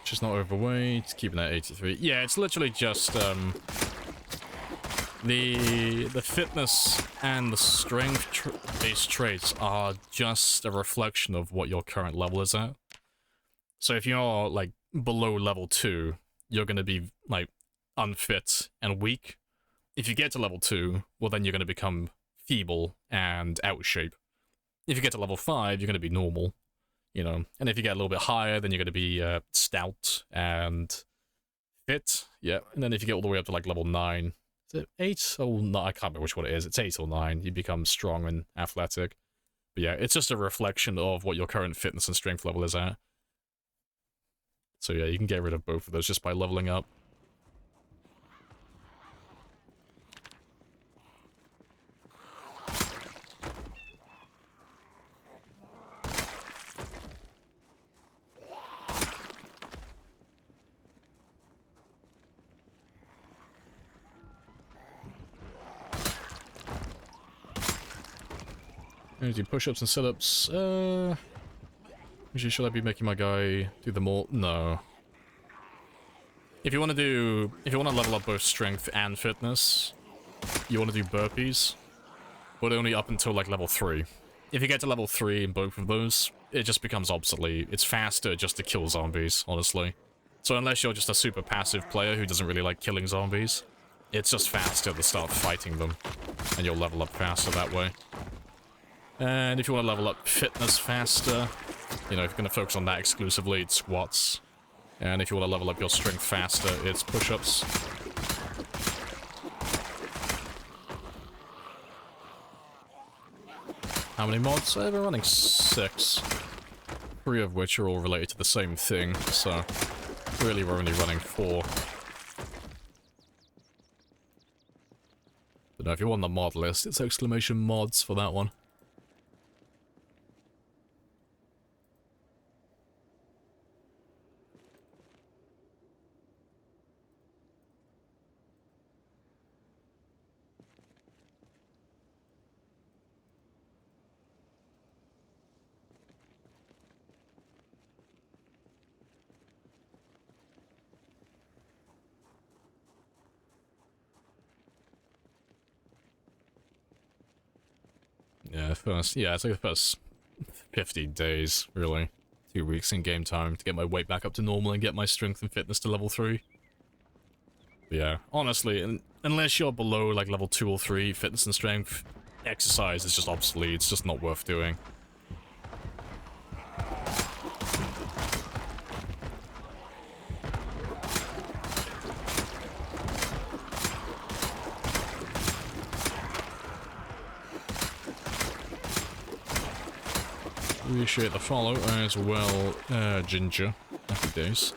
She's not overweight, keeping that 83. Yeah, it's literally just, the fitness and the strength-based traits are just a reflection of what your current level is at. So if you're, like, below level 2, you're gonna be, like, unfit and weak. If you get to level 2, well then you're gonna become feeble and out of shape. If you get to level 5, you're gonna be normal, you know. And if you get a little bit higher, then you're gonna be, stout and fit. Yeah, and then if you get all the way up to, like, level 9... Is it 8? Oh, no, I can't remember which one it is. It's 8 or 9. You become strong and athletic. But yeah, it's just a reflection of what your current fitness and strength level is at. So yeah, you can get rid of both of those just by leveling up. Do push-ups and sit-ups. Usually should I be making my guy do them all? No. If you want to level up both strength and fitness, you want to do burpees, but only up until like level 3. If you get to level 3 in both of those, it just becomes obsolete. It's faster just to kill zombies, honestly. So unless you're just a super passive player who doesn't really like killing zombies, it's just faster to start fighting them, and you'll level up faster that way. And if you want to level up fitness faster, you know, if you're going to focus on that exclusively, it's squats. And if you want to level up your strength faster, it's push-ups. How many mods? We're running 6. 3 of which are all related to the same thing, so really we're only running 4. But no, if you want the mod list, it's exclamation mods for that one. Yeah, it's like the first 15 days, really. 2 weeks in game time to get my weight back up to normal and get my strength and fitness to level 3. But yeah, honestly, unless you're below like level 2 or 3 fitness and strength, exercise is just obsolete. It's just not worth doing. Appreciate the follow as well, Ginger. Happy days.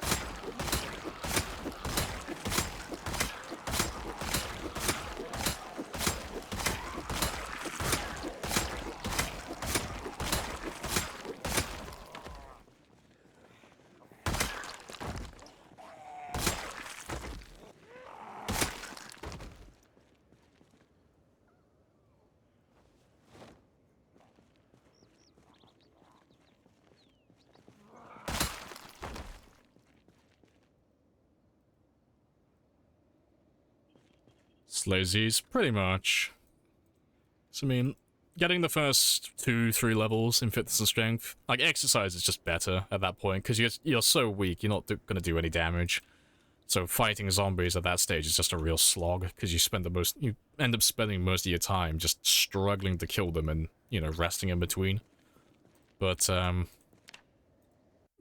Lazies, pretty much. So, I mean, getting the first 2-3 levels in fitness and strength, like, exercise is just better at that point, because you're so weak, you're not going to do any damage. So fighting zombies at that stage is just a real slog, because you end up spending most of your time just struggling to kill them and, you know, resting in between. But,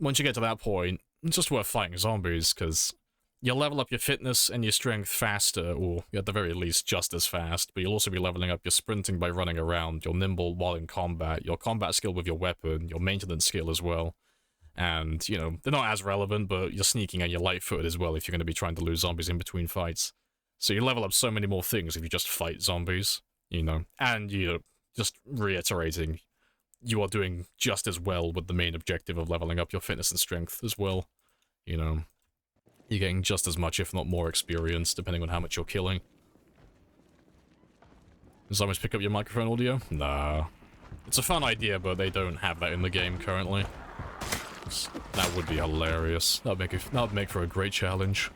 once you get to that point, it's just worth fighting zombies, because you'll level up your fitness and your strength faster, or at the very least just as fast, but you'll also be leveling up your sprinting by running around, your nimble while in combat, your combat skill with your weapon, your maintenance skill as well. And, you know, they're not as relevant, but your sneaking and your light-footed as well if you're going to be trying to lose zombies in between fights. So you level up so many more things if you just fight zombies, you know. And, you know, just reiterating, you are doing just as well with the main objective of leveling up your fitness and strength as well, you know. You're getting just as much, if not more, experience, depending on how much you're killing. Does zombies pick up your microphone audio? Nah. It's a fun idea, but they don't have that in the game currently. zombies. That would be hilarious. That'd make for a great challenge.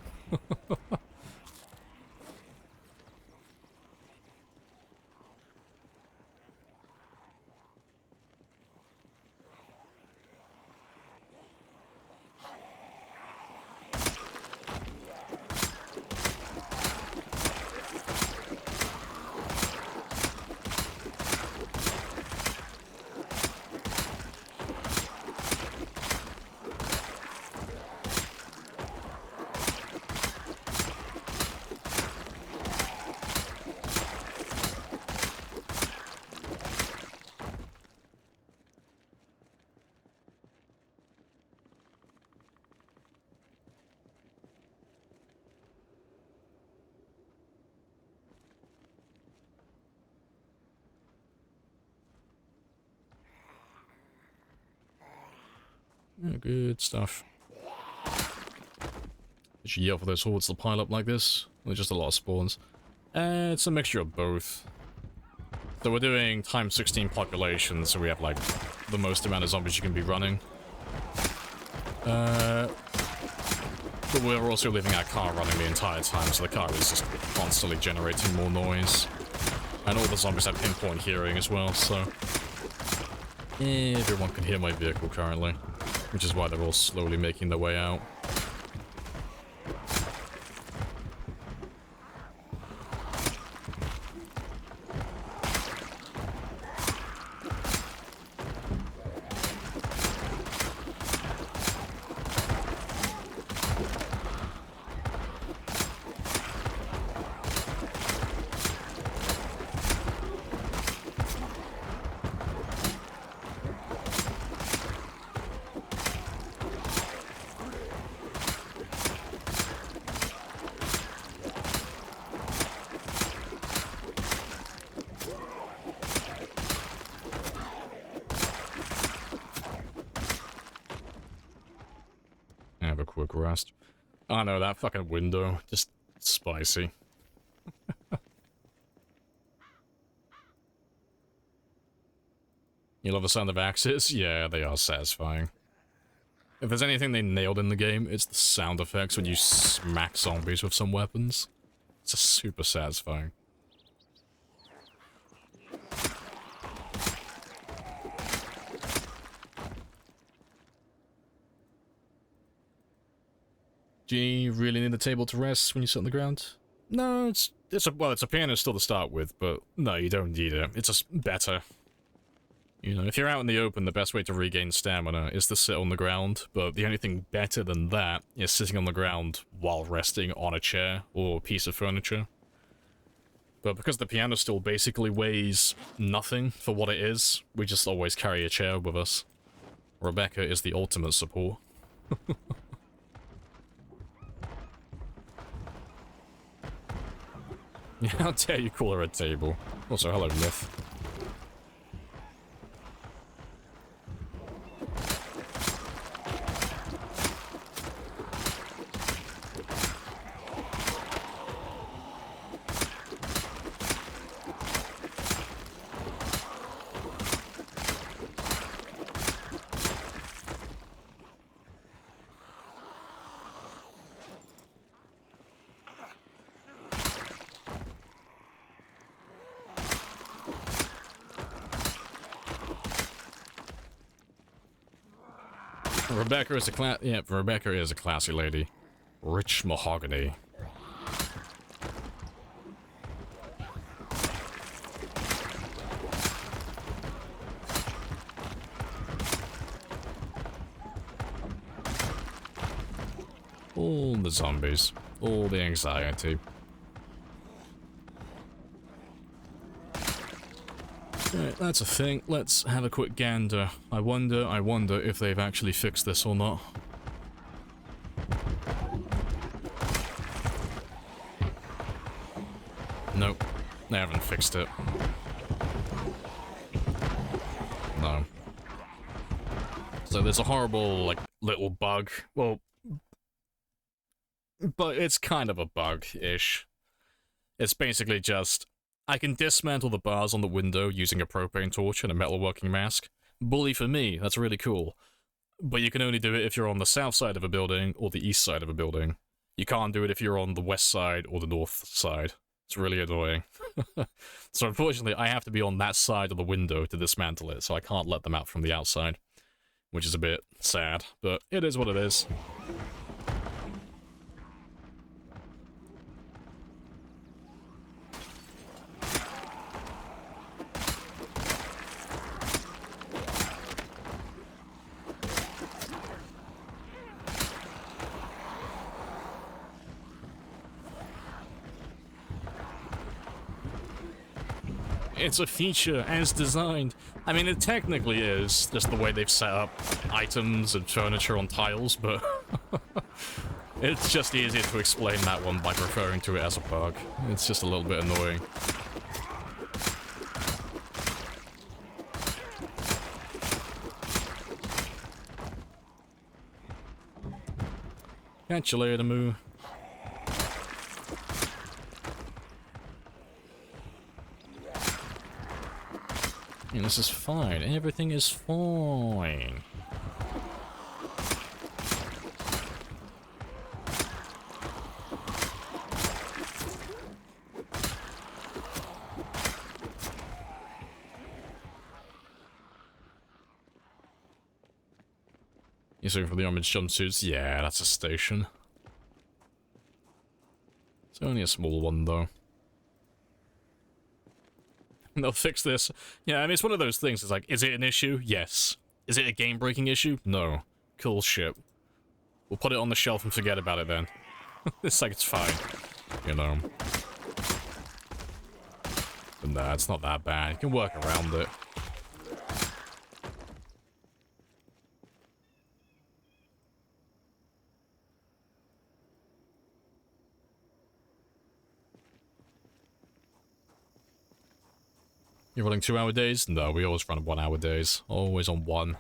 Good stuff. Did you yell for those hordes to pile up like this? Or just a lot of spawns? It's a mixture of both. So we're doing times 16 population, so we have like the most amount of zombies you can be running. But we're also leaving our car running the entire time, so the car is just constantly generating more noise. And all the zombies have pinpoint hearing as well, so everyone can hear my vehicle currently. Which is why they're all slowly making their way out. Have a quick rest. Oh no, that fucking window. Just spicy. You love the sound of axes? Yeah, they are satisfying. If there's anything they nailed in the game, it's the sound effects when you smack zombies with some weapons. It's just super satisfying. Do you really need the table to rest when you sit on the ground? No, it's a piano still to start with, but no, you don't need it. It's just better. You know, if you're out in the open, the best way to regain stamina is to sit on the ground, but the only thing better than that is sitting on the ground while resting on a chair or piece of furniture. But because the piano still basically weighs nothing for what it is, we just always carry a chair with us. Rebecca is the ultimate support. How dare you call her a table? Also, hello, Myth. Rebecca is Rebecca is a classy lady. Rich mahogany. All the zombies. All the anxiety. Right, that's a thing. Let's have a quick gander. I wonder if they've actually fixed this or not. Nope, they haven't fixed it. No. So there's a horrible, like, little bug. Well, but it's kind of a bug-ish. It's basically just, I can dismantle the bars on the window using a propane torch and a metalworking mask. Bully for me, that's really cool. but you can only do it if you're on the south side of a building or the east side of a building. You can't do it if you're on the west side or the north side. It's really annoying. So unfortunately, I have to be on that side of the window to dismantle it, so I can't let them out from the outside, which is a bit sad, but it is what it is. It's a feature as designed. I mean, it technically is just the way they've set up items and furniture on tiles, but it's just easier to explain that one by referring to it as a bug. It's just a little bit annoying. Catch you later, Moo. And this is fine. Everything is fine. You're looking for the armored jumpsuits? Yeah, that's a station. It's only a small one, though. They'll fix this. Yeah, I mean, it's one of those things. It's like, is it an issue? Yes. Is it a game-breaking issue? No. Cool shit. We'll put it on the shelf and forget about it then. It's like, it's fine. You know. But nah, it's not that bad. You can work around it. You're running 2-hour days? No, we always run 1-hour days. Always on one.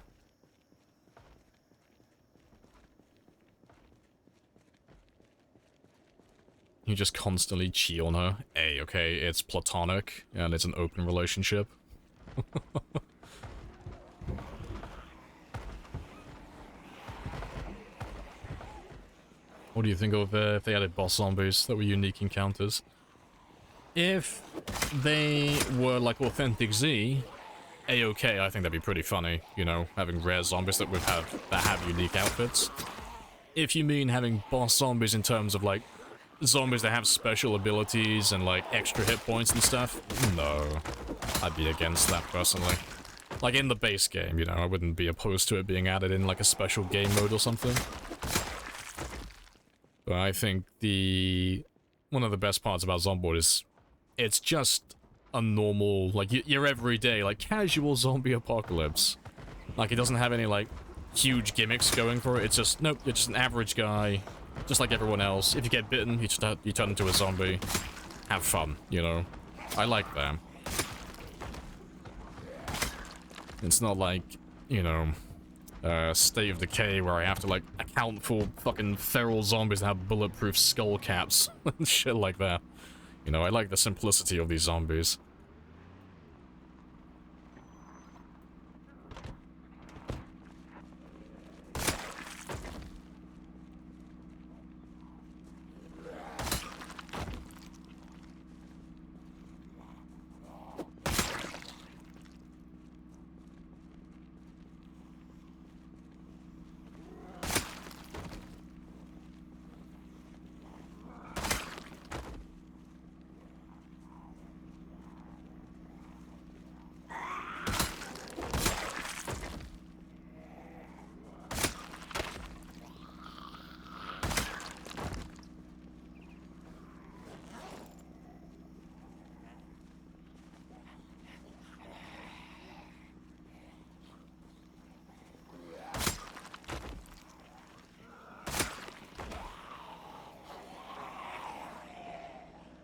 You just constantly cheat on her. Hey, okay, it's platonic, and it's an open relationship. What do you think of if they added boss zombies that were unique encounters? If they were like Authentic Z, A-okay, I think that'd be pretty funny, you know, having rare zombies that have unique outfits. If you mean having boss zombies in terms of like zombies that have special abilities and like extra hit points and stuff, no, I'd be against that personally. Like in the base game, you know, I wouldn't be opposed to it being added in like a special game mode or something. But I think one of the best parts about Zomboid is it's just a normal, like, your everyday, like, casual zombie apocalypse. Like, it doesn't have any, like, huge gimmicks going for it. It's just, nope, you're just an average guy, just like everyone else. If you get bitten, you turn into a zombie. Have fun, you know? I like that. It's not like, you know, State of Decay where I have to, like, account for fucking feral zombies that have bulletproof skull caps and shit like that. You know, I like the simplicity of these zombies.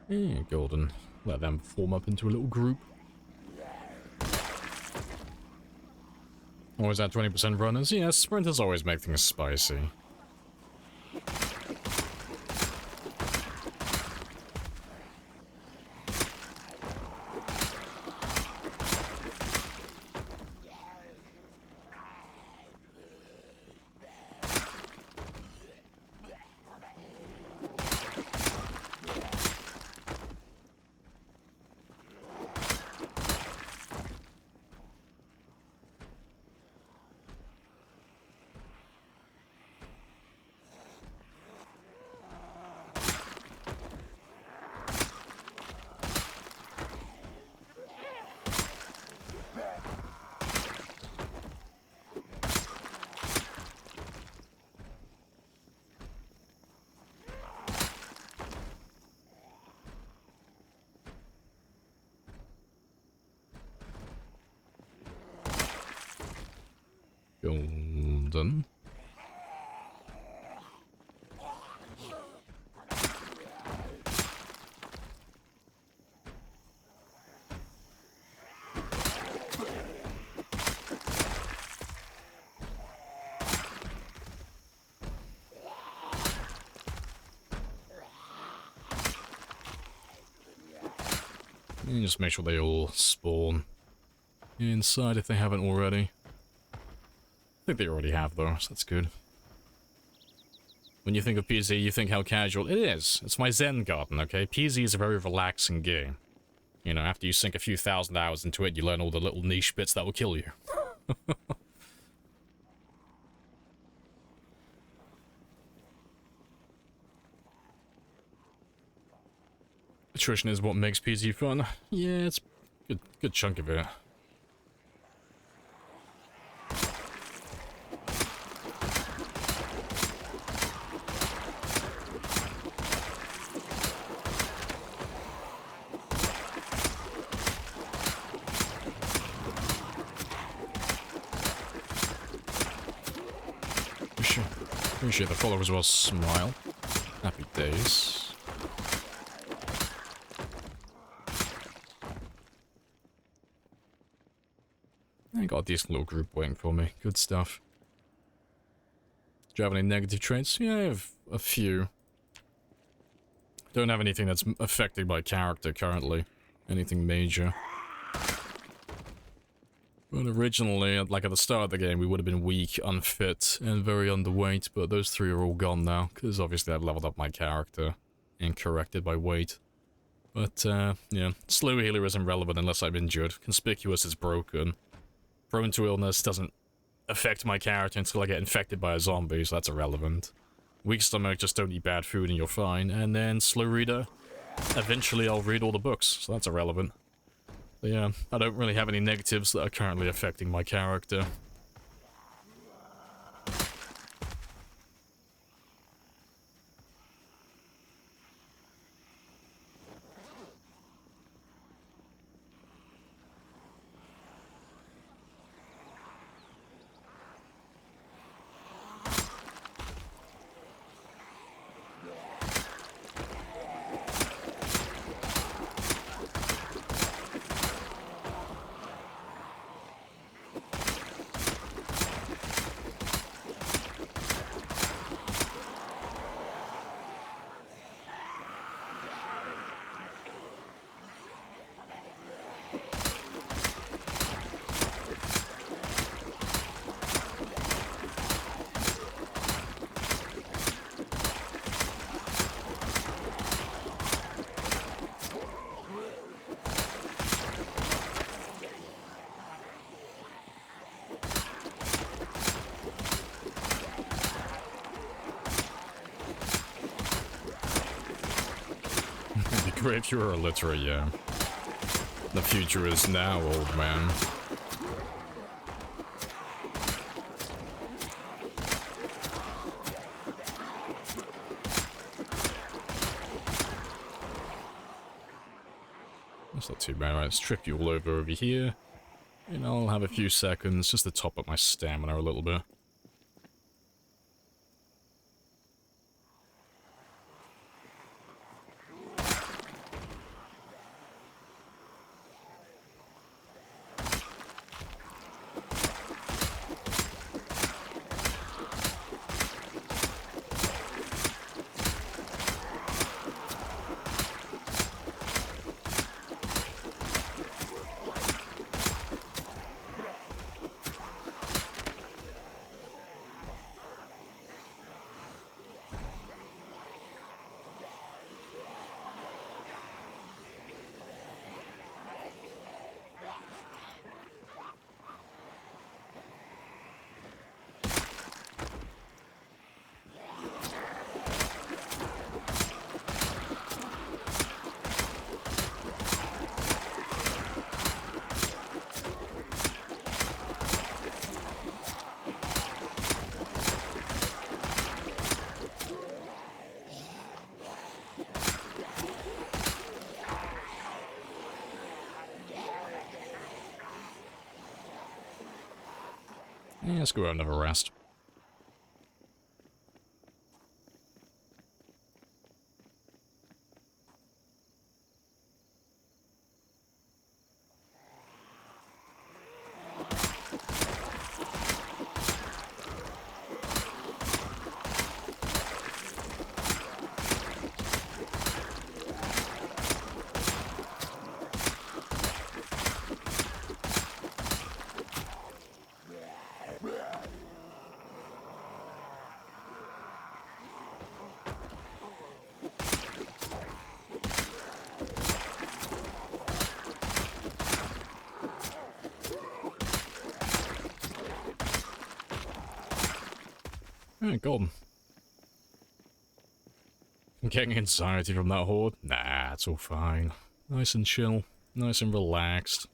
Yeah, golden. Let them form up into a little group. Always at 20% runners? Yeah, sprinters always make things spicy. Golden. And just make sure they all spawn inside if they haven't already. I think they already have though, so that's good. When you think of PZ, you think how casual. It is. It's my Zen garden, okay? PZ is a very relaxing game. You know, after you sink a few thousand hours into it, you learn all the little niche bits that will kill you. Attrition is what makes PZ fun. Yeah, it's a good chunk of it. Appreciate the follow as well. Smile. Happy days. I got a decent little group waiting for me. Good stuff. Do you have any negative traits? Yeah, I have a few. Don't have anything that's affecting my character currently. Anything major. But originally, like at the start of the game, we would have been weak, unfit, and very underweight, but those three are all gone now, because obviously I've leveled up my character and corrected by weight. But, yeah, slow healer isn't relevant unless I'm injured. Conspicuous is broken. Prone to illness doesn't affect my character until I get infected by a zombie, so that's irrelevant. Weak stomach, just don't eat bad food and you're fine. And then slow reader, eventually I'll read all the books, so that's irrelevant. But yeah, I don't really have any negatives that are currently affecting my character. If you were illiterate, yeah. The future is now, old man. That's not too bad. Right, let's trip you all over here. And I'll have a few seconds just to top up my stamina a little bit. Yeah, let's go have another rest. Alright, golden. I'm getting anxiety from that horde. Nah, it's all fine. Nice and chill. Nice and relaxed.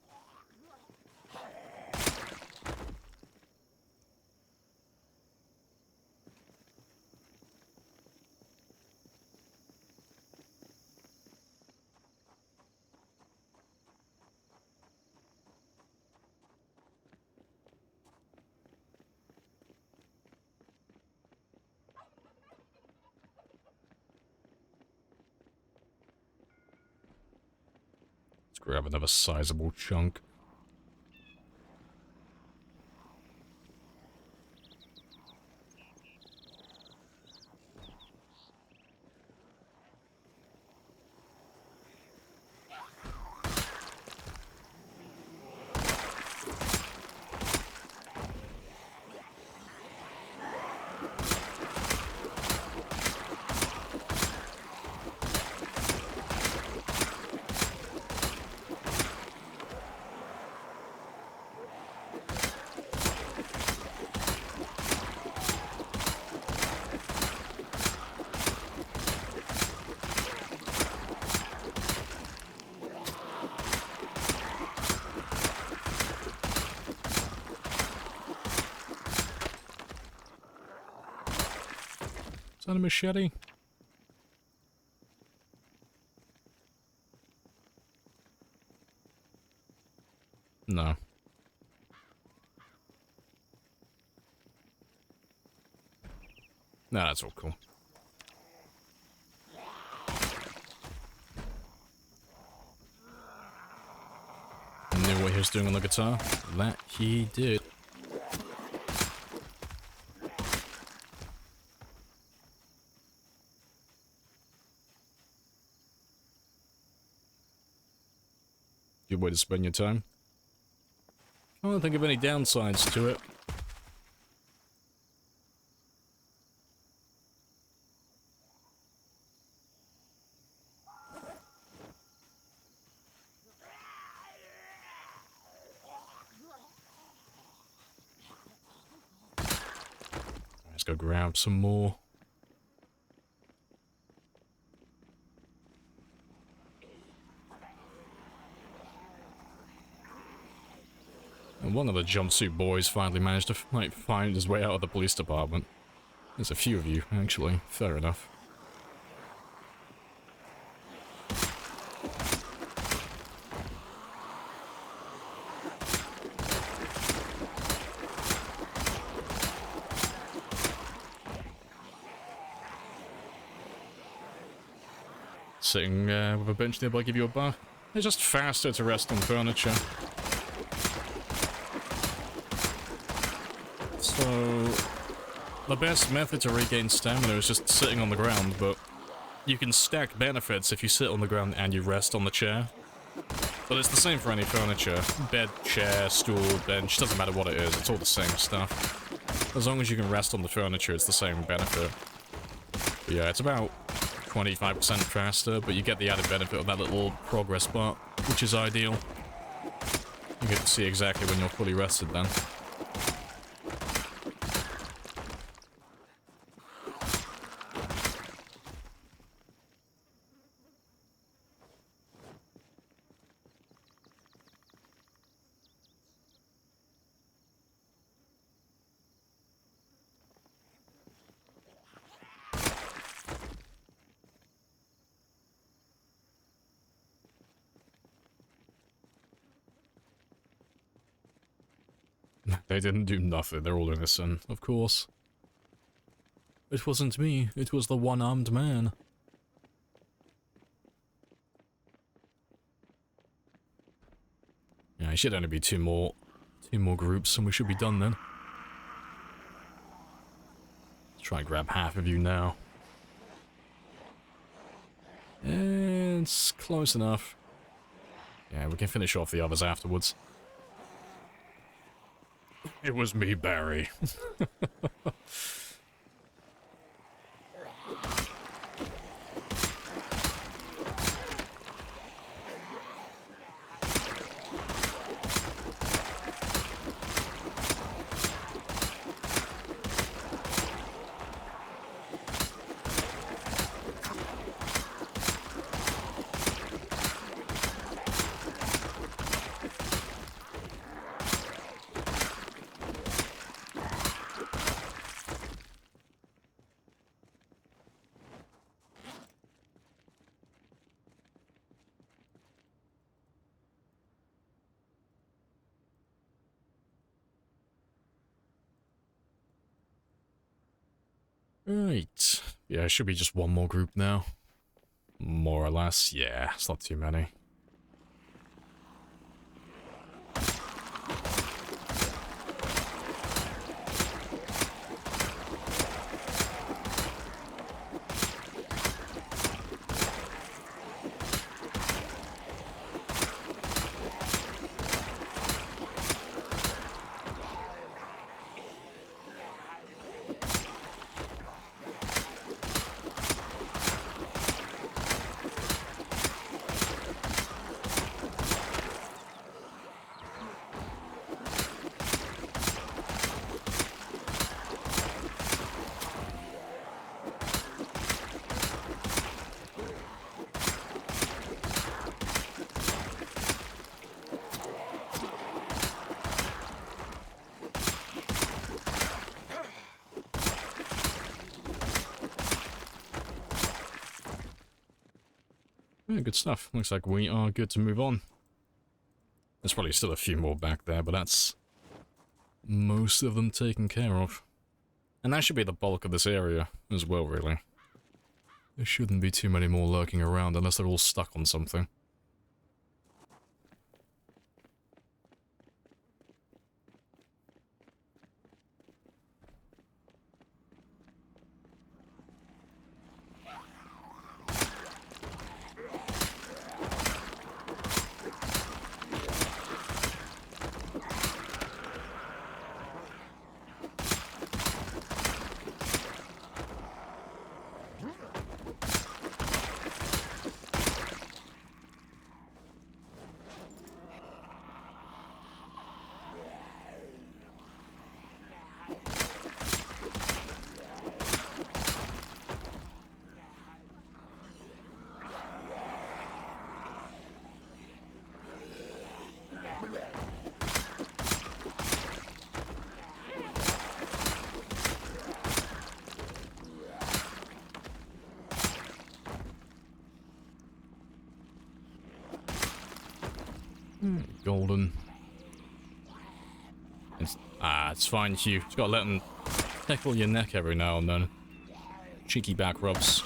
Let's grab another sizable chunk. Is that a machete? No. Nah, that's all cool. Knew what he was doing on the guitar. That he did. Good way to spend your time. I don't think of any downsides to it. Let's go grab some more. And one of the jumpsuit boys finally managed to find his way out of the police department. There's a few of you, actually. Fair enough. Sitting with a bench nearby give you a bar. It's just faster to rest on furniture. So, the best method to regain stamina is just sitting on the ground, but you can stack benefits if you sit on the ground and you rest on the chair. But it's the same for any furniture. Bed, chair, stool, bench, doesn't matter what it is, it's all the same stuff. As long as you can rest on the furniture, it's the same benefit. But yeah, it's about 25% faster, but you get the added benefit of that little progress bar, which is ideal. You get to see exactly when you're fully rested then. They didn't do nothing. They're all innocent, of course. It wasn't me. It was the one-armed man. Yeah, it should only be two more groups, and we should be done then. Let's try and grab half of you now. It's close enough. Yeah, we can finish off the others afterwards. It was me, Barry. Right. Yeah, it should be just one more group now. More or less. Yeah, it's not too many. Yeah, good stuff. Looks like we are good to move on. There's probably still a few more back there, but that's most of them taken care of. And that should be the bulk of this area as well, really. There shouldn't be too many more lurking around unless they're all stuck on something. Golden. It's fine, Hugh. Just gotta let them tickle your neck every now and then. Cheeky back rubs.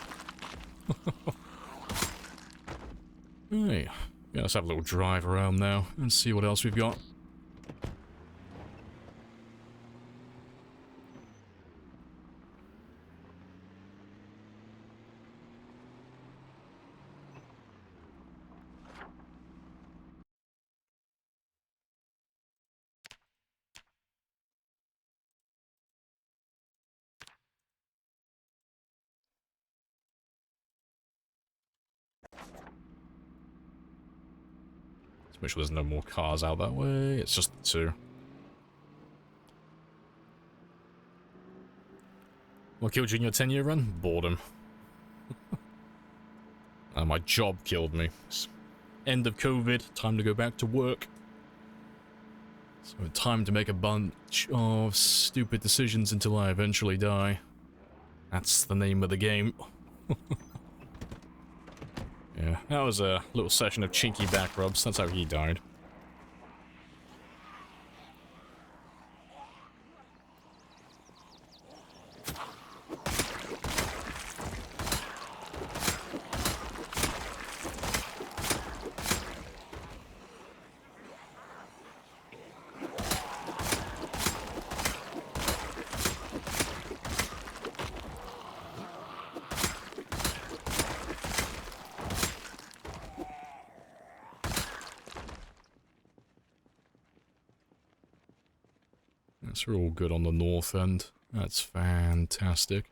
Hey, yeah, let's have a little drive around now and see what else we've got. Make sure there's no more cars out that way. It's just the two. What killed you in your 10-year run? Boredom. My job killed me. End of COVID. Time to go back to work. So time to make a bunch of stupid decisions until I eventually die. That's the name of the game. Yeah, that was a little session of chinky back rubs. That's how he died. So we're all good on the north end. That's fantastic.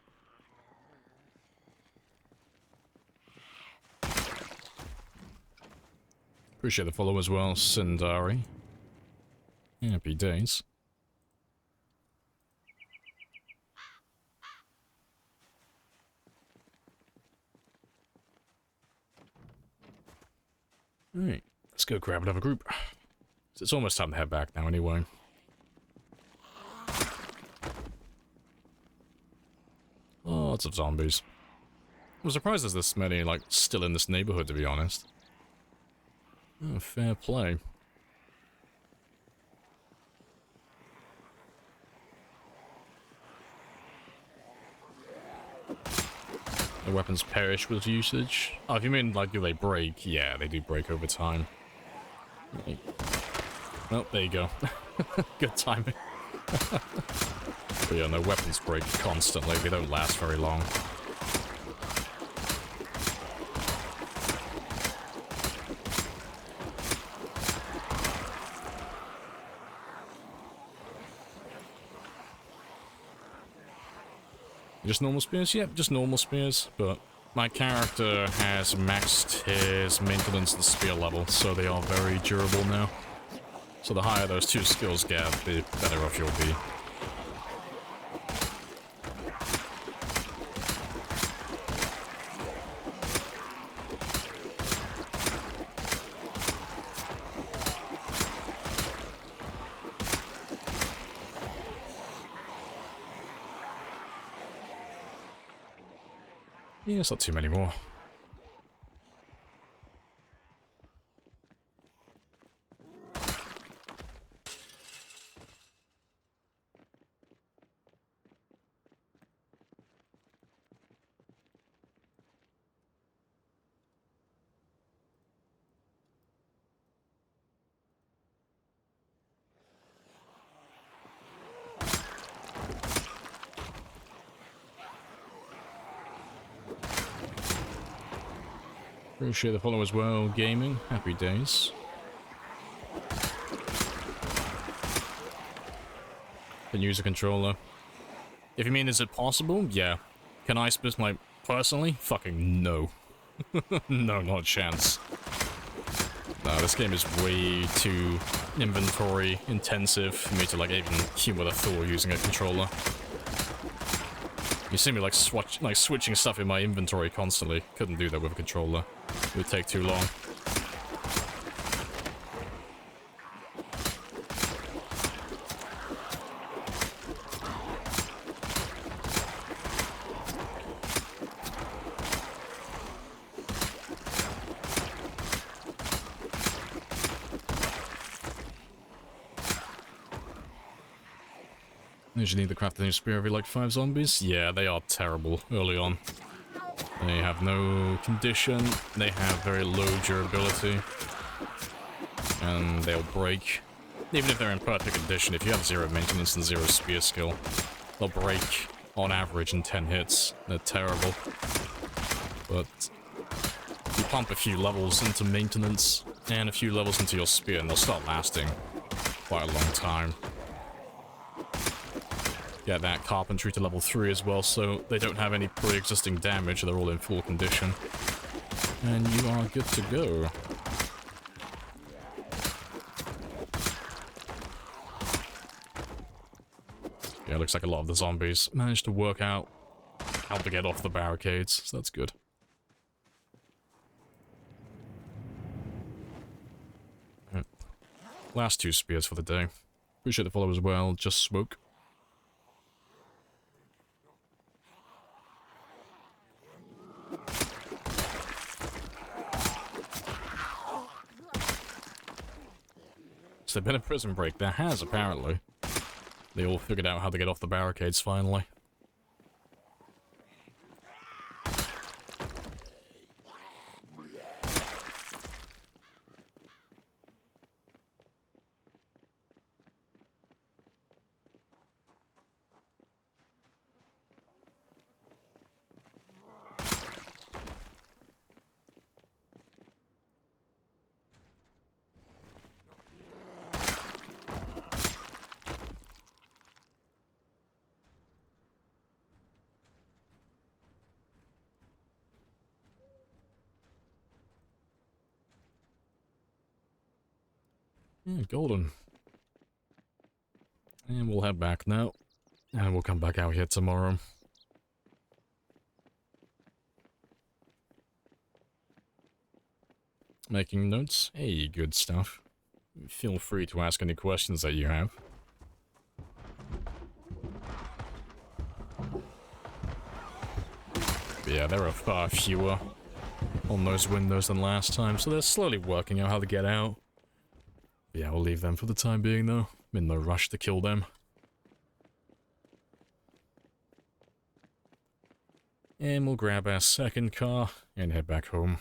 Appreciate the follow as well, Sindari. Happy days. Alright, let's go grab another group. It's almost time to head back now anyway. Lots of zombies. I'm surprised there's this many, like, still in this neighborhood, to be honest. Oh, fair play. The weapons perish with usage. Oh, if you mean, like, do they break? Yeah, they do break over time. Right. Oh, there you go. Good timing. But yeah, no, weapons break constantly. They don't last very long. Just normal spears? Yep, just normal spears, but my character has maxed his maintenance and spear level, so they are very durable now. So the higher those two skills get, the better off you'll be. Yeah, it's not too many more. Appreciate the follow as well, gaming. Happy days. Can use a controller. If you mean, is it possible? Yeah. Can I like, personally? Fucking no. No, not a chance. No, this game is way too inventory intensive for me to, like, even humor the thought using a controller. You see me, like, switching stuff in my inventory constantly. Couldn't do that with a controller. It would take too long. You need to craft a new spear every like 5 zombies. Yeah, they are terrible early on. They have no condition, they have very low durability, and they'll break. Even if they're in perfect condition, if you have 0 maintenance and 0 spear skill, they'll break on average in 10 hits. They're terrible. But you pump a few levels into maintenance and a few levels into your spear, and they'll start lasting quite a long time. Get that carpentry to level 3 as well, so they don't have any pre-existing damage, they're all in full condition. And you are good to go. Yeah, looks like a lot of the zombies managed to work out how to get off the barricades, so that's good. Right. Last 2 spears for the day. Appreciate the follow as well, just smoke. So there's been a prison break. There has, apparently. They all figured out how to get off the barricades, finally. Yeah, golden. And we'll head back now. And we'll come back out here tomorrow. Making notes. Hey, good stuff. Feel free to ask any questions that you have. But yeah, there are far fewer on those windows than last time, so they're slowly working out how to get out. Yeah, we'll leave them for the time being, though. I'm in no rush to kill them. And we'll grab our second car and head back home.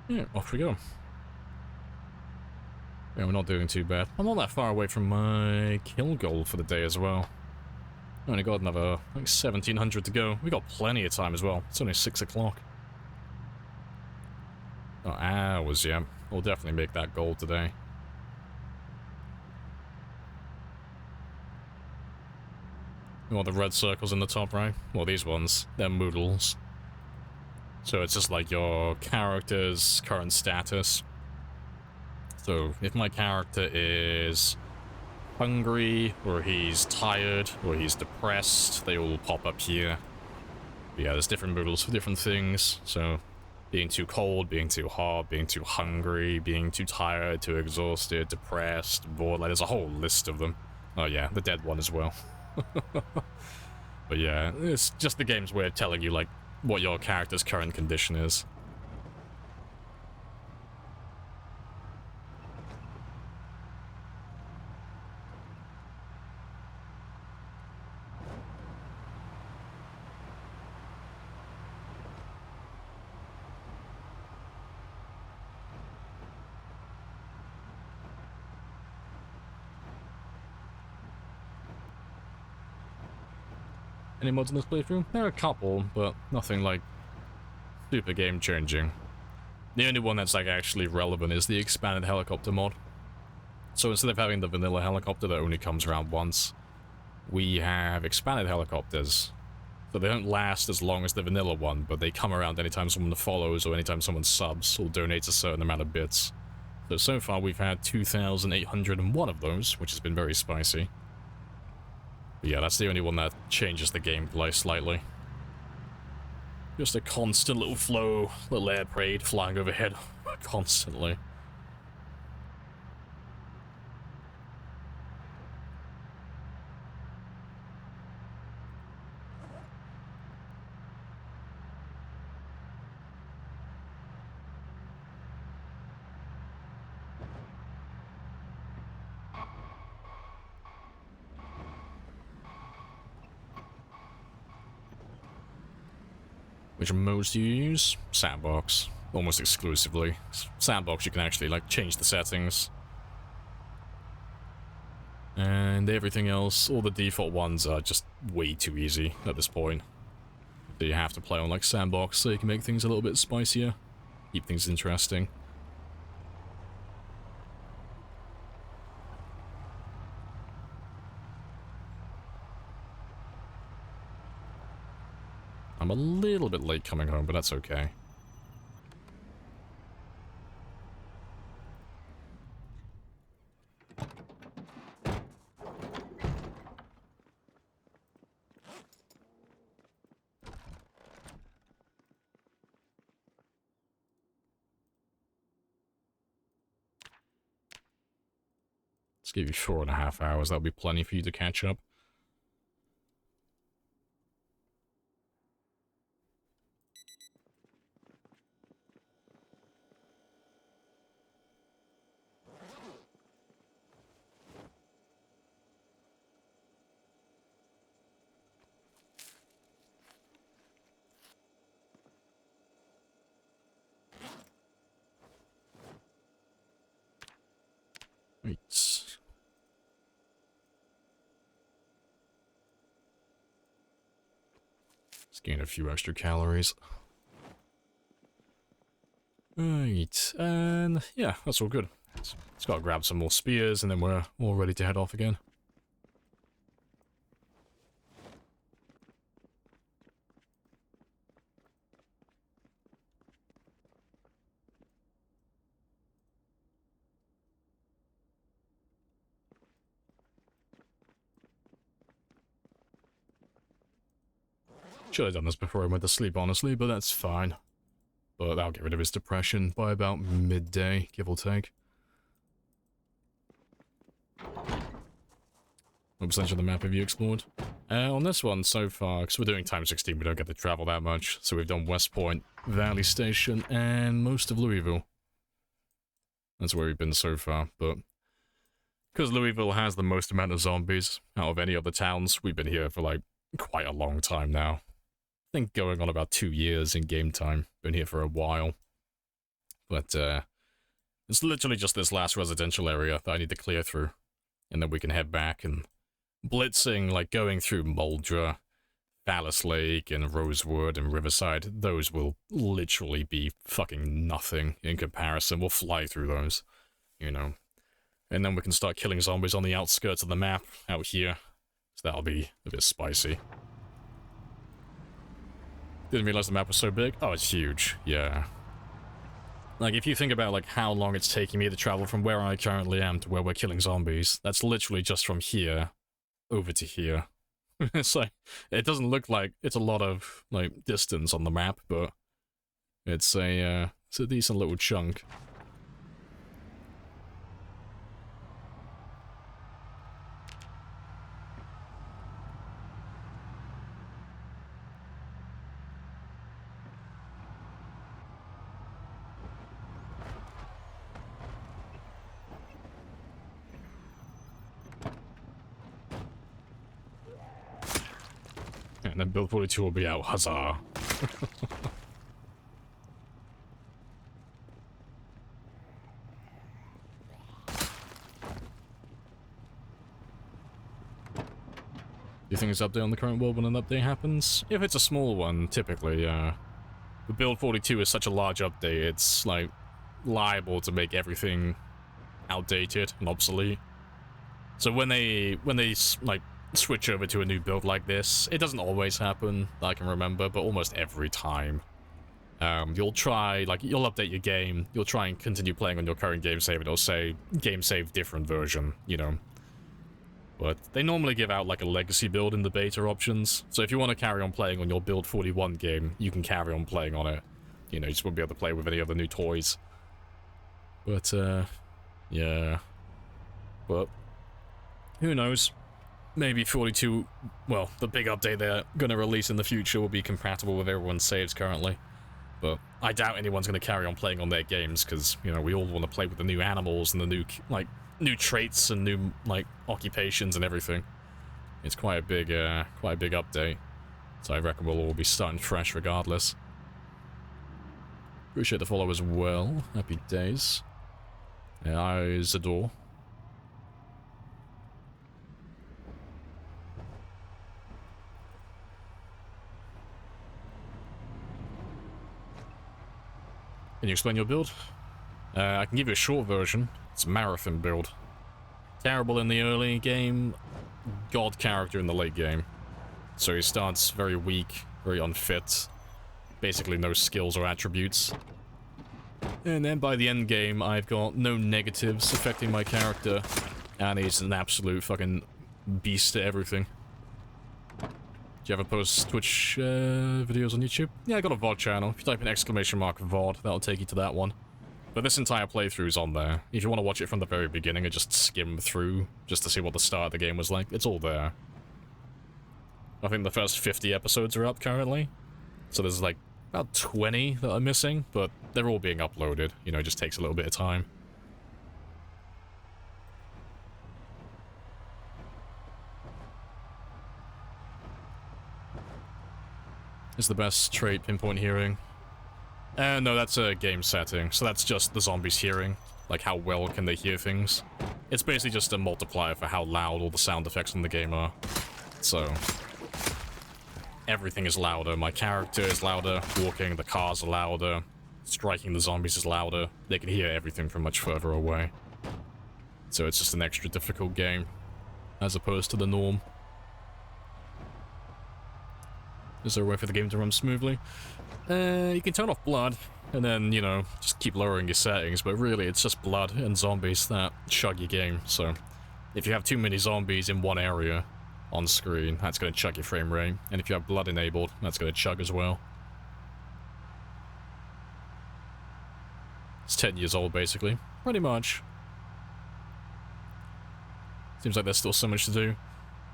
Yeah, off we go. Yeah, we're not doing too bad. I'm not that far away from my kill goal for the day as well. I only got another, like, 1700 to go. We got plenty of time as well. It's only 6 o'clock. Oh, hours, yeah. We'll definitely make that goal today. You want the red circles in the top right? Well, these ones, they're moodles. So it's just like your character's current status. So if my character is hungry, or he's tired, or he's depressed, they all pop up here. But yeah, there's different moodles for different things. So being too cold, being too hot, being too hungry, being too tired, too exhausted, depressed, bored. Like, there's a whole list of them. Oh yeah, the dead one as well. But yeah, it's just the game's way of telling you, like, what your character's current condition is. Any mods in this playthrough? There are a couple, but nothing like super game changing. The only one that's like actually relevant is the expanded helicopter mod. So instead of having the vanilla helicopter that only comes around once, we have expanded helicopters. So they don't last as long as the vanilla one, but they come around anytime someone follows or anytime someone subs or donates a certain amount of bits. So far we've had 2,801 of those, which has been very spicy. But yeah, that's the only one that changes the gameplay slightly. Just a constant little flow, little air parade flying overhead constantly. Which modes do you use? Sandbox. Almost exclusively. Sandbox, you can actually, like, change the settings. And everything else, all the default ones are just way too easy at this point. So you have to play on, like, Sandbox so you can make things a little bit spicier. Keep things interesting. I'm a little bit late coming home, but that's okay. Let's give you 4.5 hours. That'll be plenty for you to catch up. Right. Let's gain a few extra calories. Right, and yeah, that's all good. Let's gotta grab some more spears and then we're all ready to head off again. Should have done this before I went to sleep, honestly, but that's fine. But that'll get rid of his depression by about midday, give or take. What percentage of the map have you explored? On this one, so far, because we're doing time 16, we don't get to travel that much. So we've done West Point, Valley Station, and most of Louisville. That's where we've been so far, but because Louisville has the most amount of zombies out of any other towns, we've been here for, like, quite a long time now. I think going on about 2 years in game time. Been here for a while. But, it's literally just this last residential area that I need to clear through. And then we can head back and blitzing, like going through Muldra, Phallus Lake, and Rosewood, and Riverside. Those will literally be fucking nothing in comparison. We'll fly through those, you know. And then we can start killing zombies on the outskirts of the map out here. So that'll be a bit spicy. Didn't realize the map was so big. Oh, it's huge. Yeah. Like, if you think about, like, how long it's taking me to travel from where I currently am to where we're killing zombies, that's literally just from here over to here. It's like, it doesn't look like it's a lot of, like, distance on the map, but it's a decent little chunk. And then build 42 will be out. Huzzah! Do you think it's update on the current world when an update happens? If it's a small one, typically, yeah. But build 42 is such a large update, it's, like, liable to make everything outdated and obsolete. So when they like, switch over to a new build like this, it doesn't always happen, that I can remember, but almost every time. You'll try, like, you'll update your game, you'll try and continue playing on your current game save, and it'll say, game save different version, you know. But they normally give out, like, a legacy build in the beta options, so if you want to carry on playing on your build 41 game, you can carry on playing on it. You know, you just won't be able to play with any other new toys. But, yeah. But, who knows? Maybe 42, well, the big update they're going to release in the future will be compatible with everyone's saves currently. But I doubt anyone's going to carry on playing on their games, because, you know, we all want to play with the new animals and the new, like, new traits and new, like, occupations and everything. It's quite a big update. So I reckon we'll all be starting fresh regardless. Appreciate the follow as well. Happy days. Isadore. Can you explain your build? I can give you a short version. It's a marathon build. Terrible in the early game, god character in the late game. So he starts very weak, very unfit, basically no skills or attributes. And then by the end game, I've got no negatives affecting my character, and he's an absolute fucking beast at everything. Do you ever post Twitch videos on YouTube? Yeah, I got a VOD channel. If you type in !VOD, that'll take you to that one. But this entire playthrough is on there. If you want to watch it from the very beginning and just skim through, just to see what the start of the game was like, it's all there. I think the first 50 episodes are up currently. So there's like about 20 that are missing, but they're all being uploaded. You know, it just takes a little bit of time. Is the best trait pinpoint hearing? No, that's a game setting, so that's just the zombies hearing. Like, how well can they hear things? It's basically just a multiplier for how loud all the sound effects in the game are. So, everything is louder. My character is louder, walking, the cars are louder, striking the zombies is louder. They can hear everything from much further away. So it's just an extra difficult game, as opposed to the norm. Is there a way for the game to run smoothly? You can turn off blood, and then, you know, just keep lowering your settings, but really it's just blood and zombies that chug your game, so if you have too many zombies in one area on screen, that's going to chug your frame rate, and if you have blood enabled, that's going to chug as well. It's 10 years old, basically. Pretty much. Seems like there's still so much to do.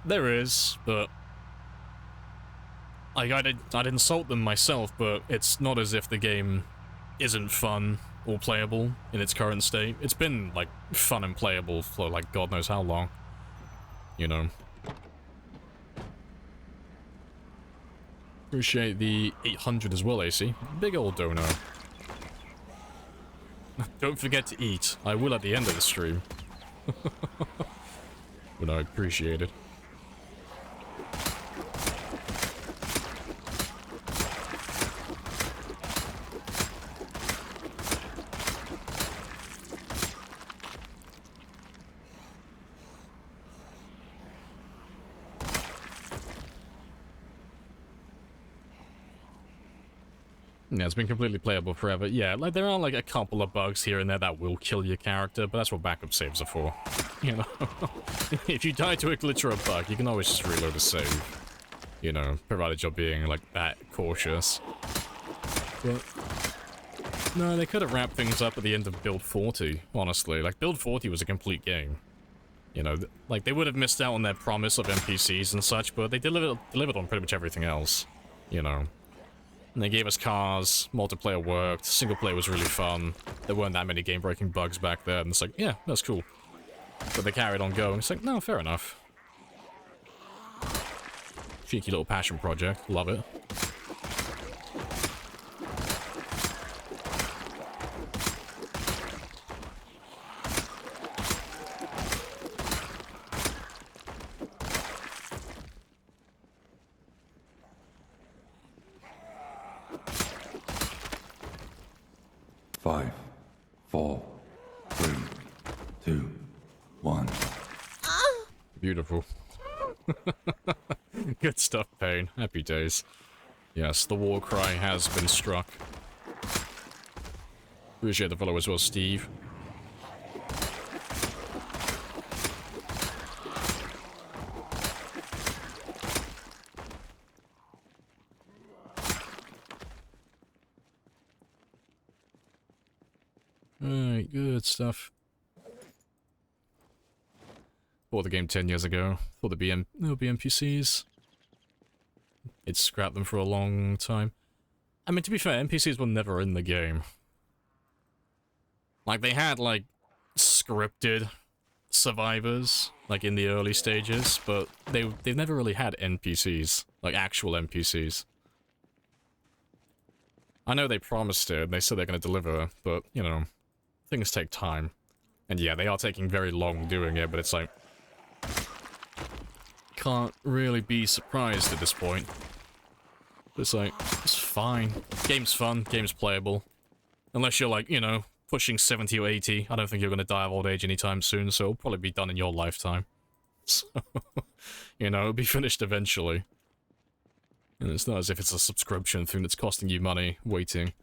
There is, but I'd insult them myself, but it's not as if the game isn't fun or playable in its current state. It's been, like, fun and playable for, like, God knows how long. You know. Appreciate the 800 as well, AC. Big old dono. Don't forget to eat. I will at the end of the stream. But I appreciate it. Yeah, it's been completely playable forever. Yeah, like there are like a couple of bugs here and there that will kill your character, but that's what backup saves are for. You know, if you die to a glitch or a bug, you can always just reload a save. You know, provided you're being like that cautious. But no, they could have wrapped things up at the end of Build 40, honestly. Like, Build 40 was a complete game. You know, like, they would have missed out on their promise of NPCs and such, but they delivered on pretty much everything else. You know. And they gave us cars, multiplayer worked, single player was really fun. There weren't that many game-breaking bugs back then. It's like, yeah, that's cool. But they carried on going. It's like, no, fair enough. Cheeky little passion project. Love it. Five, 4, 3, 2, 1. Beautiful. Good stuff, Pain. Happy days. Yes, the war cry has been struck. Appreciate the follow as well, Steve. Alright, good stuff. Bought the game 10 years ago. Thought there'll be NPCs. It scrapped them for a long time. I mean, to be fair, NPCs were never in the game. Like, they had, like, scripted survivors, like, in the early stages, but they've never really had NPCs, like, actual NPCs. I know they promised it, and they said they're gonna deliver, but, you know, things take time. And yeah, they are taking very long doing it, but it's like, can't really be surprised at this point. It's like, it's fine. Game's fun, game's playable. Unless you're like, you know, pushing 70 or 80, I don't think you're going to die of old age anytime soon, so it'll probably be done in your lifetime. So, you know, it'll be finished eventually. And it's not as if it's a subscription thing that's costing you money waiting.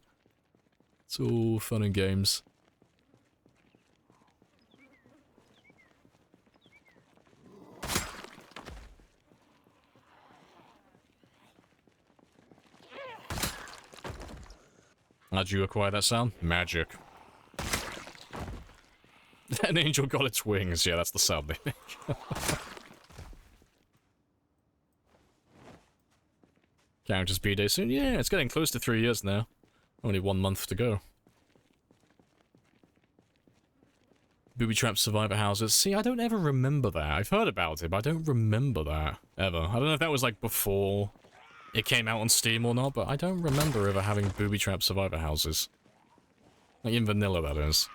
It's all fun and games. How'd you acquire that sound? Magic. An angel got its wings. Yeah, that's the sound they make. Characters B-Day soon? Yeah, it's getting close to 3 years now. Only 1 month to go. Booby trap survivor houses. See, I don't ever remember that. I've heard about it, but I don't remember that. Ever. I don't know if that was like before it came out on Steam or not, but I don't remember ever having booby trap survivor houses. Like in vanilla, that is.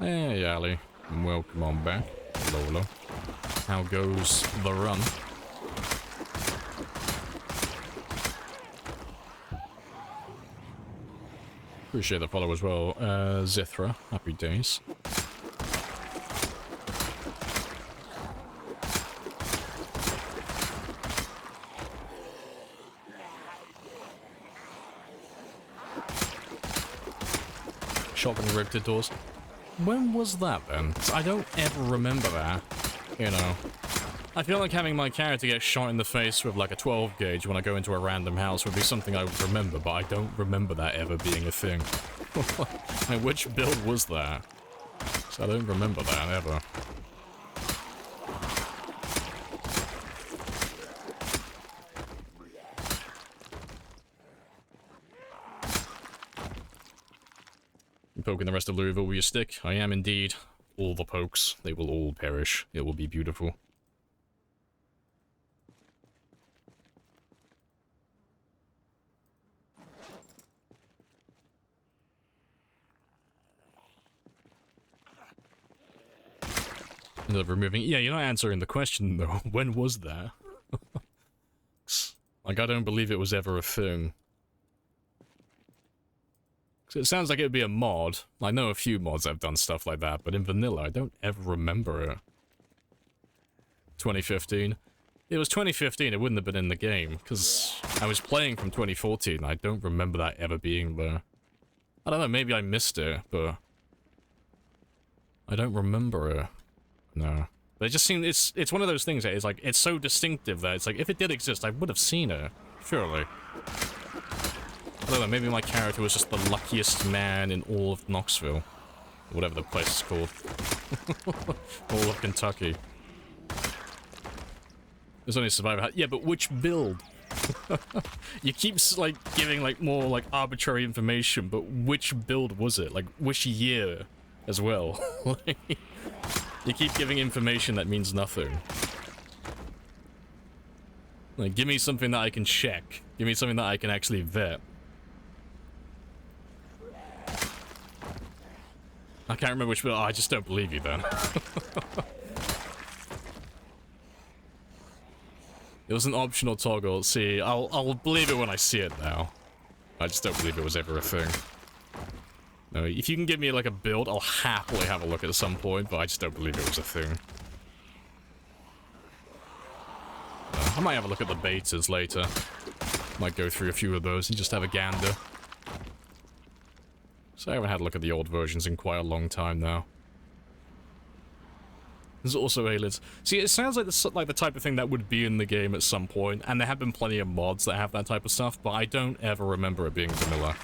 Hey, Ali. Welcome on back. Hello. How goes the run? Appreciate the follow as well. Zithra, happy days. Shotgun ripped doors. When was that then? I don't ever remember that. You know. I feel like having my character get shot in the face with like a 12 gauge when I go into a random house would be something I would remember, but I don't remember that ever being a thing. Like, which build was that? So I don't remember that ever. Poking the rest of Louisville with your stick? I am indeed. All the pokes. They will all perish. It will be beautiful. Ended up removing... Yeah, you're not answering the question, though. When was that? Like, I don't believe it was ever a thing. It sounds like it would be a mod. I know a few mods that have done stuff like that, but in vanilla, I don't ever remember it. 2015. It was 2015, it wouldn't have been in the game, because I was playing from 2014, I don't remember that ever being there. I don't know, maybe I missed it, but... I don't remember it. No. But it just seemed, it's one of those things that is like, it's so distinctive that it's like, if it did exist, I would have seen it. Surely. I don't know, maybe my character was just the luckiest man in all of Knoxville. Or whatever the place is called. All of Kentucky. There's only a survivor. Yeah, but which build? You keep, like, giving, like, more, like, arbitrary information, but which build was it? Like, which year as well? You keep giving information that means nothing. Like, give me something that I can check. Give me something that I can actually vet. I can't remember which build. Oh, I just don't believe you then. It was an optional toggle. See, I'll believe it when I see it now. I just don't believe it was ever a thing. No, if you can give me like a build, I'll happily have a look at some point, but I just don't believe it was a thing. I might have a look at the betas later. Might go through a few of those and just have a gander. So I haven't had a look at the old versions in quite a long time now. There's also aliens. See, it sounds like the type of thing that would be in the game at some point, and there have been plenty of mods that have that type of stuff, but I don't ever remember it being vanilla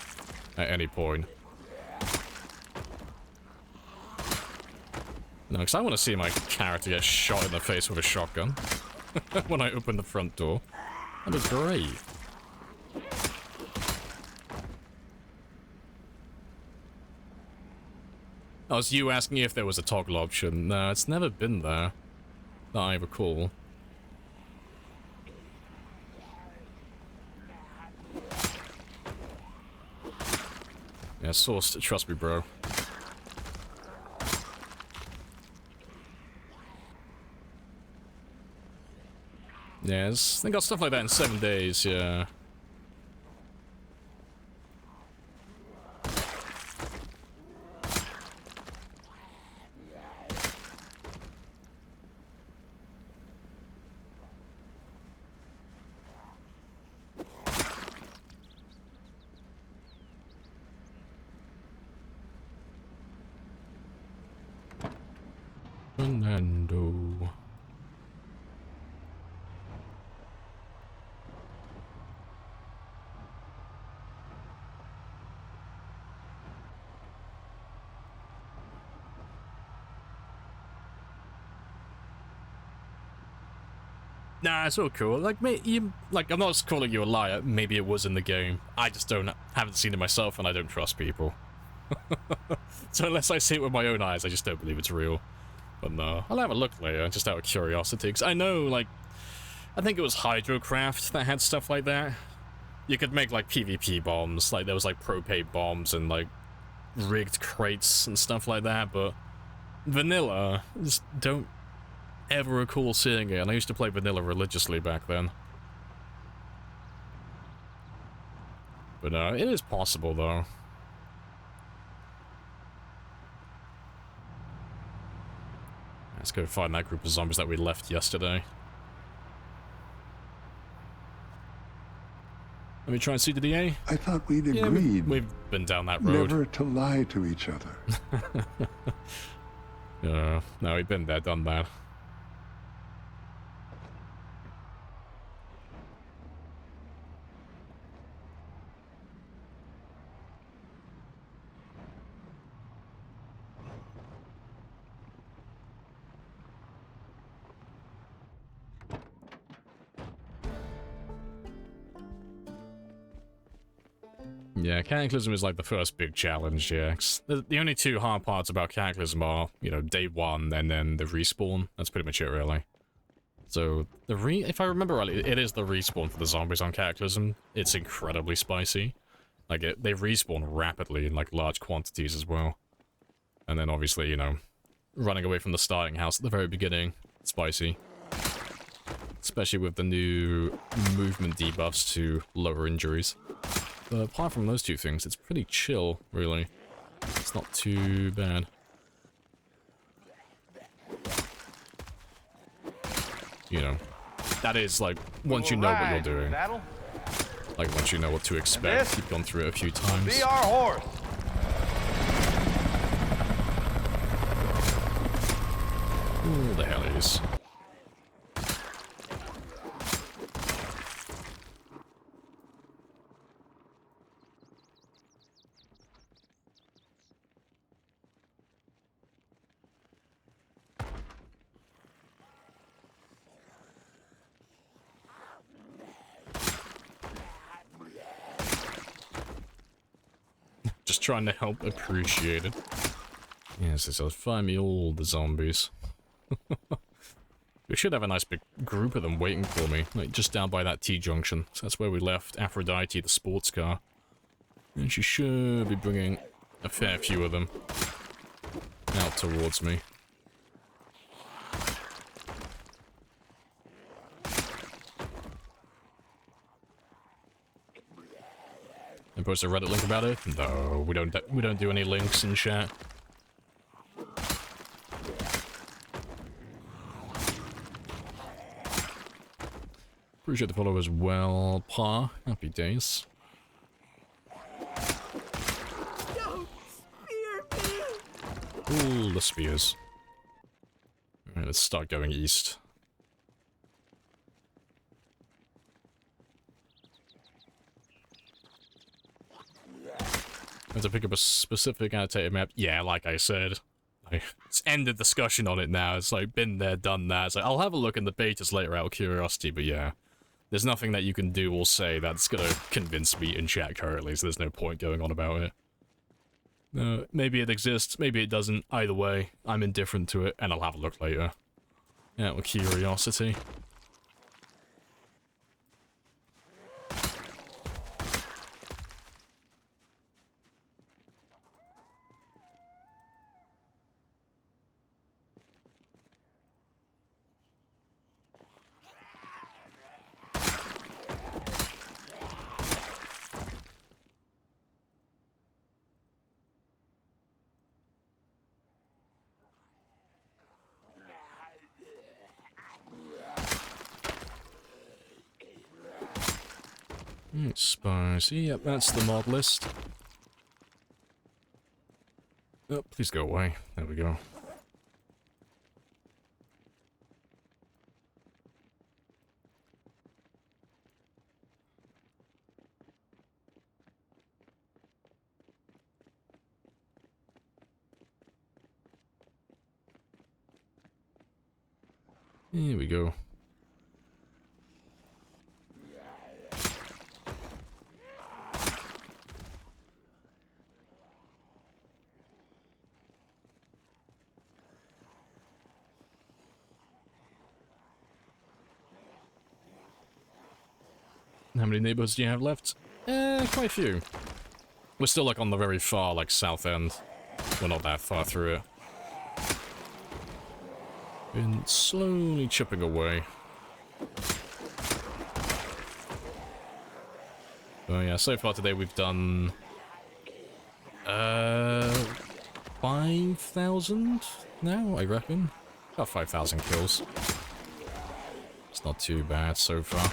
at any point. No, because I want to see my character get shot in the face with a shotgun when I open the front door. That'd be great. Oh, was you asking if there was a toggle option? No, it's never been there. That I recall. Yeah, sourced. Trust me, bro. Yes, they got stuff like that in 7 days, yeah. Fernando. Nah, it's all cool. Like, I'm not calling you a liar. Maybe it was in the game. I just haven't seen it myself, and I don't trust people. So unless I see it with my own eyes, I just don't believe it's real. But no, I'll have a look later, just out of curiosity. Because I know, like, I think it was Hydrocraft that had stuff like that. You could make, like, PvP bombs. Like, there was, like, propane bombs and, like, rigged crates and stuff like that, but Vanilla, just don't ever recall seeing it, and I used to play vanilla religiously back then. But it is possible, though. Let's go find that group of zombies that we left yesterday. Let me try and see the DA. I thought we'd Yeah, agreed we've been down that road. never to lie to each other. No, we've been there, done that. Yeah, Cataclysm is like the first big challenge, yeah. The only two hard parts about Cataclysm are, you know, day one and then the respawn. That's pretty much it, really. So, if I remember rightly, it is the respawn for the zombies on Cataclysm. It's incredibly spicy. Like, they respawn rapidly in, like, large quantities as well. And then, obviously, you know, running away from the starting house at the very beginning, spicy. Especially with the new movement debuffs to lower injuries. But apart from those two things, it's pretty chill, really. It's not too bad. You know, that is, like, once you know what you're doing. Like, once you know what to expect, you've gone through it a few times. Be our horse. Ooh, the hellies. Just trying to help appreciate it. Yes, it says, find me all the zombies. We should have a nice big group of them waiting for me, like just down by that T-junction. So that's where we left Aphrodite, the sports car. And she should be bringing a fair few of them out towards me. And post a Reddit link about it? No, we don't do any links in chat. Appreciate the follow as well, Pa. Happy days. Don't spear me! Ooh, the spears. Alright, let's start going east. I have to pick up a specific annotated map. Yeah, like I said. It's ended discussion on it now. It's like, been there, done that. It's like, I'll have a look in the betas later out of curiosity, but yeah. There's nothing that you can do or say that's gonna convince me in chat currently, so there's no point going on about it. Maybe it exists, maybe it doesn't. Either way, I'm indifferent to it, and I'll have a look later. Out of curiosity. Spicy, yep, that's the mod list. Oh, please go away. There we go. Here we go. How many neighborhoods do you have left? Quite a few. We're still, like, on the very far, like, south end. We're not that far through it. Been slowly chipping away. Oh yeah, so far today we've done 5,000 now, I reckon. About 5,000 kills. It's not too bad so far.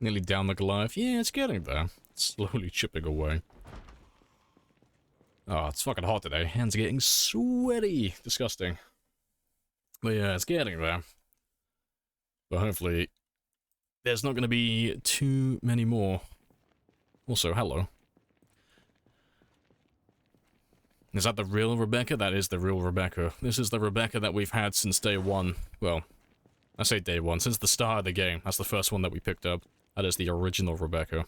Nearly down the Goliath. Yeah, it's getting there. It's slowly chipping away. Oh, it's fucking hot today. Hands are getting sweaty. Disgusting. But yeah, it's getting there. But hopefully, there's not going to be too many more. Also, hello. Is that the real Rebecca? That is the real Rebecca. This is the Rebecca that we've had since day one. Well, I say day one, since the start of the game. That's the first one that we picked up. That is the original Rebecca.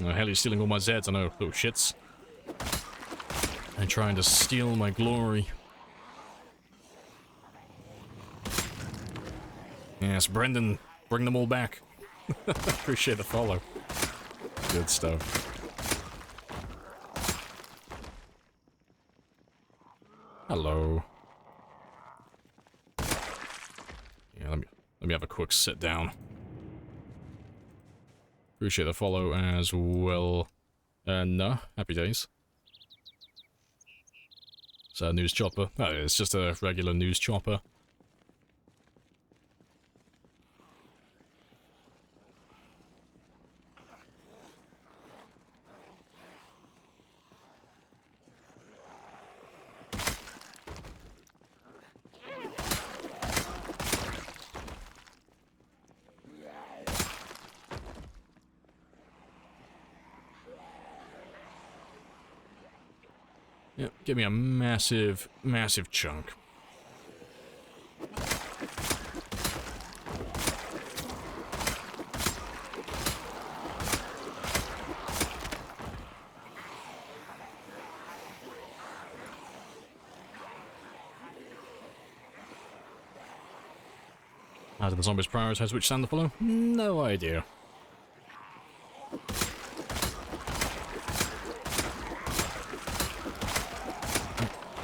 Oh, hell, he's stealing all my Zeds. I know, little shits. And trying to steal my glory. Yes, Brendan, bring them all back. Appreciate the follow. Good stuff. Hello. Yeah, let me have a quick sit down. Appreciate the follow as well. No, happy days. Is that a news chopper? Oh, it's just a regular news chopper. Yep, give me a massive, massive chunk. How do the zombies prioritize which sand to follow? No idea.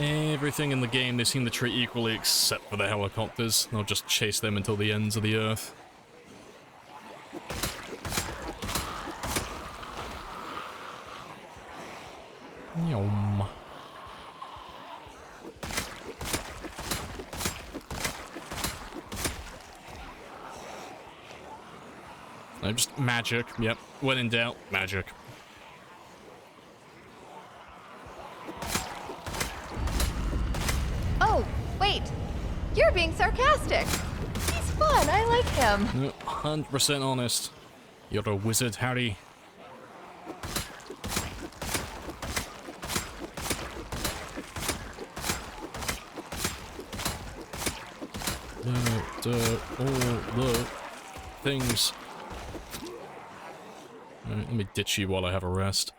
Everything in the game they seem to treat equally except for the helicopters. They'll just chase them until the ends of the earth. Yum. No, just magic. Yep. When in doubt, magic. Oh, wait. You're being sarcastic. He's fun. I like him. 100% honest. You're a wizard, Harry. All the things. Alright, let me ditch you while I have a rest.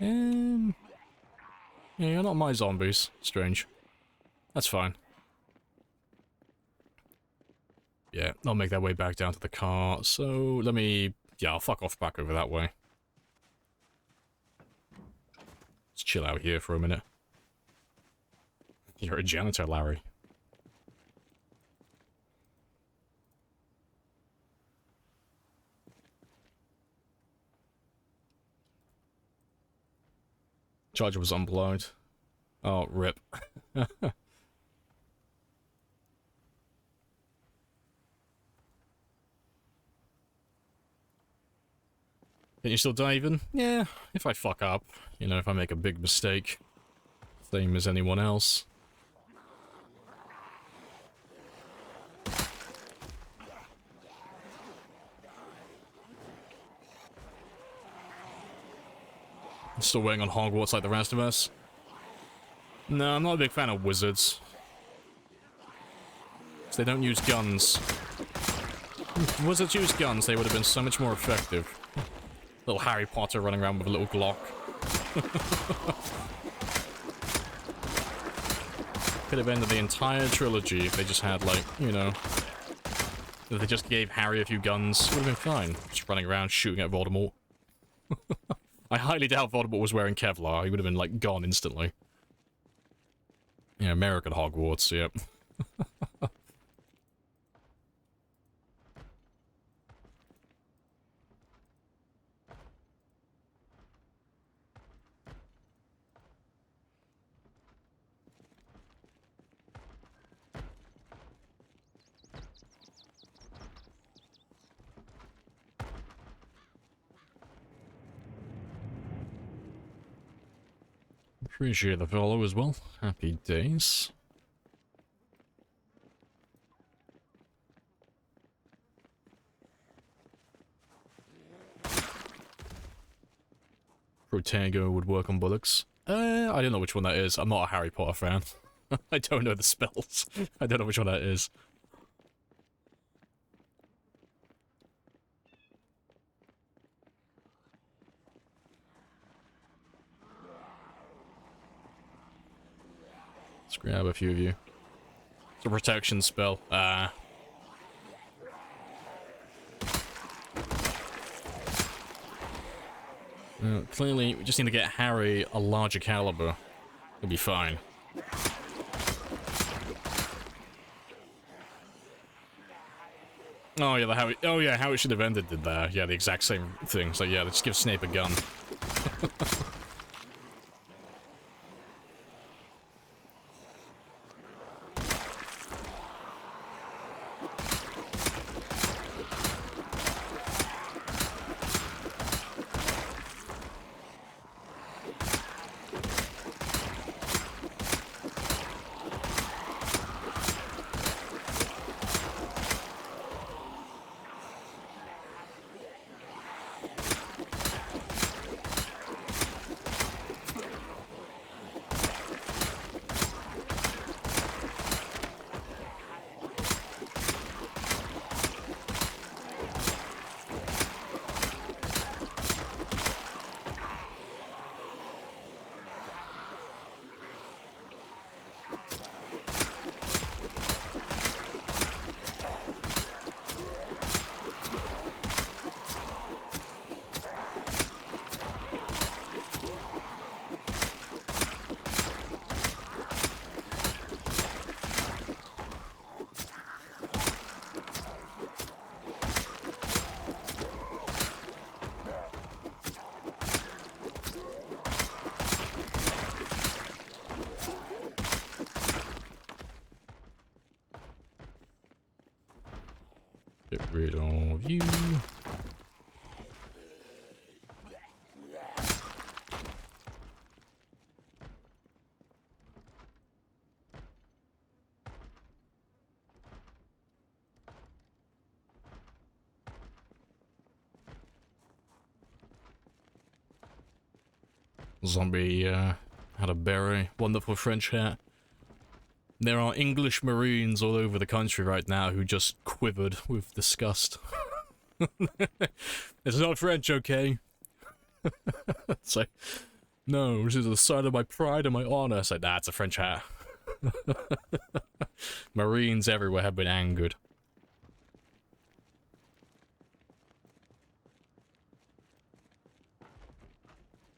Yeah, not my zombies. Strange. That's fine. Yeah, I'll make that way back down to the car. So, let me... Yeah, I'll fuck off back over that way. Let's chill out here for a minute. You're a janitor, Larry. Charger was unplugged. Oh, rip. Can you still dive in? Yeah, if I fuck up. You know, if I make a big mistake. Same as anyone else. I'm still waiting on Hogwarts like the rest of us. No, I'm not a big fan of wizards. They don't use guns. If wizards use guns, they would have been so much more effective. Little Harry Potter running around with a little Glock. Could have ended the entire trilogy if they just had, like, you know... If they just gave Harry a few guns, it would have been fine. Just running around shooting at Voldemort. I highly doubt Voldemort was wearing Kevlar. He would have been, like, gone instantly. Yeah, American Hogwarts, yep. Appreciate the follow as well. Happy days. Protego would work on bullocks. I don't know which one that is. I'm not a Harry Potter fan. I don't know the spells. I don't know which one that is. Let's grab a few of you. It's a protection spell. Clearly, we just need to get Harry a larger caliber. It'll be fine. Oh yeah, how it should have ended did that. Yeah, the exact same thing. So yeah, let's give Snape a gun. Get rid of you. Zombie had a very wonderful French hat. There are English Marines all over the country right now who just quivered with disgust. It's not French, okay? So, No, this is a sign of my pride and my honor. I said, nah, it's a French hat. Marines everywhere have been angered.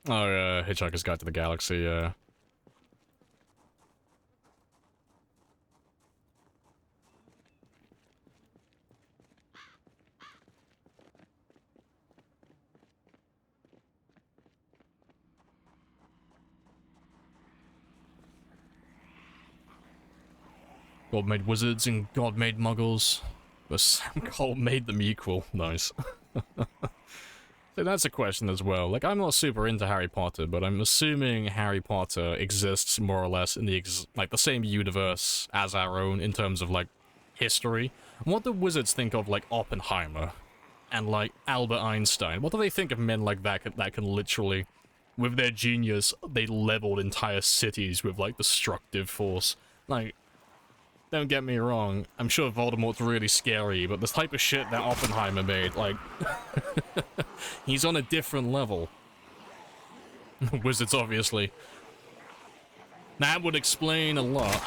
Oh, Hitchhiker's Guide to the Galaxy, yeah. God made wizards and God made muggles. But Sam Cole made them equal. Nice. So that's a question as well. Like, I'm not super into Harry Potter, but I'm assuming Harry Potter exists more or less in the the same universe as our own in terms of, like, history. And what do wizards think of, like, Oppenheimer and, like, Albert Einstein? What do they think of men like that that can literally, with their genius, they leveled entire cities with, like, destructive force? Like, don't get me wrong, I'm sure Voldemort's really scary, but the type of shit that Oppenheimer made, like, he's on a different level. Wizards, obviously. That would explain a lot.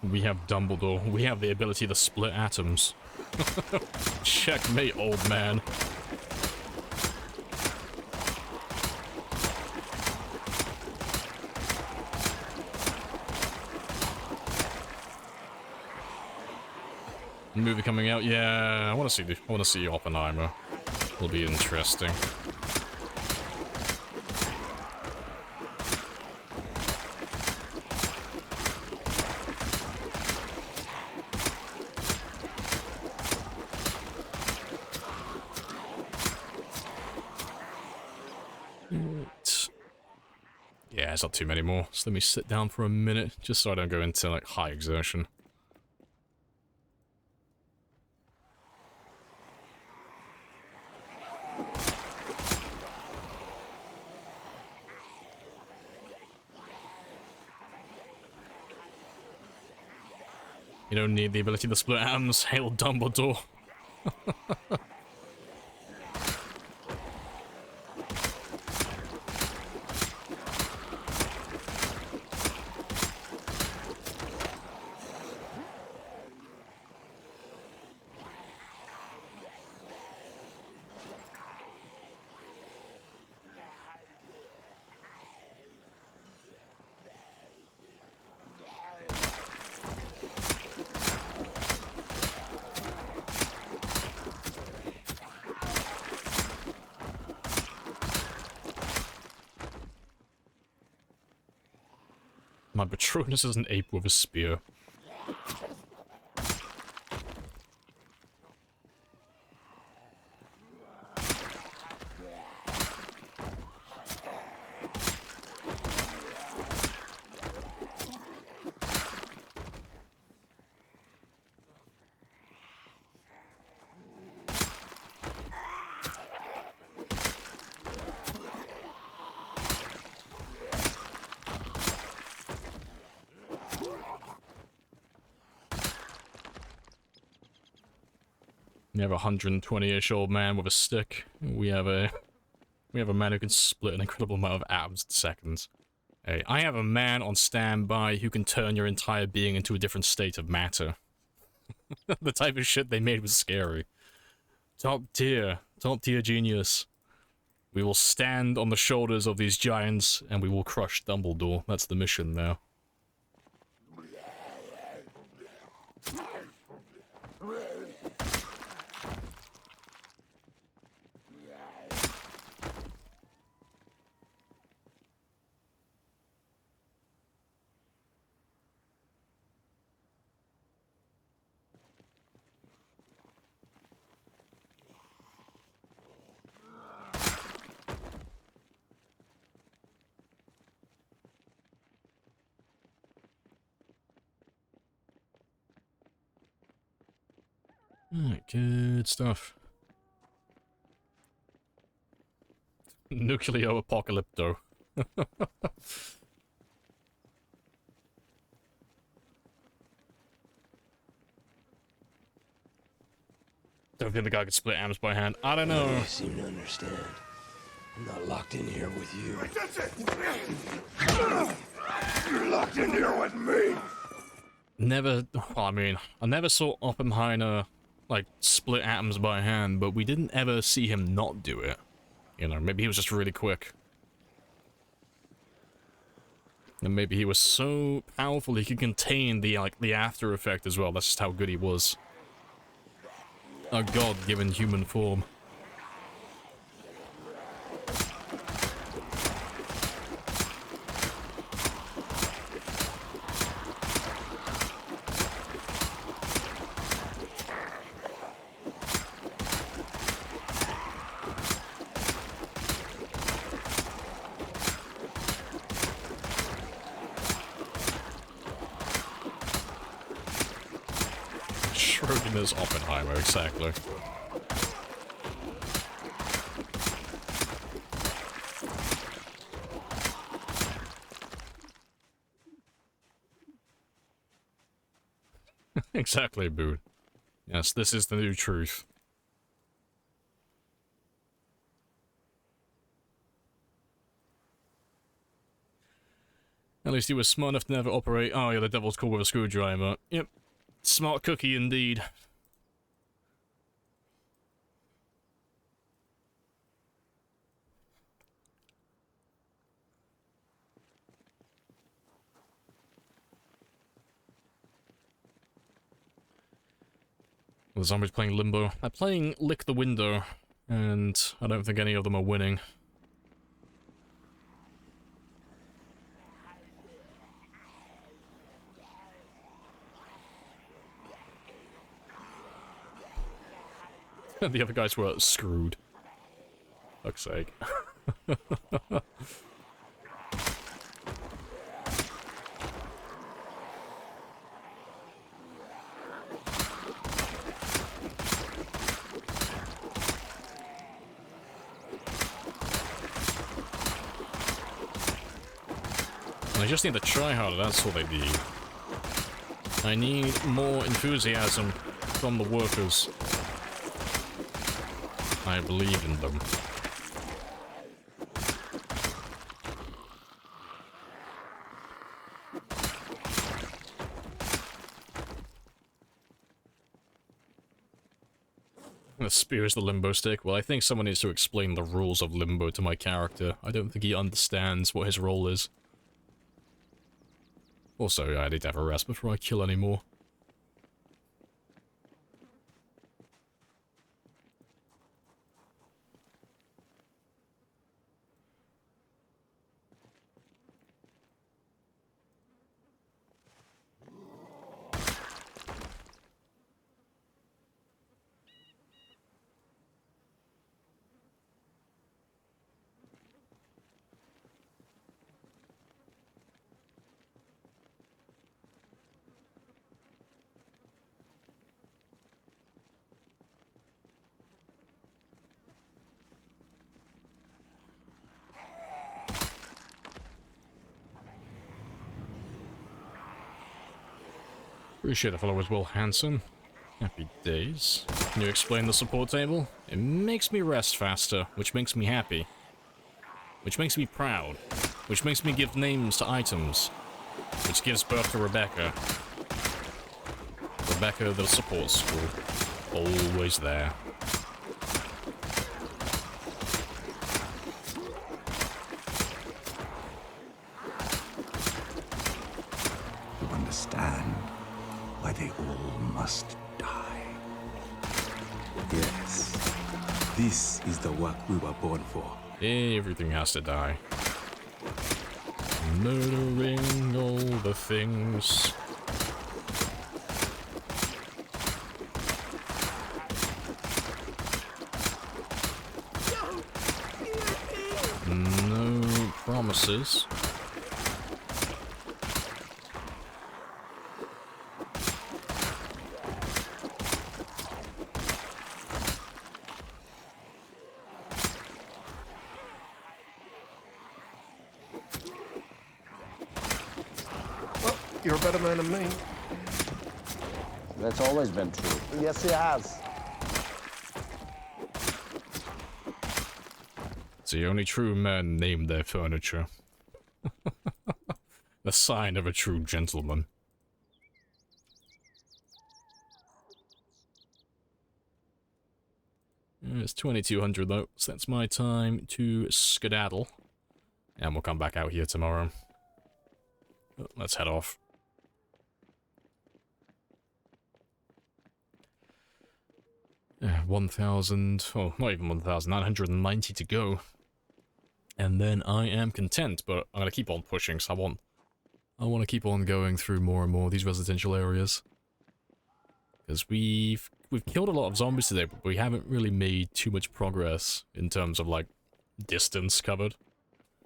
We have Dumbledore. We have the ability to split atoms. Checkmate, old man. Movie coming out? Yeah, I want to see Oppenheimer. It'll be interesting. Yeah, there's not too many more. So let me sit down for a minute, just so I don't go into, like, high exertion. You don't need the ability to split atoms. Hail Dumbledore. My Patronus is an ape with a spear. We have a 120-ish old man with a stick. We have a man who can split an incredible amount of atoms in seconds. Hey, I have a man on standby who can turn your entire being into a different state of matter. The type of shit they made was scary. Top tier genius. We will stand on the shoulders of these giants and we will crush Dumbledore. That's the mission now. Alright, good stuff. Nucleo apocalypto. Don't think the guy could split arms by hand. I don't know. You seem to understand. I'm not locked in here with you. You're locked in here with me. Never, well, I mean, I never saw Oppenheimer, like, split atoms by hand, but we didn't ever see him not do it. You know, maybe he was just really quick. And maybe he was so powerful he could contain the, like, the after effect as well. That's just how good he was. A god-given human form. Schrodinger's Oppenheimer, exactly. Exactly, Boone. Yes, this is the new truth. At least he was smart enough to never operate. Oh yeah, the devil's called with a screwdriver. Yep. Smart cookie indeed. The zombies playing Limbo. They're playing Lick the Window, and I don't think any of them are winning. The other guys were screwed. Fuck's sake. I just need to try harder, that's all I need. I need more enthusiasm from the workers. I believe in them. The spear is the limbo stick. Well, I think someone needs to explain the rules of limbo to my character. I don't think he understands what his role is. Also, I need to have a rest before I kill any more. Appreciate the followers, Will Hanson. Happy days. Can you explain the support table? It makes me rest faster, which makes me happy. Which makes me proud. Which makes me give names to items. Which gives birth to Rebecca. Rebecca, the support school. Always there. You understand why they all must die. Yes. This is the work we were born for. Everything has to die. Murdering all the things. No promises. You're a better man than me. That's always been true. Yes, it has. The only true men name their furniture. The sign of a true gentleman. It's 2200 though, so that's my time to skedaddle. And we'll come back out here tomorrow. Let's head off. Yeah, 1,000, oh, not even 1,990 to go. And then I am content, but I'm gonna keep on pushing, so I want to keep on going through more and more of these residential areas. Because we've killed a lot of zombies today, but we haven't really made too much progress in terms of, like, distance covered.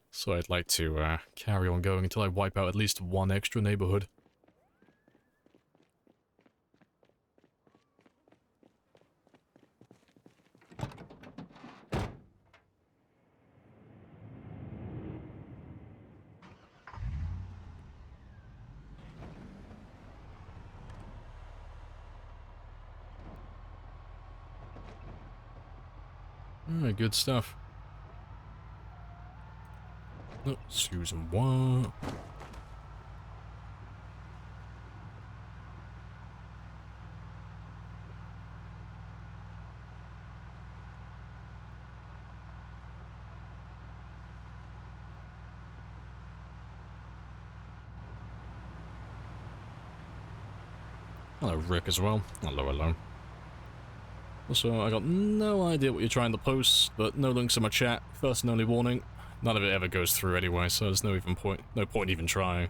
So I'd like to carry on going until I wipe out at least one extra neighborhood. Alright, good stuff. Oh, Susan, what? Hello, Rick, as well. Hello, hello. Also, I got no idea what you're trying to post, but no links in my chat. First and only warning. None of it ever goes through anyway, so there's no point even trying.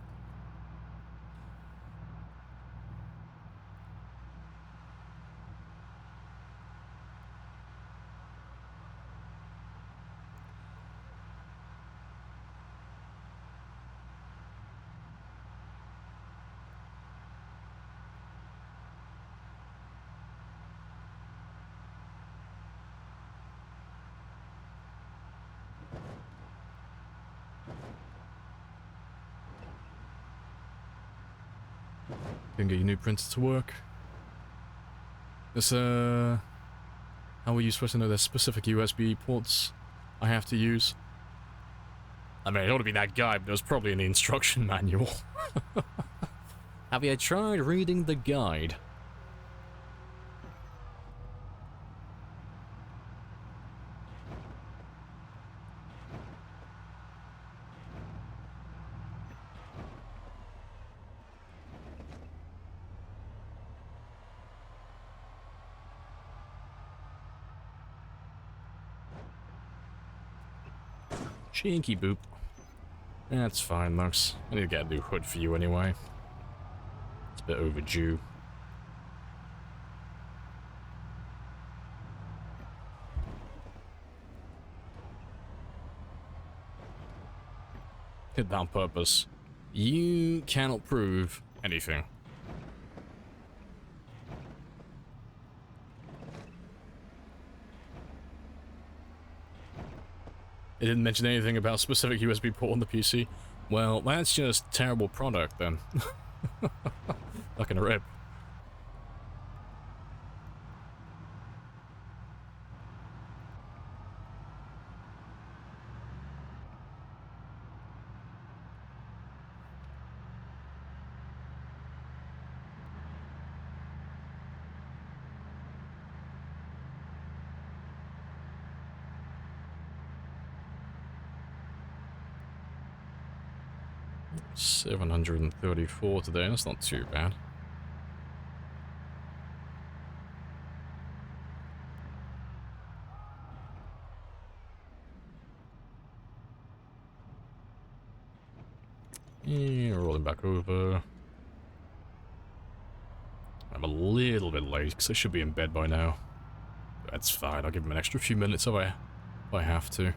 Can get your new printer to work. This, how are you supposed to know there's specific USB ports I have to use? I mean, I don't want to be that guy, but it was probably in the instruction manual. Have you tried reading the guide? Chinky boop. That's fine, Lux. I need to get a new hood for you anyway. It's a bit overdue. Hit that on purpose. You cannot prove anything. It didn't mention anything about specific USB port on the PC. Well, that's just terrible product then. Fucking rip. $734 today, that's not too bad. Yeah, rolling back over. I'm a little bit late, because I should be in bed by now. That's fine, I'll give him an extra few minutes if I have to.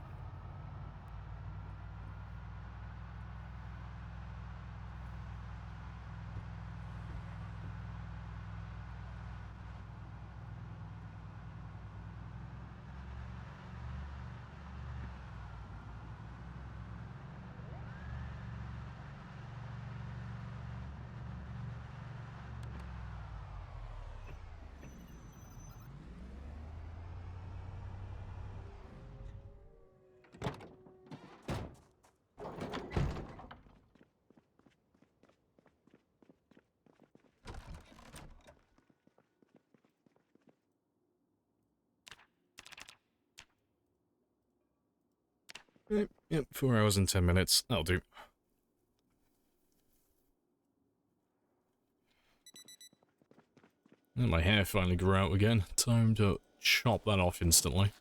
Yep, 4 hours and 10 minutes. That'll do. And my hair finally grew out again. Time to chop that off instantly.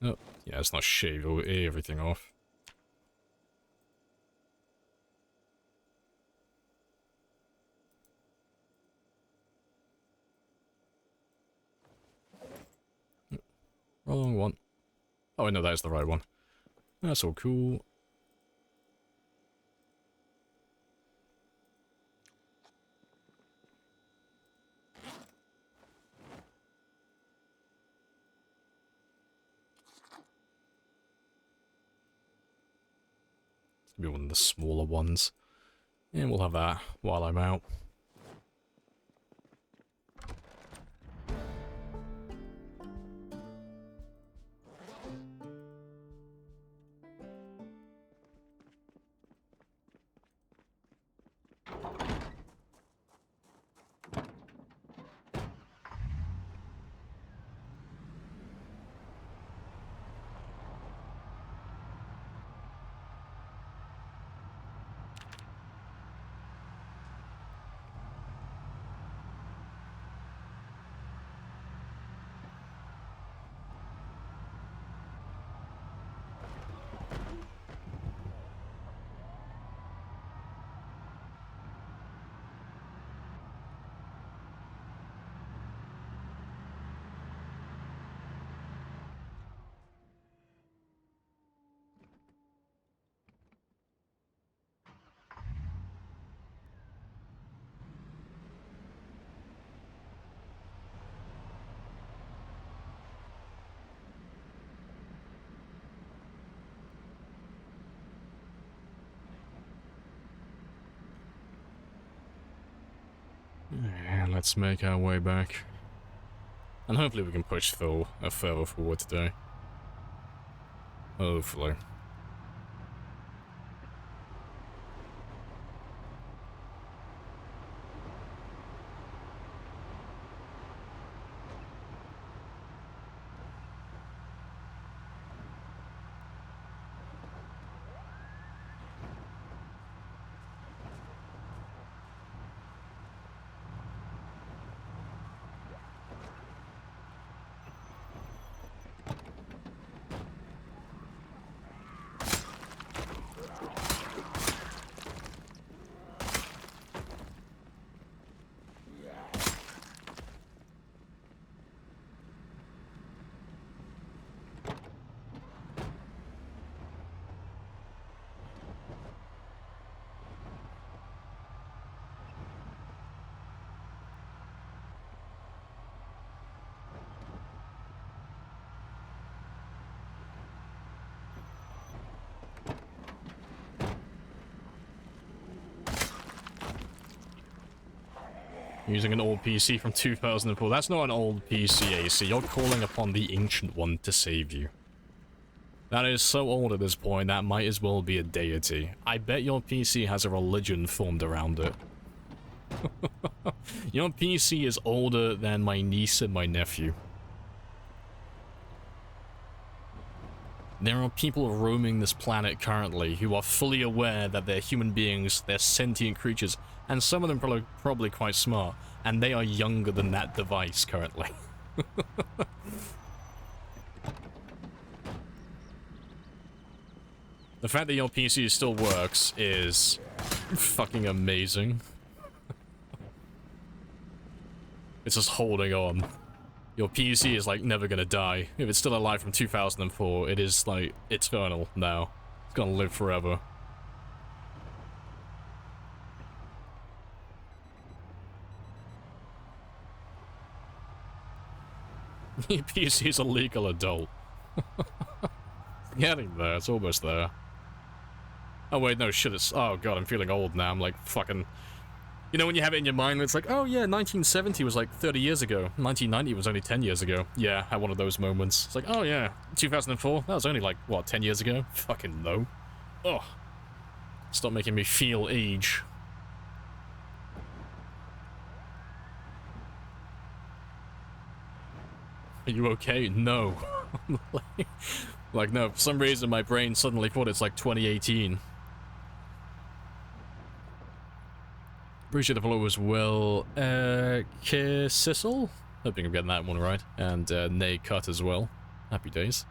Oh, yeah, it's not shave everything off. Wrong one. Oh, no, that is the right one. That's all cool. It's gonna be one of the smaller ones. And we'll have that while I'm out. And let's make our way back. And hopefully we can push Phil further forward today. Hopefully. Using an old PC from 2004. That's not an old PC, AC. You're calling upon the ancient one to save you. That is so old at this point, that might as well be a deity. I bet your PC has a religion formed around it. Your PC is older than my niece and my nephew. There are people roaming this planet currently who are fully aware that they're human beings, they're sentient creatures, and some of them probably quite smart, and they are younger than that device currently. The fact that your PC still works is fucking amazing. It's just holding on. Your PC is like never gonna die. If it's still alive from 2004, it is like eternal now. It's gonna live forever. Your PC is a legal adult. Getting there, it's almost there. Oh wait, no shit, it's... Oh god, I'm feeling old now, I'm like fucking... You know when you have it in your mind, it's like, oh yeah, 1970 was like 30 years ago. 1990 was only 10 years ago. Yeah, I had one of those moments. It's like, oh yeah, 2004, that was only like, what, 10 years ago? Fucking no. Oh. Stop making me feel age. Are you okay? No. Like, no, for some reason my brain suddenly thought it's like 2018. Appreciate the follow as well. Sissel? Hoping I'm getting that one right. And Nay Cut as well. Happy days.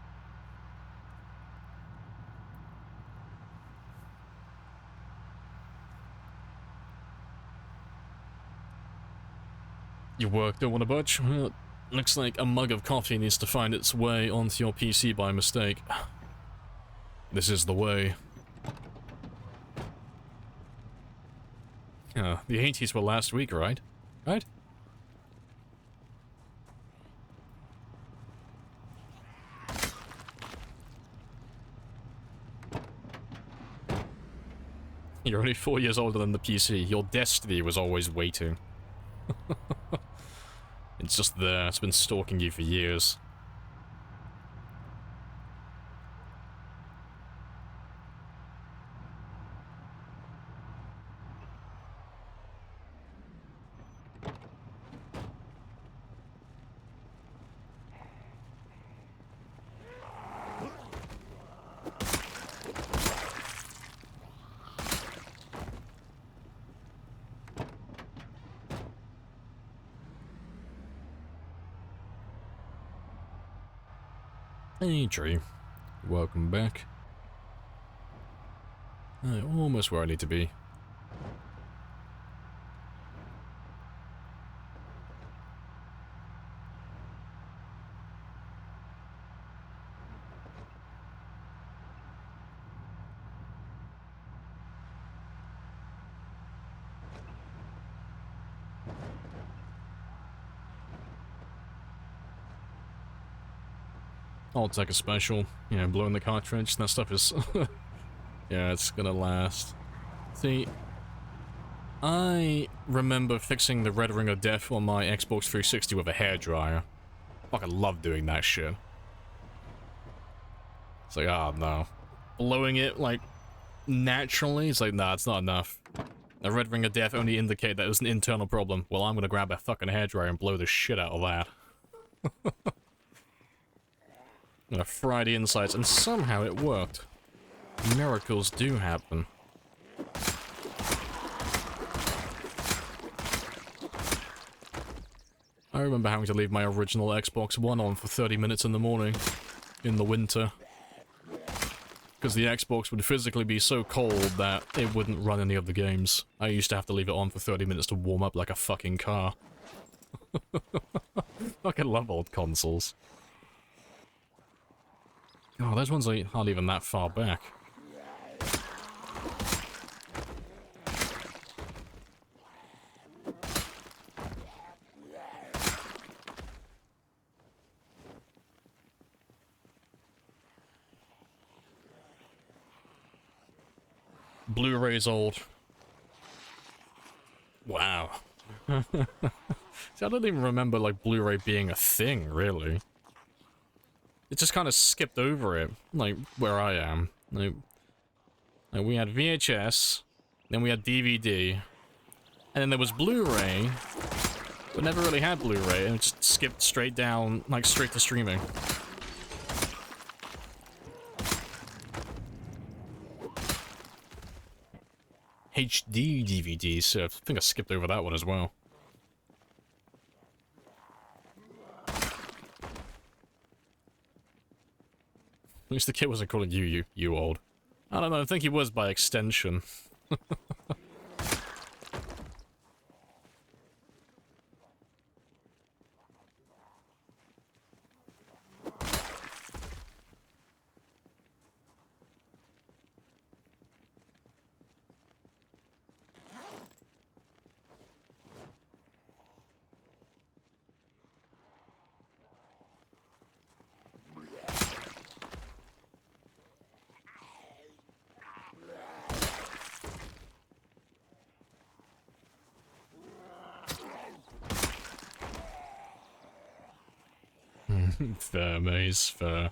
Your work don't want to budge? Well, looks like a mug of coffee needs to find its way onto your PC by mistake. This is the way. The 80s were last week, right? Right? You're only 4 years older than the PC. Your destiny was always waiting. It's just there. It's been stalking you for years. Hey, Tree. Welcome back. Almost where I need to be. I'll take a special. You know, blowing the cartridge. That stuff is... yeah, it's gonna last. See, I remember fixing the red ring of death on my Xbox 360 with a hairdryer. Fucking love doing that shit. It's like, oh no. Blowing it, like, naturally, it's like, nah, it's not enough. The red ring of death only indicate that it was an internal problem. Well, I'm gonna grab a fucking hairdryer and blow the shit out of that. I'm gonna fry the insides, and somehow it worked. Miracles do happen. I remember having to leave my original Xbox One on for 30 minutes in the morning, in the winter. Because the Xbox would physically be so cold that it wouldn't run any of the games. I used to have to leave it on for 30 minutes to warm up like a fucking car. Fucking love old consoles. Oh, those ones aren't even that far back. Blu-ray's old. Wow. See, I don't even remember, like, Blu-ray being a thing, really. It just kind of skipped over it, like, where I am. Like, we had VHS, then we had DVD, and then there was Blu-ray, but never really had Blu-ray, and it just skipped straight down, like, straight to streaming. HD DVDs, so I think I skipped over that one as well. At least the kid wasn't calling you old. I don't know, I think he was by extension. Fair, Maze, fair.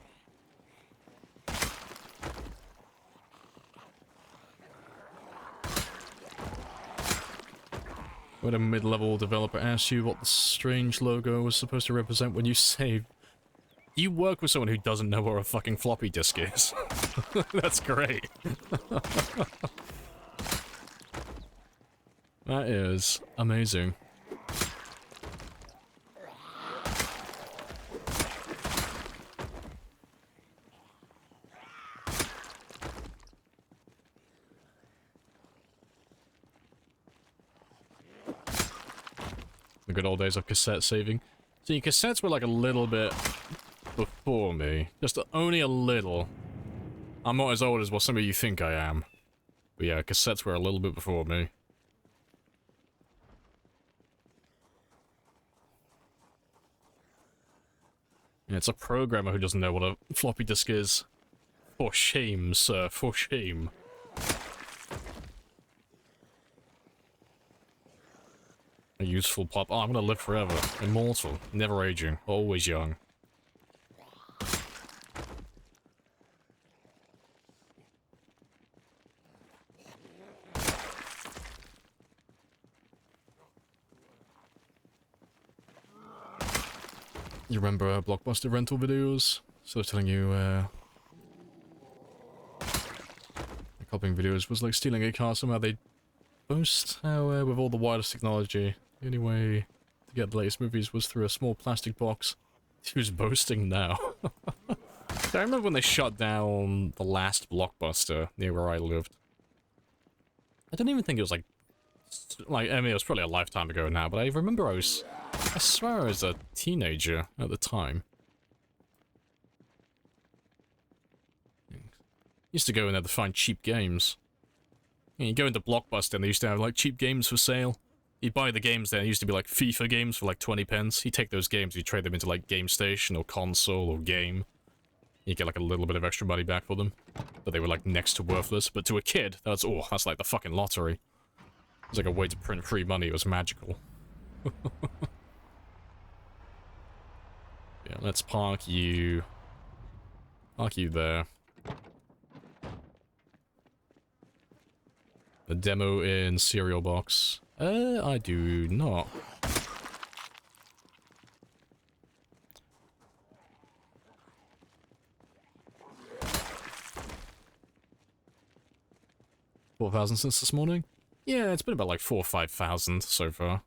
When a mid-level developer asks you what the strange logo was supposed to represent when you save, you work with someone who doesn't know where a fucking floppy disk is. That's great. That is amazing. The good old days of cassette saving. See, cassettes were like a little bit before me. Just only a little. I'm not as old as what some of you think I am. But yeah, cassettes were a little bit before me. Yeah, it's a programmer who doesn't know what a floppy disk is. For shame, sir, for shame. A useful pop. Oh, I'm gonna live forever. Immortal. Never aging. Always young. You remember Blockbuster rental videos? So I was telling you, copying videos was like stealing a car. Somehow they boast how, with all the wireless technology, the only way to get the latest movies was through a small plastic box. Who's boasting now? I remember when they shut down the last Blockbuster near where I lived. I don't even think it was like, I mean, it was probably a lifetime ago now, but I remember I swear I was a teenager at the time. Used to go in there to find cheap games. You go into Blockbuster and they used to have like cheap games for sale. You'd buy the games there, it used to be like FIFA games for like 20 pence. You take those games, you trade them into like Game Station or console or game. You get like a little bit of extra money back for them. But they were like next to worthless. But to a kid, that's like the fucking lottery. It was like a way to print free money, it was magical. Yeah, let's park you. Park you there. The demo in cereal box. I do not. $4,000 since this morning? Yeah, it's been about like 4,000 or 5,000 so far.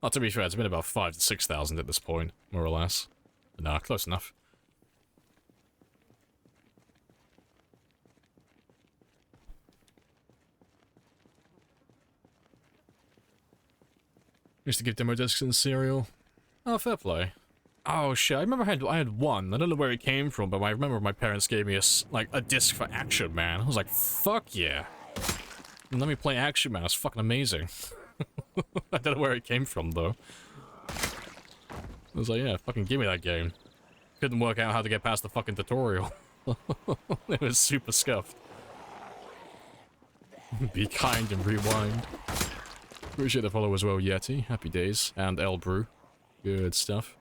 Oh, to be fair, it's been about 5,000 to 6,000 at this point, more or less. But nah, close enough. Used to give demo discs in cereal. Oh, fair play. Oh shit, I remember I had one. I don't know where it came from, but I remember my parents gave me a disc for Action Man. I was like, fuck yeah. And let me play Action Man, it's fucking amazing. I don't know where it came from though. I was like, yeah, fucking give me that game. Couldn't work out how to get past the fucking tutorial. It was super scuffed. Be kind and rewind. Appreciate the follow as well, Yeti. Happy days. And Elbrew. Good stuff.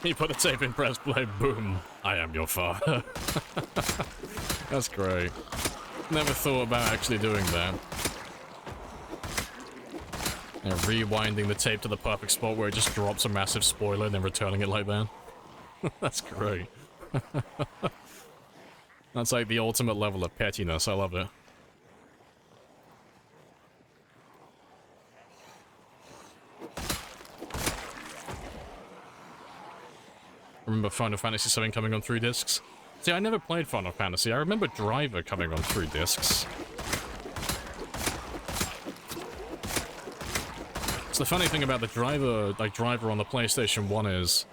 He put the tape in press play, boom. I am your father. That's great. Never thought about actually doing that. And rewinding the tape to the perfect spot where it just drops a massive spoiler and then returning it like that. That's great. That's like the ultimate level of pettiness, I love it. Remember Final Fantasy VII coming on 3 discs? See, I never played Final Fantasy. I remember Driver coming on 3 discs. So the funny thing about the Driver on the PlayStation 1 is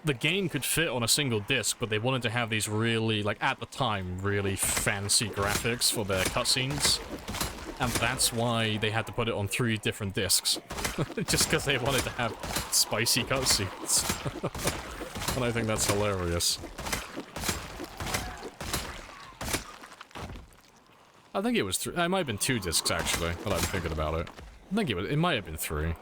the game could fit on a single disc, but they wanted to have these really, like, at the time, really fancy graphics for their cutscenes. And that's why they had to put it on 3 different discs. Just because they wanted to have spicy cutscenes. And I think that's hilarious. I think it was 3. It might have been 2 discs, actually, now that I'm thinking about it. I think it might have been 3.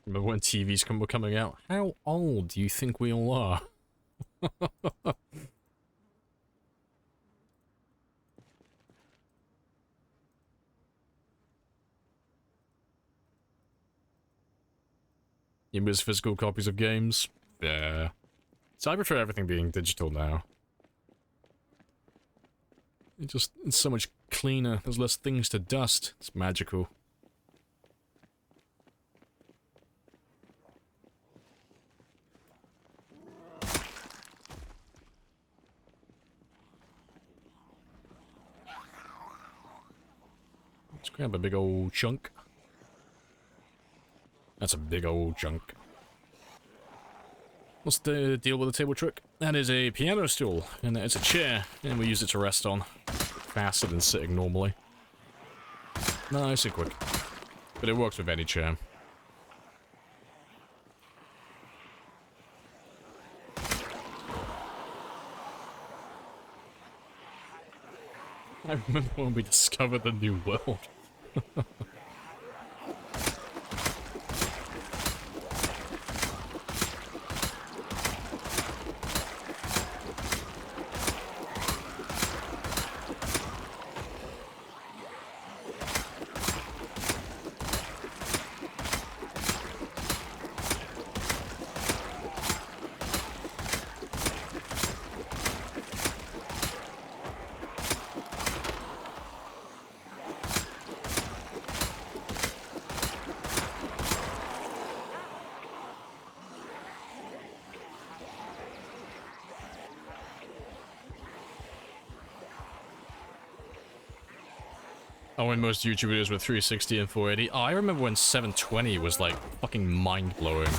Remember when TVs were coming out? How old do you think we all are? You miss physical copies of games? Yeah. So I prefer everything being digital now. It's so much cleaner. There's less things to dust. It's magical. Let's grab a big old chunk. That's a big old chunk. What's the deal with the table trick? That is a piano stool, and it's a chair, and we use it to rest on. Faster than sitting normally. Nice and quick. But it works with any chair. I remember when we discovered the new world. Oh, when most YouTube videos were 360 and 480. Oh, I remember when 720 was like fucking mind-blowing.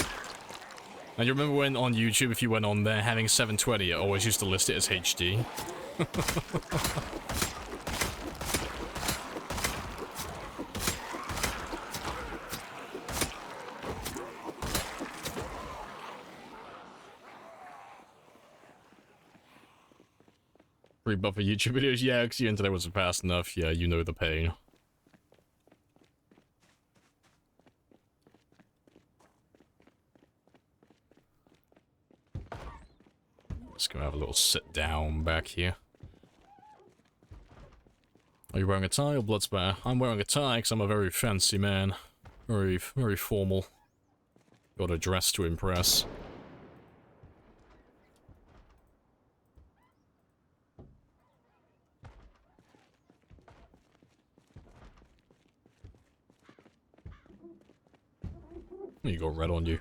And you remember when on YouTube, if you went on there having 720, it always used to list it as HD? Free buffer YouTube videos? Yeah, because your internet wasn't fast enough. Yeah, you know the pain. Let's go have a little sit down back here. Are you wearing a tie or blood spatter? I'm wearing a tie because I'm a very fancy man. Very formal. Got a dress to impress. You got red on you.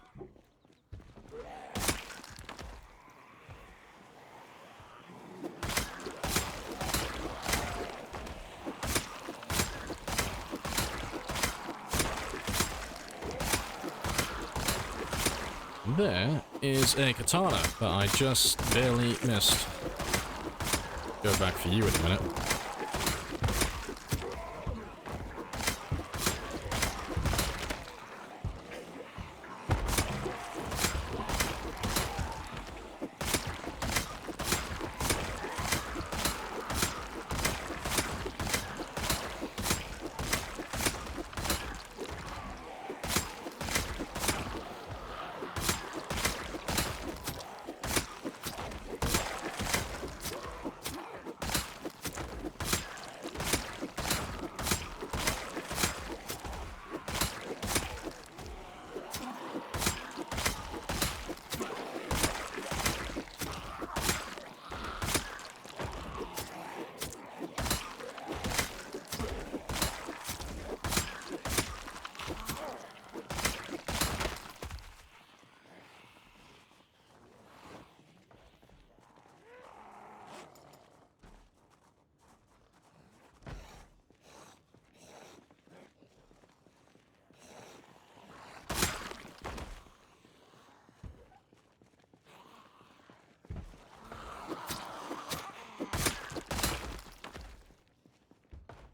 There is a katana that I just barely missed. Go back for you in a minute.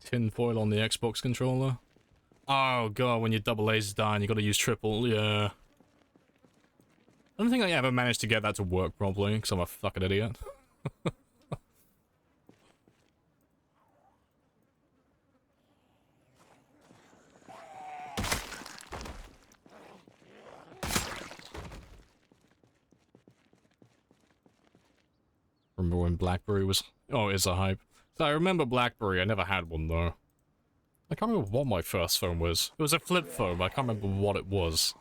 tinfoil on the Xbox controller. Oh god, when your double A's down, you gotta use triple, yeah. I don't think I ever managed to get that to work properly, because I'm a fucking idiot. Remember when BlackBerry was... Oh, it's a hype. So I remember BlackBerry, I never had one though. I can't remember what my first phone was. It was a flip phone, but I can't remember what it was.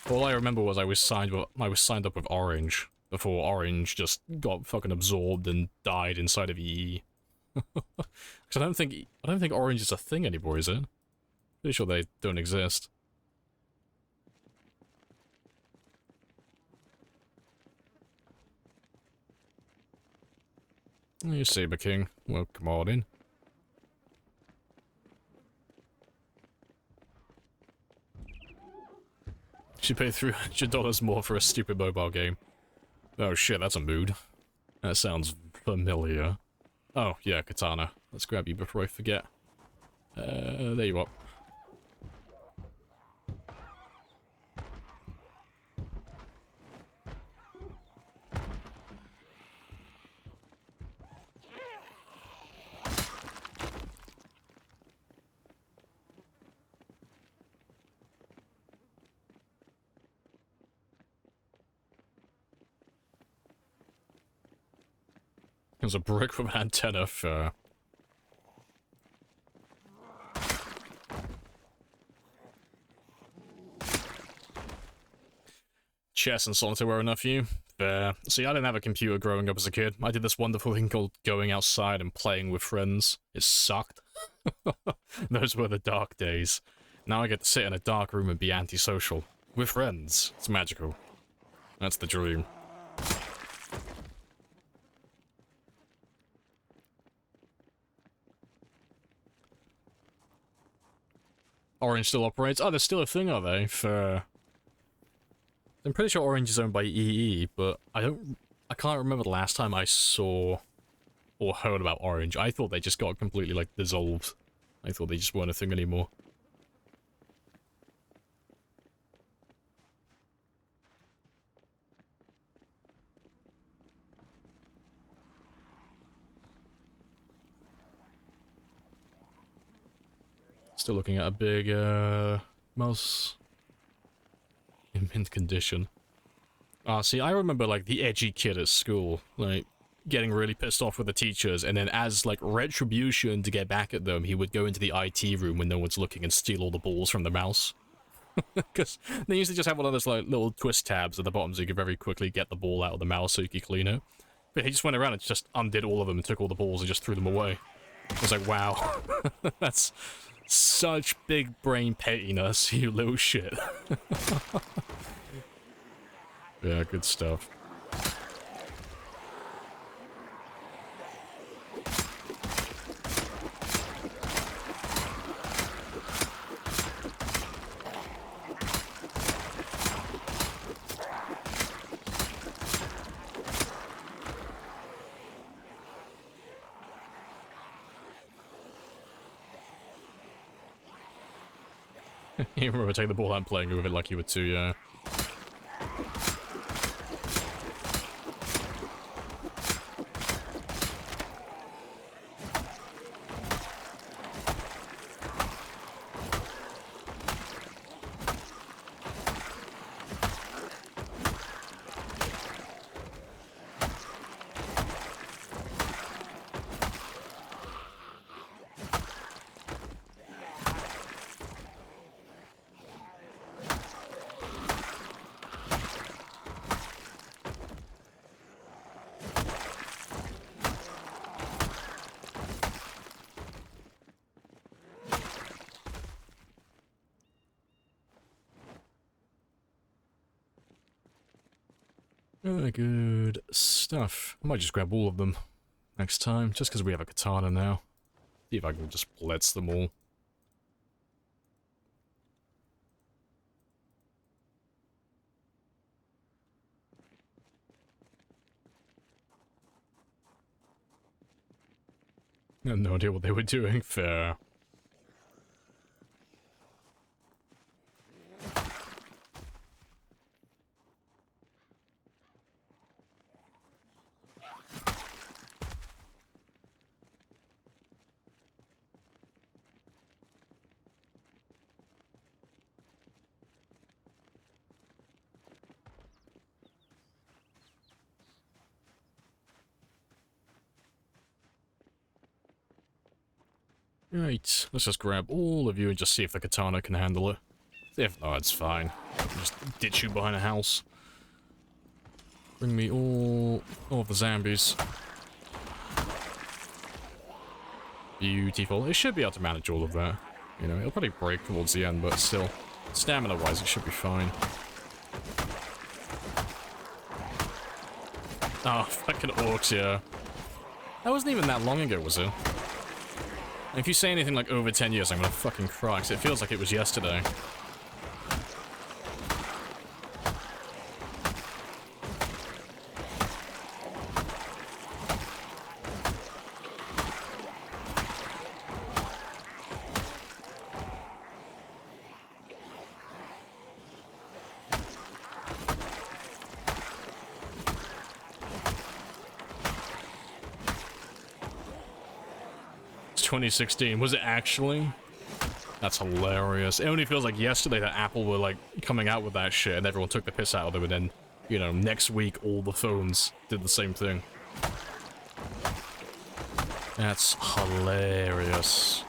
All I remember was I was signed up with Orange before Orange just got fucking absorbed and died inside of EE. Because I don't think Orange is a thing anymore, is it? Pretty sure they don't exist. You Saber King, welcome on in. She paid $300 more for a stupid mobile game. Oh shit, that's a mood. That sounds familiar. Oh, yeah, Katana. Let's grab you before I forget. There you are. There's a brick with antenna for... Chess and solitaire were enough for you? Fair. See, I didn't have a computer growing up as a kid. I did this wonderful thing called going outside and playing with friends. It sucked. Those were the dark days. Now I get to sit in a dark room and be antisocial. With friends. It's magical. That's the dream. Orange still operates? Oh, there's still a thing, are they? For... I'm pretty sure Orange is owned by EE, but I can't remember the last time I saw or heard about Orange. I thought they just got completely, like, dissolved. I thought they just weren't a thing anymore. Still looking at a big, mouse in mint condition. Ah, see, I remember, like, the edgy kid at school, like, getting really pissed off with the teachers, and then as, like, retribution to get back at them, he would go into the IT room when no one's looking and steal all the balls from the mouse. Because they usually just have one of those, like, little twist tabs at the bottom so you can very quickly get the ball out of the mouse so you can clean it. But he just went around and just undid all of them and took all the balls and just threw them away. I was like, wow. That's... such big brain pettiness, you little shit. Yeah, good stuff. You remember taking the ball out and playing with it like you were two, yeah. Good stuff. I might just grab all of them next time, just because we have a katana now. See if I can just blitz them all. I had no idea what they were doing. Fair. Right, let's just grab all of you and just see if the katana can handle it. If not, it's fine. Just ditch you behind a house. Bring me all of the zombies. Beautiful. It should be able to manage all of that. You know, it'll probably break towards the end, but still, stamina-wise, it should be fine. Oh, fucking orcs, yeah. That wasn't even that long ago, was it? If you say anything like over 10 years, I'm gonna fucking cry, 'cause it feels like it was yesterday. It's 2016. Was it actually? That's hilarious. It only feels like yesterday that Apple were like coming out with that shit and everyone took the piss out of them, and then, you know, next week all the phones did the same thing. That's hilarious.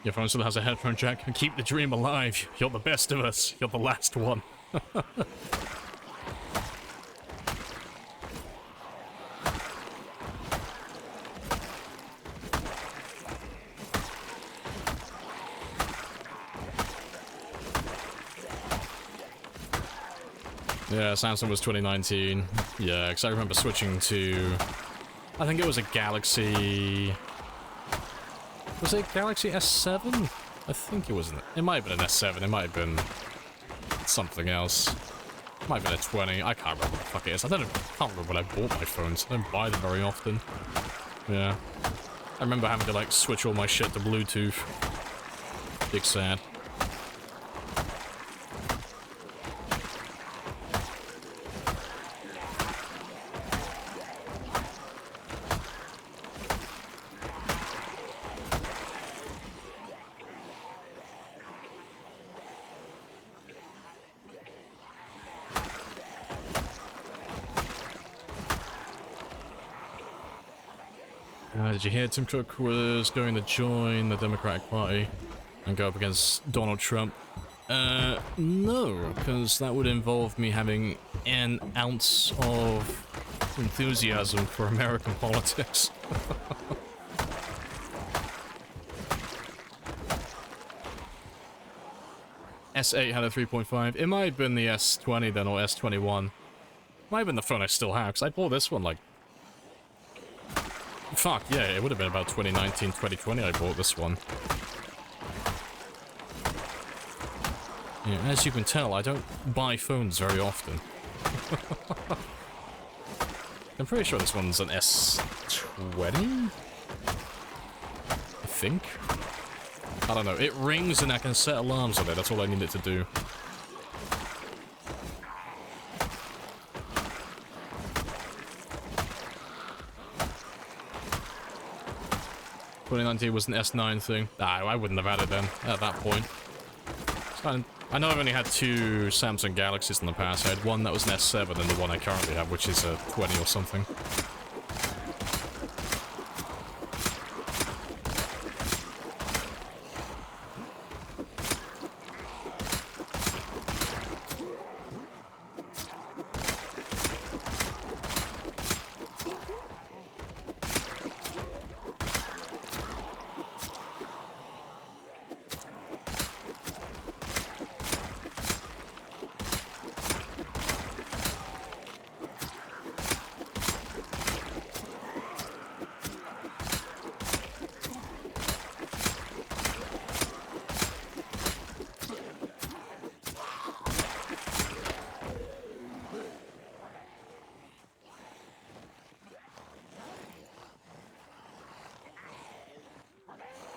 Your phone still has a headphone jack. Keep the dream alive. You're the best of us. You're the last one. Yeah, Samsung was 2019. Yeah, because I remember switching to... I think it was a Galaxy... Was it Galaxy S7? I think it was... It might have been an S7. It might have been something else. It might have been a 20. I can't remember what the fuck it is. I can't remember when I bought my phones. I don't buy them very often. Yeah. I remember having to, like, switch all my shit to Bluetooth. Big sad. Did you hear Tim Cook was going to join the Democratic Party and go up against Donald Trump? No, because that would involve me having an ounce of enthusiasm for American politics. S8 had a 3.5. It might have been the S20 then, or S21. Might have been the phone I still have, because I bought this one like... Fuck, yeah, it would have been about 2019, 2020 I bought this one. Yeah, as you can tell, I don't buy phones very often. I'm pretty sure this one's an S20? I think? I don't know, it rings and I can set alarms on it, that's all I need it to do. '2019 was an S9 thing. Nah, I wouldn't have had it then, at that point. I know I've only had two Samsung Galaxies in the past. I had one that was an S7 and the one I currently have, which is a 20 or something.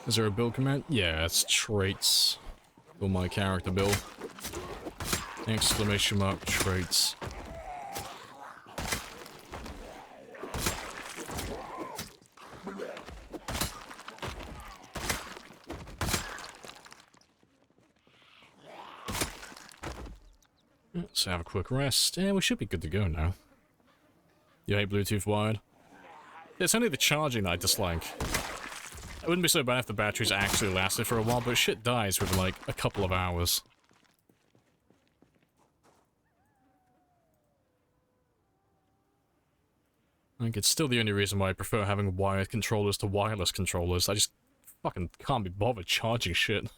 Is there a build command? Yeah, it's traits for my character build. Exclamation mark traits. Let's have a quick rest. Yeah, we should be good to go now. You hate Bluetooth wired? It's only the charging that I dislike. It wouldn't be so bad if the batteries actually lasted for a while, but shit dies within like a couple of hours. Like, it's still the only reason why I prefer having wired controllers to wireless controllers. I just fucking can't be bothered charging shit.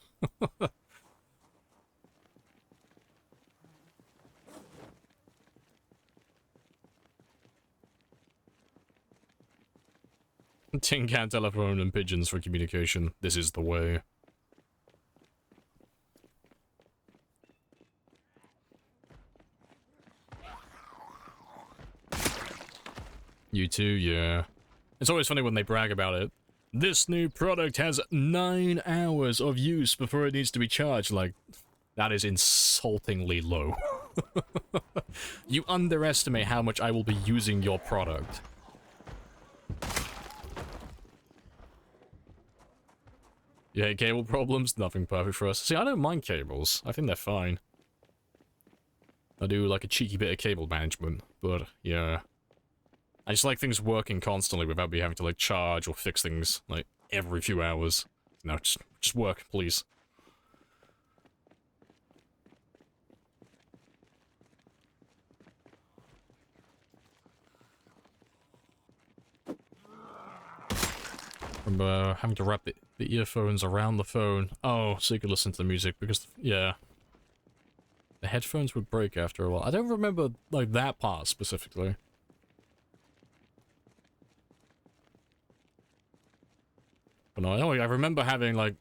10 can telephone and pigeons for communication. This is the way. You too, yeah. It's always funny when they brag about it. This new product has 9 hours of use before it needs to be charged. Like, that is insultingly low. You underestimate how much I will be using your product. Yeah, cable problems, nothing perfect for us. See, I don't mind cables. I think they're fine. I do like a cheeky bit of cable management, but yeah. I just like things working constantly without me having to like charge or fix things like every few hours. No, just work, please. From having to wrap the earphones around the phone. Oh, so you could listen to the music, because, yeah. The headphones would break after a while. I don't remember, like, that part specifically. But no, I remember having, like,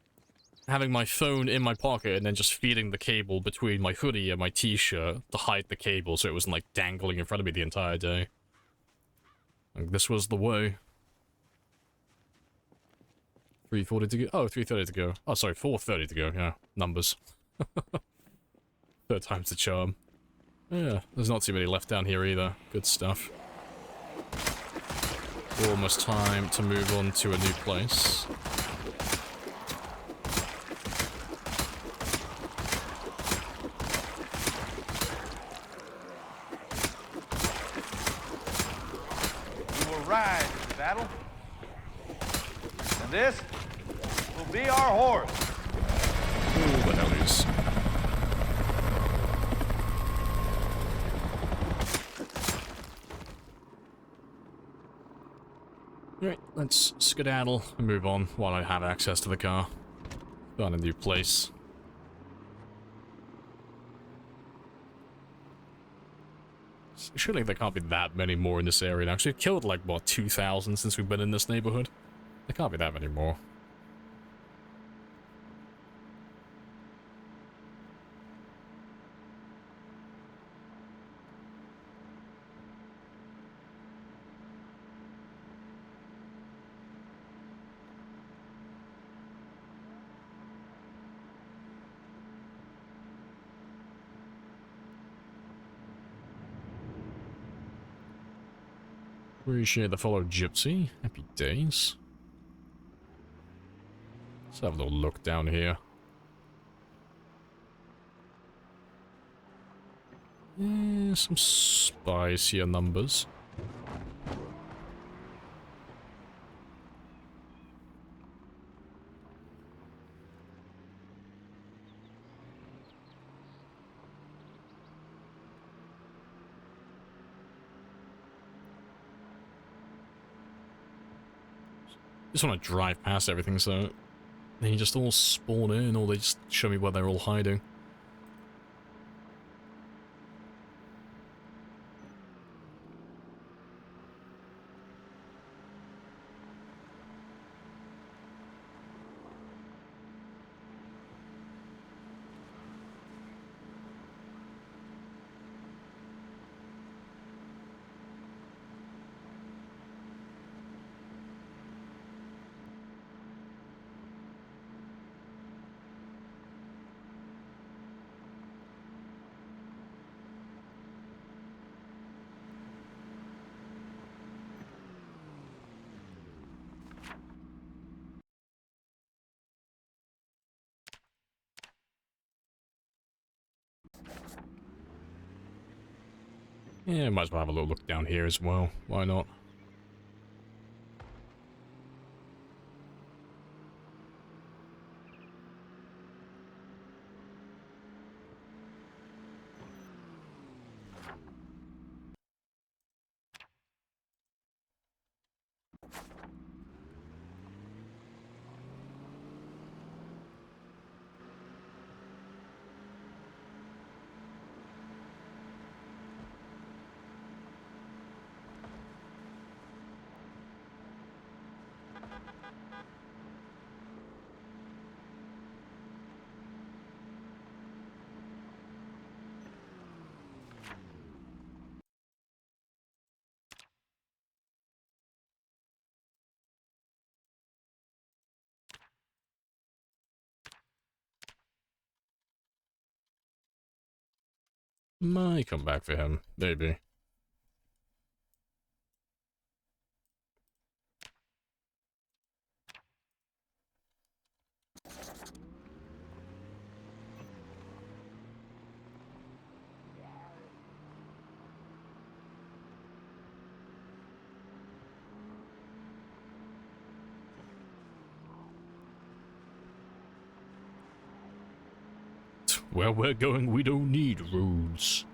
having my phone in my pocket and then just feeding the cable between my hoodie and my t-shirt to hide the cable so it wasn't, like, dangling in front of me the entire day. Like, this was the way. 3:40 to go. Oh, 3:30 to go. Oh, sorry, 4:30 to go. Yeah, numbers. Third time's the charm. Yeah, there's not too many left down here either. Good stuff. Almost time to move on to a new place. We will ride in the battle. And this will be our horse. Ooh, the hellies. Right, let's skedaddle and move on while I have access to the car. Found a new place. Surely there can't be that many more in this area now. Actually, we've killed like, what, 2,000 since we've been in this neighborhood? There can't be that many more. Appreciate the follow, Gypsy. Happy days. Let's have a little look down here. Some spicier numbers. Just want to drive past everything, so they just all spawn in, or they just show me where they're all hiding. Yeah, might as well have a little look down here as well. Why not? Might come back for him, maybe. Where we're going, we don't need roads.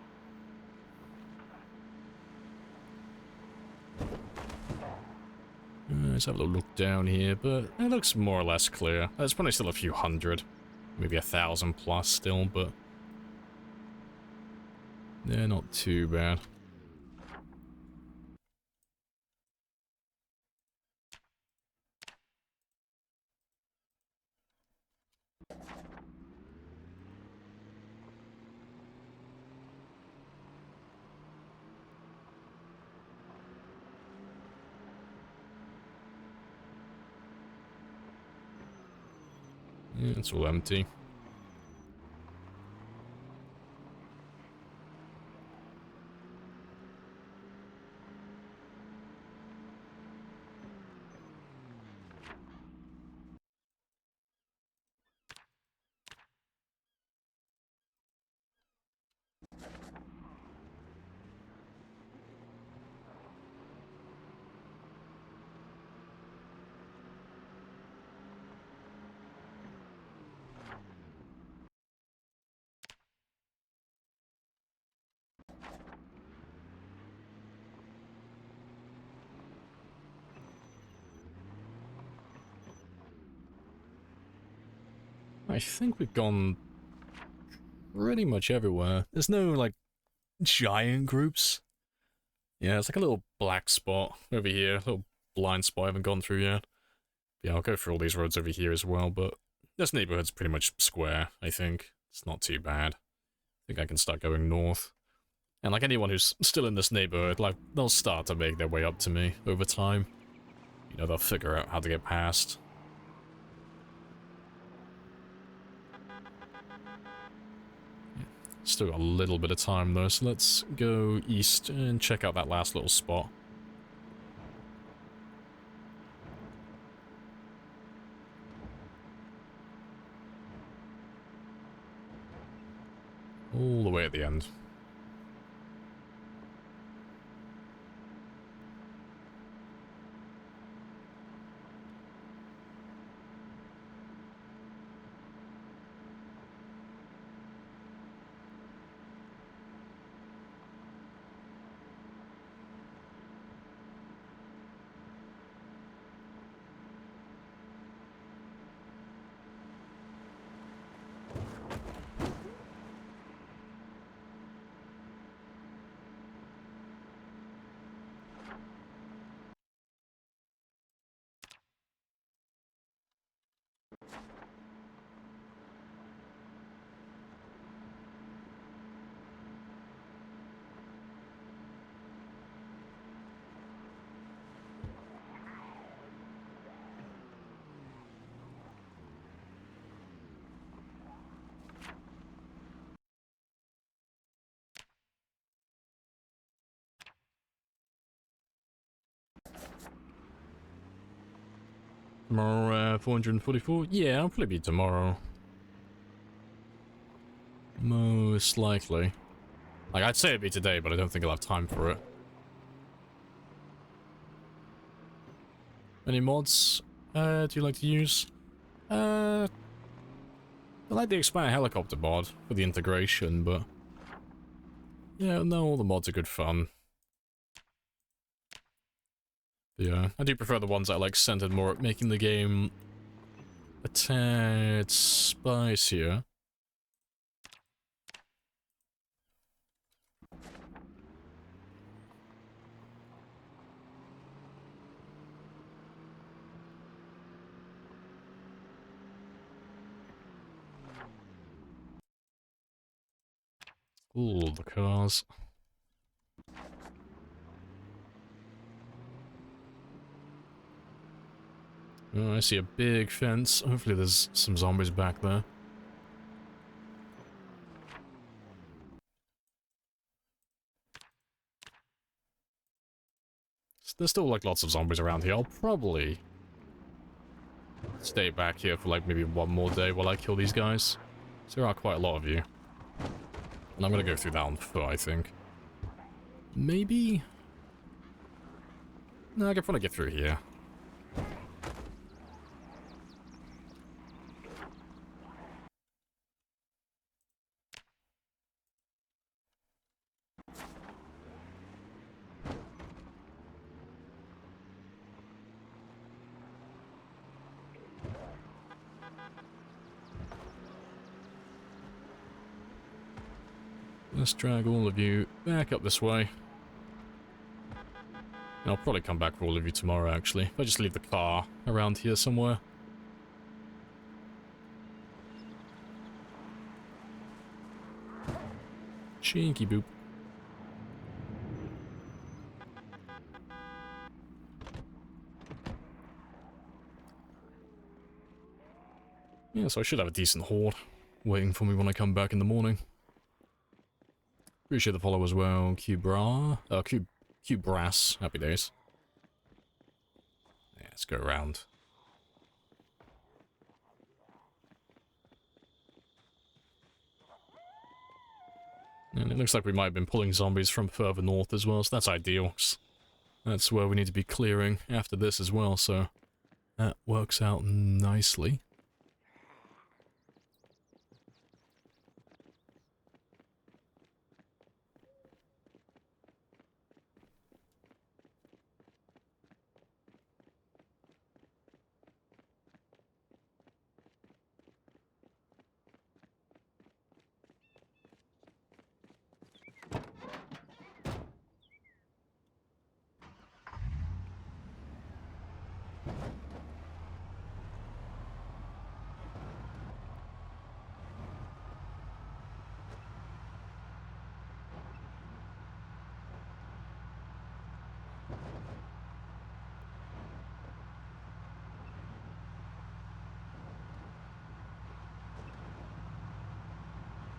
Let's have a little look down here, but it looks more or less clear. There's probably still a few hundred, maybe 1,000 plus still, but they're not too bad. Yeah, it's all empty. I think we've gone pretty much everywhere. There's no, like, giant groups. Yeah, it's like a little black spot over here, a little blind spot I haven't gone through yet. Yeah, I'll go through all these roads over here as well, but this neighborhood's pretty much square, I think. It's not too bad. I think I can start going north. And like anyone who's still in this neighborhood, like, they'll start to make their way up to me over time. You know, they'll figure out how to get past. Still got a little bit of time though, so let's go east and check out that last little spot. All the way at the end. Tomorrow, 444? Yeah, I'll probably be tomorrow. Most likely. Like, I'd say it'd be today, but I don't think I'll have time for it. Any mods do you like to use? I like the expanded helicopter mod for the integration, but yeah, no, all the mods are good fun. Yeah, I do prefer the ones that are like centered more at making the game a tad spicier. Ooh, the cars. Oh, I see a big fence. Hopefully there's some zombies back there. There's still like lots of zombies around here. I'll probably stay back here for like maybe one more day while I kill these guys. So there are quite a lot of you. And I'm gonna go through that on foot, I think. Maybe? No, I can probably get through here. Let's drag all of you back up this way. And I'll probably come back for all of you tomorrow, actually. If I just leave the car around here somewhere. Chinky boop. Yeah, so I should have a decent horde waiting for me when I come back in the morning. Appreciate the follow as well, Brass. Happy days. Yeah, let's go around. And it looks like we might have been pulling zombies from further north as well, so that's ideal. That's where we need to be clearing after this as well, so that works out nicely.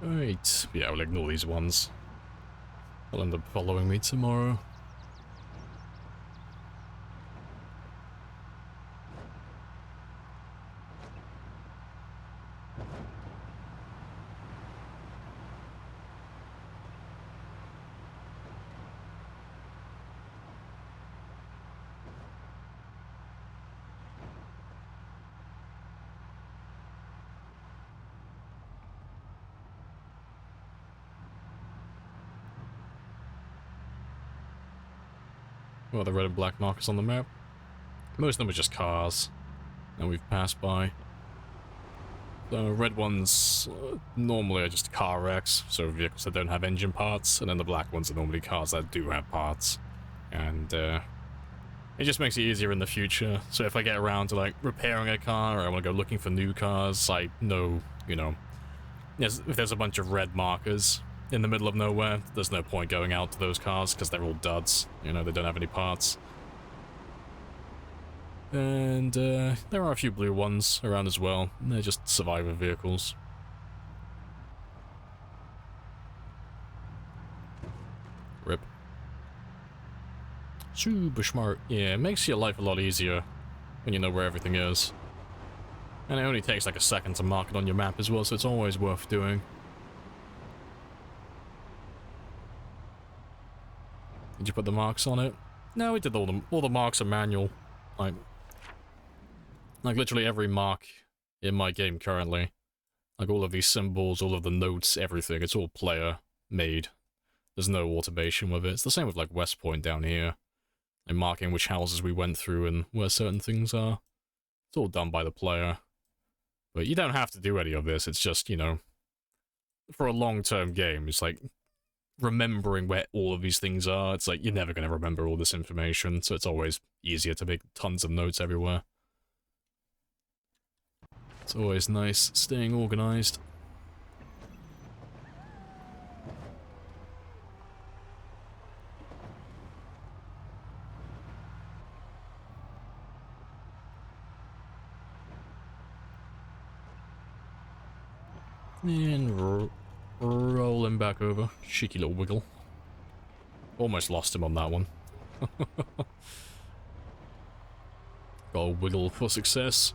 Right, yeah, we'll ignore these ones. They'll end up following me tomorrow. Well, the red and black markers on the map. Most of them are just cars that we've passed by. The red ones normally are just car wrecks, so vehicles that don't have engine parts, and then the black ones are normally cars that do have parts. And it just makes it easier in the future. So if I get around to like repairing a car, or I want to go looking for new cars, I know, you know, if there's a bunch of red markers in the middle of nowhere, there's no point going out to those cars because they're all duds. You know, they don't have any parts. And there are a few blue ones around as well. They're just survivor vehicles. Rip. Super smart. Yeah, it makes your life a lot easier when you know where everything is. And it only takes like a second to mark it on your map as well, so it's always worth doing. Did you put the marks on it? No, we did all the marks are manual. Like literally every mark in my game currently. Like all of these symbols, all of the notes, everything, it's all player made. There's no automation with it. It's the same with like West Point down here. And marking which houses we went through and where certain things are. It's all done by the player. But you don't have to do any of this, it's just, you know, for a long-term game, it's like remembering where all of these things are. It's like you're never going to remember all this information, so it's always easier to make tons of notes everywhere. It's always nice staying organized. And rolling back over. Cheeky little wiggle. Almost lost him on that one. Got a wiggle for success.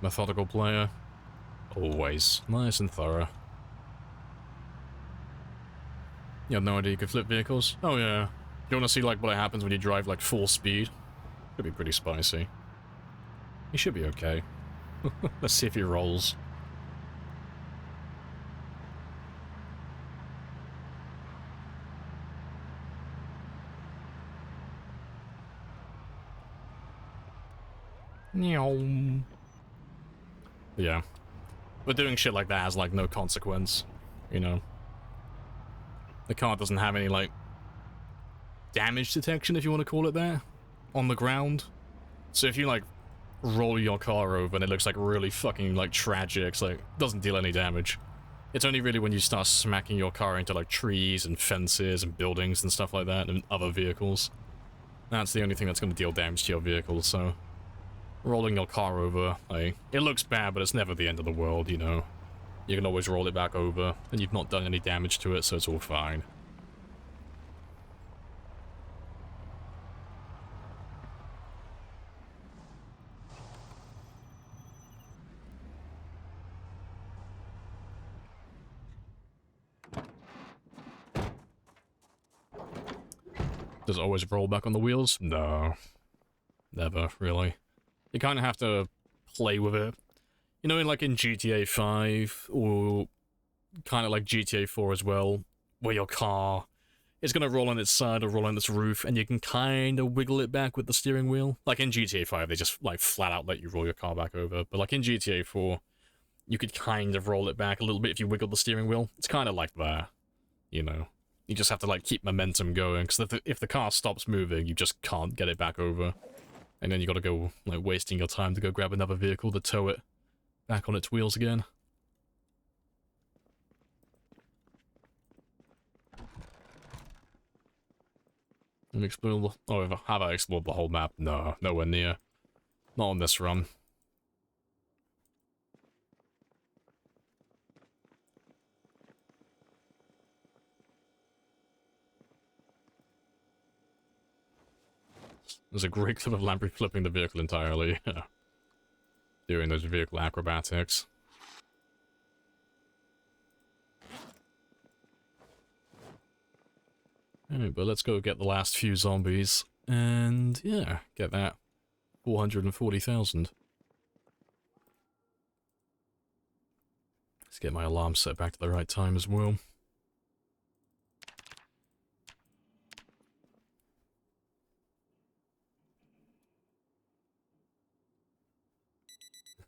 Methodical player. Always. Nice and thorough. You had no idea you could flip vehicles? Oh yeah. You wanna see like what happens when you drive like full speed? Could be pretty spicy. He should be okay. Let's see if he rolls. Yeah. But doing shit like that has, like, no consequence, you know? The car doesn't have any, like, damage detection, if you want to call it that, on the ground. So if you, like, roll your car over and it looks, like, really fucking, like, tragic, it's, like, doesn't deal any damage. It's only really when you start smacking your car into, like, trees and fences and buildings and stuff like that and other vehicles. That's the only thing that's going to deal damage to your vehicle, so... rolling your car over, like, it looks bad, but it's never the end of the world, you know. You can always roll it back over, and you've not done any damage to it, so it's all fine. Does it always roll back on the wheels? No. Never, really. You kind of have to play with it. You know, like in GTA 5, or kind of like GTA 4 as well, where your car is going to roll on its side or roll on its roof, and you can kind of wiggle it back with the steering wheel. Like in GTA 5, they just, like, flat out let you roll your car back over. But like in GTA 4, you could kind of roll it back a little bit if you wiggle the steering wheel. It's kind of like that, you know. You just have to, like, keep momentum going, because if the car stops moving, you just can't get it back over. And then you gotta go, like, wasting your time to go grab another vehicle to tow it back on its wheels again. And explore the... oh, have I explored the whole map? No, nowhere near. Not on this run. There's a great clip of Lamprey flipping the vehicle entirely. Doing those vehicle acrobatics. Alright, but let's go get the last few zombies. And, yeah, get that 440,000. Let's get my alarm set back to the right time as well.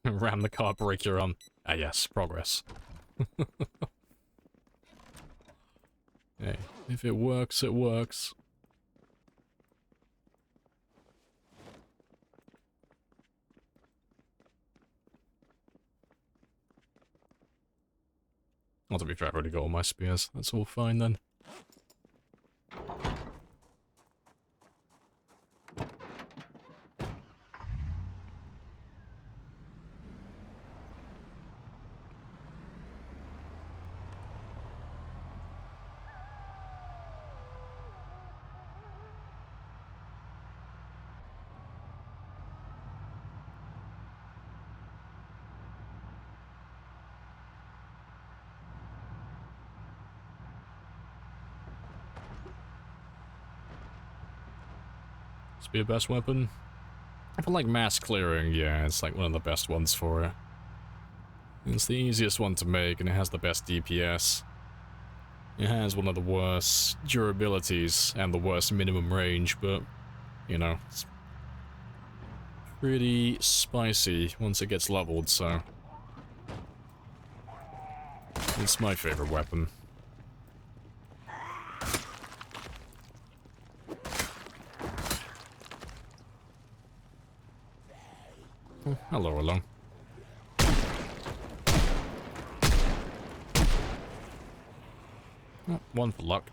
Ram the car, break your arm. Ah yes, progress. Hey, if it works, it works. Well, to be fair, I've already got all my spears. That's all fine then. This be a best weapon? I feel like mass clearing, yeah, it's like one of the best ones for it. It's the easiest one to make, and it has the best DPS. It has one of the worst durabilities and the worst minimum range, but, you know, it's pretty spicy once it gets leveled, so it's my favorite weapon. Oh, hello, hello. Oh, one for luck.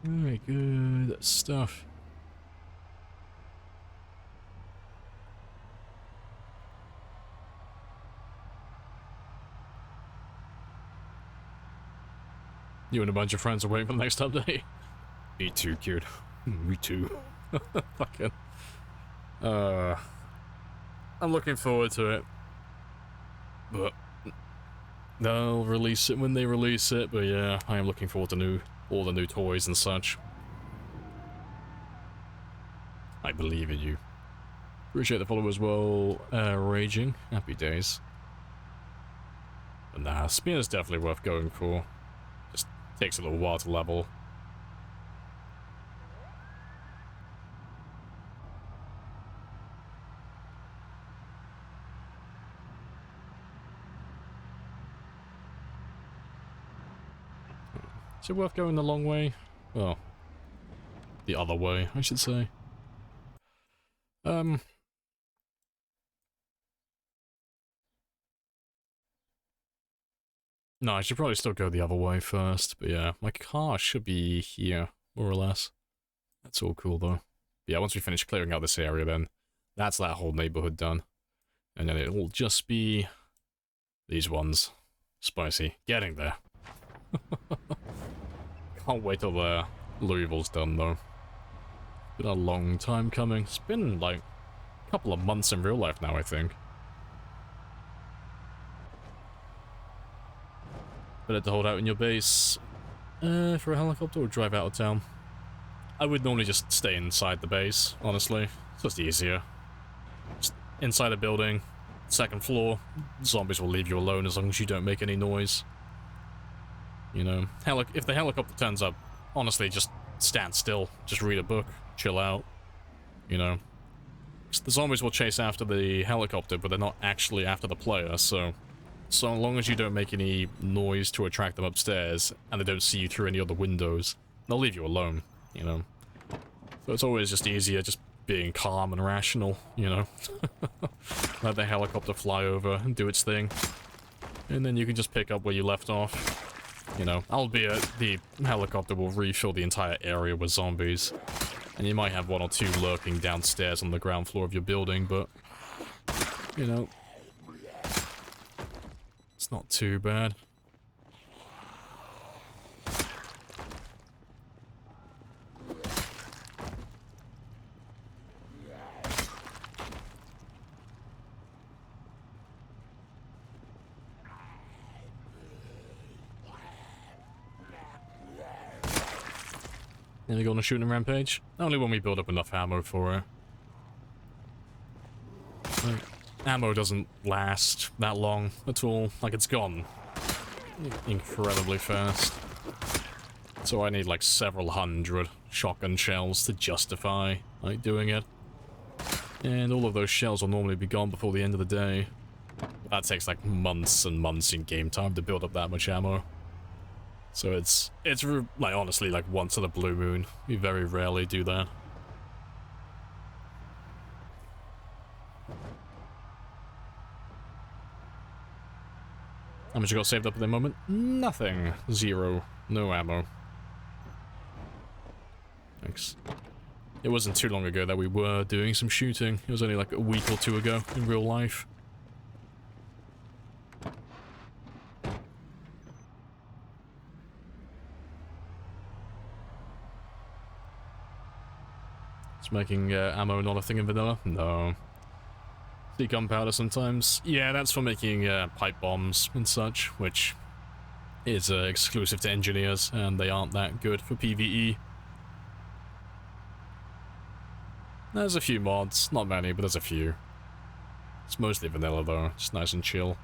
Very good stuff. You and a bunch of friends are waiting for the next update? Me too, kid. Me too. Fucking. I'm looking forward to it. But they'll release it when they release it, but yeah, I am looking forward to all the new toys and such. I believe in you. Appreciate the follow as well, Raging. Happy days. But nah, Spear is definitely worth going for. Just takes a little while to level. Is it worth going the long way? Well, the other way, I should say. No, I should probably still go the other way first, but yeah, my car should be here, more or less. That's all cool, though. But yeah, once we finish clearing out this area, then that's that whole neighborhood done. And then it will just be these ones. Spicy. Getting there. Can't wait till Louisville's done, though. Been a long time coming. It's been, like, a couple of months in real life now, I think. Better to hold out in your base for a helicopter or drive out of town. I would normally just stay inside the base, honestly. It's just easier. Just inside a building, second floor, zombies will leave you alone as long as you don't make any noise. You know, if the helicopter turns up, honestly, just stand still, just read a book, chill out, you know. The zombies will chase after the helicopter, but they're not actually after the player, so long as you don't make any noise to attract them upstairs, and they don't see you through any other windows, they'll leave you alone, you know. So it's always just easier just being calm and rational, you know. Let the helicopter fly over and do its thing, and then you can just pick up where you left off. You know, albeit the helicopter will refill the entire area with zombies, and you might have one or two lurking downstairs on the ground floor of your building, but, you know, it's not too bad. Nearly go on a shooting rampage? Only when we build up enough ammo for it. ammo doesn't last that long at all. Like, it's gone incredibly fast. So I need like several hundred shotgun shells to justify like doing it. And all of those shells will normally be gone before the end of the day. That takes like months and months in game time to build up that much ammo. So it's like honestly like once in a blue moon. We very rarely do that. How much you got saved up at the moment? Nothing. 0. No ammo. Thanks. It wasn't too long ago that we were doing some shooting. It was only like a week or 2 ago in real life. It's making ammo not a thing in vanilla? No. See gunpowder sometimes? Yeah, that's for making pipe bombs and such, which is exclusive to engineers, and they aren't that good for PvE. There's a few mods, not many, but there's a few. It's mostly vanilla though, just nice and chill.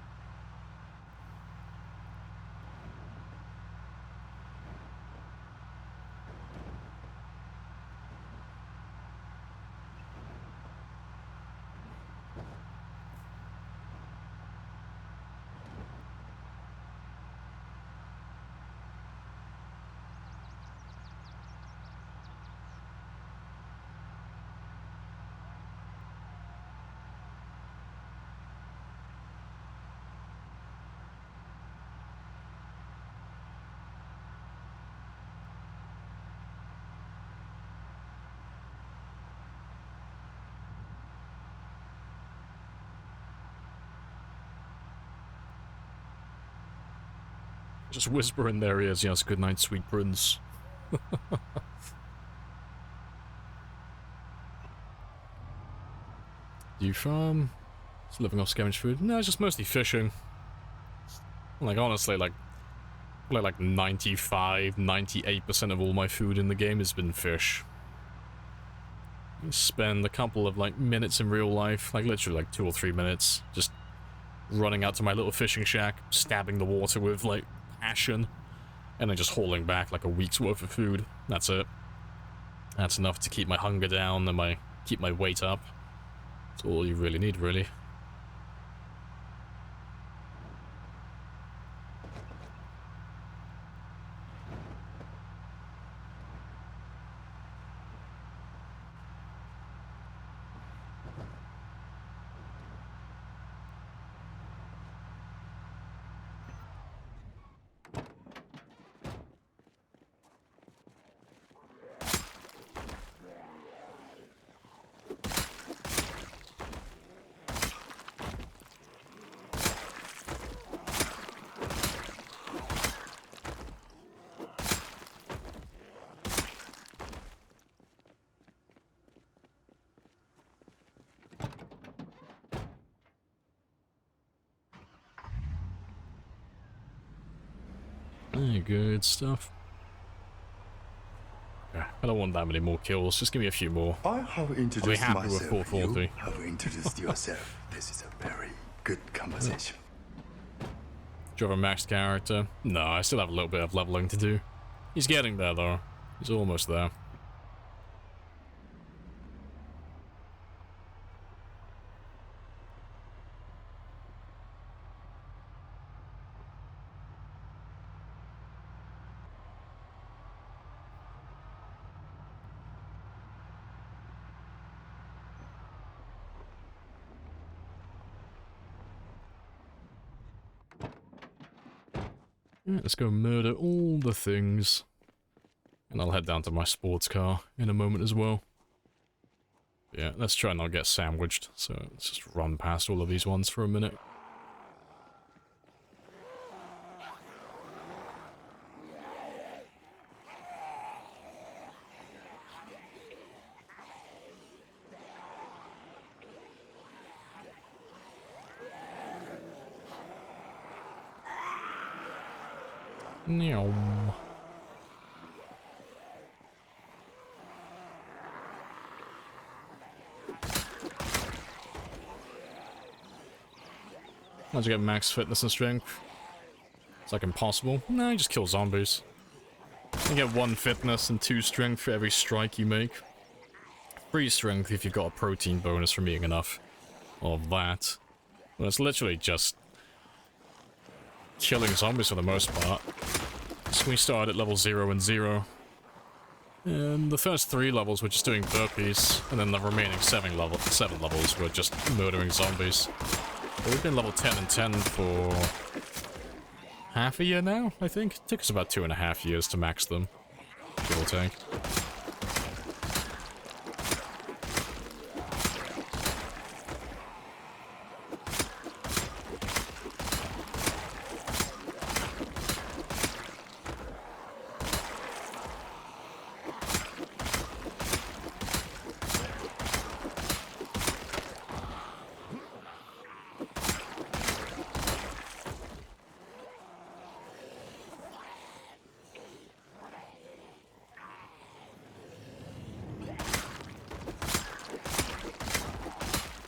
Just whisper in their ears, yes, good night, sweet prince. Do you farm? Just living off scavenged food? No, it's just mostly fishing. Like, honestly, like 95, 98% of all my food in the game has been fish. I spend a couple of, like, minutes in real life, like, literally, like, 2 or 3 minutes, just running out to my little fishing shack, stabbing the water with, like, passion, and then just hauling back, like, a week's worth of food. That's it. That's enough to keep my hunger down and keep my weight up. That's all you really need, really. Good stuff. Yeah, I don't want that many more kills. Just give me a few more. I have I'll be introduced happy with myself. 440. You have introduced yourself. This is a very good conversation. Do you have a maxed character? No, I still have a little bit of leveling to do. He's getting there, though. He's almost there. Yeah, let's go murder all the things. And I'll head down to my sports car in a moment as well. Yeah, let's try and not get sandwiched. So let's just run past all of these ones for a minute. Meow. How'd you get max fitness and strength? It's like impossible. No, you just kill zombies. You get 1 fitness and 2 strength for every strike you make. 3 strength if you've got a protein bonus from eating enough of that. But it's literally just killing zombies for the most part. So we started at level 0 and 0. And the first 3 levels were just doing burpees, and then the remaining 7 levels were just murdering zombies. But we've been level 10 and 10 for half a year now, I think. It took us about 2.5 years to max them, give or take.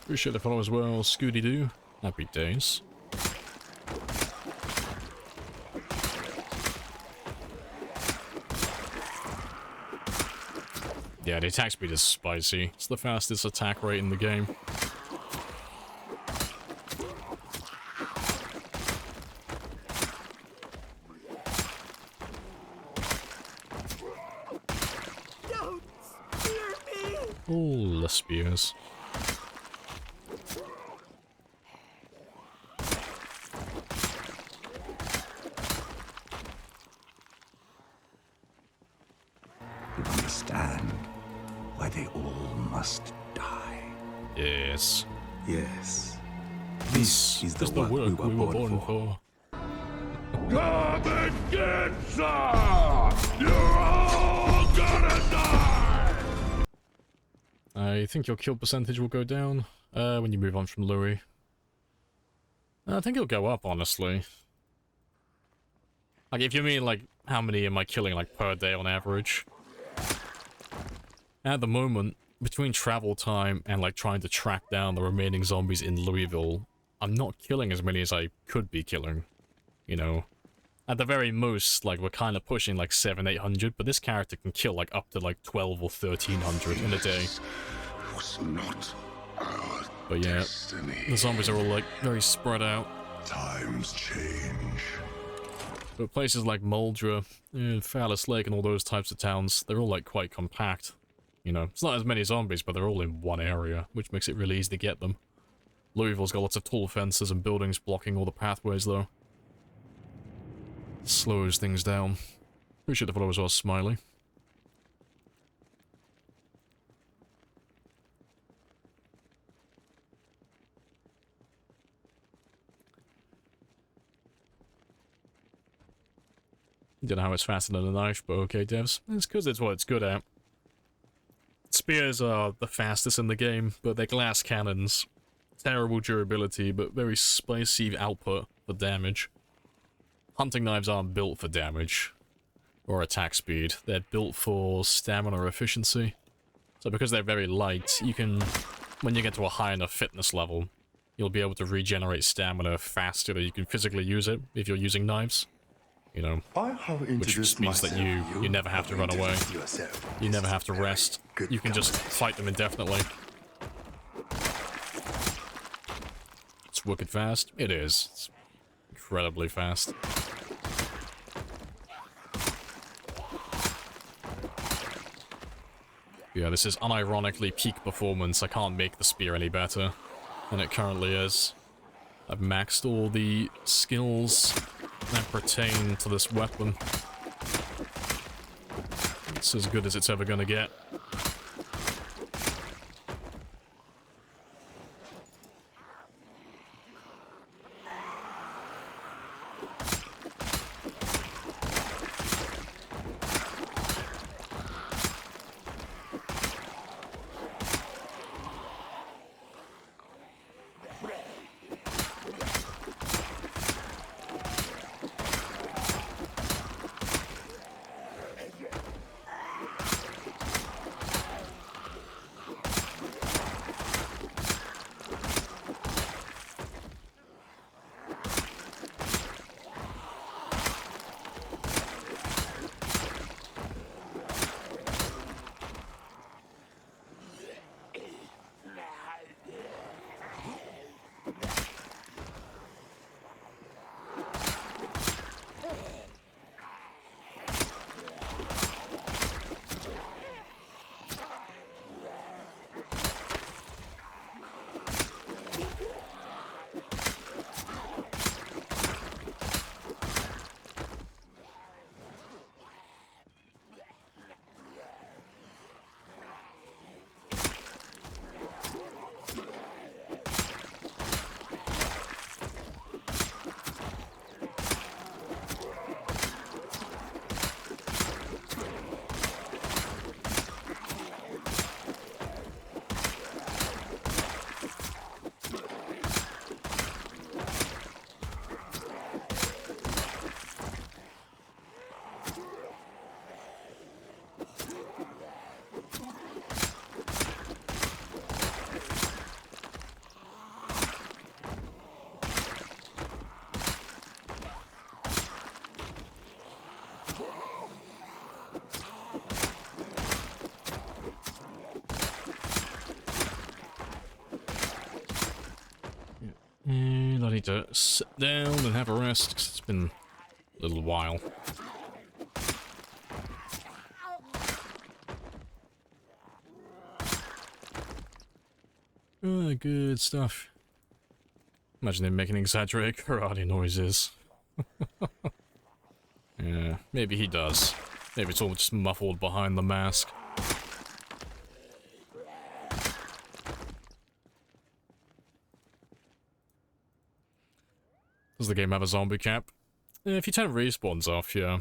Appreciate the follow as well, Scooty-Doo. Happy days. Yeah, the attack speed is spicy. It's the fastest attack rate in the game. Don't spear me! All the spears. You understand why they all must die. Yes. Yes. This is the work we were born for. Come and get some! You're all gonna die! I think your kill percentage will go down when you move on from Louis. I think it'll go up, honestly. Like, if you mean, like, how many am I killing, like, per day on average? At the moment, between travel time and, like, trying to track down the remaining zombies in Louisville, I'm not killing as many as I could be killing. You know? At the very most, like, we're kind of pushing, like, 700-800, but this character can kill, like, up to, like, 12 or 1300 in a day. Was not our But yeah, destiny. the zombies are all, like, very spread out. Times change. But places like Muldra, Phallus Lake and all those types of towns, they're all, like, quite compact. You know, it's not as many zombies, but they're all in one area, which makes it really easy to get them. Louisville's got lots of tall fences and buildings blocking all the pathways, though. Slows things down. Appreciate the follow as well, Smiley. Don't know how it's faster than a knife, but okay, devs. It's because it's what it's good at. Spears are the fastest in the game, but they're glass cannons. Terrible durability, but very spicy output for damage. Hunting knives aren't built for damage or attack speed. They're built for stamina efficiency. So because they're very light, you can, when you get to a high enough fitness level, you'll be able to regenerate stamina faster than you can physically use it if you're using knives. You know, which just means that you never have to run away. You never have to rest. You can just fight them indefinitely. It's wicked fast. It is. It's incredibly fast. Yeah, this is unironically peak performance. I can't make the spear any better than it currently is. I've maxed all the skills that pertain to this weapon. It's as good as it's ever gonna get. need to sit down and have a rest, 'cause it's been a little while. Oh, good stuff. Imagine him making exaggerated karate noises. Yeah, maybe he does. Maybe it's all just muffled behind the mask. Does the game have a zombie cap? If you turn respawns off, yeah.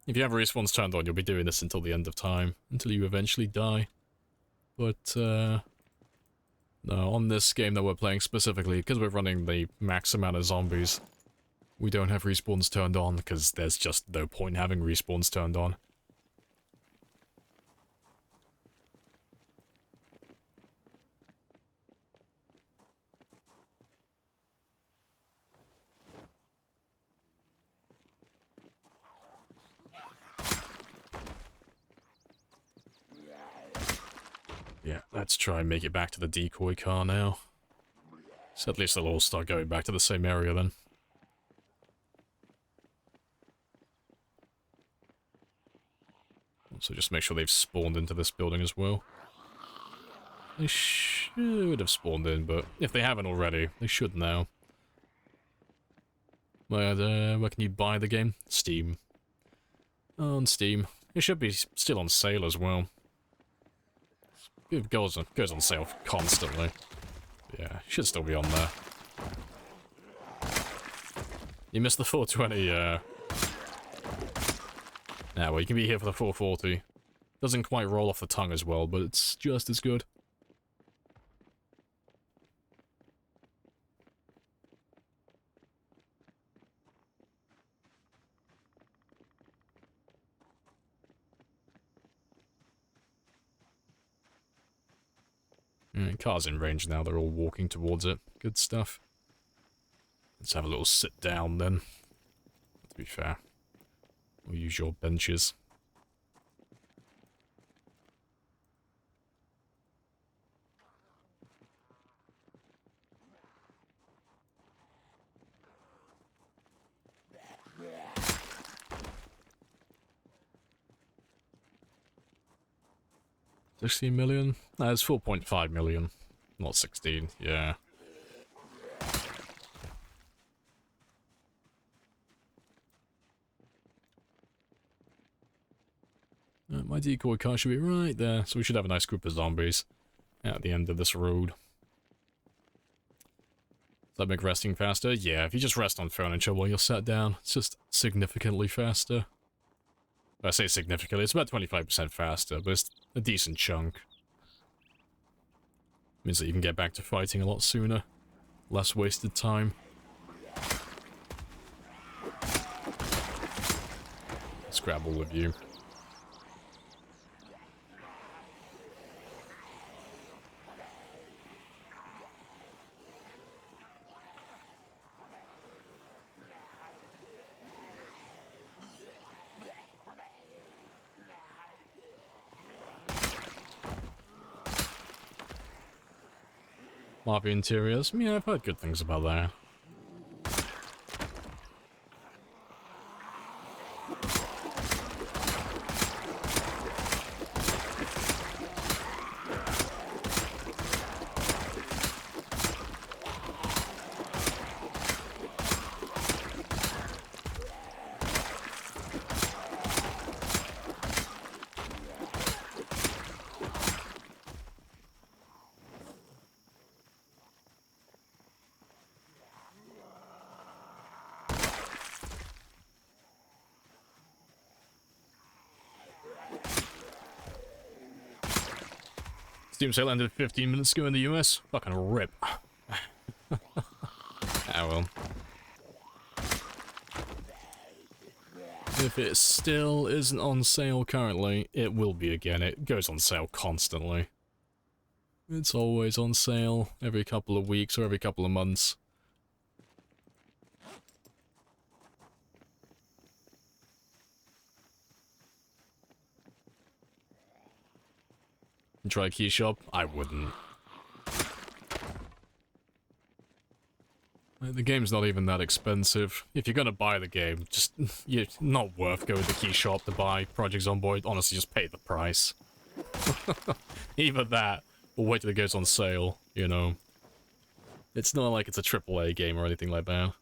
If you have respawns turned on, you'll be doing this until the end of time. Until you eventually die. But, no, on this game that we're playing specifically, because we're running the max amount of zombies, we don't have respawns turned on, because there's just no point in having respawns turned on. Yeah, let's try and make it back to the decoy car now. So at least they'll all start going back to the same area then. Also just make sure they've spawned into this building as well. They should have spawned in, but if they haven't already, they should now. Where can you buy the game? Steam. On Steam. It should be still on sale as well. It goes on sale constantly. Yeah, should still be on there. You missed the 420, yeah, well, you can be here for the 440. Doesn't quite roll off the tongue as well, but it's just as good. Car's in range now, they're all walking towards it. Good stuff. Let's have a little sit down then. To be fair. We'll use your benches. $16 million? No, it's 4.5 million. Not 16, yeah. My decoy car should be right there, so we should have a nice group of zombies at the end of this road. Does that make resting faster? Yeah, if you just rest on furniture while you're sat down, it's just significantly faster. I say significantly, it's about 25% faster, but it's a decent chunk. Means that you can get back to fighting a lot sooner. Less wasted time. Let's grab all of you. Mafia interiors. Yeah, I've heard good things about that. Steam sale ended 15 minutes ago in the US. Fucking rip. Ah, well. If it still isn't on sale currently, it will be again. It goes on sale constantly. It's always on sale every couple of weeks or every couple of months. Try key shop? I wouldn't. The game's not even that expensive. If you're gonna buy the game, just it's not worth going to the key shop to buy Project Zomboid. Honestly, just pay the price. Either that, or wait till it goes on sale, you know. It's not like it's a AAA game or anything like that.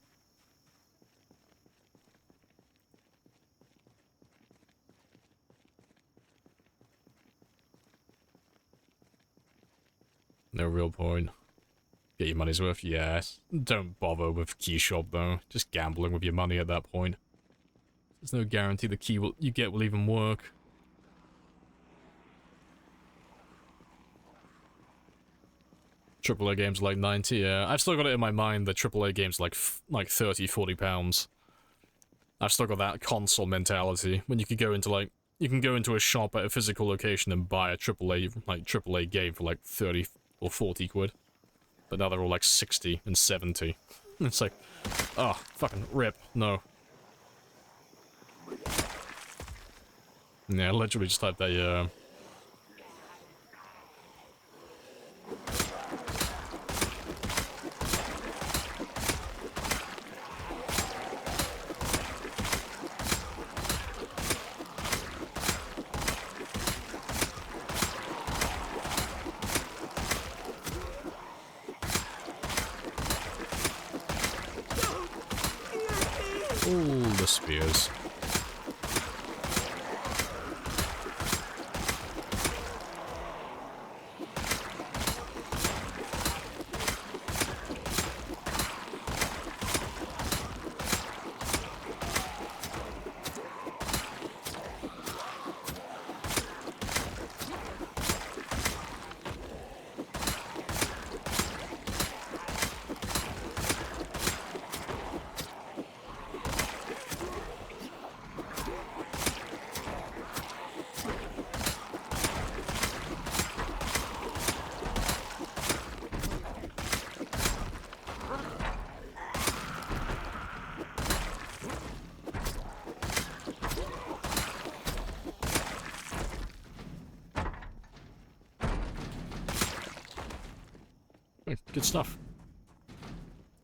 No real point. Get your money's worth, yes. Don't bother with key shop though. Just gambling with your money at that point. There's no guarantee the key you get will even work. AAA games like 90, yeah. I've still got it in my mind that AAA games like 30, 40 pounds. I've still got that console mentality when you could go into like you can go into a shop at a physical location and buy a AAA game for like 30 or 40 quid. But now they're all like 60 and 70. It's like, oh, fucking rip, no. Yeah, I literally just typed that, Ooh, the spears. Good stuff.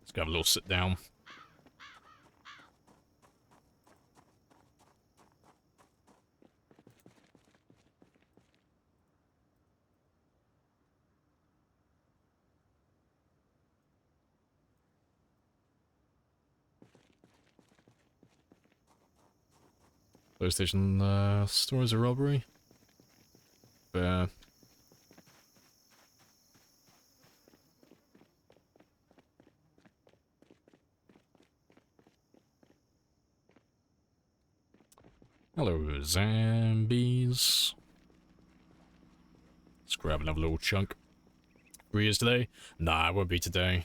Let's go have a little sit down. PlayStation store is a robbery. Hello, zombies. Let's grab another little chunk. 3 years today? Nah, it won't be today.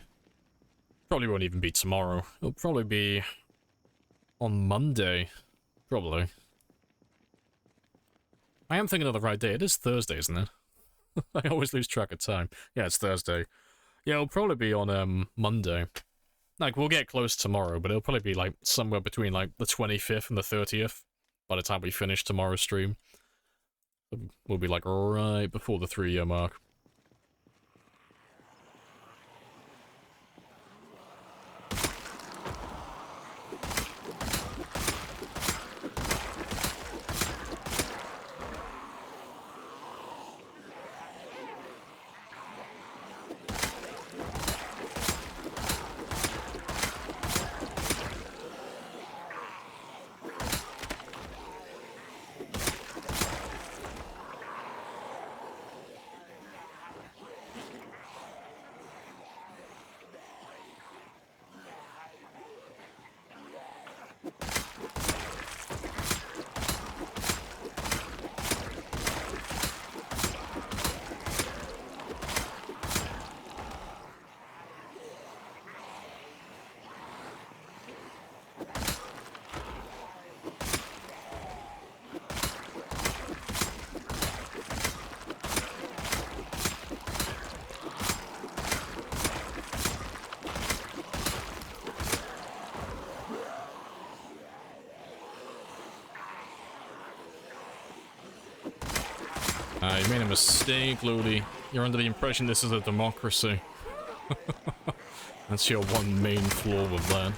Probably won't even be tomorrow. It'll probably be on Monday. Probably. I am thinking of the right day. It is Thursday, isn't it? I always lose track of time. Yeah, it's Thursday. Yeah, it'll probably be on Monday. Like, we'll get close tomorrow, but it'll probably be like somewhere between like the 25th and the 30th. By the time we finish tomorrow's stream, we'll be like right before the 3-year mark. You made a mistake, Lodi. You're under the impression this is a democracy. That's your one main flaw with that.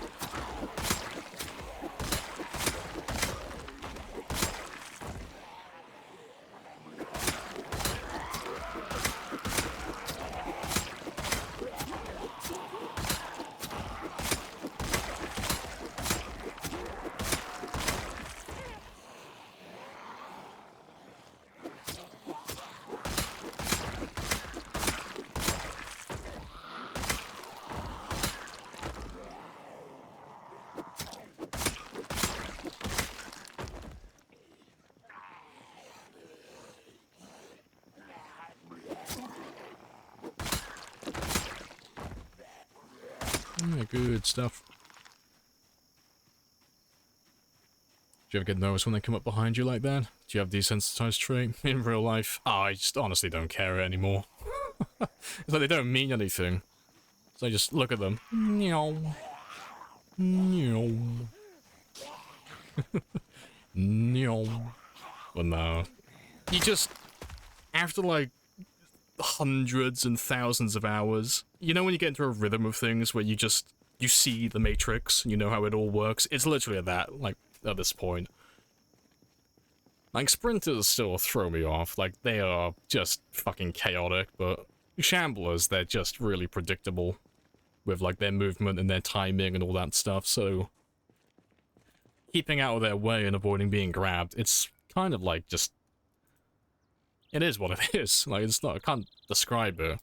Yeah, good stuff. Do you ever get nervous when they come up behind you like that? Do you have desensitized trait in real life? Oh, I just honestly don't care anymore. It's like they don't mean anything. So I just look at them. Meow. Meow. Meow. But no. You just, after like hundreds and thousands of hours, you know when you get into a rhythm of things where you see the Matrix and you know how it all works? It's literally at that, like, at this point. Like, sprinters still throw me off, like, they are just fucking chaotic, but shamblers, they're just really predictable with, like, their movement and their timing and all that stuff, so keeping out of their way and avoiding being grabbed, it's kind of like just, it is what it is. Like, it's not, I can't describe it.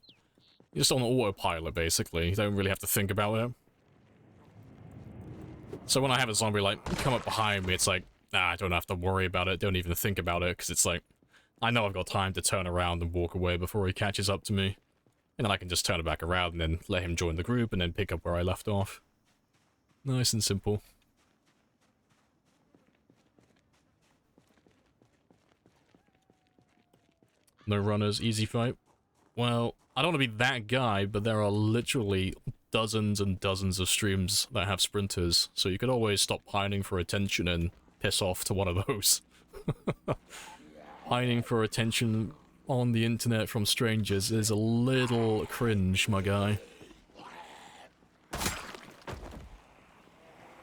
You're just on autopilot, basically. You don't really have to think about it. So when I have a zombie, like, come up behind me, it's like, nah, I don't have to worry about it, don't even think about it, because it's like, I know I've got time to turn around and walk away before he catches up to me. And then I can just turn it back around and then let him join the group and then pick up where I left off. Nice and simple. No runners, easy fight. Well, I don't want to be that guy, but there are literally dozens and dozens of streams that have sprinters, so you could always stop pining for attention and piss off to one of those. Pining for attention on the internet from strangers is a little cringe, my guy.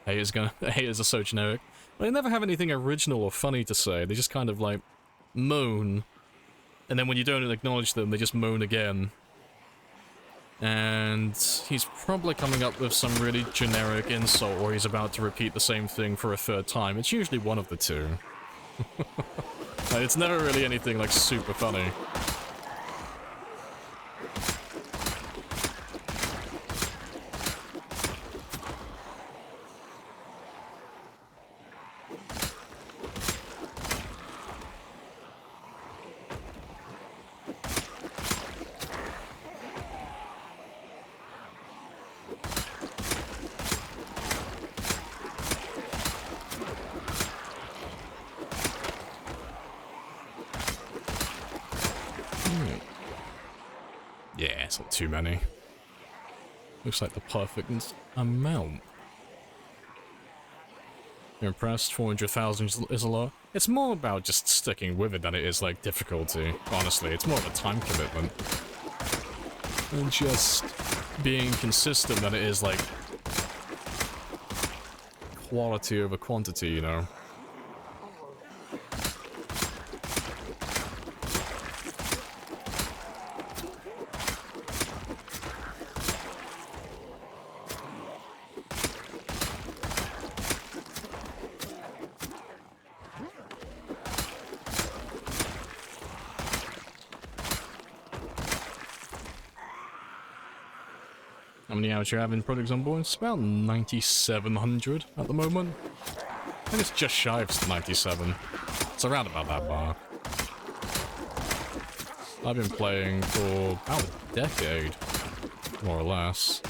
Haters are so generic. They never have anything original or funny to say, they just kind of like moan. And then when you don't acknowledge them, they just moan again. And he's probably coming up with some really generic insult or he's about to repeat the same thing for a third time. It's usually one of the two. Like, it's never really anything like super funny. Yeah, it's not too many. Looks like the perfect amount. You're impressed? 400,000 is a lot. It's more about just sticking with it than it is like difficulty. Honestly, it's more of a time commitment. And just being consistent than it is like quality over quantity, you know? How many hours you have in Project Zomboid? It's about 9,700 at the moment. I think it's just shy of 97. It's around about that mark. I've been playing for about a decade, more or less.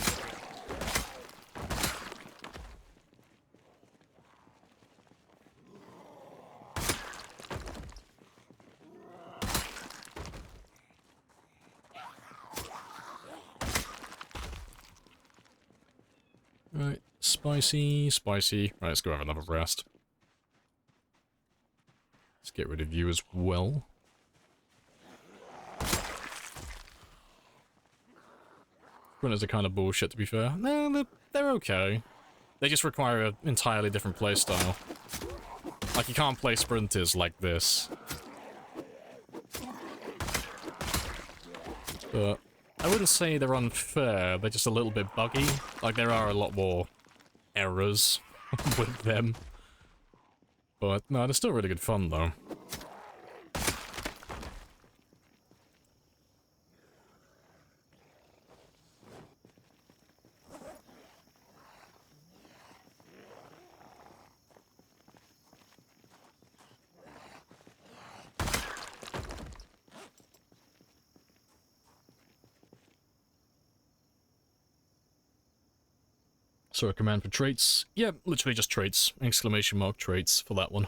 Right, spicy, spicy. Right, let's go have another rest. Let's get rid of you as well. Sprinters are kind of bullshit, to be fair. No, they're okay. They just require an entirely different playstyle. Like, you can't play sprinters like this. But I wouldn't say they're unfair, they're just a little bit buggy. Like, there are a lot more errors with them. But, no, they're still really good fun, though. So a command for traits? Yeah, literally just traits. Exclamation mark traits for that one.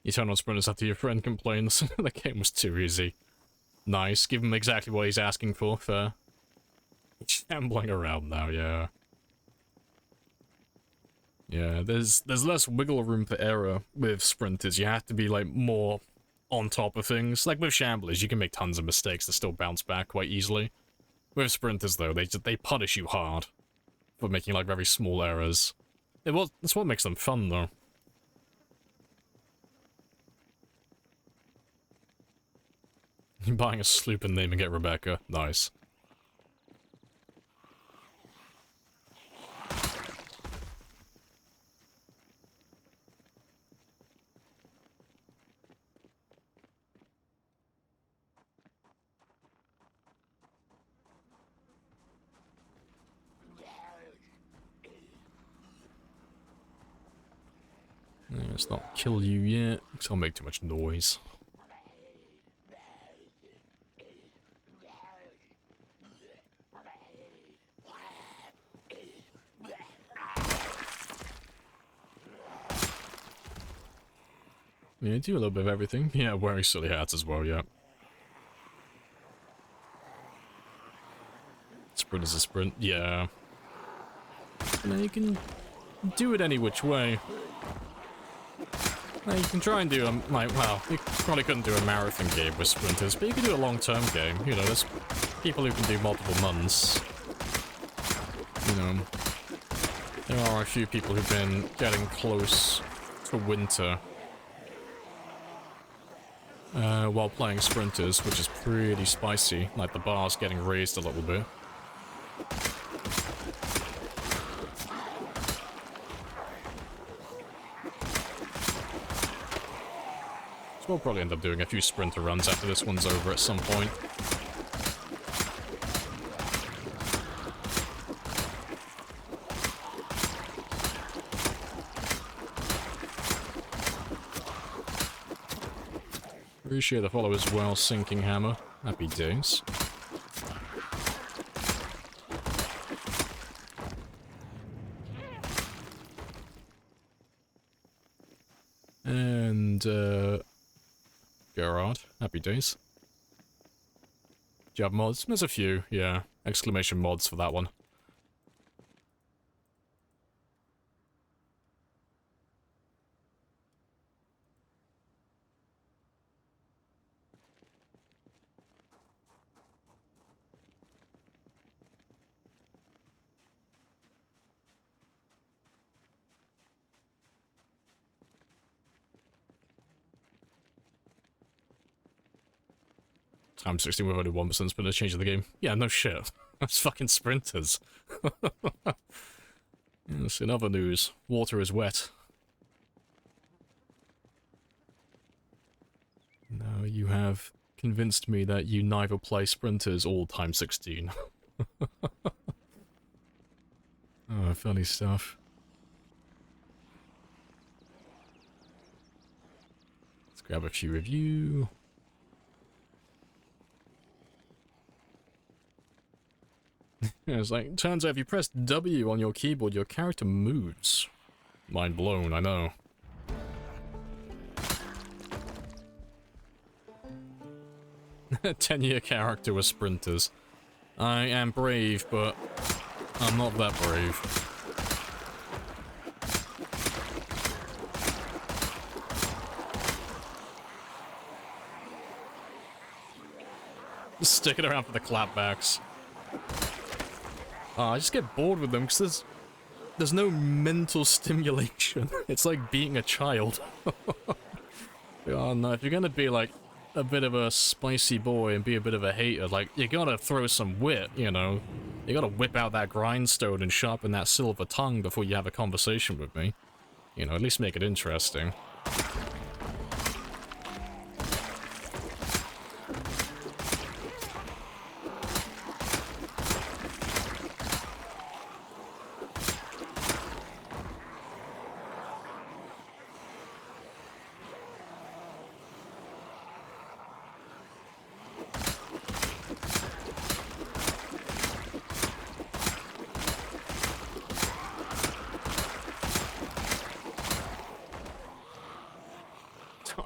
You turn on sprinters after your friend complains. The game was too easy. Nice, give him exactly what he's asking for, fair. He's shambling around now, yeah. Yeah, there's less wiggle room for error with sprinters. You have to be, like, more on top of things. Like, with shamblers, you can make tons of mistakes that still bounce back quite easily. With sprinters, though, they punish you hard for making, like, very small errors. That's what makes them fun, though. You're buying a sloop and naming it Rebecca. Nice. Let's not kill you yet, because I'll make too much noise. Yeah, do a little bit of everything. Yeah, wearing silly hats as well, yeah. Sprint is a sprint, yeah. You know, you can do it any which way. Now, you can try and do well, you probably couldn't do a marathon game with sprinters, but you can do a long-term game. You know, there's people who can do multiple months. You know, there are a few people who've been getting close to winter while playing sprinters, which is pretty spicy. Like, the bar's getting raised a little bit. So we'll probably end up doing a few sprinter runs after this one's over at some point. Appreciate the follow as well, Sinking Hammer. Happy days. And, Gerard. Happy days. Do you have mods? There's a few, yeah. Exclamation mods for that one. Time 16 with only 1% been a change of the game. Yeah, no shit. That's fucking sprinters. Yes, in other news, water is wet. Now you have convinced me that you neither play sprinters or time 16. Oh, funny stuff. Let's grab a few of you. It's like, turns out if you press W on your keyboard, your character moves. Mind blown, I know. A 10-year character with sprinters. I am brave, but I'm not that brave. Just sticking around for the clapbacks. I just get bored with them because there's no mental stimulation. It's like being a child. Oh no, if you're gonna be like a bit of a spicy boy and be a bit of a hater, like, you gotta throw some wit, you know? You gotta whip out that grindstone and sharpen that silver tongue before you have a conversation with me. You know, at least make it interesting.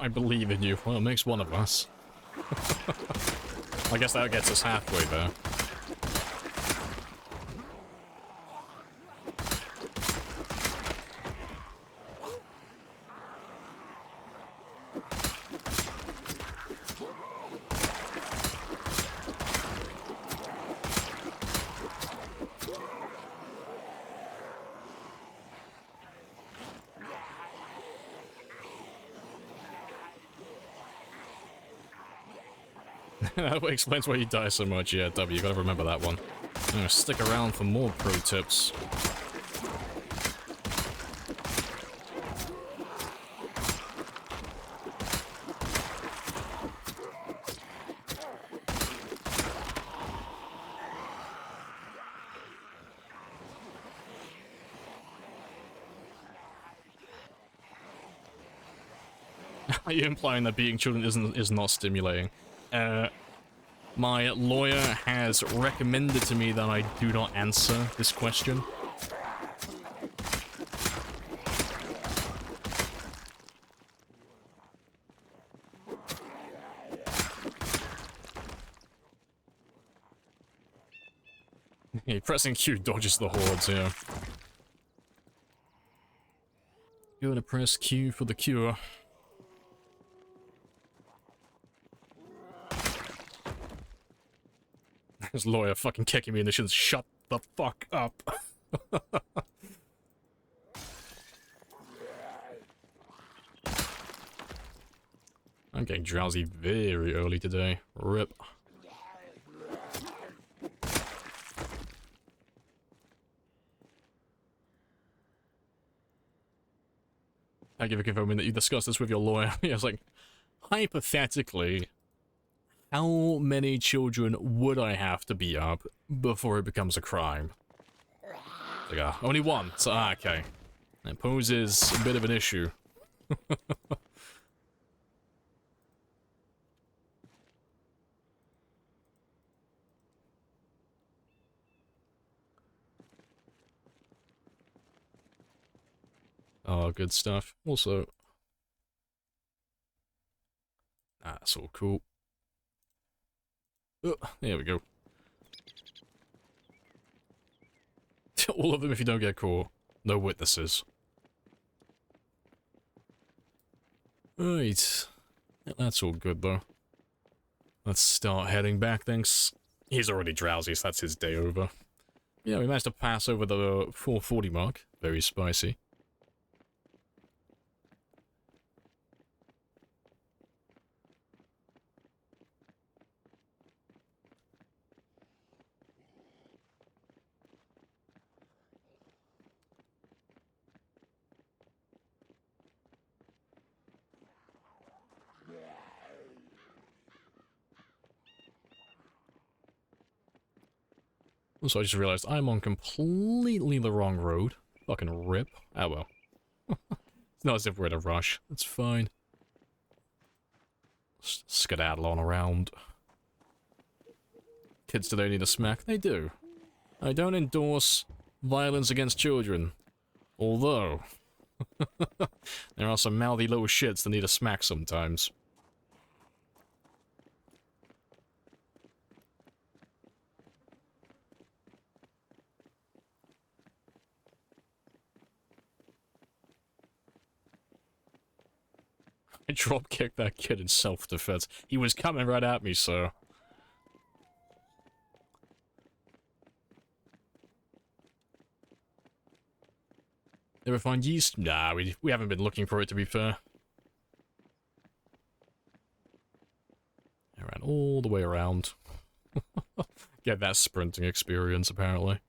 I believe in you. Well, it makes one of us. I guess that gets us halfway there. That explains why you die so much. Yeah, W, you gotta remember that one. Stick around for more pro tips. Are you implying that beating children is not stimulating? My lawyer has recommended to me that I do not answer this question. Yeah, pressing Q dodges the hordes, yeah. You're gonna press Q for the cure. His lawyer fucking kicking me in the shins. Shut the fuck up. I'm getting drowsy very early today. Rip. I give a confirming that you discussed this with your lawyer. Yeah, it's like, hypothetically, how many children would I have to beat up before it becomes a crime? Like, only one. So, okay. That poses a bit of an issue. Oh, good stuff. Also, that's all cool. Oh, there we go. All of them if you don't get caught. No witnesses. Right. That's all good, though. Let's start heading back, thanks. He's already drowsy, so that's his day over. Yeah, we managed to pass over the 440 mark. Very spicy. Also, I just realized I'm on completely the wrong road. Fucking rip. Ah, well. It's not as if we're in a rush. It's fine. Skedaddle on around. Kids today need a smack? They do. I don't endorse violence against children. Although, There are some mouthy little shits that need a smack sometimes. I drop-kicked that kid in self-defense. He was coming right at me, so... Ever find yeast? Nah, we haven't been looking for it, to be fair. I ran all the way around. Get that sprinting experience, apparently.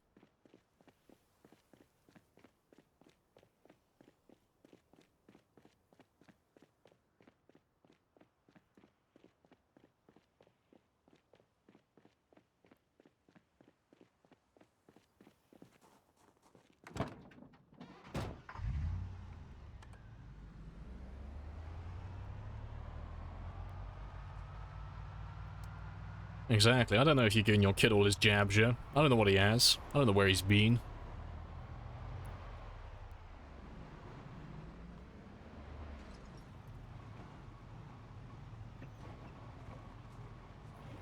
Exactly. I don't know if you're giving your kid all his jabs yet. I don't know what he has. I don't know where he's been.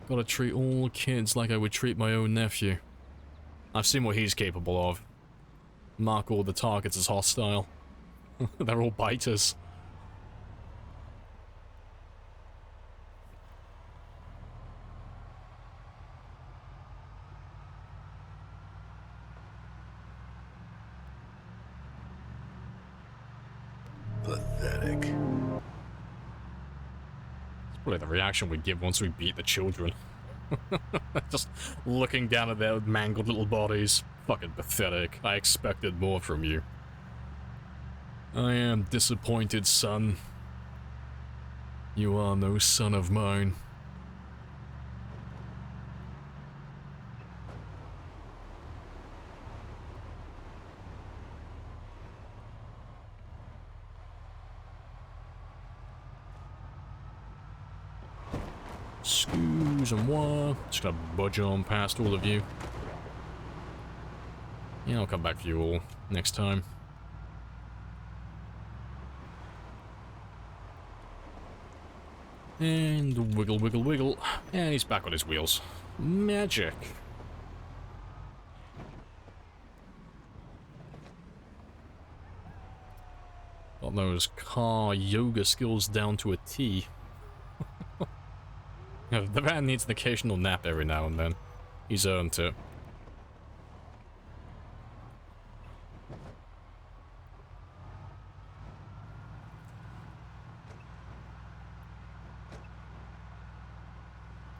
Gotta treat all kids like I would treat my own nephew. I've seen what he's capable of. Mark all the targets as hostile. They're all biters. Pathetic. It's probably the reaction we give once we beat the children. Just looking down at their mangled little bodies. Fucking pathetic. I expected more from you. I am disappointed, son. You are no son of mine. Excuse moi. Just gonna budge on past all of you. Yeah, I'll come back for you all next time. And wiggle, wiggle, wiggle. And he's back on his wheels. Magic. Got those car yoga skills down to a T. The man needs an occasional nap every now and then. He's earned it.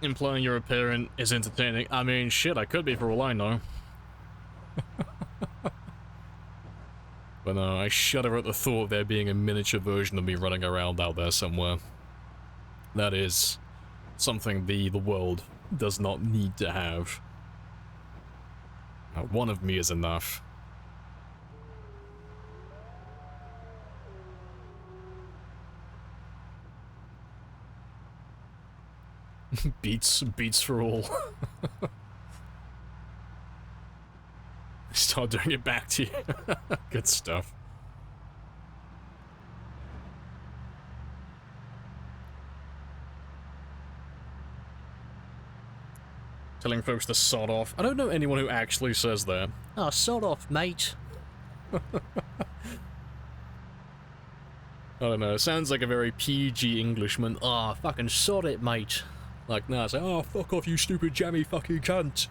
Implying you're a parent is entertaining. I mean, shit, I could be for all I know. But no, I shudder at the thought of there being a miniature version of me running around out there somewhere. That is something the world does not need to have. Now, one of me is enough. Beats for all. Start doing it back to you. Good stuff. Telling folks to sod off. I don't know anyone who actually says that. Oh, sod off, mate. I don't know, it sounds like a very PG Englishman. Ah, oh, fucking sod it, mate. Like, nah, it's like, oh, fuck off, you stupid jammy fucking cunt.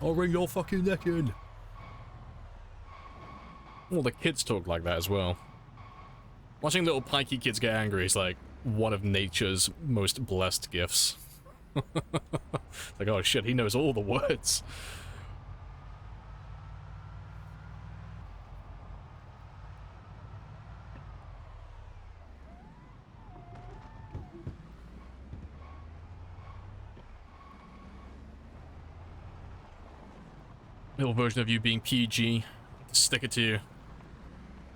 I'll wring your fucking neck in. Well, the kids talk like that as well. Watching little pikey kids get angry is like one of nature's most blessed gifts. Like, oh shit, he knows all the words. Little version of you being PG. Stick it to you.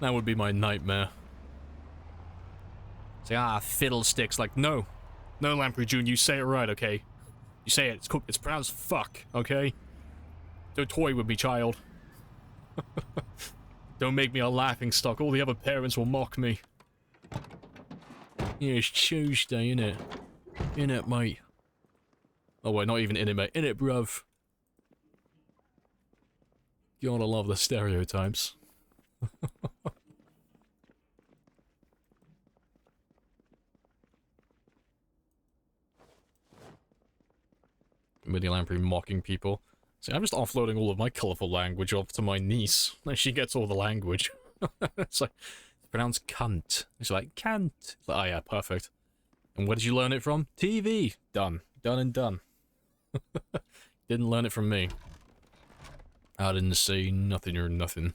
That would be my nightmare. Say, ah, fiddlesticks. Like, no. No, Lamprey June, you say it right, okay? You say it. It's pronounced fuck, okay? Don't toy with me, child. Don't make me a laughing stock. All the other parents will mock me. Yeah, it's Tuesday, innit? Innit, mate? Oh, wait, not even innit, mate. Innit, bruv? Gotta love the stereotypes. Mini Lamprey mocking people. See, I'm just offloading all of my colourful language off to my niece. Like, she gets all the language. It's like, it's pronounced cunt. It's like, cunt. It's like, oh yeah, perfect. And where did you learn it from? TV. Done. Done and done. Didn't learn it from me. I didn't say nothing or nothing.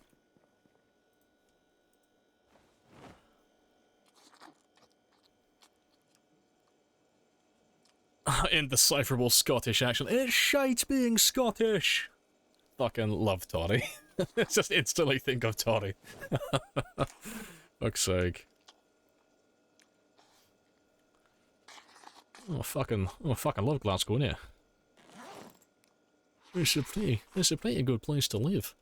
Indecipherable Scottish accent. It's shite being Scottish! Fucking love Toddy. Just instantly think of Toddy. Fuck's sake. Oh, fucking love Glasgow, innit? It's a pretty good place to live.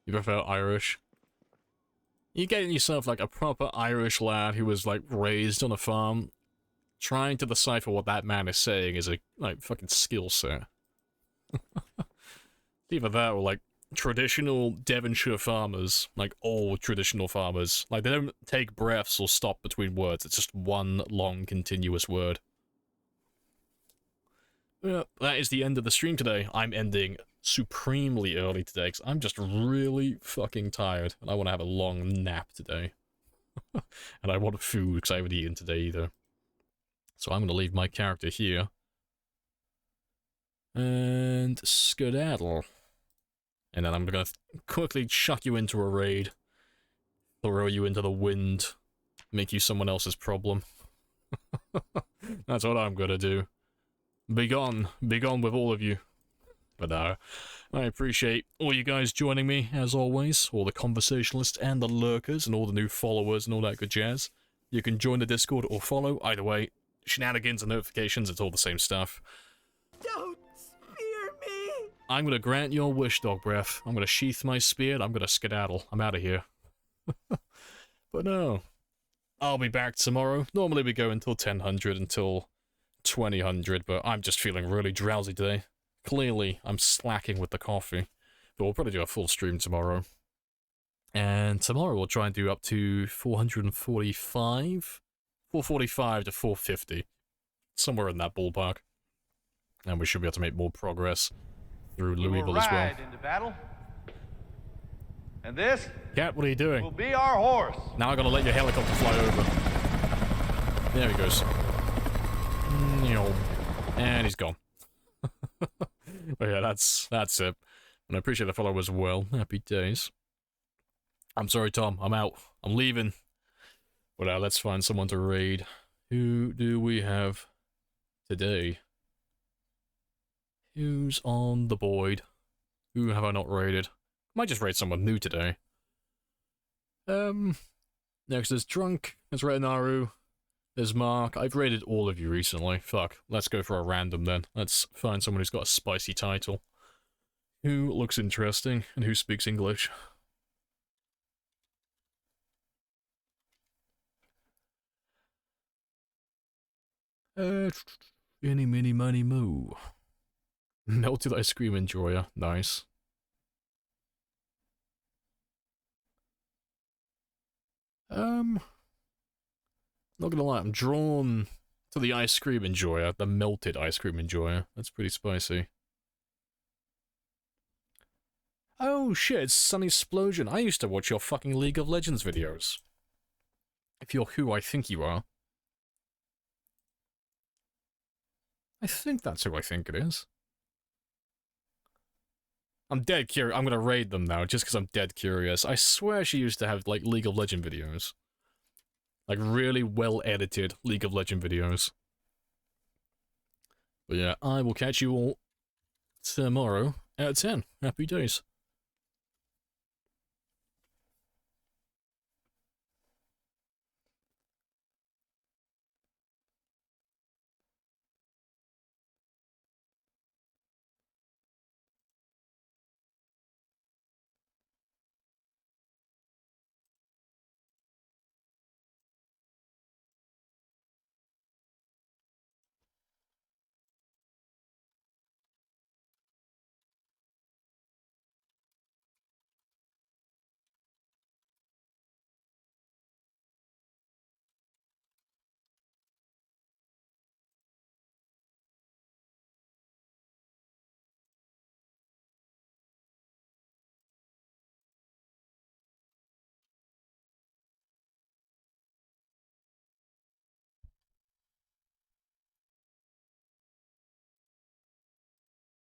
You prefer Irish? You're getting yourself like a proper Irish lad who was like raised on a farm. Trying to decipher what that man is saying is a like fucking skill set. Either that or like traditional Devonshire farmers, like old traditional farmers. Like they don't take breaths or stop between words, it's just one long continuous word. Yeah, that is the end of the stream today. I'm ending supremely early today because I'm just really fucking tired and I want to have a long nap today. And I want food because I haven't eaten today either. So I'm going to leave my character here. And skedaddle. And then I'm going to quickly chuck you into a raid. Throw you into the wind. Make you someone else's problem. That's what I'm going to do. Be gone with all of you. But no, I appreciate all you guys joining me, as always. All the conversationalists and the lurkers and all the new followers and all that good jazz. You can join the Discord or follow. Either way, shenanigans and notifications, it's all the same stuff. Don't spear me! I'm gonna grant your wish, Dog Breath. I'm gonna sheath my spear and I'm gonna skedaddle. I'm out of here. But no. I'll be back tomorrow. Normally we go until 1000 until 2000, but I'm just feeling really drowsy today. Clearly, I'm slacking with the coffee. But we'll probably do a full stream tomorrow. And tomorrow we'll try and do up to 445? 445 to 450. Somewhere in that ballpark. And we should be able to make more progress through Louisville as well. Into battle. And this, Cat, what are you doing? will be our horse. Now I gotta let your helicopter fly over. There he goes. And he's gone. But yeah, that's it. And I appreciate the follow as well. Happy days. I'm sorry, Tom. I'm out. I'm leaving. But let's find someone to raid. Who do we have today? Who's on the board? Who have I not raided? Might just raid someone new today. Next there's Drunk, there's Retinaru, there's Mark. I've raided all of you recently. Fuck, let's go for a random then. Let's find someone who's got a spicy title. Who looks interesting, and who speaks English. Any, mini, money, moo. Melted ice cream enjoyer. Nice. Not gonna lie, I'm drawn to the ice cream enjoyer, the melted ice cream enjoyer. That's pretty spicy. Oh shit, it's Sunny Splosion. I used to watch your fucking League of Legends videos. If you're who I think you are. I think that's who I think it is. I'm dead curious. I'm gonna raid them now, just because I'm dead curious. I swear she used to have, like, League of Legends videos. Like, really well-edited League of Legends videos. But yeah, I will catch you all tomorrow at 10. Happy days.